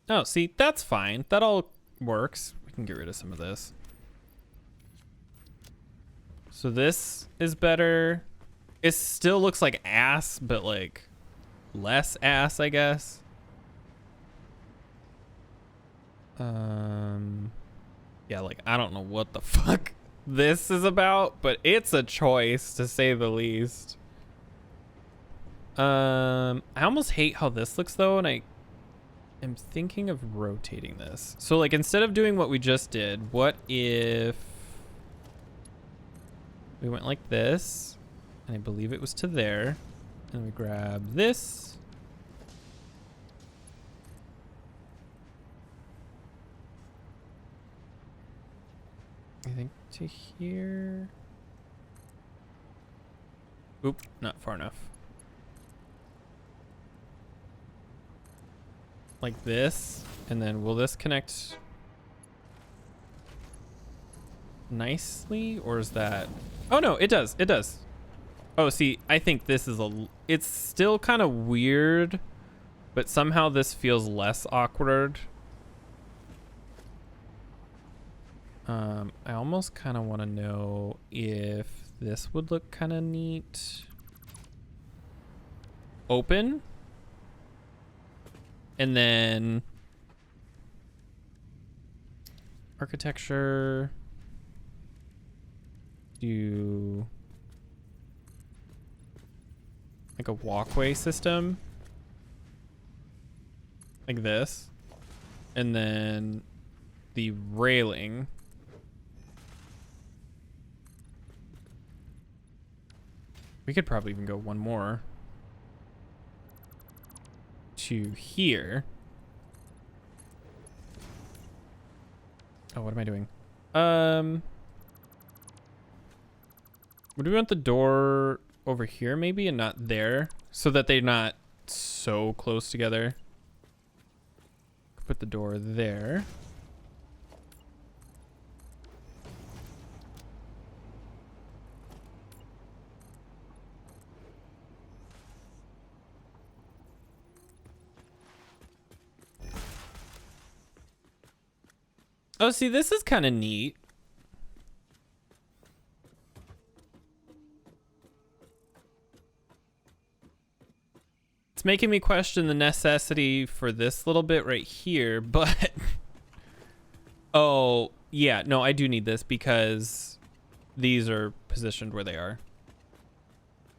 Oh, see, that's fine. That all works. We can get rid of some of this. So this is better. It still looks like ass, but like less ass, I guess. Yeah, like I don't know what the fuck this is about, but it's a choice to say the least. I almost hate how this looks though, and I am thinking of rotating this. So like instead of doing what we just did, what if we went like this, and I believe it was to there, and we grab this. I think to here. Oop, not far enough. Like this, and then will this connect nicely, or is that? Oh no, it does. It does. Oh, see, I think this is it's still kind of weird, but somehow this feels less awkward. I almost kind of want to know if this would look kind of neat. Open. And then architecture. Do like a walkway system. Like this. And then the railing. We could probably even go one more to here. Oh, what am I doing? Would we want the door over here maybe and not there so that they're not so close together? Put the door there. Oh, see, this is kind of neat. It's making me question the necessity for this little bit right here, but oh, yeah, no, I do need this because these are positioned where they are.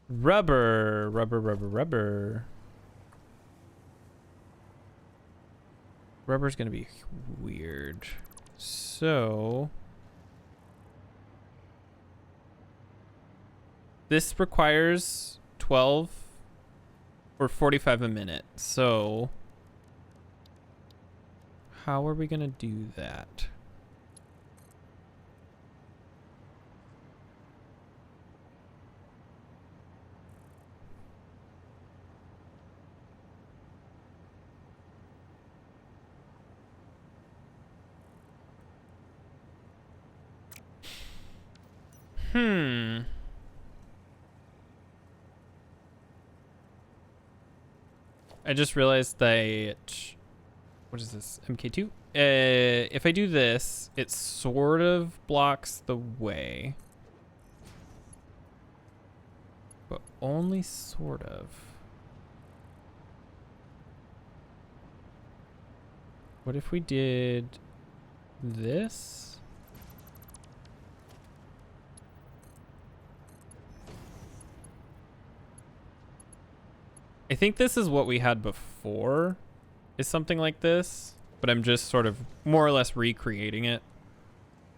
Rubber, rubber, rubber, rubber. Rubber's gonna be weird. So This requires 12 or 45 a minute. So how are we gonna do that? I just realized that, what is this, MK2? If I do this, it sort of blocks the way. But only sort of. What if we did this? I think this is what we had before, is something like this, but I'm just sort of more or less recreating it.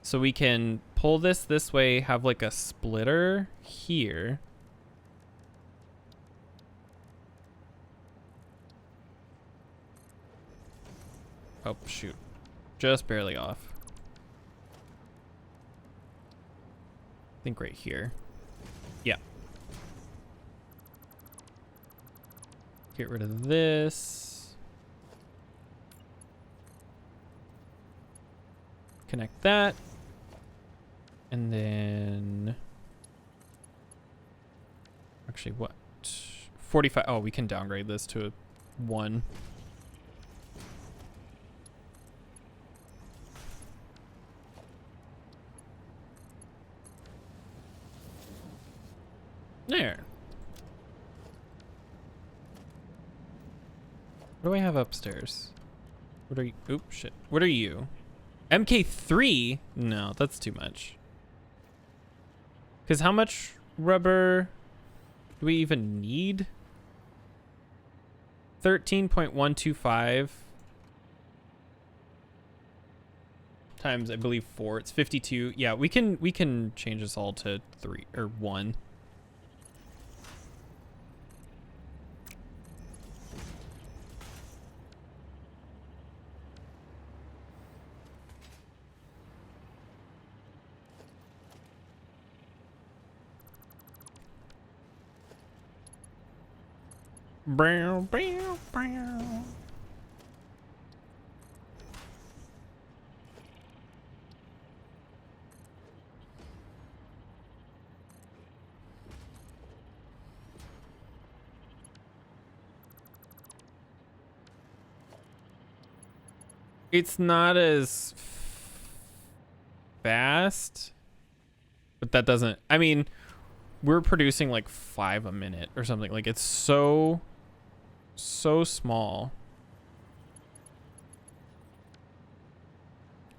So we can pull this way, have like a splitter here. Oh, shoot. Just barely off. I think right here. Yeah. Get rid of this. Connect that. And then... Actually, what? 45. Oh, we can downgrade this to a 1. There. What do I have upstairs? What are you? Oop, shit. What are you? MK3? No, that's too much. Because how much rubber do we even need? 13.125 times, I believe, 4. It's 52. Yeah, we can change this all to 3 or 1. Brow, brow, brow. It's not as fast, but that doesn't, I mean, we're producing like 5 a minute or something. Like, it's so small.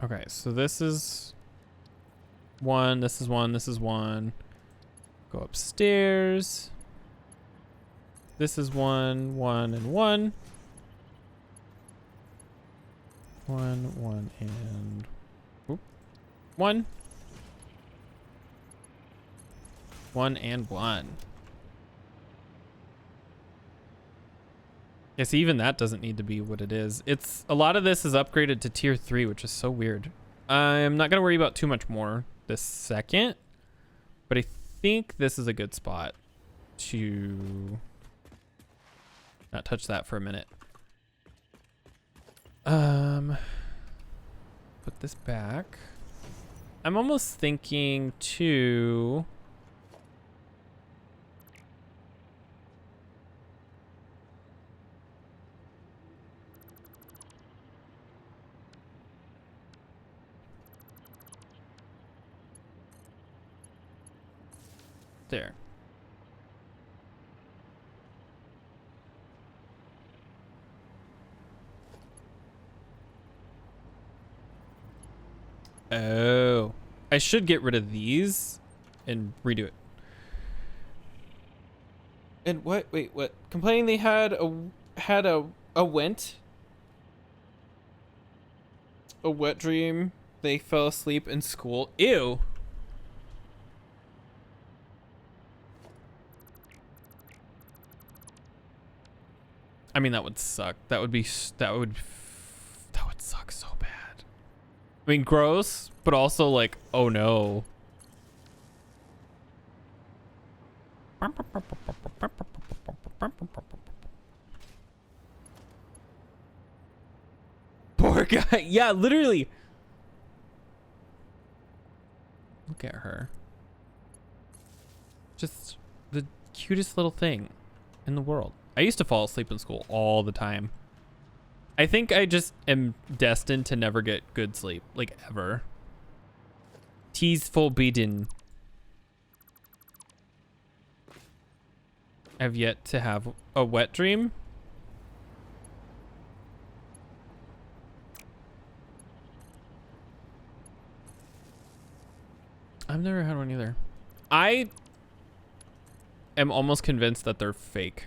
Okay, so this is 1, this is 1, this is 1. Go upstairs. This is 1, 1, and 1. 1, 1, and... Oop. 1. 1 and 1. Yes, even that doesn't need to be what it is. It's a lot of this is upgraded to tier 3, which is so weird. I'm not gonna worry about too much more this second, but I think this is a good spot to not touch that for a minute. Put this back. I'm almost thinking to there. Oh, I should get rid of these and redo it. And what? Wait, what? Complaining they had a wet dream. They fell asleep in school. Ew. I mean, that would suck. That would suck so bad. I mean, gross, but also like, oh no. Poor guy. Yeah, literally. Look at her. Just the cutest little thing in the world. I used to fall asleep in school all the time. I think I just am destined to never get good sleep, like ever. Tease forbidden. I've yet to have a wet dream. I've never had one either. I am almost convinced that they're fake.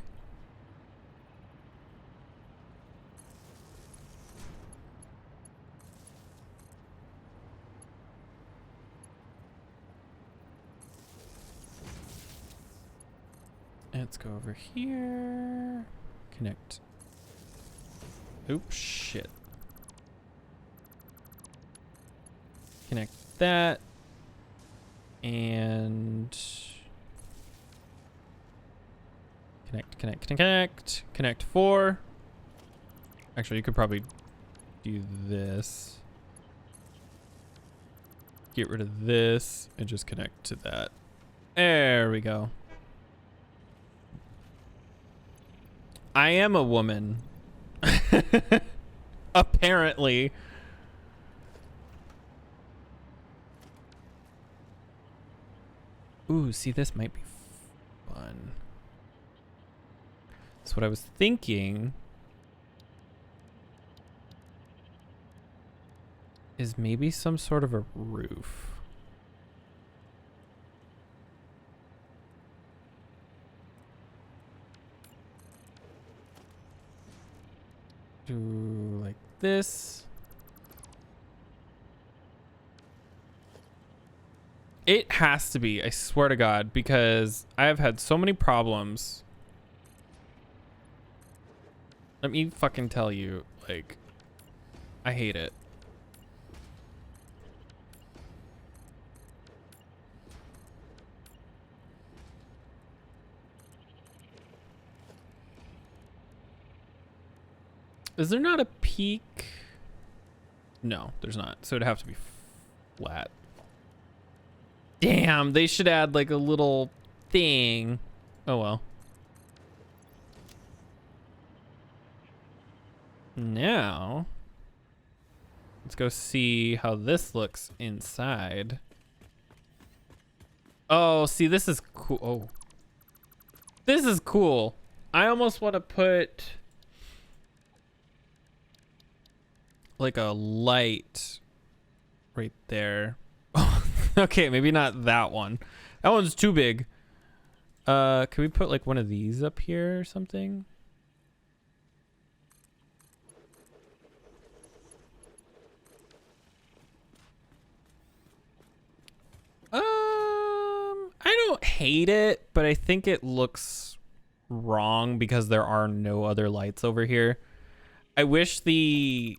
Let's go over here. Connect. Oops, shit. Connect that. And connect 4. Actually, you could probably do this. Get rid of this and just connect to that. There we go. I am a woman. Apparently. Ooh, see, this might be fun. That's what I was thinking. Is maybe some sort of a roof. Do like this. It has to be, I swear to God, because I have had so many problems. Let me fucking tell you, like, I hate it. Is there not a peak? No, there's not. So it'd have to be flat. Damn, they should add like a little thing. Oh well. Now, let's go see how this looks inside. Oh, see, this is cool. Oh, this is cool. I almost want to put like a light right there. Okay, maybe not that one. That one's too big. Can we put like one of these up here or something? I don't hate it, but I think it looks wrong because there are no other lights over here. I wish this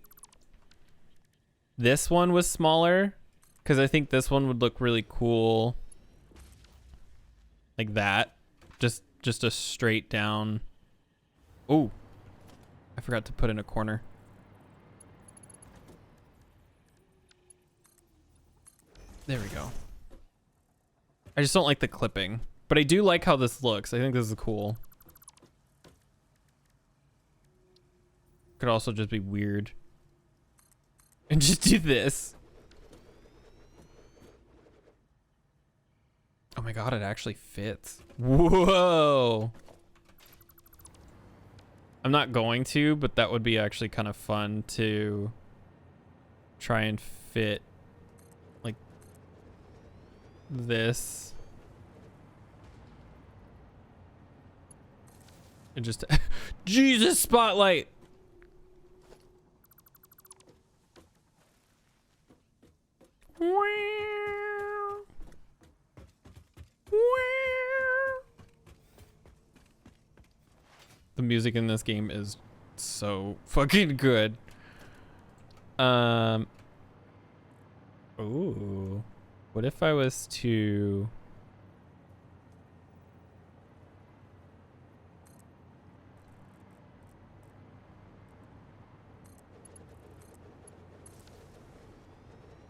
one was smaller, because I think this one would look really cool. Like that. Just a straight down. Oh, I forgot to put in a corner. There we go. I just don't like the clipping, but I do like how this looks. I think this is cool. Could also just be weird. And just do this. Oh my God, it actually fits. Whoa. I'm not going to, but that would be actually kind of fun to try and fit like this. And just Jesus, spotlight. The music in this game is so fucking good. Ooh. What if I was to...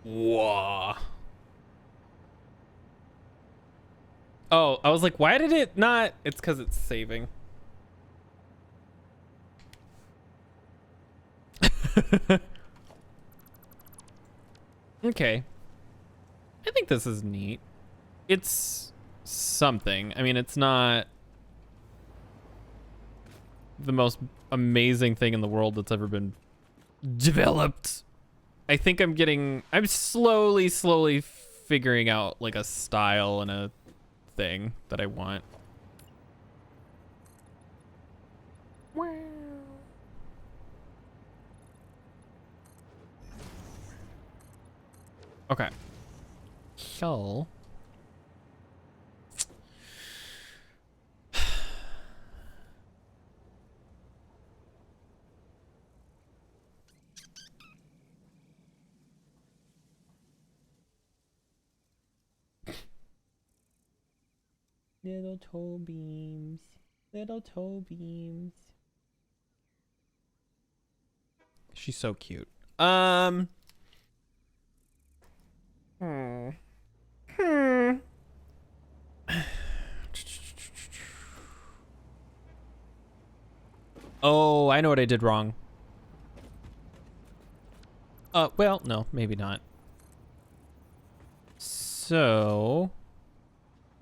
Whoa. Oh, I was like, why did it not? It's because it's saving. Okay. I think this is neat. It's something. I mean, it's not the most amazing thing in the world that's ever been developed. I think I'm slowly figuring out like a style and a thing that I want. Okay. So little toe beams, little toe beams. She's so cute. Oh, I know what I did wrong. Well, no, maybe not. So,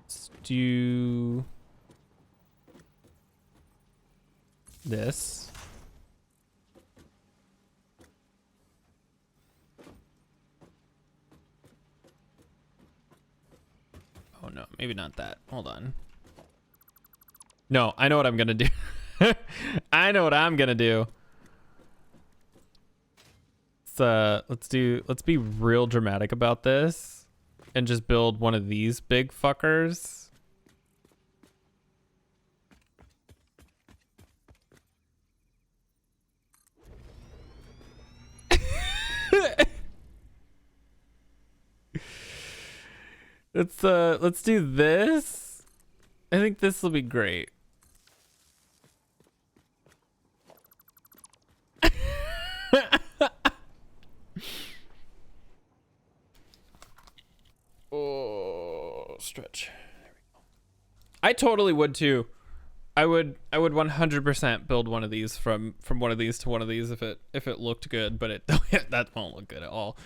let's do this. Oh no, maybe not that. Hold on. No, I know what I'm gonna do. I know what I'm gonna do. Let's be real dramatic about this and just build one of these big fuckers. Let's do this. I think this will be great. Oh, stretch. There we go. I totally would too. I would 100% build one of these from one of these to one of these if it looked good, but it that won't look good at all.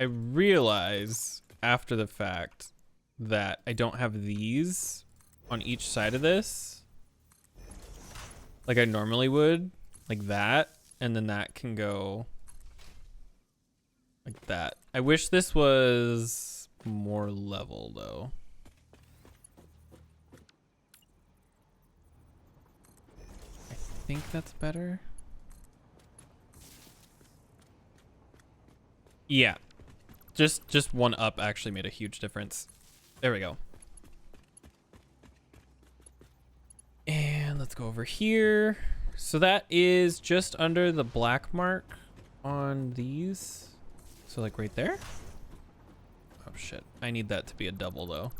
I realize after the fact that I don't have these on each side of this like I normally would, like that, and then that can go like that. I wish this was more level though. I think that's better. Yeah. Just one up actually made a huge difference. There we go. And let's go over here. So that is just under the black mark on these. So like right there. Oh shit. I need that to be a double though.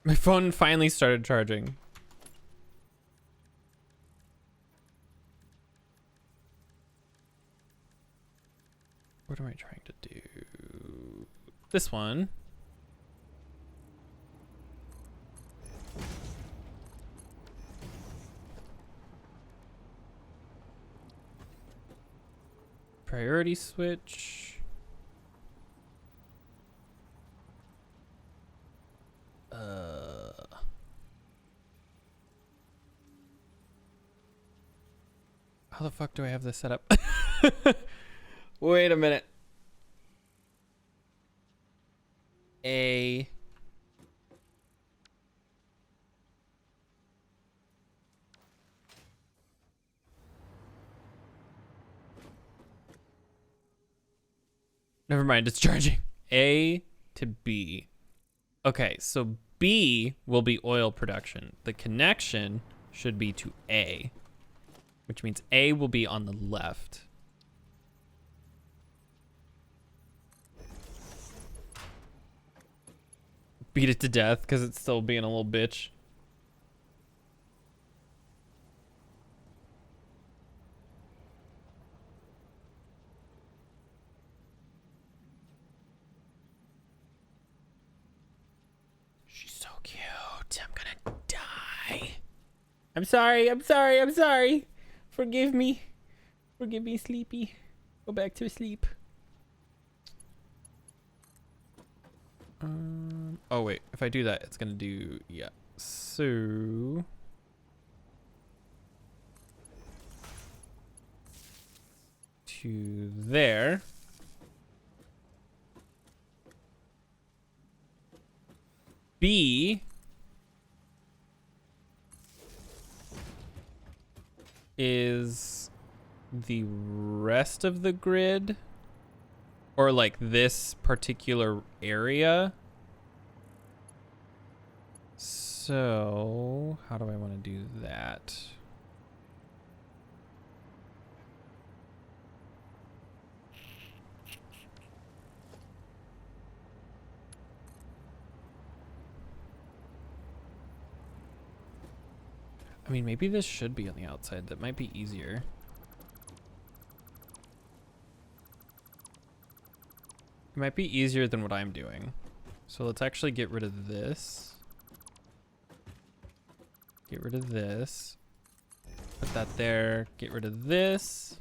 My phone finally started charging. What am I trying to do? This one. Priority switch. How the fuck do I have this set up? Wait a minute. A Never mind, it's charging. A to B. Okay, so B will be oil production. The connection should be to A, which means A will be on the left. Beat it to death because it's still being a little bitch. She's so cute. I'm gonna die. I'm sorry. I'm sorry. I'm sorry. Forgive me. Forgive me, Sleepy. Go back to sleep. Oh wait, if I do that, it's gonna do, yeah. So to there. B is the rest of the grid, or like this particular area. So how do I want to do that? I mean, maybe this should be on the outside. That might be easier. It might be easier than what I'm doing. So let's actually get rid of this. Get rid of this. Put that there. Get rid of this.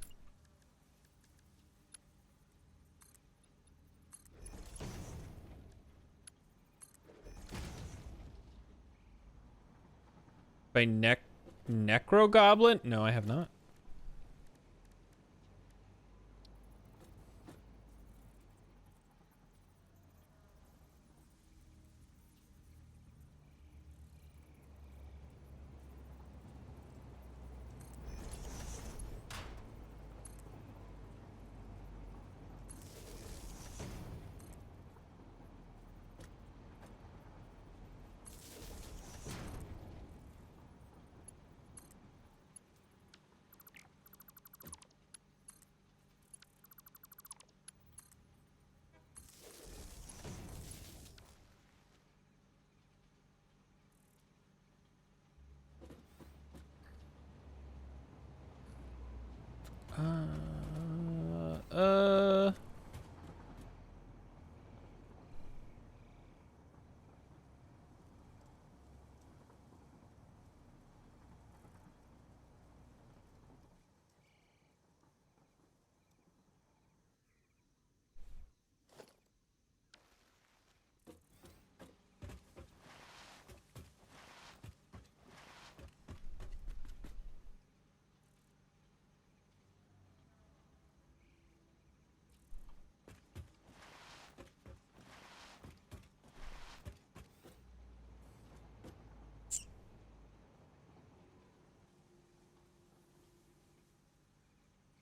By Necro Goblin? No, I have not. Uh.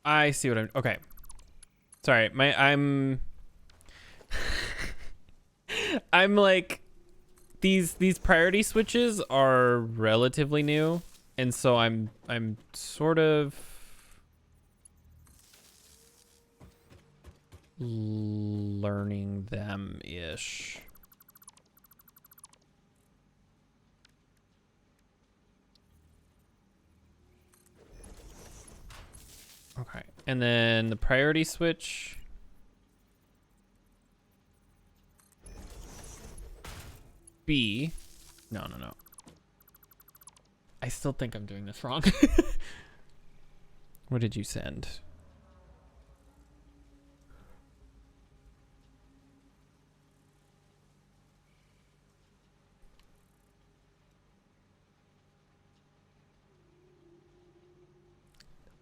I see what I'm. Okay. Sorry, I'm like, these priority switches are relatively new, and so I'm sort of learning them ish. Okay, and then the priority switch. B. No. I still think I'm doing this wrong. What did you send?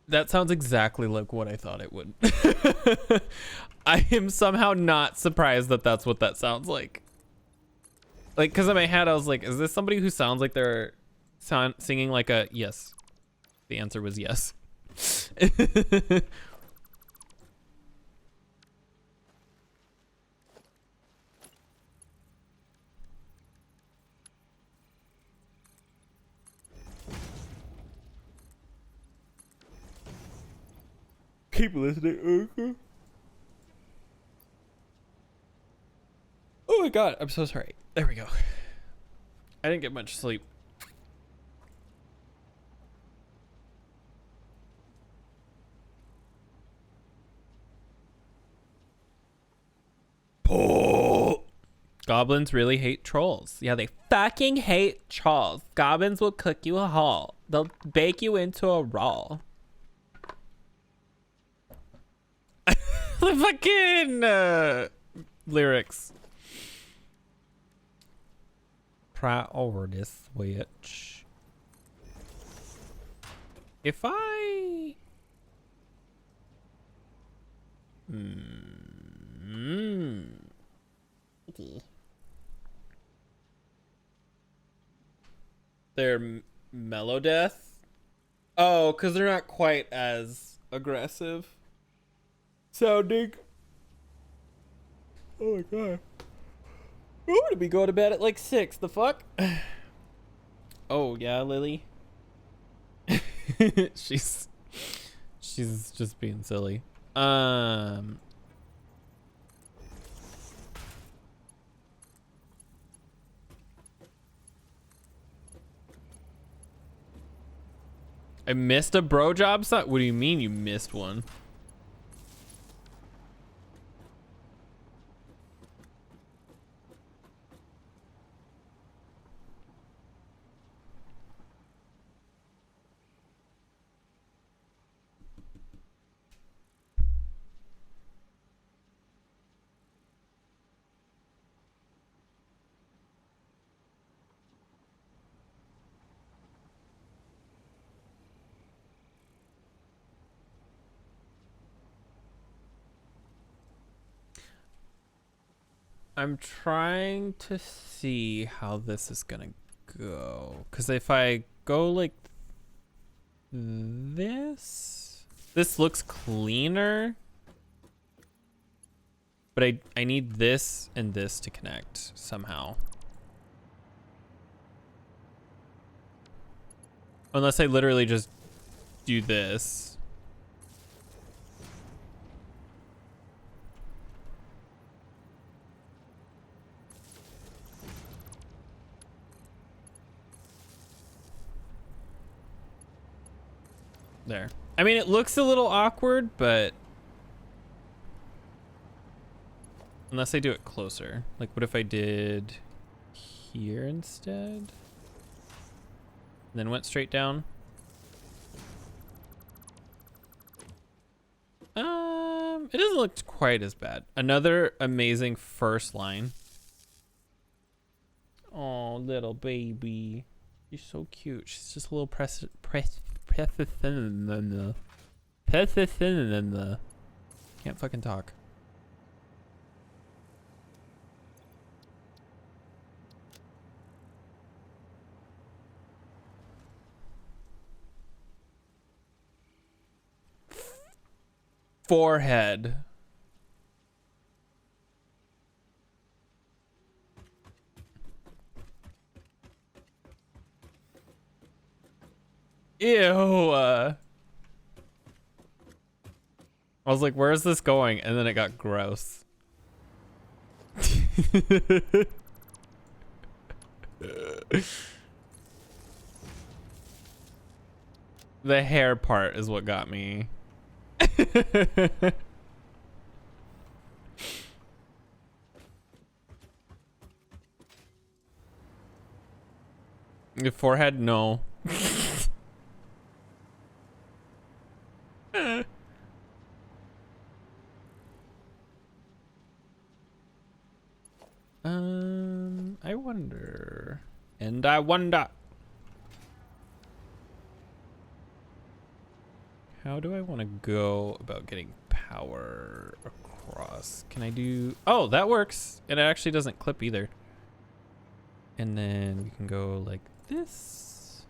That sounds exactly like what I thought it would. I am somehow not surprised that that's what that sounds like. Like, because in my head, I was like, is this somebody who sounds like they're singing like a yes? The answer was yes. Keep listening. Oh my god, I'm so sorry. There we go. I didn't get much sleep. Oh. Goblins really hate trolls. Yeah, they fucking hate trolls. Goblins will cook you whole. They'll bake you into a roll. The fucking lyrics. Pry over this switch. If I... They're mellow death? Oh, because they're not quite as aggressive sounding. Oh my god. I'm gonna be going to bed at like 6. The fuck? Oh yeah, Lily. she's just being silly. I missed a bro job site? What do you mean you missed one? I'm trying to see how this is gonna go. Because if I go like this looks cleaner. But I need this and this to connect somehow. Unless I literally just do this. There. I mean, it looks a little awkward, but unless I do it closer. Like, what if I did here instead? And then went straight down? It doesn't look quite as bad. Another amazing first line. Oh, little baby. You're so cute. She's just a little can't fucking talk. Forehead. Ew. I was like, where is this going? And then it got gross. The hair part is what got me. Your forehead, no. I wonder. And I wonder. How do I want to go about getting power across? Can I do... Oh, that works. And it actually doesn't clip either. And then we can go like this.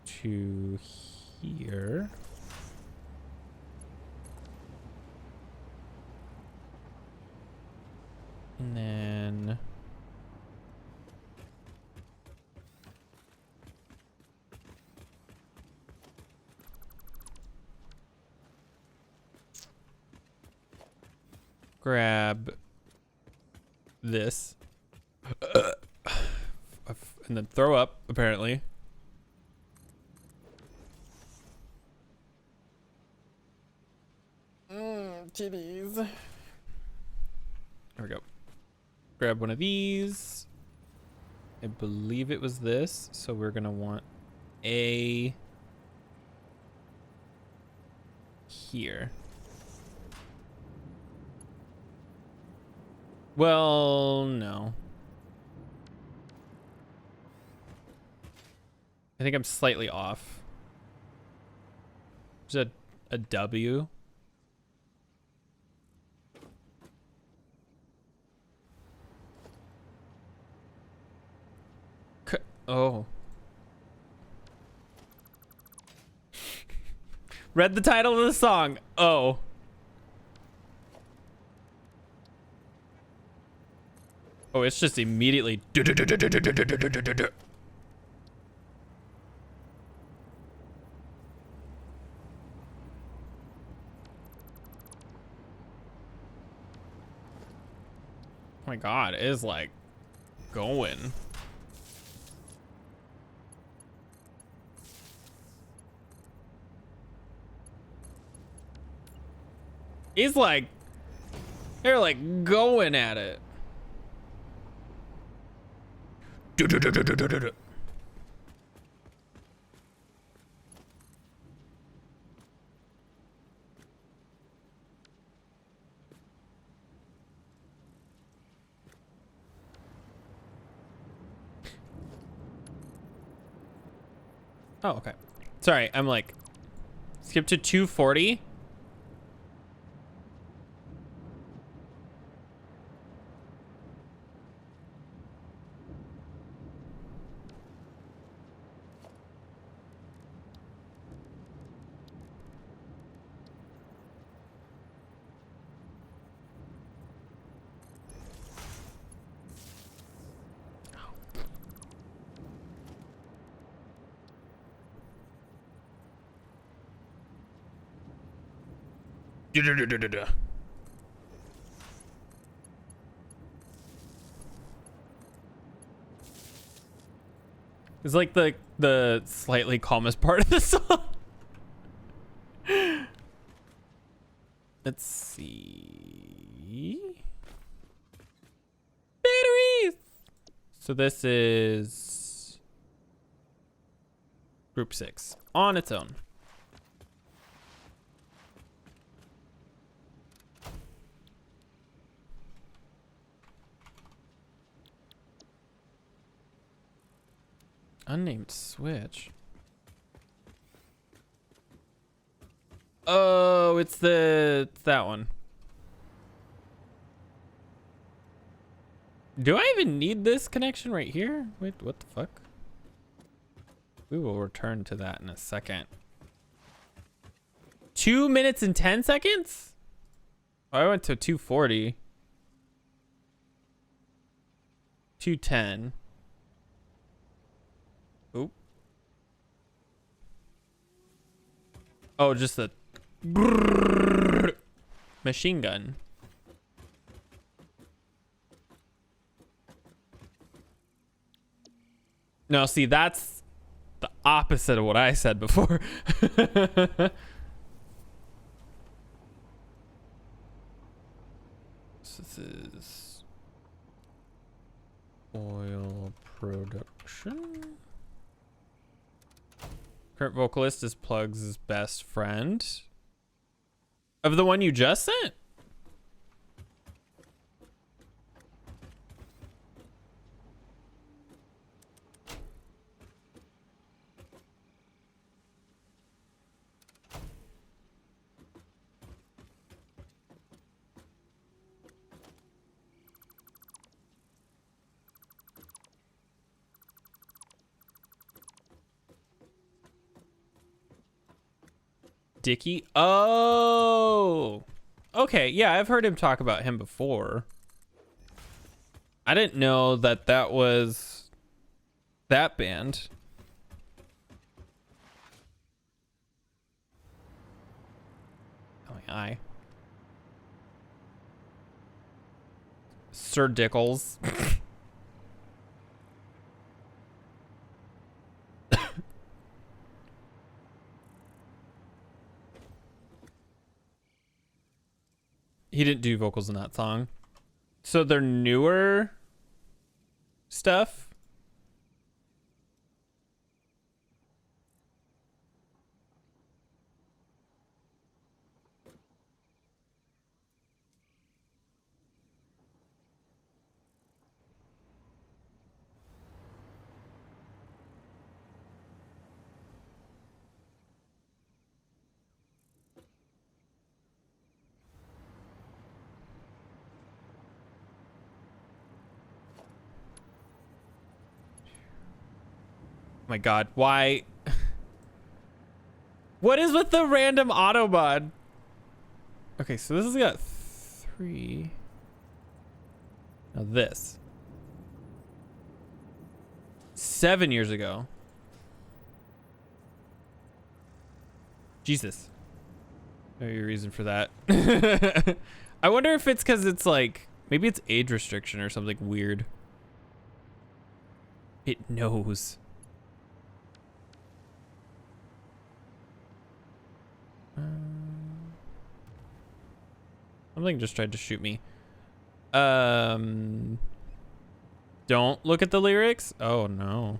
To here. And then... grab this. And then throw up, apparently. Titties. There we go. Grab one of these. I believe it was this, so we're gonna want a here. Well, no. I think I'm slightly off. There's a W. Oh. Read the title of the song. Oh. Oh, it's just immediately. Oh my god, it is like going. He's like, they're like going at it. Oh, okay. Sorry, I'm like, skip to 240. It's like the slightly calmest part of the song. Let's see. Batteries. So this is group 6 on its own. Unnamed switch. Oh, it's that one. Do I even need this connection right here? Wait, what the fuck? We will return to that in a second. 2 minutes and 10 seconds? Oh, I went to 240. 210. Oop. Oh, just a machine gun. No, see, that's the opposite of what I said before. This is oil production. Current vocalist is Plugs' best friend. Of the one you just sent? Dickie? Oh, okay. Yeah, I've heard him talk about him before. I didn't know that that was that band. Oh my eye. Sir Dickles. He didn't do vocals in that song. So they're newer stuff. My God, why? What is with the random auto mod? Okay, so this has got 3. Now this. 7 years ago. Jesus. Maybe a reason for that. I wonder if it's because it's like, maybe it's age restriction or something weird. It knows. Something just tried to shoot me. Don't look at the lyrics. Oh no.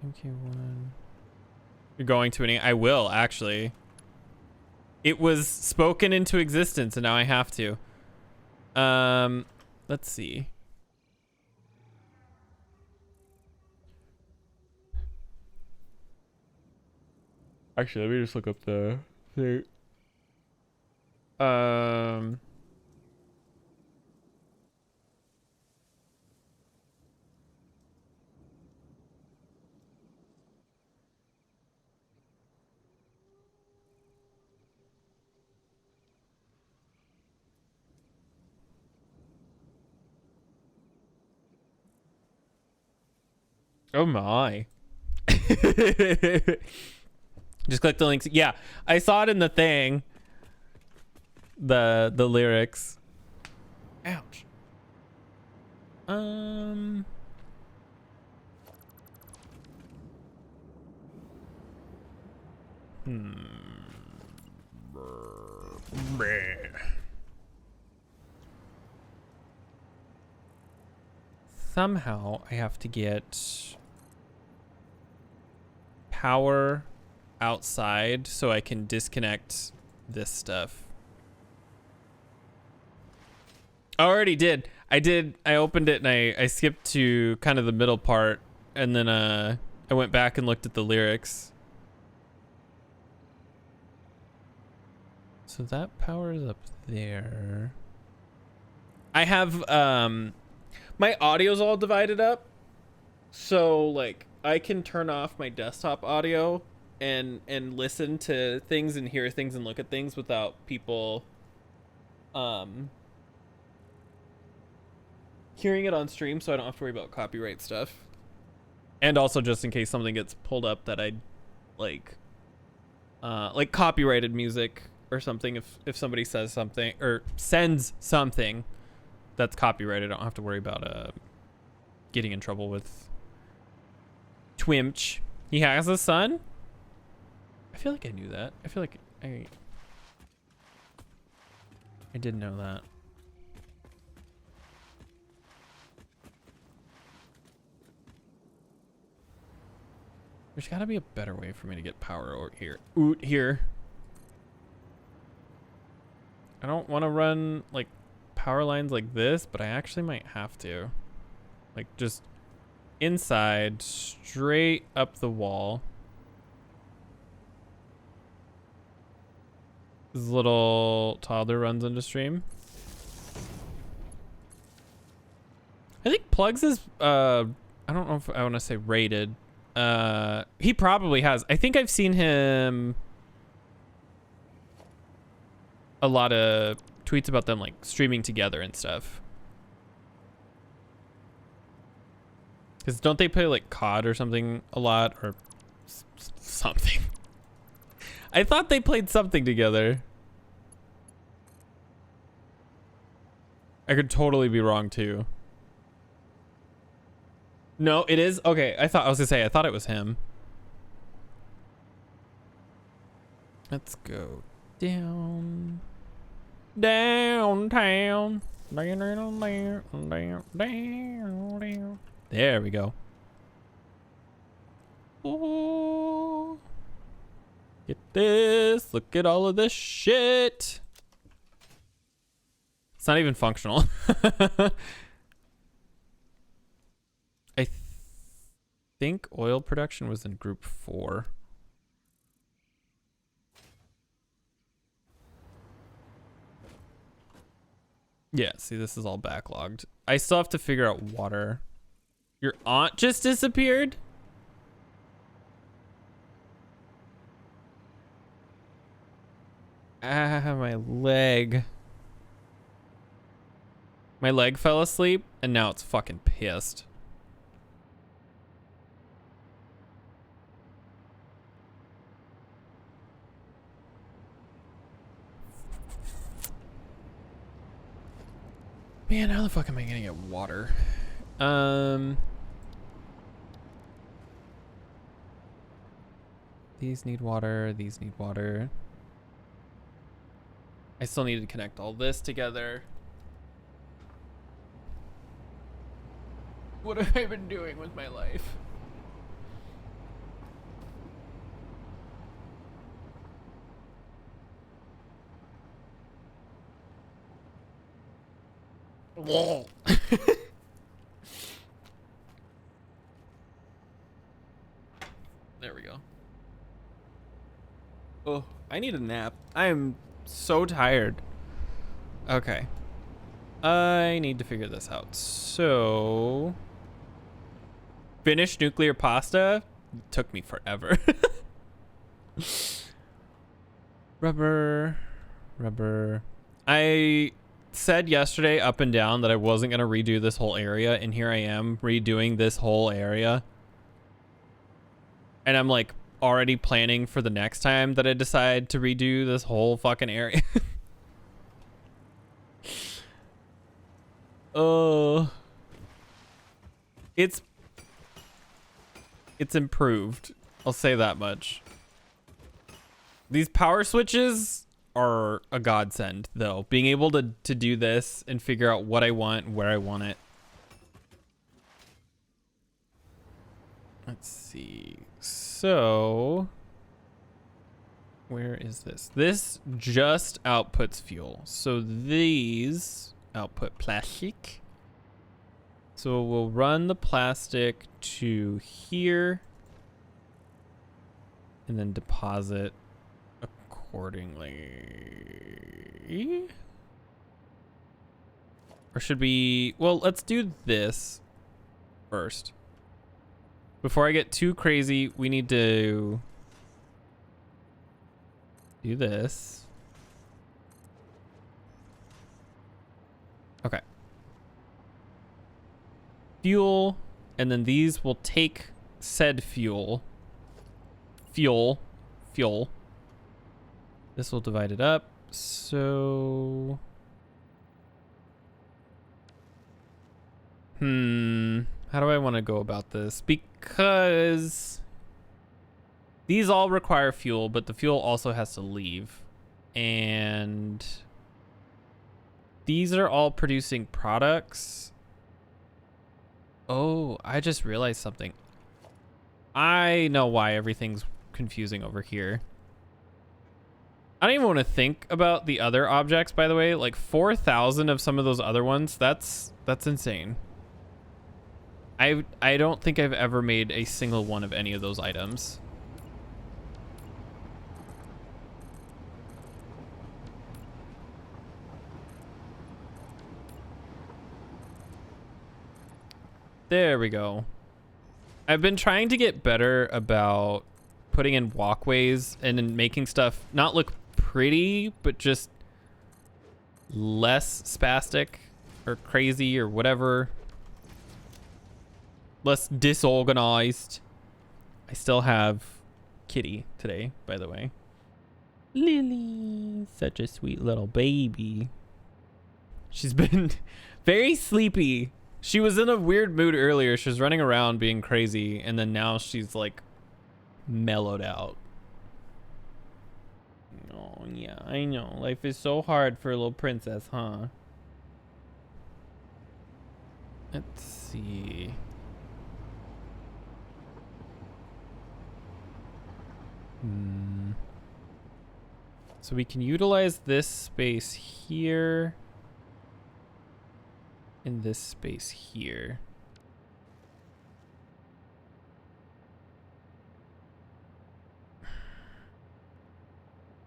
MK1. You're going to any? I will, actually. It was spoken into existence, and now I have to. Let's see. Actually, let me just look up the thing. Oh my. Just click the links. Yeah, I saw it in the thing. The lyrics. Ouch. Somehow I have to get power outside so I can disconnect this stuff. I already did. I opened it and I skipped to kind of the middle part, and then I went back and looked at the lyrics. So that power is up there. I have my audio's all divided up. So like I can turn off my desktop audio and listen to things and hear things and look at things without people hearing it on stream, so I don't have to worry about copyright stuff. And also just in case something gets pulled up that I like copyrighted music or something, if somebody says something or sends something that's copyrighted, I don't have to worry about getting in trouble with Twimch. He has a son? I feel like I knew that. I feel like I did know that. There's got to be a better way for me to get power over here. Here. I don't want to run like power lines like this, but I actually might have to. Like just inside, straight up the wall. This little toddler runs into stream. I think Plugs is I don't know if I want to say rated. He probably has. I think I've seen him a lot of tweets about them like streaming together and stuff. Because don't they play like COD or something a lot, or something? I thought they played something together. I could totally be wrong too. No, it is? Okay, I was gonna say, I thought it was him. Let's go down. Downtown. Down. There we go. Oh. Get this. Look at all of this shit. It's not even functional. I think oil production was in group 4. Yeah, see, this is all backlogged. I still have to figure out water. Your aunt just disappeared? Ah, my leg. My leg fell asleep, and now it's fucking pissed. Man, how the fuck am I gonna get water? These need water, these need water. I still need to connect all this together. What have I been doing with my life? Whoa. There we go. Oh, I need a nap. I am so tired. Okay. I need to figure this out. So, finished nuclear pasta took me forever. Rubber. I said yesterday up and down that I wasn't going to redo this whole area, and here I am redoing this whole area. And I'm like already planning for the next time that I decide to redo this whole fucking area. Oh, it's improved. I'll say that much. These power switches are a godsend, though. Being able to do this and figure out what I want and where I want it. Let's see. So, where is this? This just outputs fuel. So these output plastic. So we'll run the plastic to here and then deposit accordingly. Or should we, well, let's do this first. Before I get too crazy, we need to do this. Okay. Fuel, and then these will take said fuel. This will divide it up. So, how do I want to go about this? Because these all require fuel, but the fuel also has to leave. And these are all producing products. Oh, I just realized something. I know why everything's confusing over here. I don't even want to think about the other objects, by the way. Like 4,000 of some of those other ones. That's insane. I don't think I've ever made a single one of any of those items. There we go. I've been trying to get better about putting in walkways and then making stuff not look pretty, but just less spastic or crazy or whatever. Less disorganized. I still have Kitty today, by the way. Lily, such a sweet little baby. She's been very sleepy. She was in a weird mood earlier. She was running around being crazy, and then now she's like mellowed out. Oh, yeah, I know. Life is so hard for a little princess, huh? Let's see. So we can utilize this space here and this space here.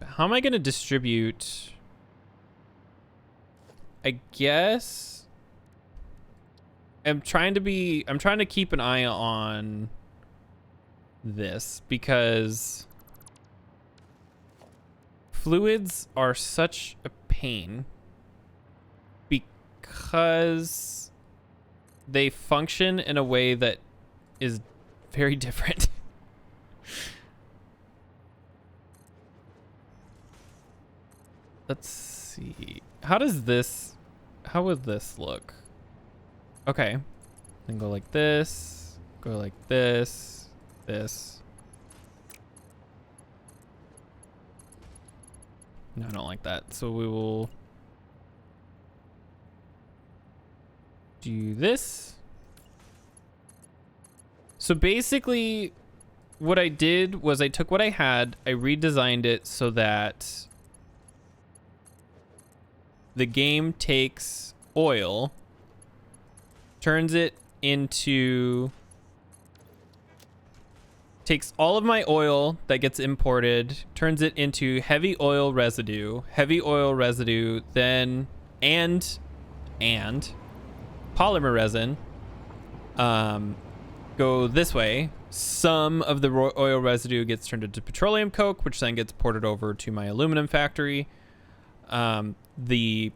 How am I going to distribute? I guess I'm trying to keep an eye on this because fluids are such a pain because they function in a way that is very different. Let's see. How would this look? Okay. Then go like this, go like this, this. No, I don't like that. So we will do this. So basically what I did was I took what I had, I redesigned it so that the game takes oil, turns it into, takes all of my oil that gets imported, turns it into heavy oil residue, then and polymer resin. Go this way. Some of the oil residue gets turned into petroleum coke, which then gets ported over to my aluminum factory. The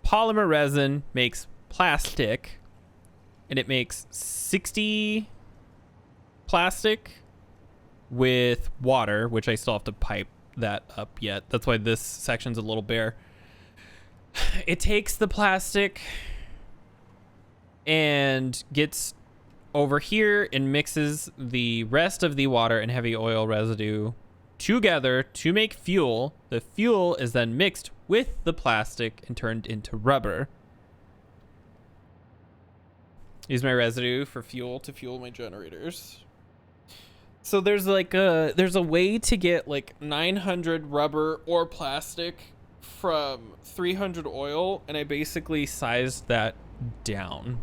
polymer resin makes plastic, and it makes 60 plastic with water, which I still have to pipe that up yet. That's why this section's a little bare. It takes the plastic and gets over here and mixes the rest of the water and heavy oil residue together to make fuel. The fuel is then mixed with the plastic and turned into rubber. Use my residue for fuel to fuel my generators. So there's a way to get like 900 rubber or plastic from 300 oil, and I basically sized that down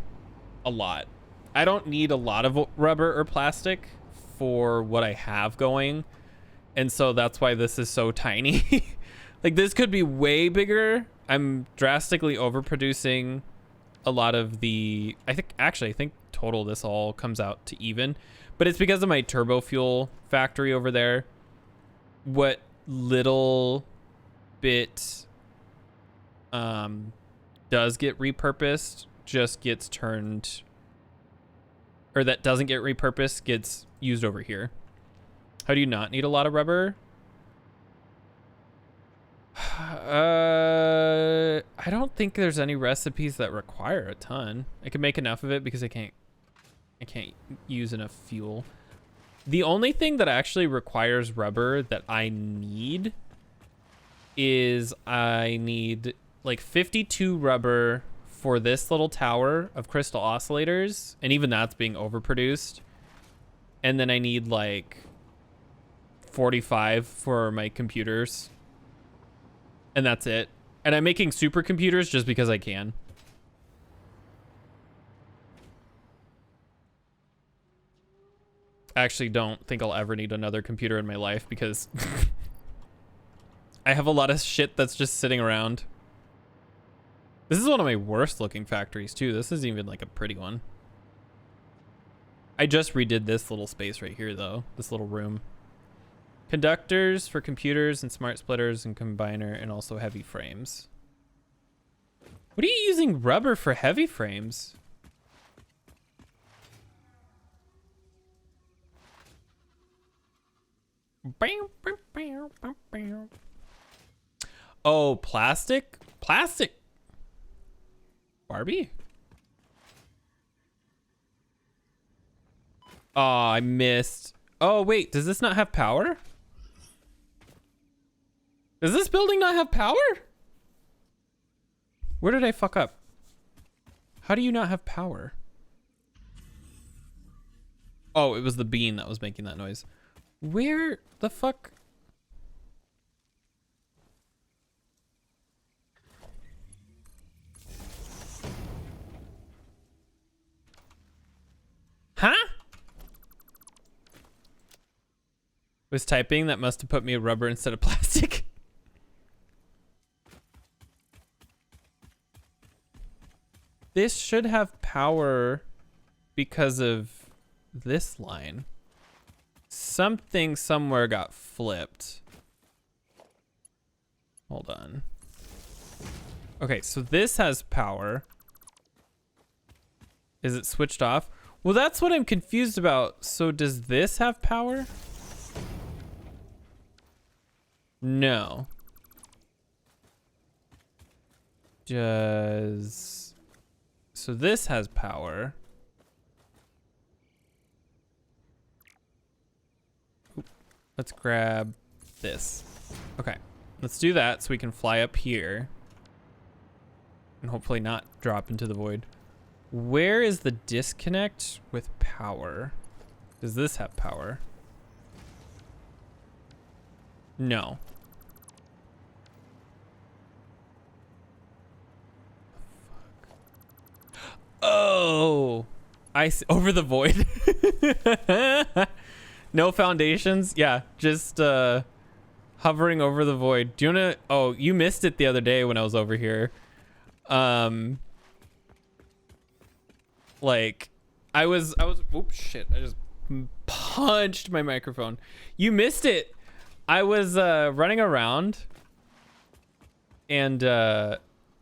a lot. I don't need a lot of rubber or plastic for what I have going, and so that's why this is so tiny. Like, this could be way bigger. I'm drastically overproducing a lot of the, I think total this all comes out to even, but it's because of my turbo fuel factory over there. What little bit does get repurposed just gets turned, or that doesn't get repurposed gets used over here. How do you not need a lot of rubber? I don't think there's any recipes that require a ton. I can make enough of it because I can't use enough fuel. The only thing that actually requires rubber that I need is I need like 52 rubber for this little tower of crystal oscillators, and even that's being overproduced. And then I need like 45 for my computers. And that's it. And I'm making supercomputers just because I can. I actually don't think I'll ever need another computer in my life because I have a lot of shit that's just sitting around. This is one of my worst looking factories too. This isn't even like a pretty one. I just redid this little space right here though. This little room. Conductors for computers and smart splitters and combiner, and also heavy frames. What are you using rubber for heavy frames? Oh, plastic? Plastic. Barbie? Oh, I missed. Oh, wait, does this not have power? Does this building not have power? Where did I fuck up? How do you not have power? Oh, it was the bean that was making that noise. Where the fuck? Huh? Was typing, that must have put me a rubber instead of plastic. This should have power because of this line. Something somewhere got flipped. Hold on. Okay, so this has power. Is it switched off? Well, that's what I'm confused about. So does this have power? No. Does... So this has power. Oop. Let's grab this. Okay, let's do that so we can fly up here and hopefully not drop into the void. Where is the disconnect with power? Does this have power? No. Oh, I see. Over the void. No foundations. Yeah, just hovering over the void. Do you wanna? Oh, you missed it the other day when I was over here. Like, I was. Oops, shit! I just punched my microphone. You missed it. I was running around, and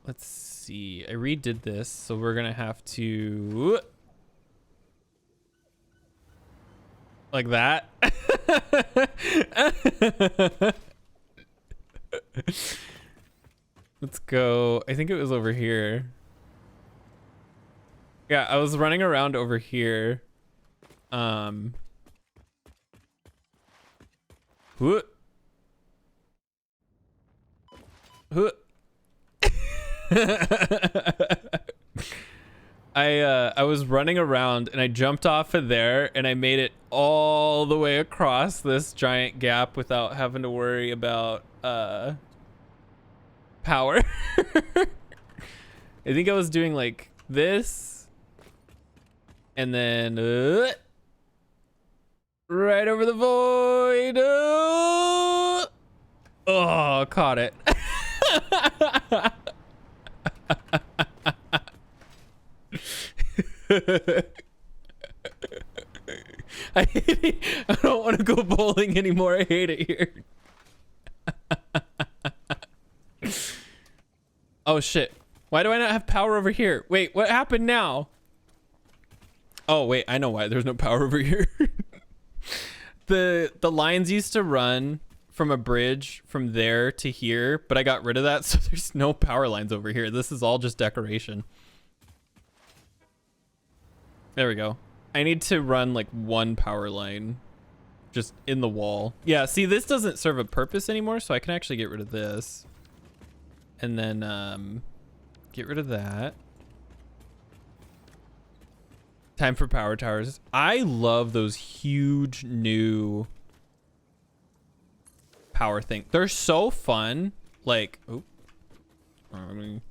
let's see. I redid this, so we're gonna have to like that. Let's go. I think it was over here. Yeah, I was running around over here. Whoop. Whoop. I was running around and I jumped off of there and I made it all the way across this giant gap without having to worry about power. I think I was doing like this and then right over the void. Oh, caught it. I hate it. I don't want to go bowling anymore. I hate it here. Oh shit. Why do I not have power over here? Wait, what happened now? Oh wait, I know why there's no power over here. The lines used to run from a bridge from there to here, but I got rid of that, so there's no power lines over here. This is all just decoration. There we go. I need to run like one power line just in the wall. Yeah, see, this doesn't serve a purpose anymore, so I can actually get rid of this. And then get rid of that. Time for power towers. I love those huge new power things. They're so fun. Like, oh, let me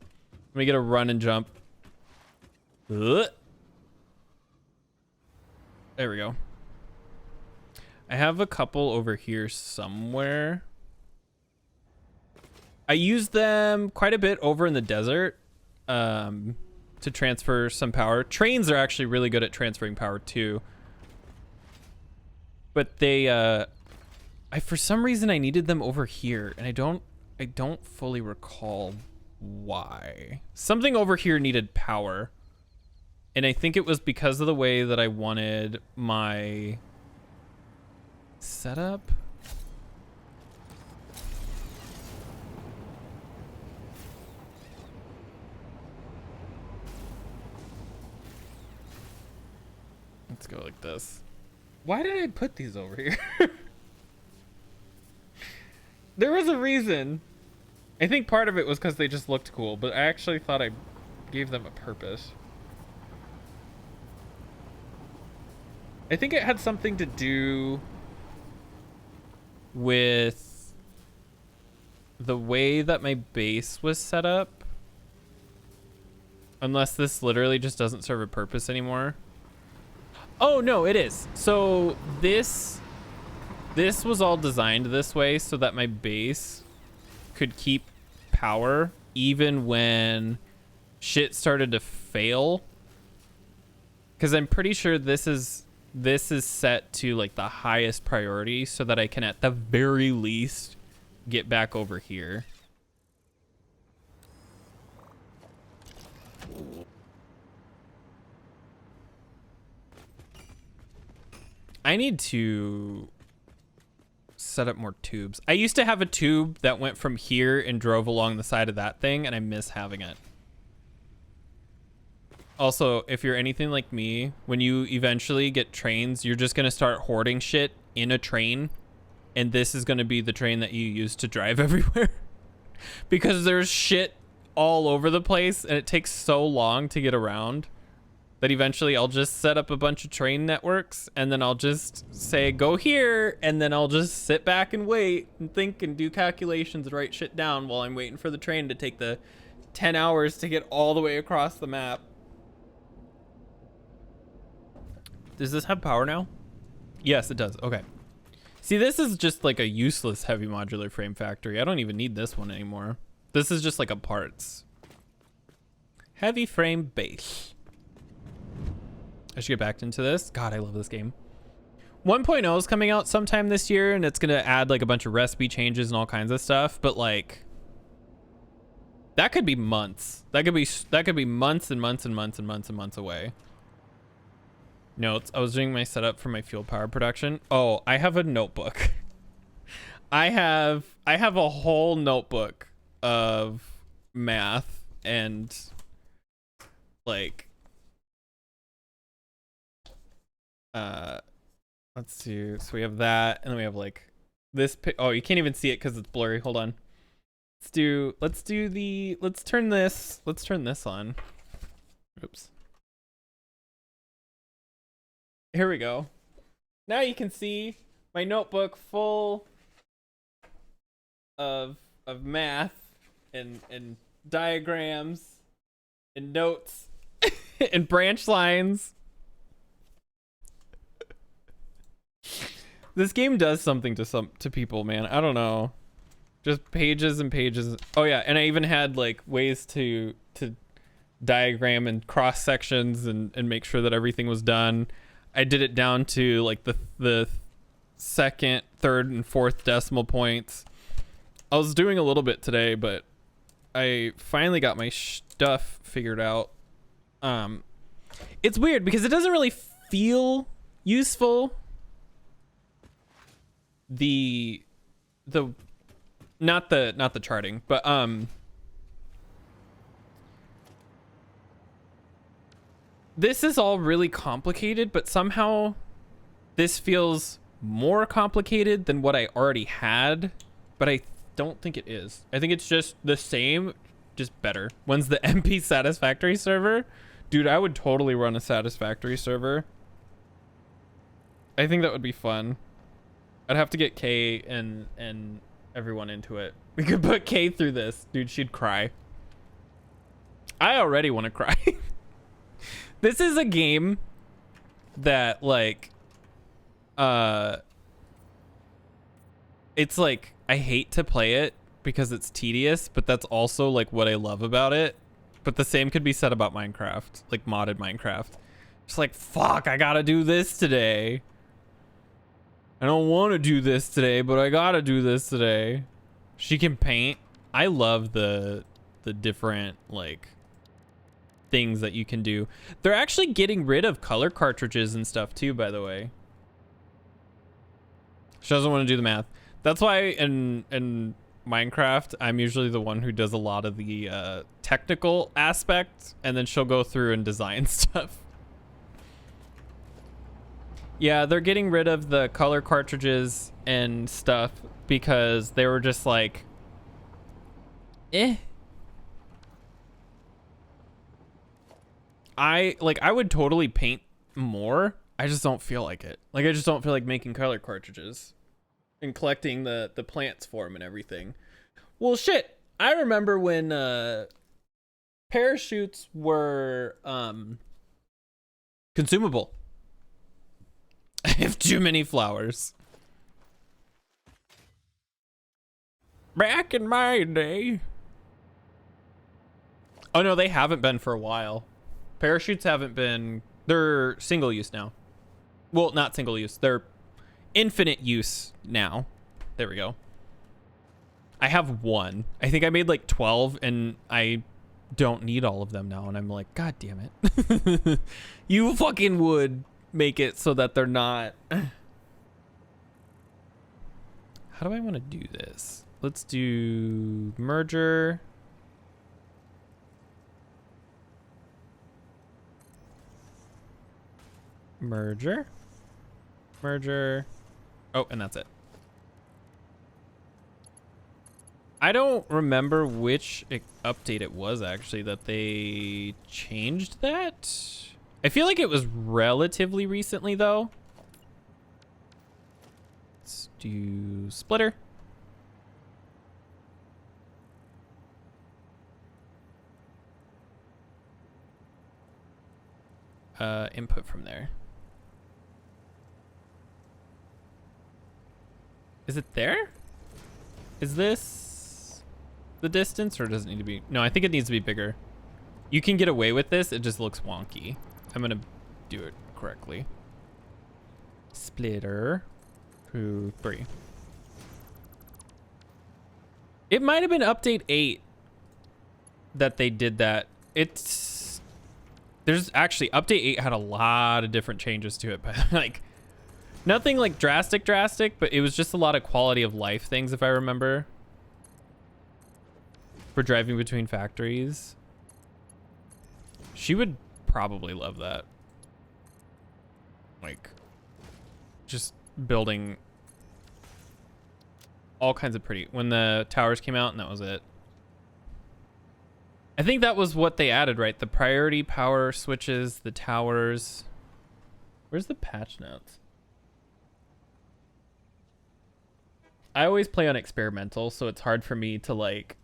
get a run and jump. Ugh. There we go. I have a couple over here somewhere. I use them quite a bit over in the desert to transfer some power. Trains are actually really good at transferring power too. But they, for some reason I needed them over here, and I don't fully recall why. Something over here needed power. And I think it was because of the way that I wanted my setup. Let's go like this. Why did I put these over here? There was a reason. I think part of it was because they just looked cool, but I actually thought I gave them a purpose. I think it had something to do with the way that my base was set up. Unless this literally just doesn't serve a purpose anymore. Oh, no, it is. So this was all designed this way so that my base could keep power even when shit started to fail. Because I'm pretty sure this is set to like the highest priority so that I can at the very least get back over here. I need to set up more tubes. I used to have a tube that went from here and drove along the side of that thing, and I miss having it. Also, if you're anything like me, when you eventually get trains, you're just going to start hoarding shit in a train, and this is going to be the train that you use to drive everywhere. Because there's shit all over the place, and it takes so long to get around that eventually I'll just set up a bunch of train networks, and then I'll just say, go here, and then I'll just sit back and wait and think and do calculations and write shit down while I'm waiting for the train to take the 10 hours to get all the way across the map. Does this have power now? Yes, it does. Okay. See, this is just like a useless heavy modular frame factory. I don't even need this one anymore. This is just like a parts. Heavy frame base. I should get back into this. God, I love this game. 1.0 is coming out sometime this year, and it's going to add like a bunch of recipe changes and all kinds of stuff. But like, that could be months. That could be months and months and months and months and months away. Notes. I was doing my setup for my fuel power production. Oh, I have a notebook. I have a whole notebook of math and like let's see. So we have that, and then we have like this. Oh, you can't even see it because it's blurry. Hold on. Let's turn this on. Oops. Here we go. Now you can see my notebook full of math and diagrams and notes and branch lines. This game does something to people, man. I don't know. Just pages and pages. Oh yeah, and I even had like ways to diagram and cross sections and make sure that everything was done. I did it down to like the second, third, and fourth decimal points. I was doing a little bit today, but I finally got my stuff figured out. It's weird because it doesn't really feel useful. Not the charting, but this is all really complicated, but somehow this feels more complicated than what I already had, but I don't think it is. I think it's just the same, just better. When's the MP Satisfactory server? Dude, I would totally run a Satisfactory server. I think that would be fun. I'd have to get Kay and everyone into it. We could put Kay through this. Dude, she'd cry. I already want to cry. This is a game that like it's like I hate to play it because it's tedious, but that's also like what I love about it. But the same could be said about Minecraft, like modded Minecraft. Just like, fuck, I gotta do this today. I don't want to do this today, but I gotta do this today. She can paint. I love the the different like things that you can do. They're actually getting rid of color cartridges and stuff too, by the way. She doesn't want to do the math. That's why in Minecraft, I'm usually the one who does a lot of the technical aspects, and then she'll go through and design stuff. Yeah, they're getting rid of the color cartridges and stuff because they were just like, eh. I would totally paint more. I just don't feel like it. Like, I just don't feel like making color cartridges and collecting the plants for them and everything. Well, shit. I remember when parachutes were consumable. I have too many flowers. Back in my day. Oh no, they haven't been for a while. Parachutes haven't been, they're single use now. Well, not single use, they're infinite use now. There we go. I have one. I think I made like 12 and I don't need all of them now. And I'm like, God damn it. You fucking would make it so that they're not. How do I want to do this? Let's do merger. Merger. Oh, and that's it. I don't remember which update it was actually that they changed that. I feel like it was relatively recently though. Let's do splitter. Input from there. Is it there? Is this the distance or does it need to be? No, I think it needs to be bigger. You can get away with this. It just looks wonky. I'm going to do it correctly. Splitter. 2, 3. It might have been update 8 that they did that. There's actually update 8 had a lot of different changes to it, but like nothing like drastic, but it was just a lot of quality of life things, if I remember, for driving between factories. She would probably love that. Like, just building all kinds of pretty. When the towers came out, and that was it. I think that was what they added, right? The priority power switches, the towers. Where's the patch notes? I always play on experimental, so it's hard for me to like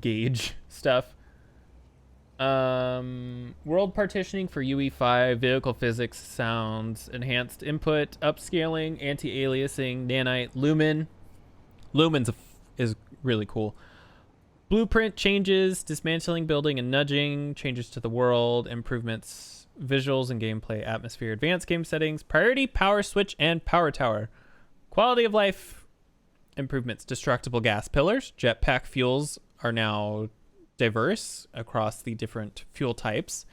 gauge stuff. World partitioning for UE5, vehicle physics, sounds, enhanced input, upscaling, anti-aliasing, nanite, lumen. Lumen's is really cool. Blueprint changes, dismantling, building, and nudging, changes to the world, improvements, visuals and gameplay, atmosphere, advanced game settings, priority, power switch, and power tower. Quality of life improvements, destructible gas pillars, jetpack fuels are now diverse across the different fuel types.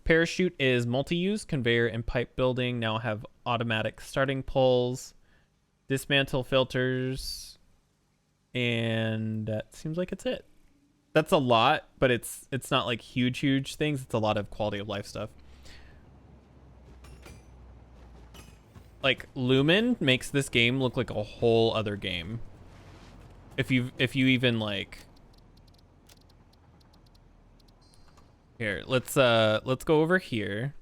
Parachute is multi-use, conveyor and pipe building now have automatic starting pulls, dismantle filters, and that seems like it's it. That's a lot, but it's not like huge things. It's a lot of quality of life stuff. Like Lumen makes this game look like a whole other game. If you even like, here, let's go over here.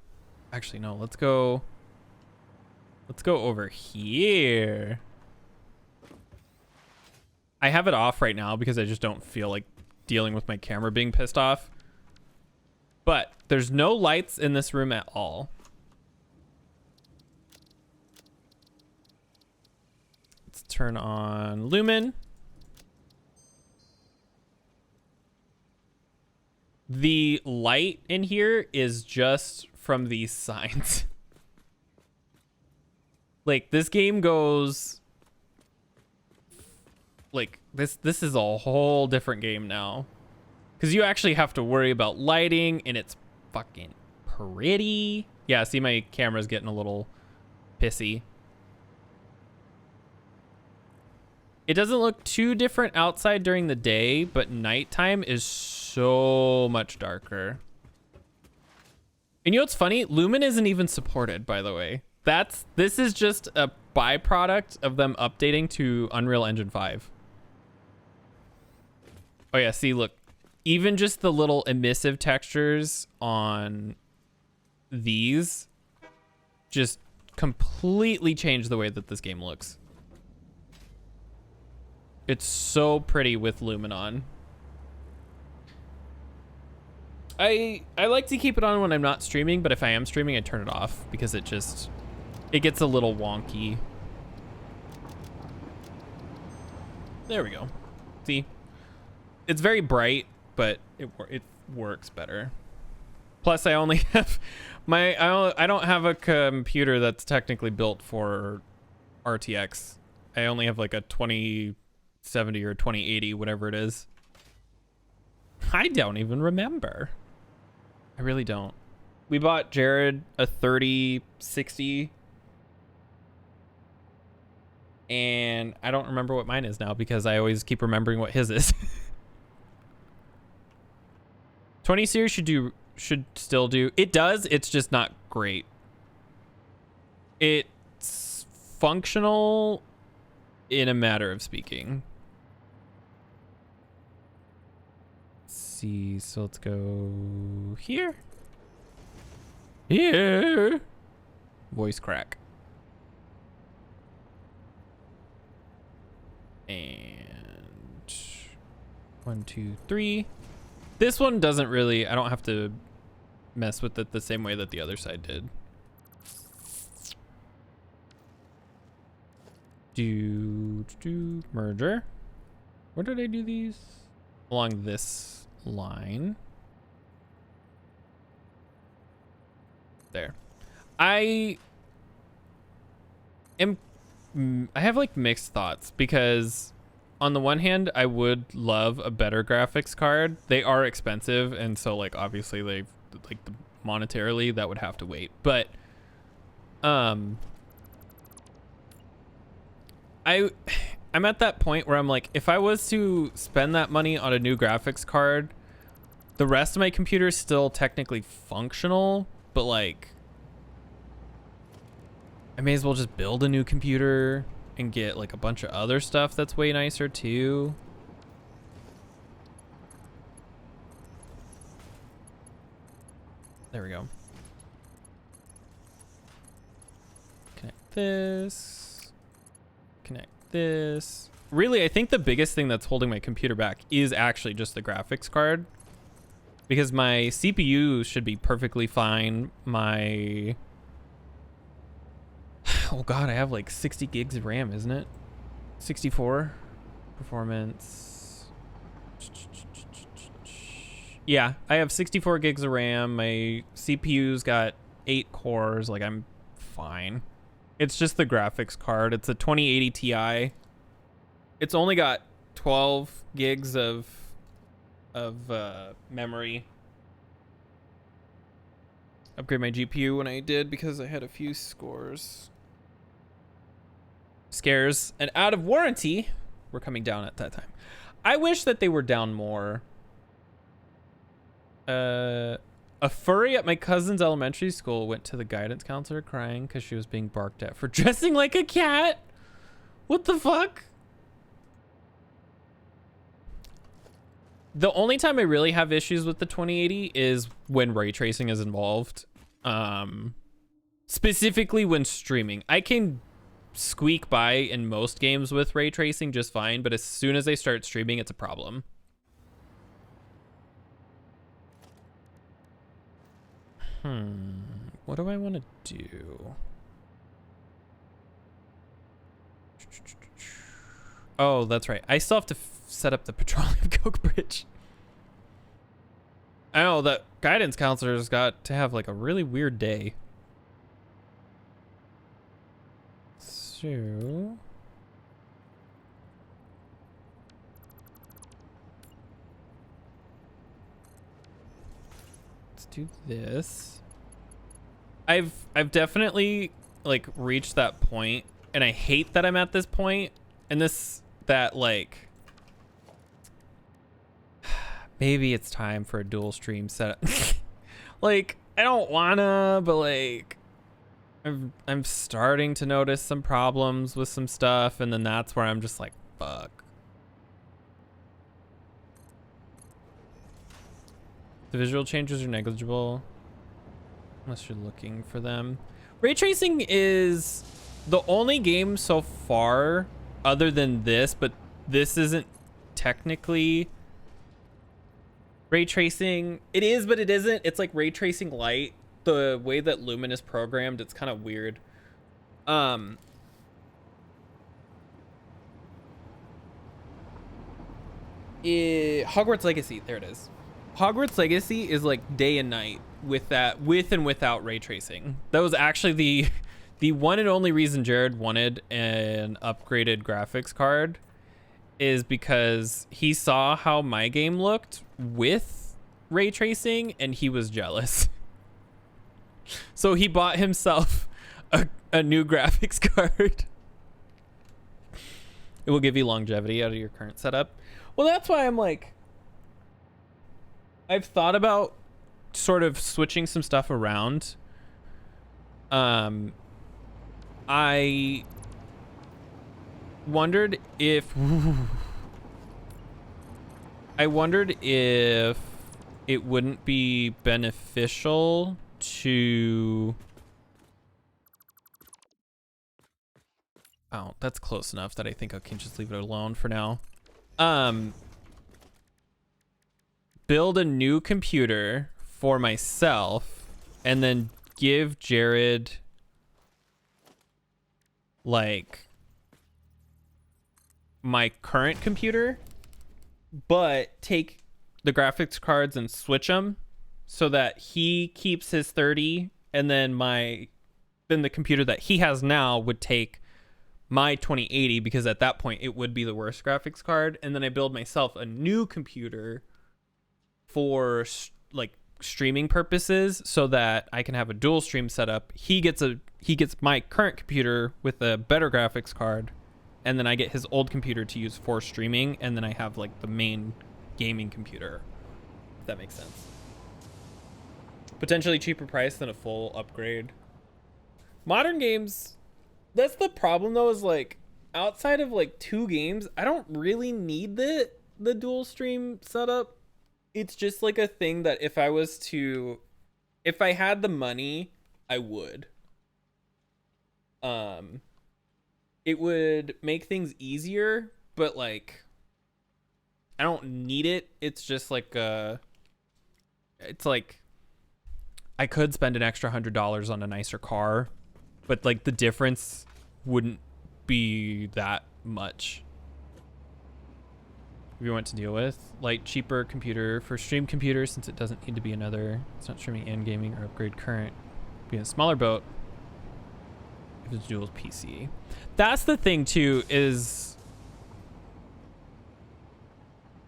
Actually, no, let's go over here. I have it off right now because I just don't feel like dealing with my camera being pissed off. But there's no lights in this room at all. Let's turn on Lumen. The light in here is just from these signs. Like, this game goes like this is a whole different game now Because you actually have to worry about lighting, and it's fucking pretty. Yeah, see, my camera's getting a little pissy. It doesn't look too different outside during the day, but nighttime is so much darker. And you know what's funny? Lumen isn't even supported, by the way. This is just a byproduct of them updating to Unreal Engine 5. Oh yeah, see, look. Even just the little emissive textures on these just completely change the way that this game looks. It's so pretty with Lumen on. I like to keep it on when I'm not streaming, but if I am streaming, I turn it off because it gets a little wonky. There we go. See? It's very bright, but it works better. Plus, I only have I don't have a computer that's technically built for RTX. I only have like a 2070 or 2080, whatever it is. I don't even remember. I really don't. We bought Jared a 3060, and I don't remember what mine is now because I always keep remembering what his is. 20 series should still do. It does, it's just not great. It's functional in a matter of speaking. Let's see, so let's go here. Here. Voice crack. And 1, 2, 3. This one doesn't really, I don't have to mess with it the same way that the other side did. Merger. Where did I do these? Along this line. There. I have like mixed thoughts because on the one hand, I would love a better graphics card. They are expensive, and so like obviously they've like monetarily that would have to wait. But I'm at that point where I'm like, if I was to spend that money on a new graphics card, the rest of my computer is still technically functional, but like I may as well just build a new computer and get like a bunch of other stuff that's way nicer too. There we go. Connect this. Connect this. Really, I think the biggest thing that's holding my computer back is actually just the graphics card. Because my CPU should be perfectly fine. My... Oh god, I have like 60 gigs of RAM, isn't it? 64. Performance. Yeah, I have 64 gigs of RAM. My CPU's got 8 cores. Like, I'm fine. It's just the graphics card. It's a 2080 Ti. It's only got 12 gigs of memory. Upgrade my GPU when I did because I had a few scares. And out of warranty were coming down at that time. I wish that they were down more. A furry at my cousin's elementary school went to the guidance counselor crying because she was being barked at for dressing like a cat. What the fuck? The only time I really have issues with the 2080 is when ray tracing is involved. Specifically when streaming. I can squeak by in most games with ray tracing just fine, but as soon as I start streaming, it's a problem. What do I want to do? Oh, that's right. I still have to set up the petroleum coke bridge. I know that guidance counselor's got to have like a really weird day. So... do this. I've definitely like reached that point, and I hate that I'm at this point, and that like maybe it's time for a dual stream setup. Like, I don't wanna, but like I'm starting to notice some problems with some stuff, and then that's where I'm just like, fuck. The visual changes are negligible unless you're looking for them. Ray tracing is the only game so far other than this, but this isn't technically ray tracing. It is, but it isn't. It's like ray tracing light. The way that Lumen is programmed, it's kind of weird. Hogwarts Legacy, there it is. Hogwarts Legacy is like day and night with and without ray tracing. That was actually the one and only reason Jared wanted an upgraded graphics card, is because he saw how my game looked with ray tracing and he was jealous. So he bought himself a new graphics card. It will give you longevity out of your current setup. Well, that's why I'm like, I've thought about sort of switching some stuff around. I wondered if it wouldn't be beneficial to... Oh, that's close enough that I think I can just leave it alone for now. Build a new computer for myself and then give Jared like my current computer, but take the graphics cards and switch them so that he keeps his 30, and then the computer that he has now would take my 2080, because at that point it would be the worst graphics card, and then I build myself a new computer for like streaming purposes so that I can have a dual stream setup. He gets my current computer with a better graphics card, and then I get his old computer to use for streaming, and then I have like the main gaming computer, if that makes sense. Potentially cheaper price than a full upgrade. Modern games, that's the problem though, is like outside of like 2 games, I don't really need the dual stream setup. It's just like a thing that if I had the money, I would. It would make things easier, but like I don't need it. It's just like it's like I could spend an extra $100 on a nicer car, but like the difference wouldn't be that much. If you want to deal with light, cheaper computer for stream computer, since it doesn't need to be it's not streaming and gaming, or upgrade current, be in a smaller boat if it's dual PC. That's the thing too, is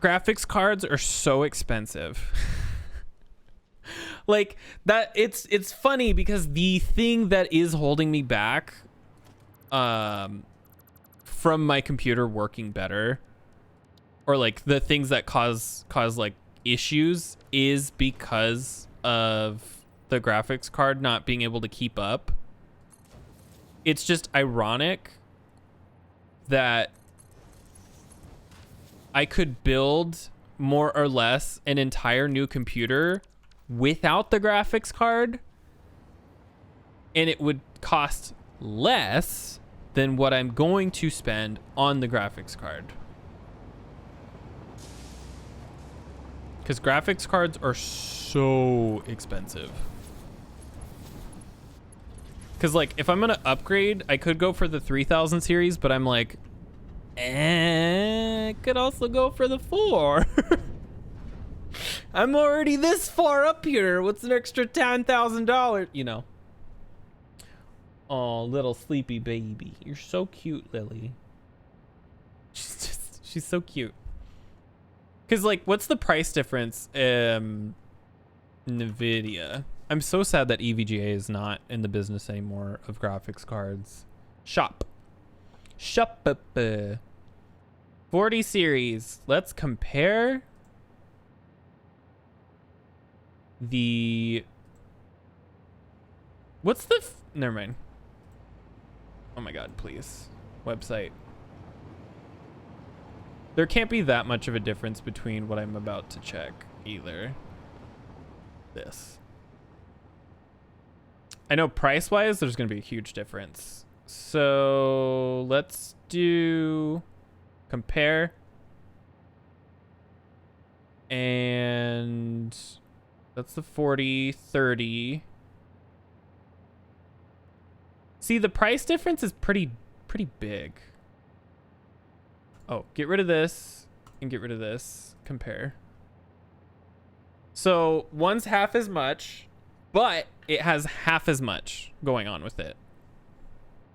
graphics cards are so expensive. Like that, it's funny because the thing that is holding me back from my computer working better, or like the things that cause like issues, is because of the graphics card not being able to keep up. It's just ironic that I could build more or less an entire new computer without the graphics card, and it would cost less than what I'm going to spend on the graphics card. Because graphics cards are so expensive. Because like if I'm gonna upgrade, I could go for the 3000 series, but I'm like, I could also go for the 4. I'm already this far up here. What's an extra $10,000? You know. Oh, little sleepy baby. You're so cute, Lily. She's so cute. Because like, what's the price difference? NVIDIA. I'm so sad that EVGA is not in the business anymore of graphics cards. Shop. 40 series. Let's compare the... What's the... Never mind. Oh my god, please. Website. There can't be that much of a difference between what I'm about to check either. This. I know price-wise, there's going to be a huge difference. So let's do compare. And that's the 40, 30. See, the price difference is pretty big. Oh, get rid of this and get rid of this. Compare. So one's half as much, but it has half as much going on with it.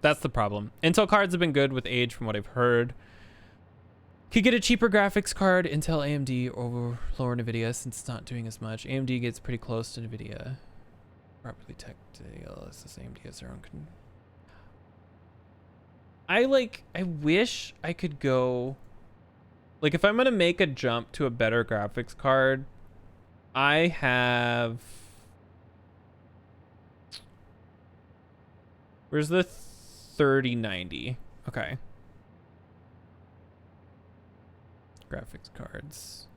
That's the problem. Intel cards have been good with age from what I've heard. Could get a cheaper graphics card, Intel, AMD, or lower NVIDIA since it's not doing as much. AMD gets pretty close to NVIDIA. Properly tech to ALS, AMD has their own... I wish I could go... Like, if I'm going to make a jump to a better graphics card, I have... Where's the 3090? Okay. Graphics cards.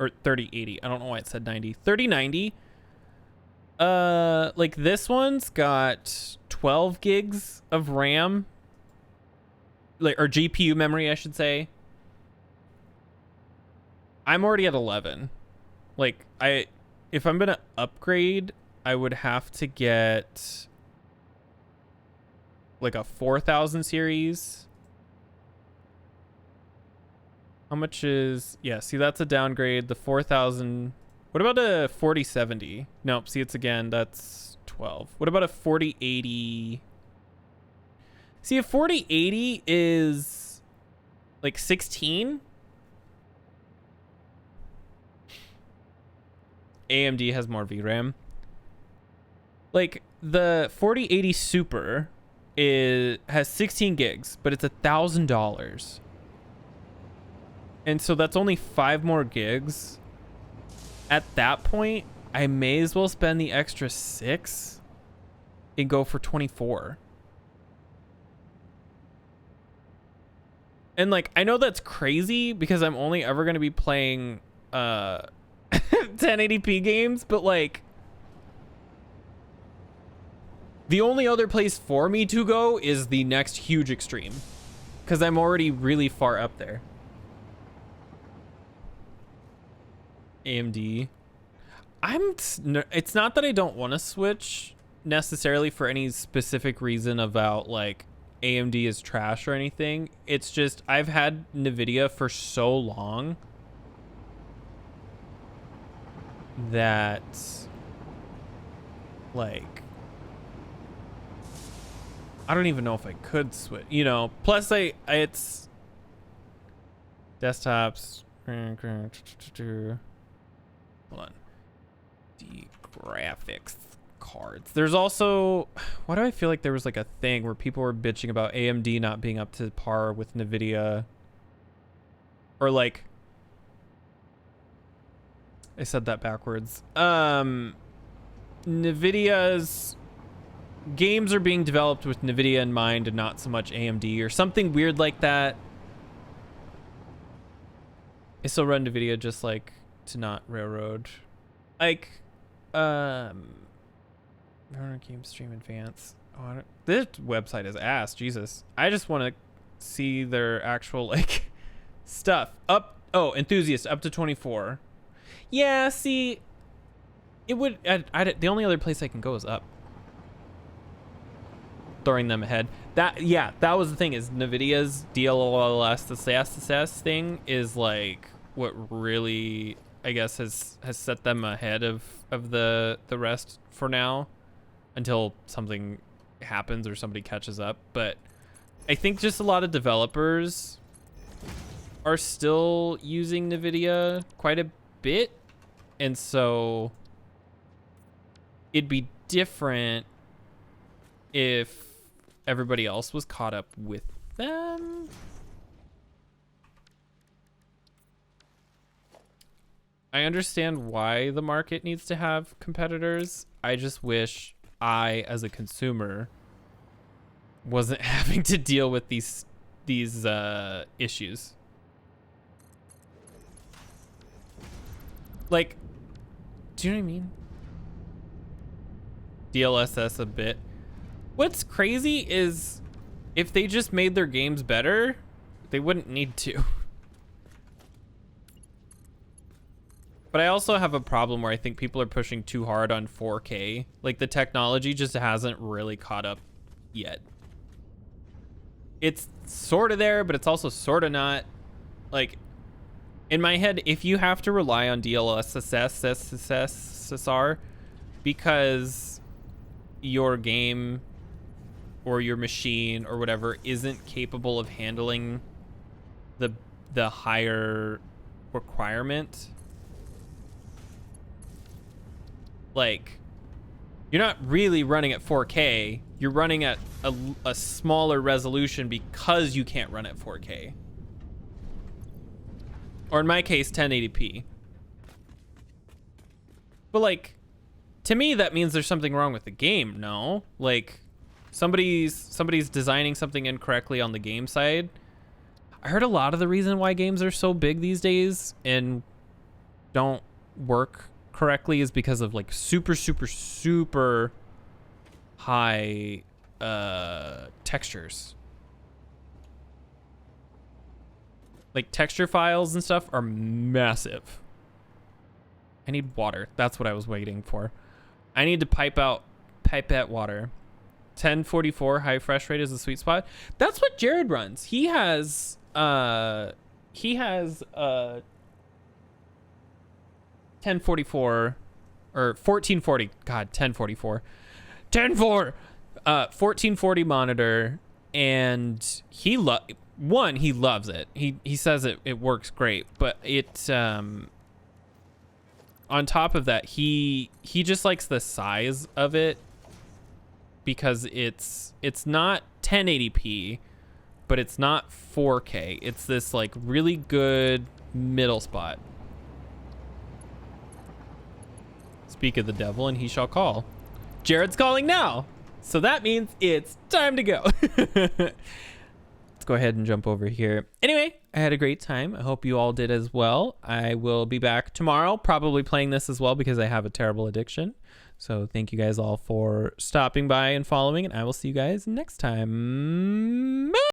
Or 3080. I don't know why it said 90. 3090. Like this one's got 12 gigs of RAM. Like, or GPU memory, I should say. I'm already at 11. Like, if I'm gonna upgrade, I would have to get like a 4000 series. How much is... Yeah, see, that's a downgrade. The 4000... What about a 4070? Nope, see, it's again, that's 12. What about a 4080? See, a 4080 is like 16. AMD has more VRAM. Like, the 4080 Super has 16 gigs, but it's $1,000. And so that's only 5 more gigs. At that point, I may as well spend the extra 6 and go for 24. And like, I know that's crazy because I'm only ever going to be playing 1080p games, but like, the only other place for me to go is the next huge extreme because I'm already really far up there. AMD. It's not that I don't want to switch necessarily for any specific reason about like AMD is trash or anything. It's just I've had NVIDIA for so long that like I don't even know if I could switch, you know. Plus it's desktops. Hold on. The graphics cards. There's also, why do I feel like there was like a thing where people were bitching about AMD not being up to par with NVIDIA? Or like, I said that backwards. NVIDIA's games are being developed with NVIDIA in mind and not so much AMD or something weird like that. I still run NVIDIA just like to not railroad. Like, game stream advance. Oh, this website is ass. Jesus. I just want to see their actual like stuff. Up. Oh, enthusiast up to 24. Yeah. See, it would. The only other place I can go is up. Throwing them ahead. That was the thing. Is NVIDIA's DLSS, the SSS thing, is like what really, I guess, has set them ahead of the rest for now, until something happens or somebody catches up. But I think just a lot of developers are still using NVIDIA quite a bit. And so it'd be different if everybody else was caught up with them. I understand why the market needs to have competitors. I just wish I, as a consumer, wasn't having to deal with these issues. Like, do you know what I mean? DLSS a bit. What's crazy is if they just made their games better, they wouldn't need to. But I also have a problem where I think people are pushing too hard on 4K. Like, the technology just hasn't really caught up yet. It's sort of there, but it's also sort of not. Like, in my head, if you have to rely on DLSS because your game or your machine or whatever isn't capable of handling the higher requirement, like, you're not really running at 4K. You're running at a smaller resolution because you can't run at 4K. Or in my case, 1080p. But, like, to me, that means there's something wrong with the game, no? Like, somebody's designing something incorrectly on the game side. I heard a lot of the reason why games are so big these days and don't work correctly is because of, like, super high textures. Like, texture files and stuff are massive. I need water. That's what I was waiting for. I need to pipette water. 1044 high fresh rate is the sweet spot. That's what Jared runs. He has 1044 or 1440. God, 1044. 104. 1440 monitor, and he loves it. He says it works great, but it on top of that, he just likes the size of it because it's not 1080p, but it's not 4K. It's this, like, really good middle spot. Speak of the devil, and he shall call. Jared's calling now, so that means it's time to go. Let's go ahead and jump over here. Anyway, I had a great time. I hope you all did as well. I will be back tomorrow, probably playing this as well because I have a terrible addiction. So thank you guys all for stopping by and following, and I will see you guys next time. Bye!